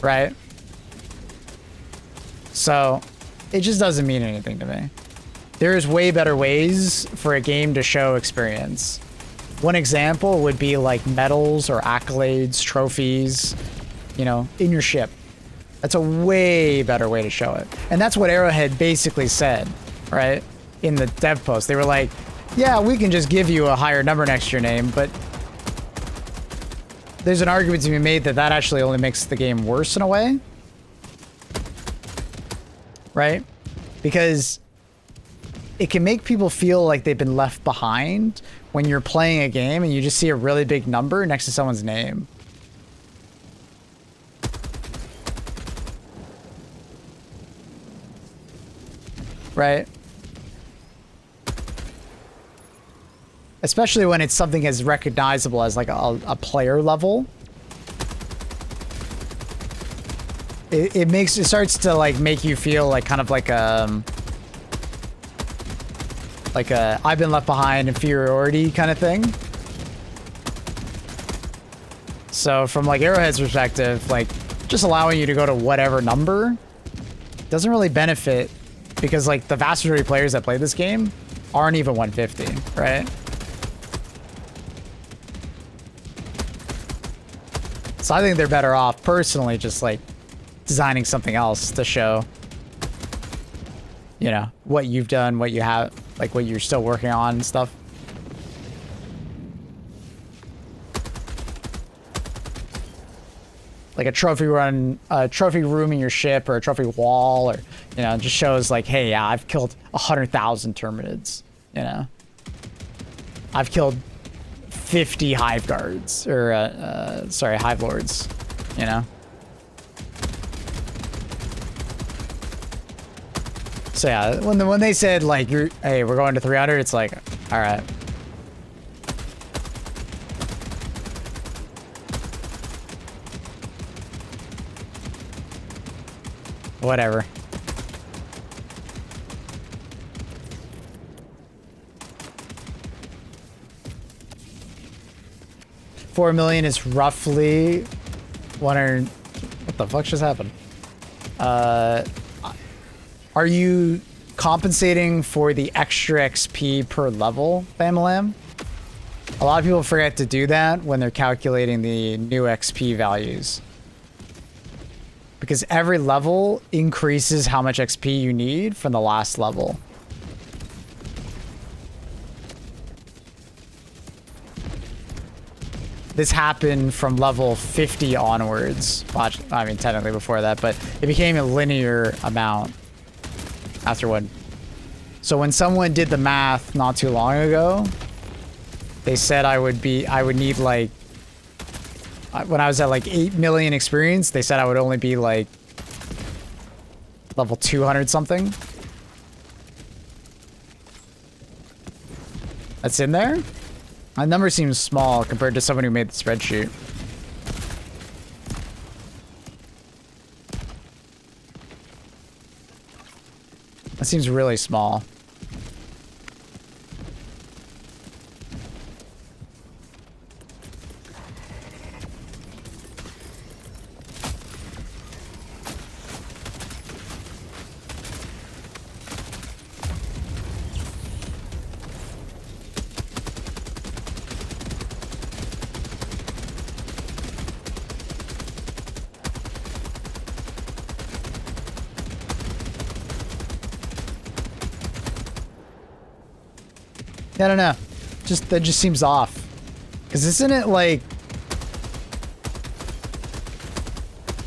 Right? So it just doesn't mean anything to me. There's way better ways for a game to show experience. One example would be like medals or accolades, trophies, you know, in your ship. That's a way better way to show it. And that's what Arrowhead basically said, right? In the dev post. They were like, yeah, we can just give you a higher number next to your name, but there's an argument to be made that that actually only makes the game worse in a way. Right? Because it can make people feel like they've been left behind when you're playing a game and you just see a really big number next to someone's name. Right? Especially when it's something as recognizable as like a player level. It starts to like make you feel like kind of like a I've been left behind inferiority kind of thing. So from like Arrowhead's perspective, like just allowing you to go to whatever number doesn't really benefit because like the vast majority of players that play this game aren't even 150, right? So I think they're better off personally just like designing something else to show, you know, what you've done, what you have, like what you're still working on and stuff. Like a trophy run, a trophy room in your ship or a trophy wall, or, you know, just shows like, hey, yeah, I've killed 100,000 Terminids, you know. I've killed 50 Hive Guards, or, sorry, Hive Lords, you know. So yeah, when they said like, hey, we're going to 300, it's like, all right. Whatever. $4 million is roughly 100. What the fuck just happened? Are you compensating for the extra XP per level, Bamalam? A lot of people forget to do that when they're calculating the new XP values. Because every level increases how much XP you need from the last level. This happened from level 50 onwards. Watch, I mean, technically before that, but it became a linear amount afterward. So when someone did the math not too long ago, they said I would need like, when I was at like 8 million experience, they said I would only be like level 200 something. That's in there? My number seems small compared to someone who made the spreadsheet. That seems really small. I don't know. That just seems off. Because isn't it like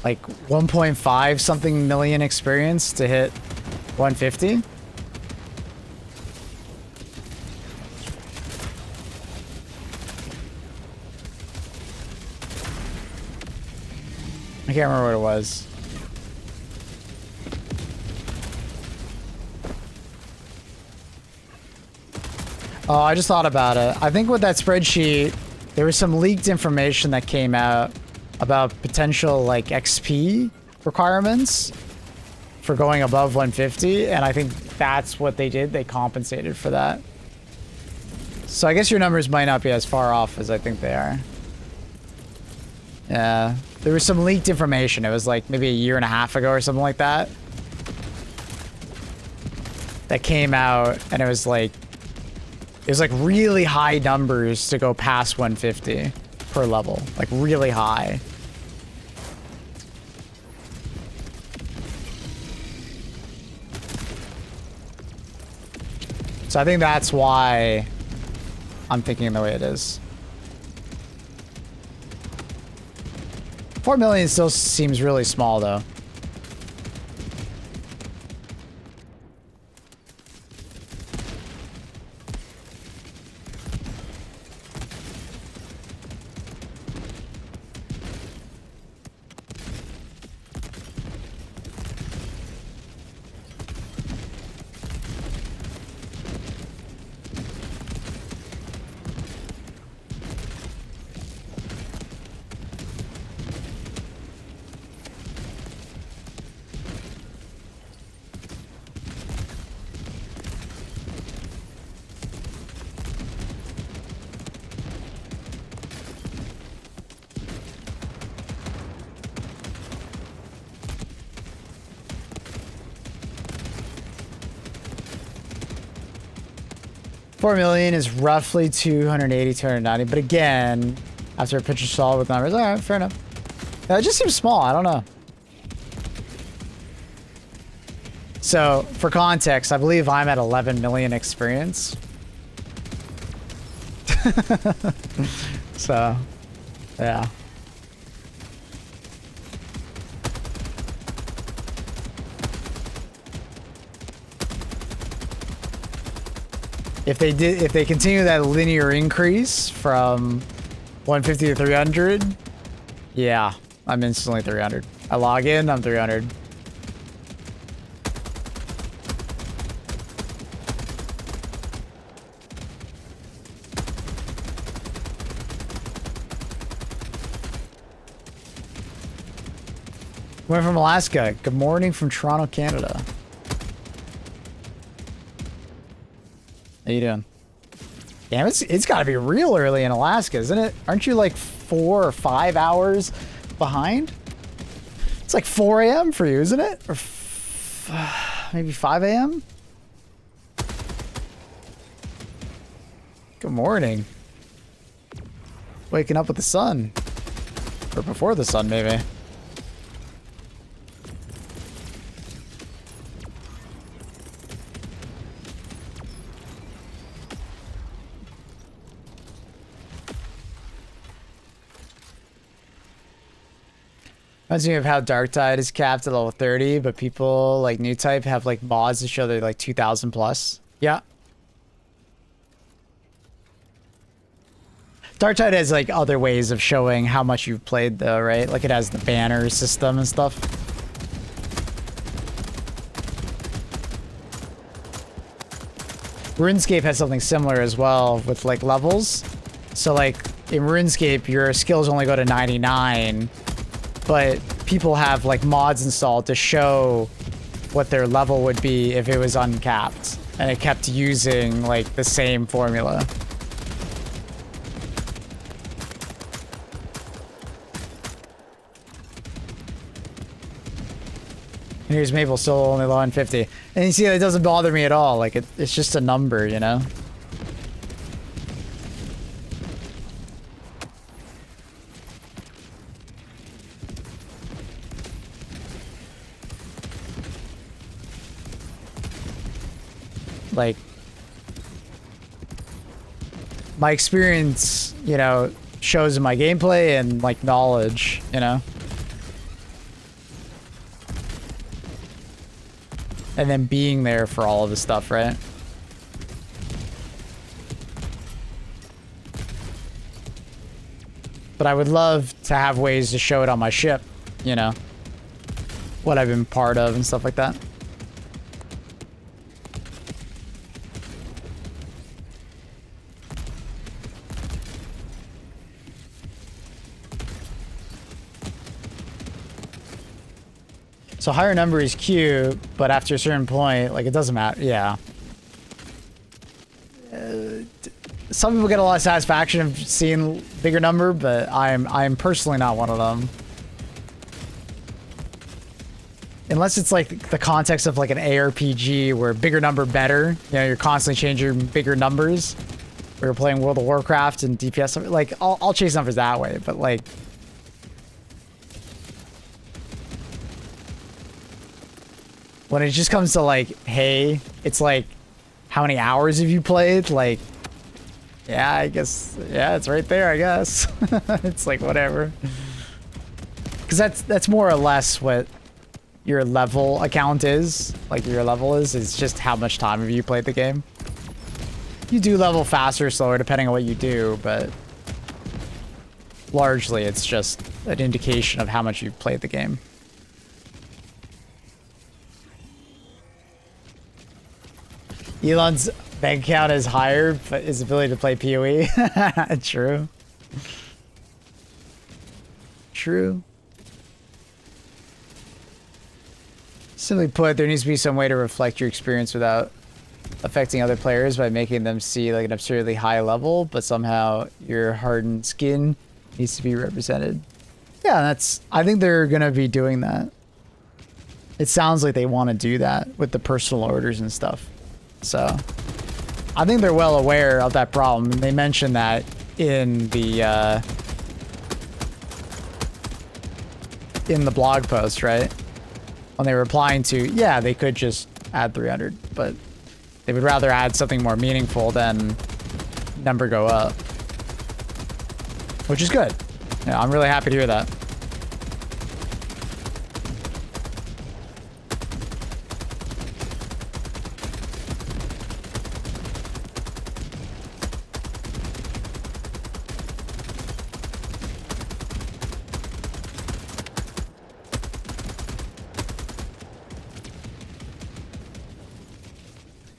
1.5 something million experience to hit 150? I can't remember what it was. Oh, I just thought about it. I think with that spreadsheet, there was some leaked information that came out about potential like XP requirements for going above 150, and I think that's what they did. They compensated for that. So I guess your numbers might not be as far off as I think they are. Yeah, there was some leaked information. It was like maybe a year and a half ago or something like that. That came out, and it was like really high numbers to go past 150 per level, like really high. So I think that's why I'm thinking the way it is. 4 million still seems really small though. $4 million is roughly 280, 290. But again, after a picture solved with numbers, all right, fair enough. Yeah, it just seems small. I don't know. So for context, I believe I'm at 11 million experience. So, yeah. If they continue that linear increase from 150 to 300, yeah, I'm instantly 300. I log in, I'm 300. We're from Alaska. Good morning from Toronto, Canada. How you doing? Damn, it's got to be real early in Alaska, isn't it? Aren't you like 4 or 5 hours behind? It's like 4 a.m. for you, isn't it? Or maybe 5 a.m.? Good morning. Waking up with the sun. Or before the sun, maybe. Reminds me of how Dark Tide is capped at level 30, but people like New Type have like mods to show they're like 2,000 plus. Yeah. Dark Tide has like other ways of showing how much you've played though, right? Like it has the banner system and stuff. RuneScape has something similar as well with like levels. So like in RuneScape, your skills only go to 99. But people have like mods installed to show what their level would be if it was uncapped, and it kept using like the same formula. And here's Maple still only low on 50. And you see, it doesn't bother me at all. Like it's just a number, you know? Like my experience, you know, shows in my gameplay and like knowledge, you know. And then being there for all of the stuff, right? But I would love to have ways to show it on my ship, you know, what I've been part of and stuff like that. So higher number is cute, but after a certain point, like, it doesn't matter. Yeah. Some people get a lot of satisfaction of seeing bigger number, but I'm personally not one of them. Unless it's like the context of like an ARPG where bigger number better. You know, you're constantly changing bigger numbers. Or you're playing World of Warcraft and DPS. Like, I'll chase numbers that way, but like... when it just comes to like, hey, it's like, how many hours have you played? Like, yeah, I guess, yeah, it's right there, I guess. It's like, whatever. Because that's more or less what your level account is. Like, your level is just how much time have you played the game. You do level faster or slower depending on what you do, but largely it's just an indication of how much you've played the game. Elon's bank account is higher, but his ability to play PoE. True. True. Simply put, there needs to be some way to reflect your experience without affecting other players by making them see like an absurdly high level, but somehow your hardened skin needs to be represented. Yeah, I think they're gonna be doing that. It sounds like they want to do that with the personal orders and stuff. So, I think they're well aware of that problem. And they mentioned that in the blog post, right? When they were replying to, yeah, they could just add 300, but they would rather add something more meaningful than number go up, which is good. Yeah, I'm really happy to hear that.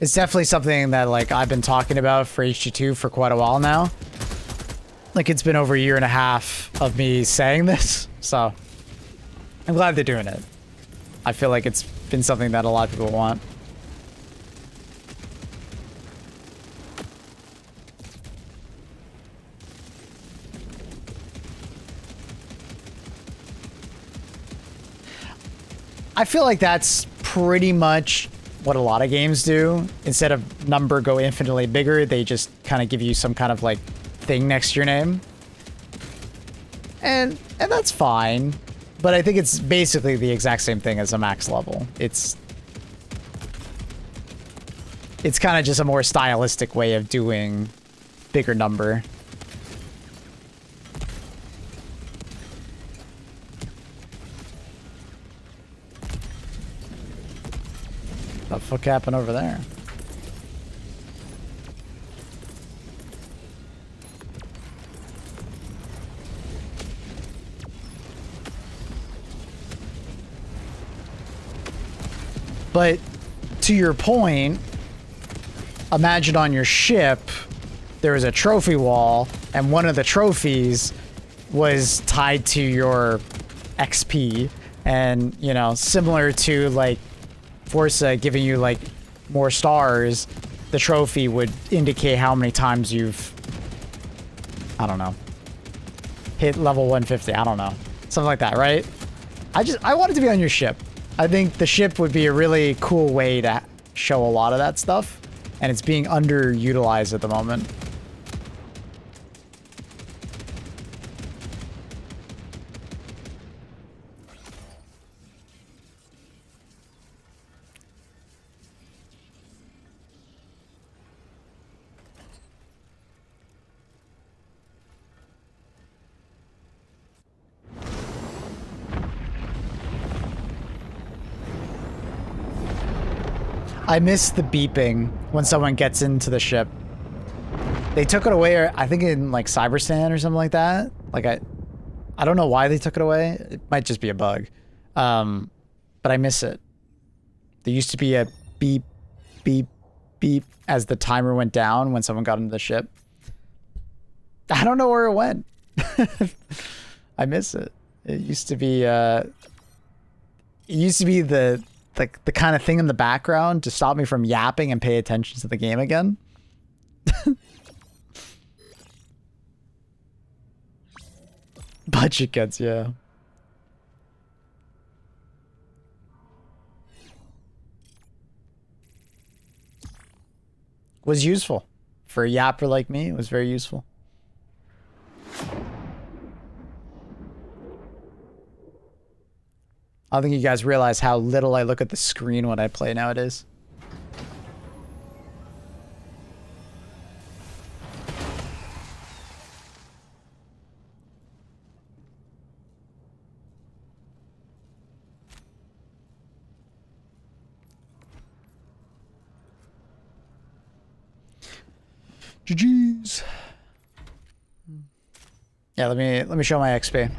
It's definitely something that like I've been talking about for HD2 for quite a while now. Like it's been over a year and a half of me saying this, so I'm glad they're doing it. I feel like it's been something that a lot of people want. I feel like that's pretty much what a lot of games do. Instead of number go infinitely bigger, they just kind of give you some kind of like thing next to your name. And that's fine. But I think it's basically the exact same thing as a max level. It's kind of just a more stylistic way of doing bigger number. What the fuck happened over there? But to your point, imagine on your ship there was a trophy wall and one of the trophies was tied to your XP, and you know, similar to like Forza giving you like more stars, the trophy would indicate how many times you've, I don't know, hit level 150. I don't know, something like that, right? I want it to be on your ship. I think the ship would be a really cool way to show a lot of that stuff, and it's being underutilized at the moment. I miss the beeping when someone gets into the ship. They took it away, I think in like Cyberstan or something like that. Like I don't know why they took it away. It might just be a bug. But I miss it. There used to be a beep, beep, beep as the timer went down when someone got into the ship. I don't know where it went. I miss it. It used to be the kind of thing in the background to stop me from yapping and pay attention to the game again. Budget cuts, yeah. Was useful. For a yapper like me, it was very useful. I don't think you guys realize how little I look at the screen when I play nowadays. GG's. Yeah, let me show my XP.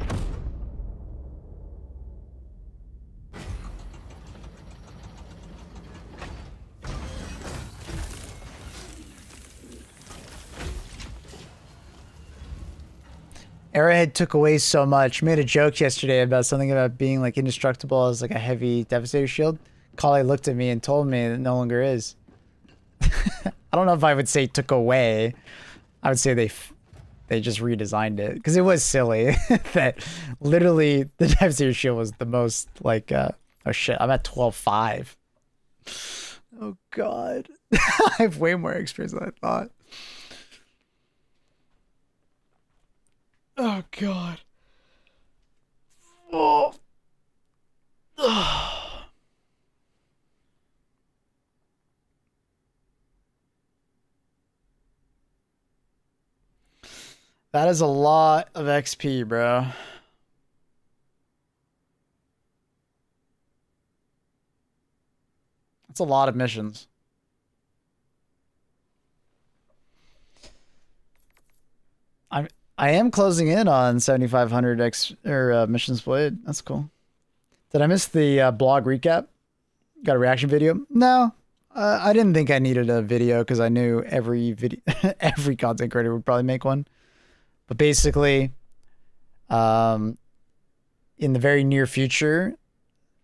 Arrowhead took away so much. Made a joke yesterday about something about being like indestructible as like a heavy Devastator shield. Kali looked at me and told me that it no longer is. I don't know if I would say took away. I would say they just redesigned it because it was silly that literally the Devastator shield was the most like oh shit, I'm at 12.5. Oh god. I have way more experience than I thought. Oh god. Oh. That is a lot of XP, bro. That's a lot of missions. I am closing in on 7,500 missions played. That's cool. Did I miss the blog recap? Got a reaction video? No. I didn't think I needed a video because I knew every content creator would probably make one. But basically, in the very near future,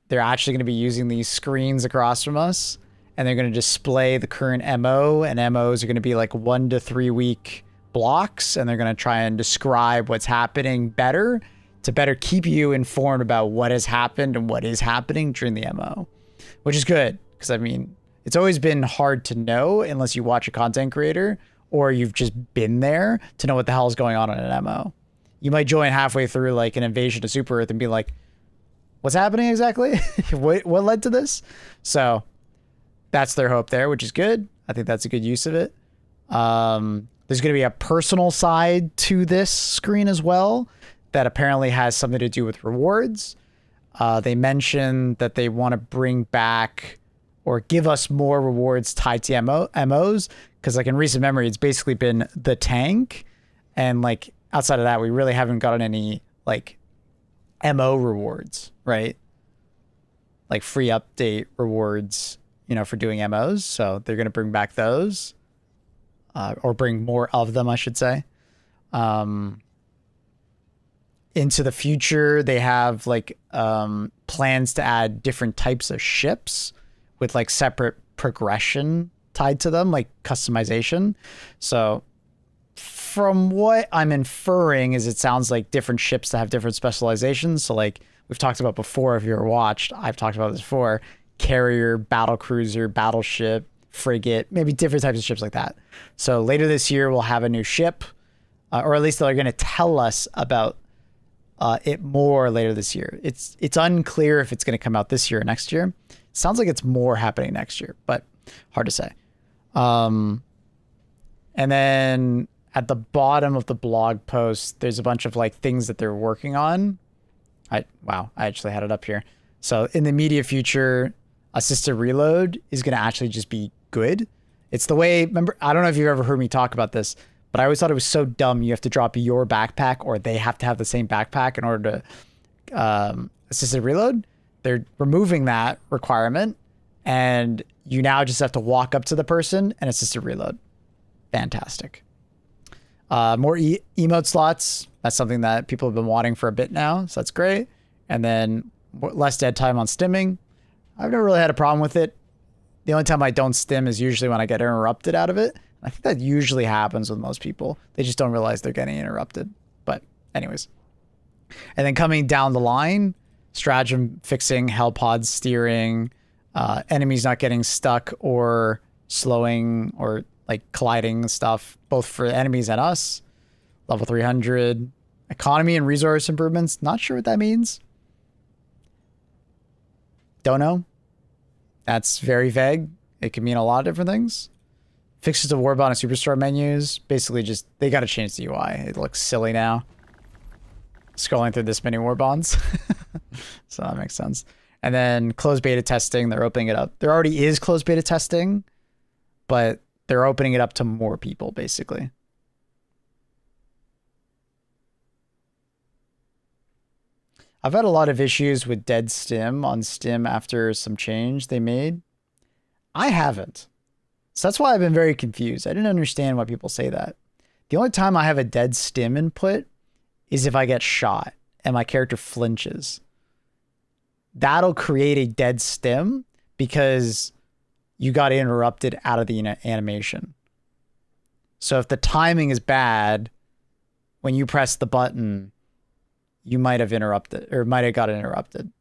they're actually going to be using these screens across from us, and they're going to display the current MO, and MOs are going to be like 1 to 3 week blocks, and they're going to try and describe what's happening better to better keep you informed about what has happened and what is happening during the MO, which is good because I mean, it's always been hard to know unless you watch a content creator or you've just been there to know what the hell is going on in an MO. You might join halfway through like an invasion of Super Earth and be like, what's happening exactly? what led to this? So that's their hope there, which is good. I think that's a good use of it. There's going to be a personal side to this screen as well that apparently has something to do with rewards. They mentioned that they want to bring back or give us more rewards tied to MOs. Because like in recent memory, it's basically been the tank. And like outside of that, we really haven't gotten any like MO rewards, right? Like free update rewards, you know, for doing MOs. So they're going to bring back those. Or bring more of them, I should say. Into the future, they have like plans to add different types of ships with like separate progression tied to them, like customization. So from what I'm inferring is it sounds like different ships that have different specializations. So like we've talked about before, if you ever watched, I've talked about this before, carrier, battle cruiser, battleship, frigate, maybe different types of ships like that. So later this year, we'll have a new ship, or at least they're going to tell us about it more later this year. It's unclear if it's going to come out this year or next year. Sounds like it's more happening next year, but hard to say. And then at the bottom of the blog post, there's a bunch of like things that they're working on. Wow, I actually had it up here. So in the immediate future, assisted reload is going to actually just be good. It's the way, remember, I don't know if you've ever heard me talk about this, but I always thought it was so dumb. You have to drop your backpack or they have to have the same backpack in order to assisted reload. They're removing that requirement and you now just have to walk up to the person and assisted reload. Fantastic. More emote slots. That's something that people have been wanting for a bit now. So that's great. And then less dead time on stimming. I've never really had a problem with it. The only time I don't stim is usually when I get interrupted out of it. I think that usually happens with most people. They just don't realize they're getting interrupted. But anyways. And then coming down the line, stratagem fixing, hell pod steering, enemies not getting stuck or slowing or like colliding and stuff, both for enemies and us. Level 300. Economy and resource improvements. Not sure what that means. Don't know. That's very vague. It can mean a lot of different things. Fixes to Warbond and Superstore menus. Basically just, they got to change the UI. It looks silly now. Scrolling through this many Warbonds. So that makes sense. And then closed beta testing. They're opening it up. There already is closed beta testing, but they're opening it up to more people, basically. I've had a lot of issues with dead stim on Stim after some change they made. I haven't. So that's why I've been very confused. I didn't understand why people say that. The only time I have a dead stim input is if I get shot and my character flinches. That'll create a dead stim because you got interrupted out of the animation. So if the timing is bad, when you press the button, you might have interrupted or might have got interrupted.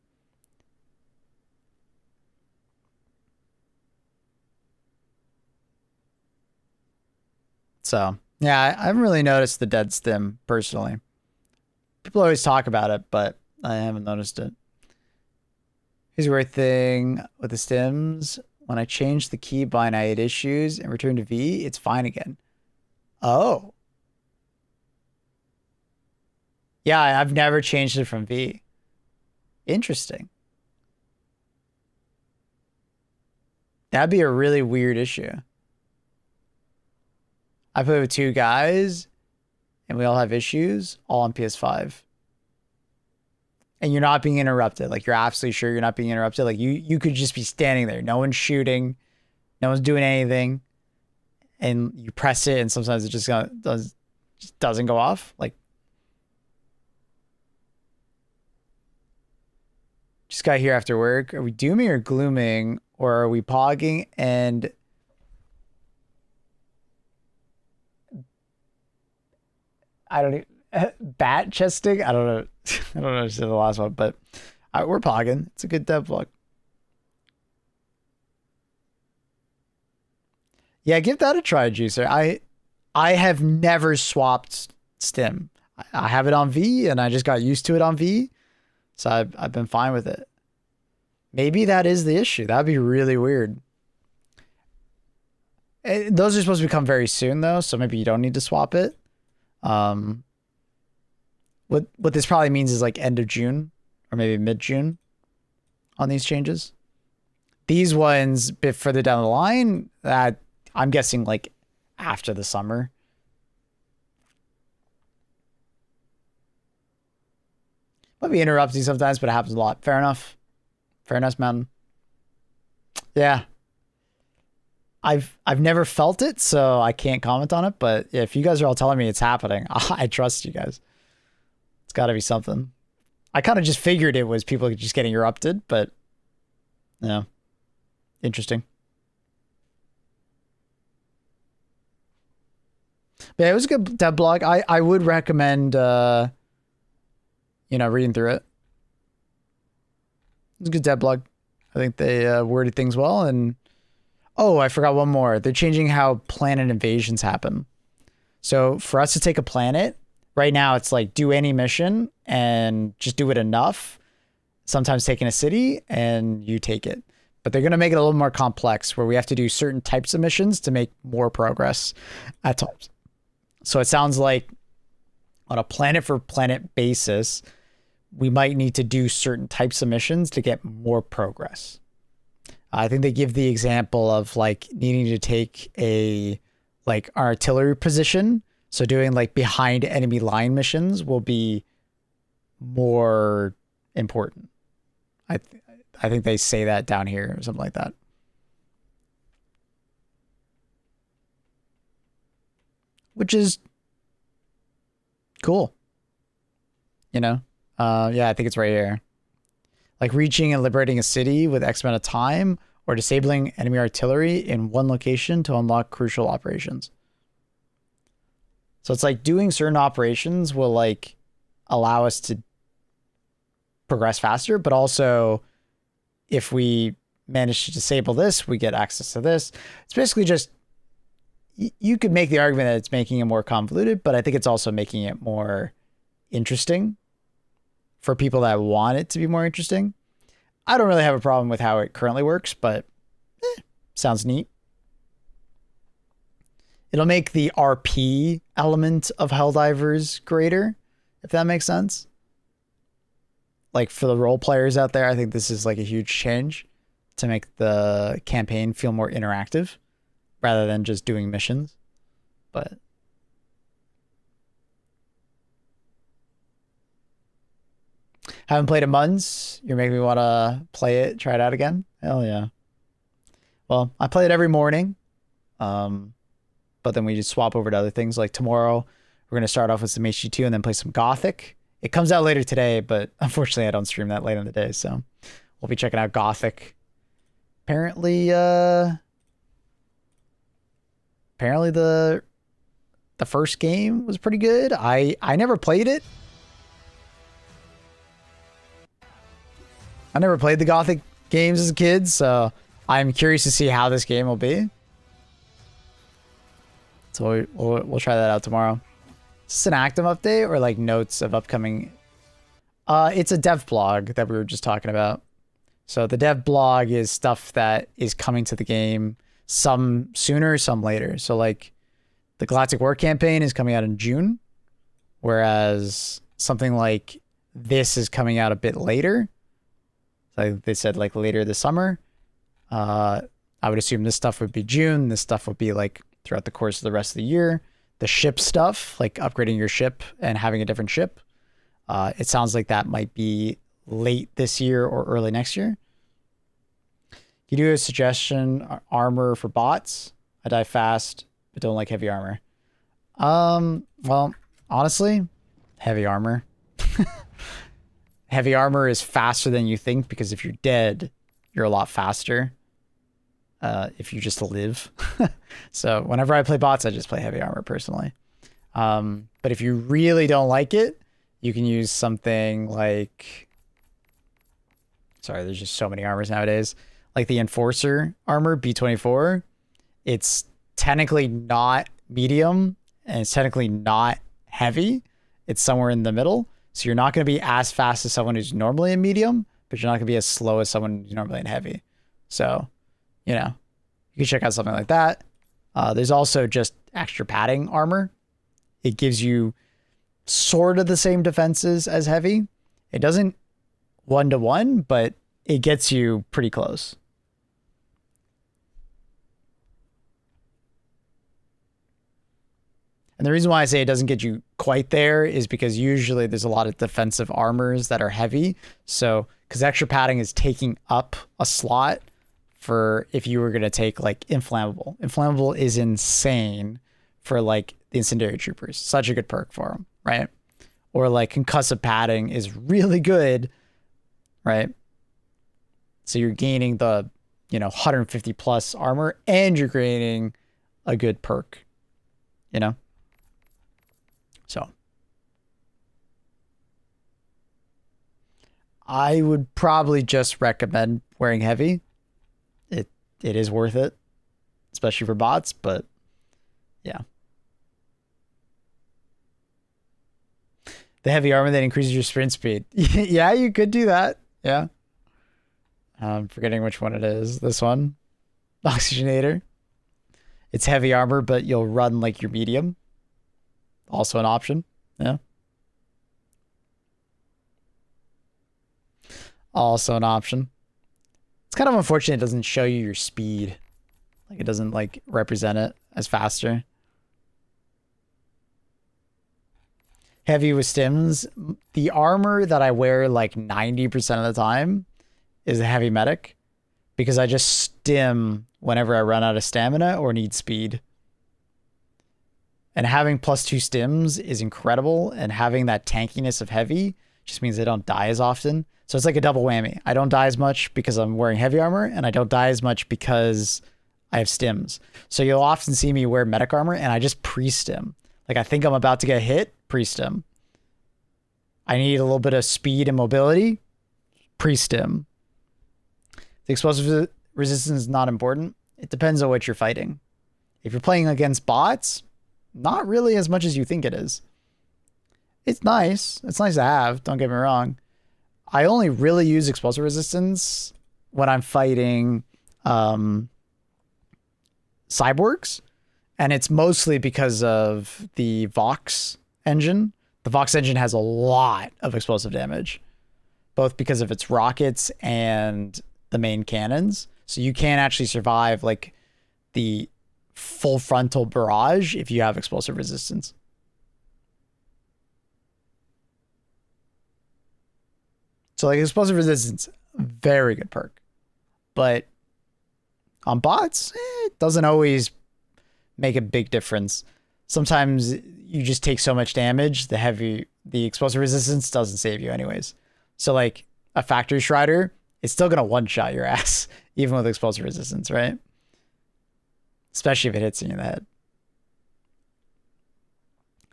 So yeah, I haven't really noticed the dead stim personally. People always talk about it, but I haven't noticed it. Here's a weird thing with the stims. When I change the keybind, I had issues and return to V, it's fine again. Oh. Yeah, I've never changed it from V. Interesting. That'd be a really weird issue. I play with two guys and we all have issues, all on PS5. And you're not being interrupted. Like, you're absolutely sure you're not being interrupted. Like, you could just be standing there. No one's shooting. No one's doing anything. And you press it and sometimes it just doesn't go off. Like, just got here after work. Are we dooming or glooming? Or are we pogging and... I don't know. Bat chesting? I don't know. I don't understand the last one, but we're pogging. It's a good dev vlog. Yeah, give that a try, Juicer. I have never swapped Stim. I have it on V, and I just got used to it on V, so I've been fine with it. Maybe that is the issue. That'd be really weird. Those are supposed to come very soon, though, so maybe you don't need to swap it. What this probably means is like end of June or maybe mid-June on these changes. These ones a bit further down the line, I'm guessing like after the summer. Might be interrupting sometimes, but it happens a lot. Fair enough. Fair enough, Mountain. Yeah. I've never felt it, so I can't comment on it, but if you guys are all telling me it's happening, I trust you guys. It's got to be something. I kind of just figured it was people just getting interrupted, but yeah, interesting. But yeah, it was a good dev blog. I would recommend, reading through it. It's a good dev blog. I think they worded things well. And oh, I forgot one more. They're changing how planet invasions happen. So for us to take a planet, right now it's like do any mission and just do it enough. Sometimes taking a city and you take it. But they're going to make it a little more complex where we have to do certain types of missions to make more progress at times. So it sounds like on a planet for planet basis, we might need to do certain types of missions to get more progress. I think they give the example of like needing to take a like artillery position. So doing like behind enemy line missions will be more important. I think they say that down here or something like that. Which is cool. You know? Yeah, I think it's right here. Like reaching and liberating a city with X amount of time, or disabling enemy artillery in one location to unlock crucial operations. So it's like doing certain operations will like allow us to progress faster, but also if we manage to disable this, we get access to this. It's basically just, you could make the argument that it's making it more convoluted, but I think it's also making it more interesting for people that want it to be more interesting. I don't really have a problem with how it currently works, but sounds neat. It'll make the RP element of Helldivers greater, if that makes sense. Like for the role players out there, I think this is like a huge change to make the campaign feel more interactive rather than just doing missions. But haven't played it months. You're making me want to play it, try it out again. Hell yeah. Well, I play it every morning. But then we just swap over to other things. Like tomorrow, we're going to start off with some HD2 and then play some Gothic. It comes out later today, but unfortunately I don't stream that late in the day. So we'll be checking out Gothic. Apparently the first game was pretty good. I never played it. I never played the Gothic games as a kid, so I'm curious to see how this game will be. So we'll try that out tomorrow. Is this an active update or like notes of upcoming? It's a dev blog that we were just talking about. So the dev blog is stuff that is coming to the game, some sooner, some later. So like the Galactic War campaign is coming out in June, whereas something like this is coming out a bit later. Like they said, like later this summer. I would assume this stuff would be June. This stuff would be like throughout the course of the rest of the year. The ship stuff, like upgrading your ship and having a different ship. It sounds like that might be late this year or early next year. You do a suggestion, armor for bots. I die fast, but don't like heavy armor. Well, honestly, heavy armor. Heavy armor is faster than you think because if you're dead, you're a lot faster. If you just live. So whenever I play bots, I just play heavy armor personally. But if you really don't like it, you can use something like, sorry, there's just so many armors nowadays. Like the Enforcer armor, B24. It's technically not medium and it's technically not heavy. It's somewhere in the middle. So you're not going to be as fast as someone who's normally in medium, but you're not going to be as slow as someone who's normally in heavy. So, you know, you can check out something like that. There's also just extra padding armor. It gives you sort of the same defenses as heavy. It doesn't 1-to-1, but it gets you pretty close. And the reason why I say it doesn't get you quite there is because usually there's a lot of defensive armors that are heavy. So, because extra padding is taking up a slot for if you were going to take like inflammable. Inflammable is insane for like the incendiary troopers. Such a good perk for them, right? Or like concussive padding is really good, right? So you're gaining the, 150 plus armor and you're gaining a good perk, So I would probably just recommend wearing heavy. It is worth it, especially for bots, but yeah. The heavy armor that increases your sprint speed. Yeah, you could do that. Yeah. I'm forgetting which one it is. This one. Oxygenator. It's heavy armor, but you'll run like your medium. Also an option. Yeah. Also an option. It's kind of unfortunate it doesn't show you your speed. Like it doesn't like represent it as faster. Heavy with stims. The armor that I wear like 90% of the time is a heavy medic because I just stim whenever I run out of stamina or need speed. And having +2 stims is incredible, and having that tankiness of heavy just means I don't die as often. So it's like a double whammy. I don't die as much because I'm wearing heavy armor, and I don't die as much because I have stims. So you'll often see me wear medic armor and I just pre-stim. Like I think I'm about to get hit, pre-stim. I need a little bit of speed and mobility, pre-stim. The explosive resistance is not important. It depends on what you're fighting. If you're playing against bots, not really as much as you think it is. It's nice. It's nice to have, don't get me wrong. I only really use explosive resistance when I'm fighting cyborgs, and it's mostly because of the Vox engine. The Vox engine has a lot of explosive damage, both because of its rockets and the main cannons. So you can actually survive like the full frontal barrage if you have explosive resistance. So like explosive resistance, very good perk. But on bots, it doesn't always make a big difference. Sometimes you just take so much damage, the explosive resistance doesn't save you anyways. So like a factory shrider, it's still gonna one-shot your ass, even with explosive resistance, right? Especially if it hits you in the head.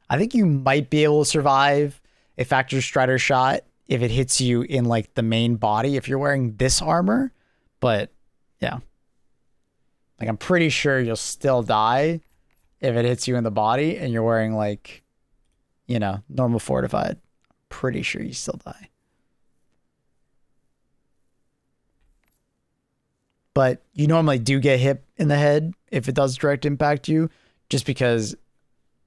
I think you might be able to survive a factory strider shot if it hits you in like the main body, if you're wearing this armor. But yeah, like I'm pretty sure you'll still die if it hits you in the body and you're wearing like, you know, normal fortified. Pretty sure you still die. But you normally do get hit in the head if it does direct impact you, just because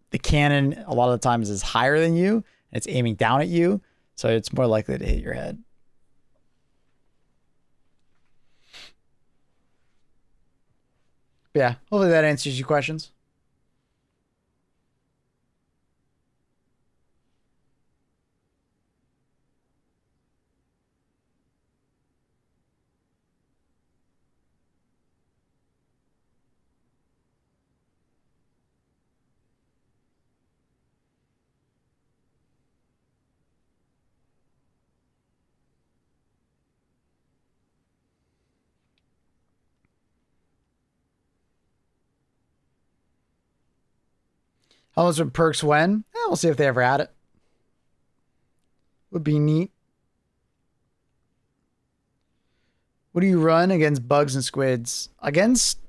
the cannon a lot of the times is higher than you and it's aiming down at you. So it's more likely to hit your head. But yeah, hopefully that answers your questions. How much would perks when? We'll see if they ever had it. Would be neat. What do you run against bugs and squids? Against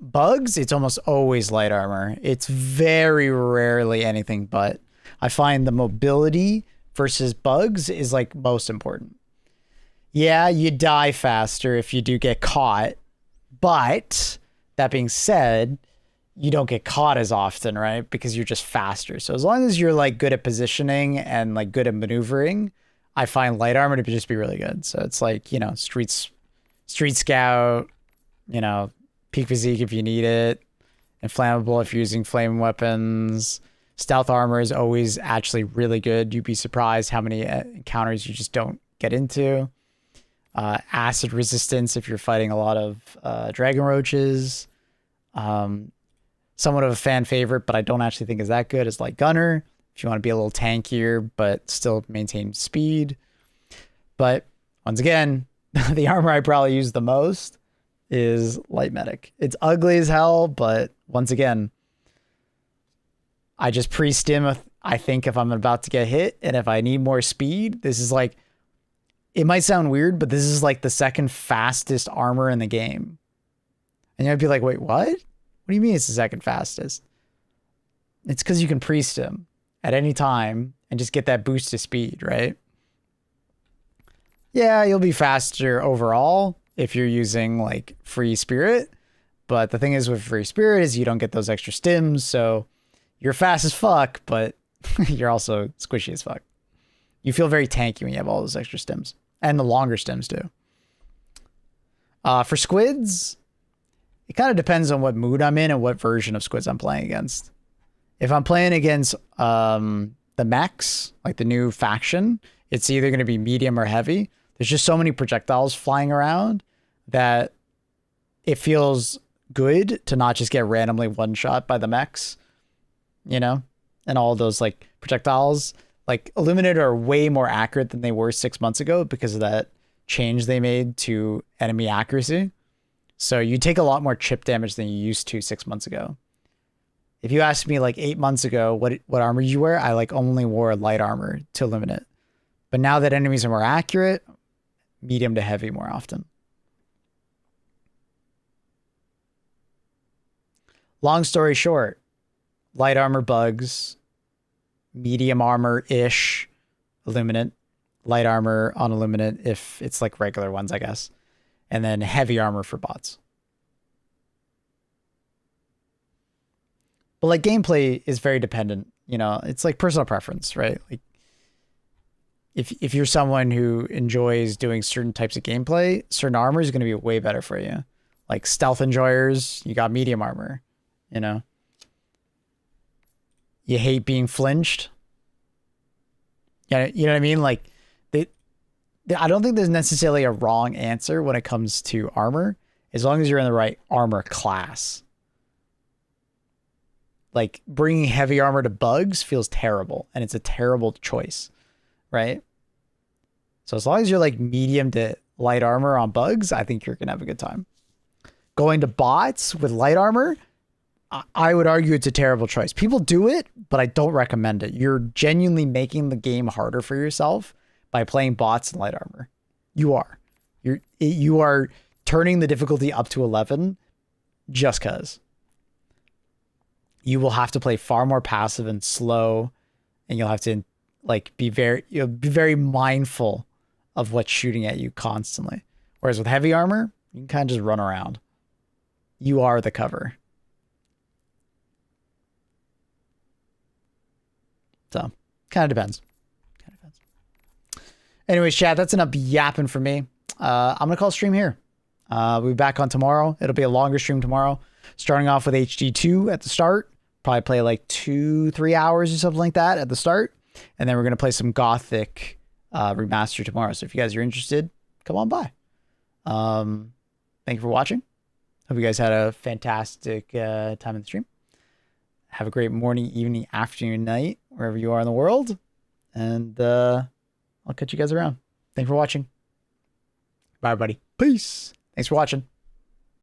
bugs, it's almost always light armor. It's very rarely anything but. I find the mobility versus bugs is like most important. Yeah, you die faster if you do get caught. But that being said, you don't get caught as often, right? Because you're just faster. So as long as you're like good at positioning and like good at maneuvering, I find light armor to just be really good. So it's like, you know, street scout, you know, peak physique if you need it, inflammable if you're using flame weapons. Stealth armor is always actually really good. You'd be surprised how many encounters you just don't get into. Acid resistance if you're fighting a lot of dragon roaches. Somewhat of a fan favorite, but I don't actually think is that good, is Light Gunner. If you want to be a little tankier, but still maintain speed. But once again, the armor I probably use the most is Light Medic. It's ugly as hell, but once again, I just pre-stim, I think, if I'm about to get hit, and if I need more speed, this is like, it might sound weird, but this is like the second fastest armor in the game. And you'd be like, wait, what? What do you mean it's the second fastest? It's because you can pre-stim at any time and just get that boost to speed, right? Yeah, you'll be faster overall if you're using like free spirit. But the thing is with free spirit is you don't get those extra stims. So you're fast as fuck, but you're also squishy as fuck. You feel very tanky when you have all those extra stims and the longer stims too. For squids, it kind of depends on what mood I'm in and what version of squids I'm playing against. If I'm playing against the mechs, like the new faction, it's either going to be medium or heavy. There's just so many projectiles flying around that it feels good to not just get randomly one shot by the mechs, you know, and all those like projectiles. Like Illuminated are way more accurate than they were 6 months ago because of that change they made to enemy accuracy. So you take a lot more chip damage than you used to 6 months ago. If you asked me like 8 months ago what armor you wear, I like only wore light armor to Illuminate. But now that enemies are more accurate, medium to heavy more often. Long story short, light armor bugs, medium armor-ish Illuminate, light armor on Illuminate if it's like regular ones, I guess. And then heavy armor for bots. But like gameplay is very dependent, you know, it's like personal preference, right? Like if you're someone who enjoys doing certain types of gameplay, certain armor is going to be way better for you. Like stealth enjoyers, you got medium armor, you know. You hate being flinched. Yeah, you know what I mean? Like I don't think there's necessarily a wrong answer when it comes to armor, as long as you're in the right armor class. Like bringing heavy armor to bugs feels terrible, and it's a terrible choice, right? So as long as you're like medium to light armor on bugs, I think you're gonna have a good time. Going to bots with light armor, I would argue it's a terrible choice. People do it, but I don't recommend it. You're genuinely making the game harder for yourself by playing bots in light armor. You are. You are turning the difficulty up to 11 just cause. You will have to play far more passive and slow, and you'll have to like you'll be very mindful of what's shooting at you constantly. Whereas with heavy armor, you can kind of just run around. You are the cover. So, kind of depends. Anyways, chat, that's enough yapping for me. I'm going to call stream here. We'll be back on tomorrow. It'll be a longer stream tomorrow. Starting off with HD2 at the start. Probably play like 2-3 hours or something like that at the start. And then we're going to play some Gothic remaster tomorrow. So if you guys are interested, come on by. Thank you for watching. Hope you guys had a fantastic time in the stream. Have a great morning, evening, afternoon, night, wherever you are in the world. And I'll catch you guys around. Thanks for watching. Bye, everybody. Peace. Thanks for watching.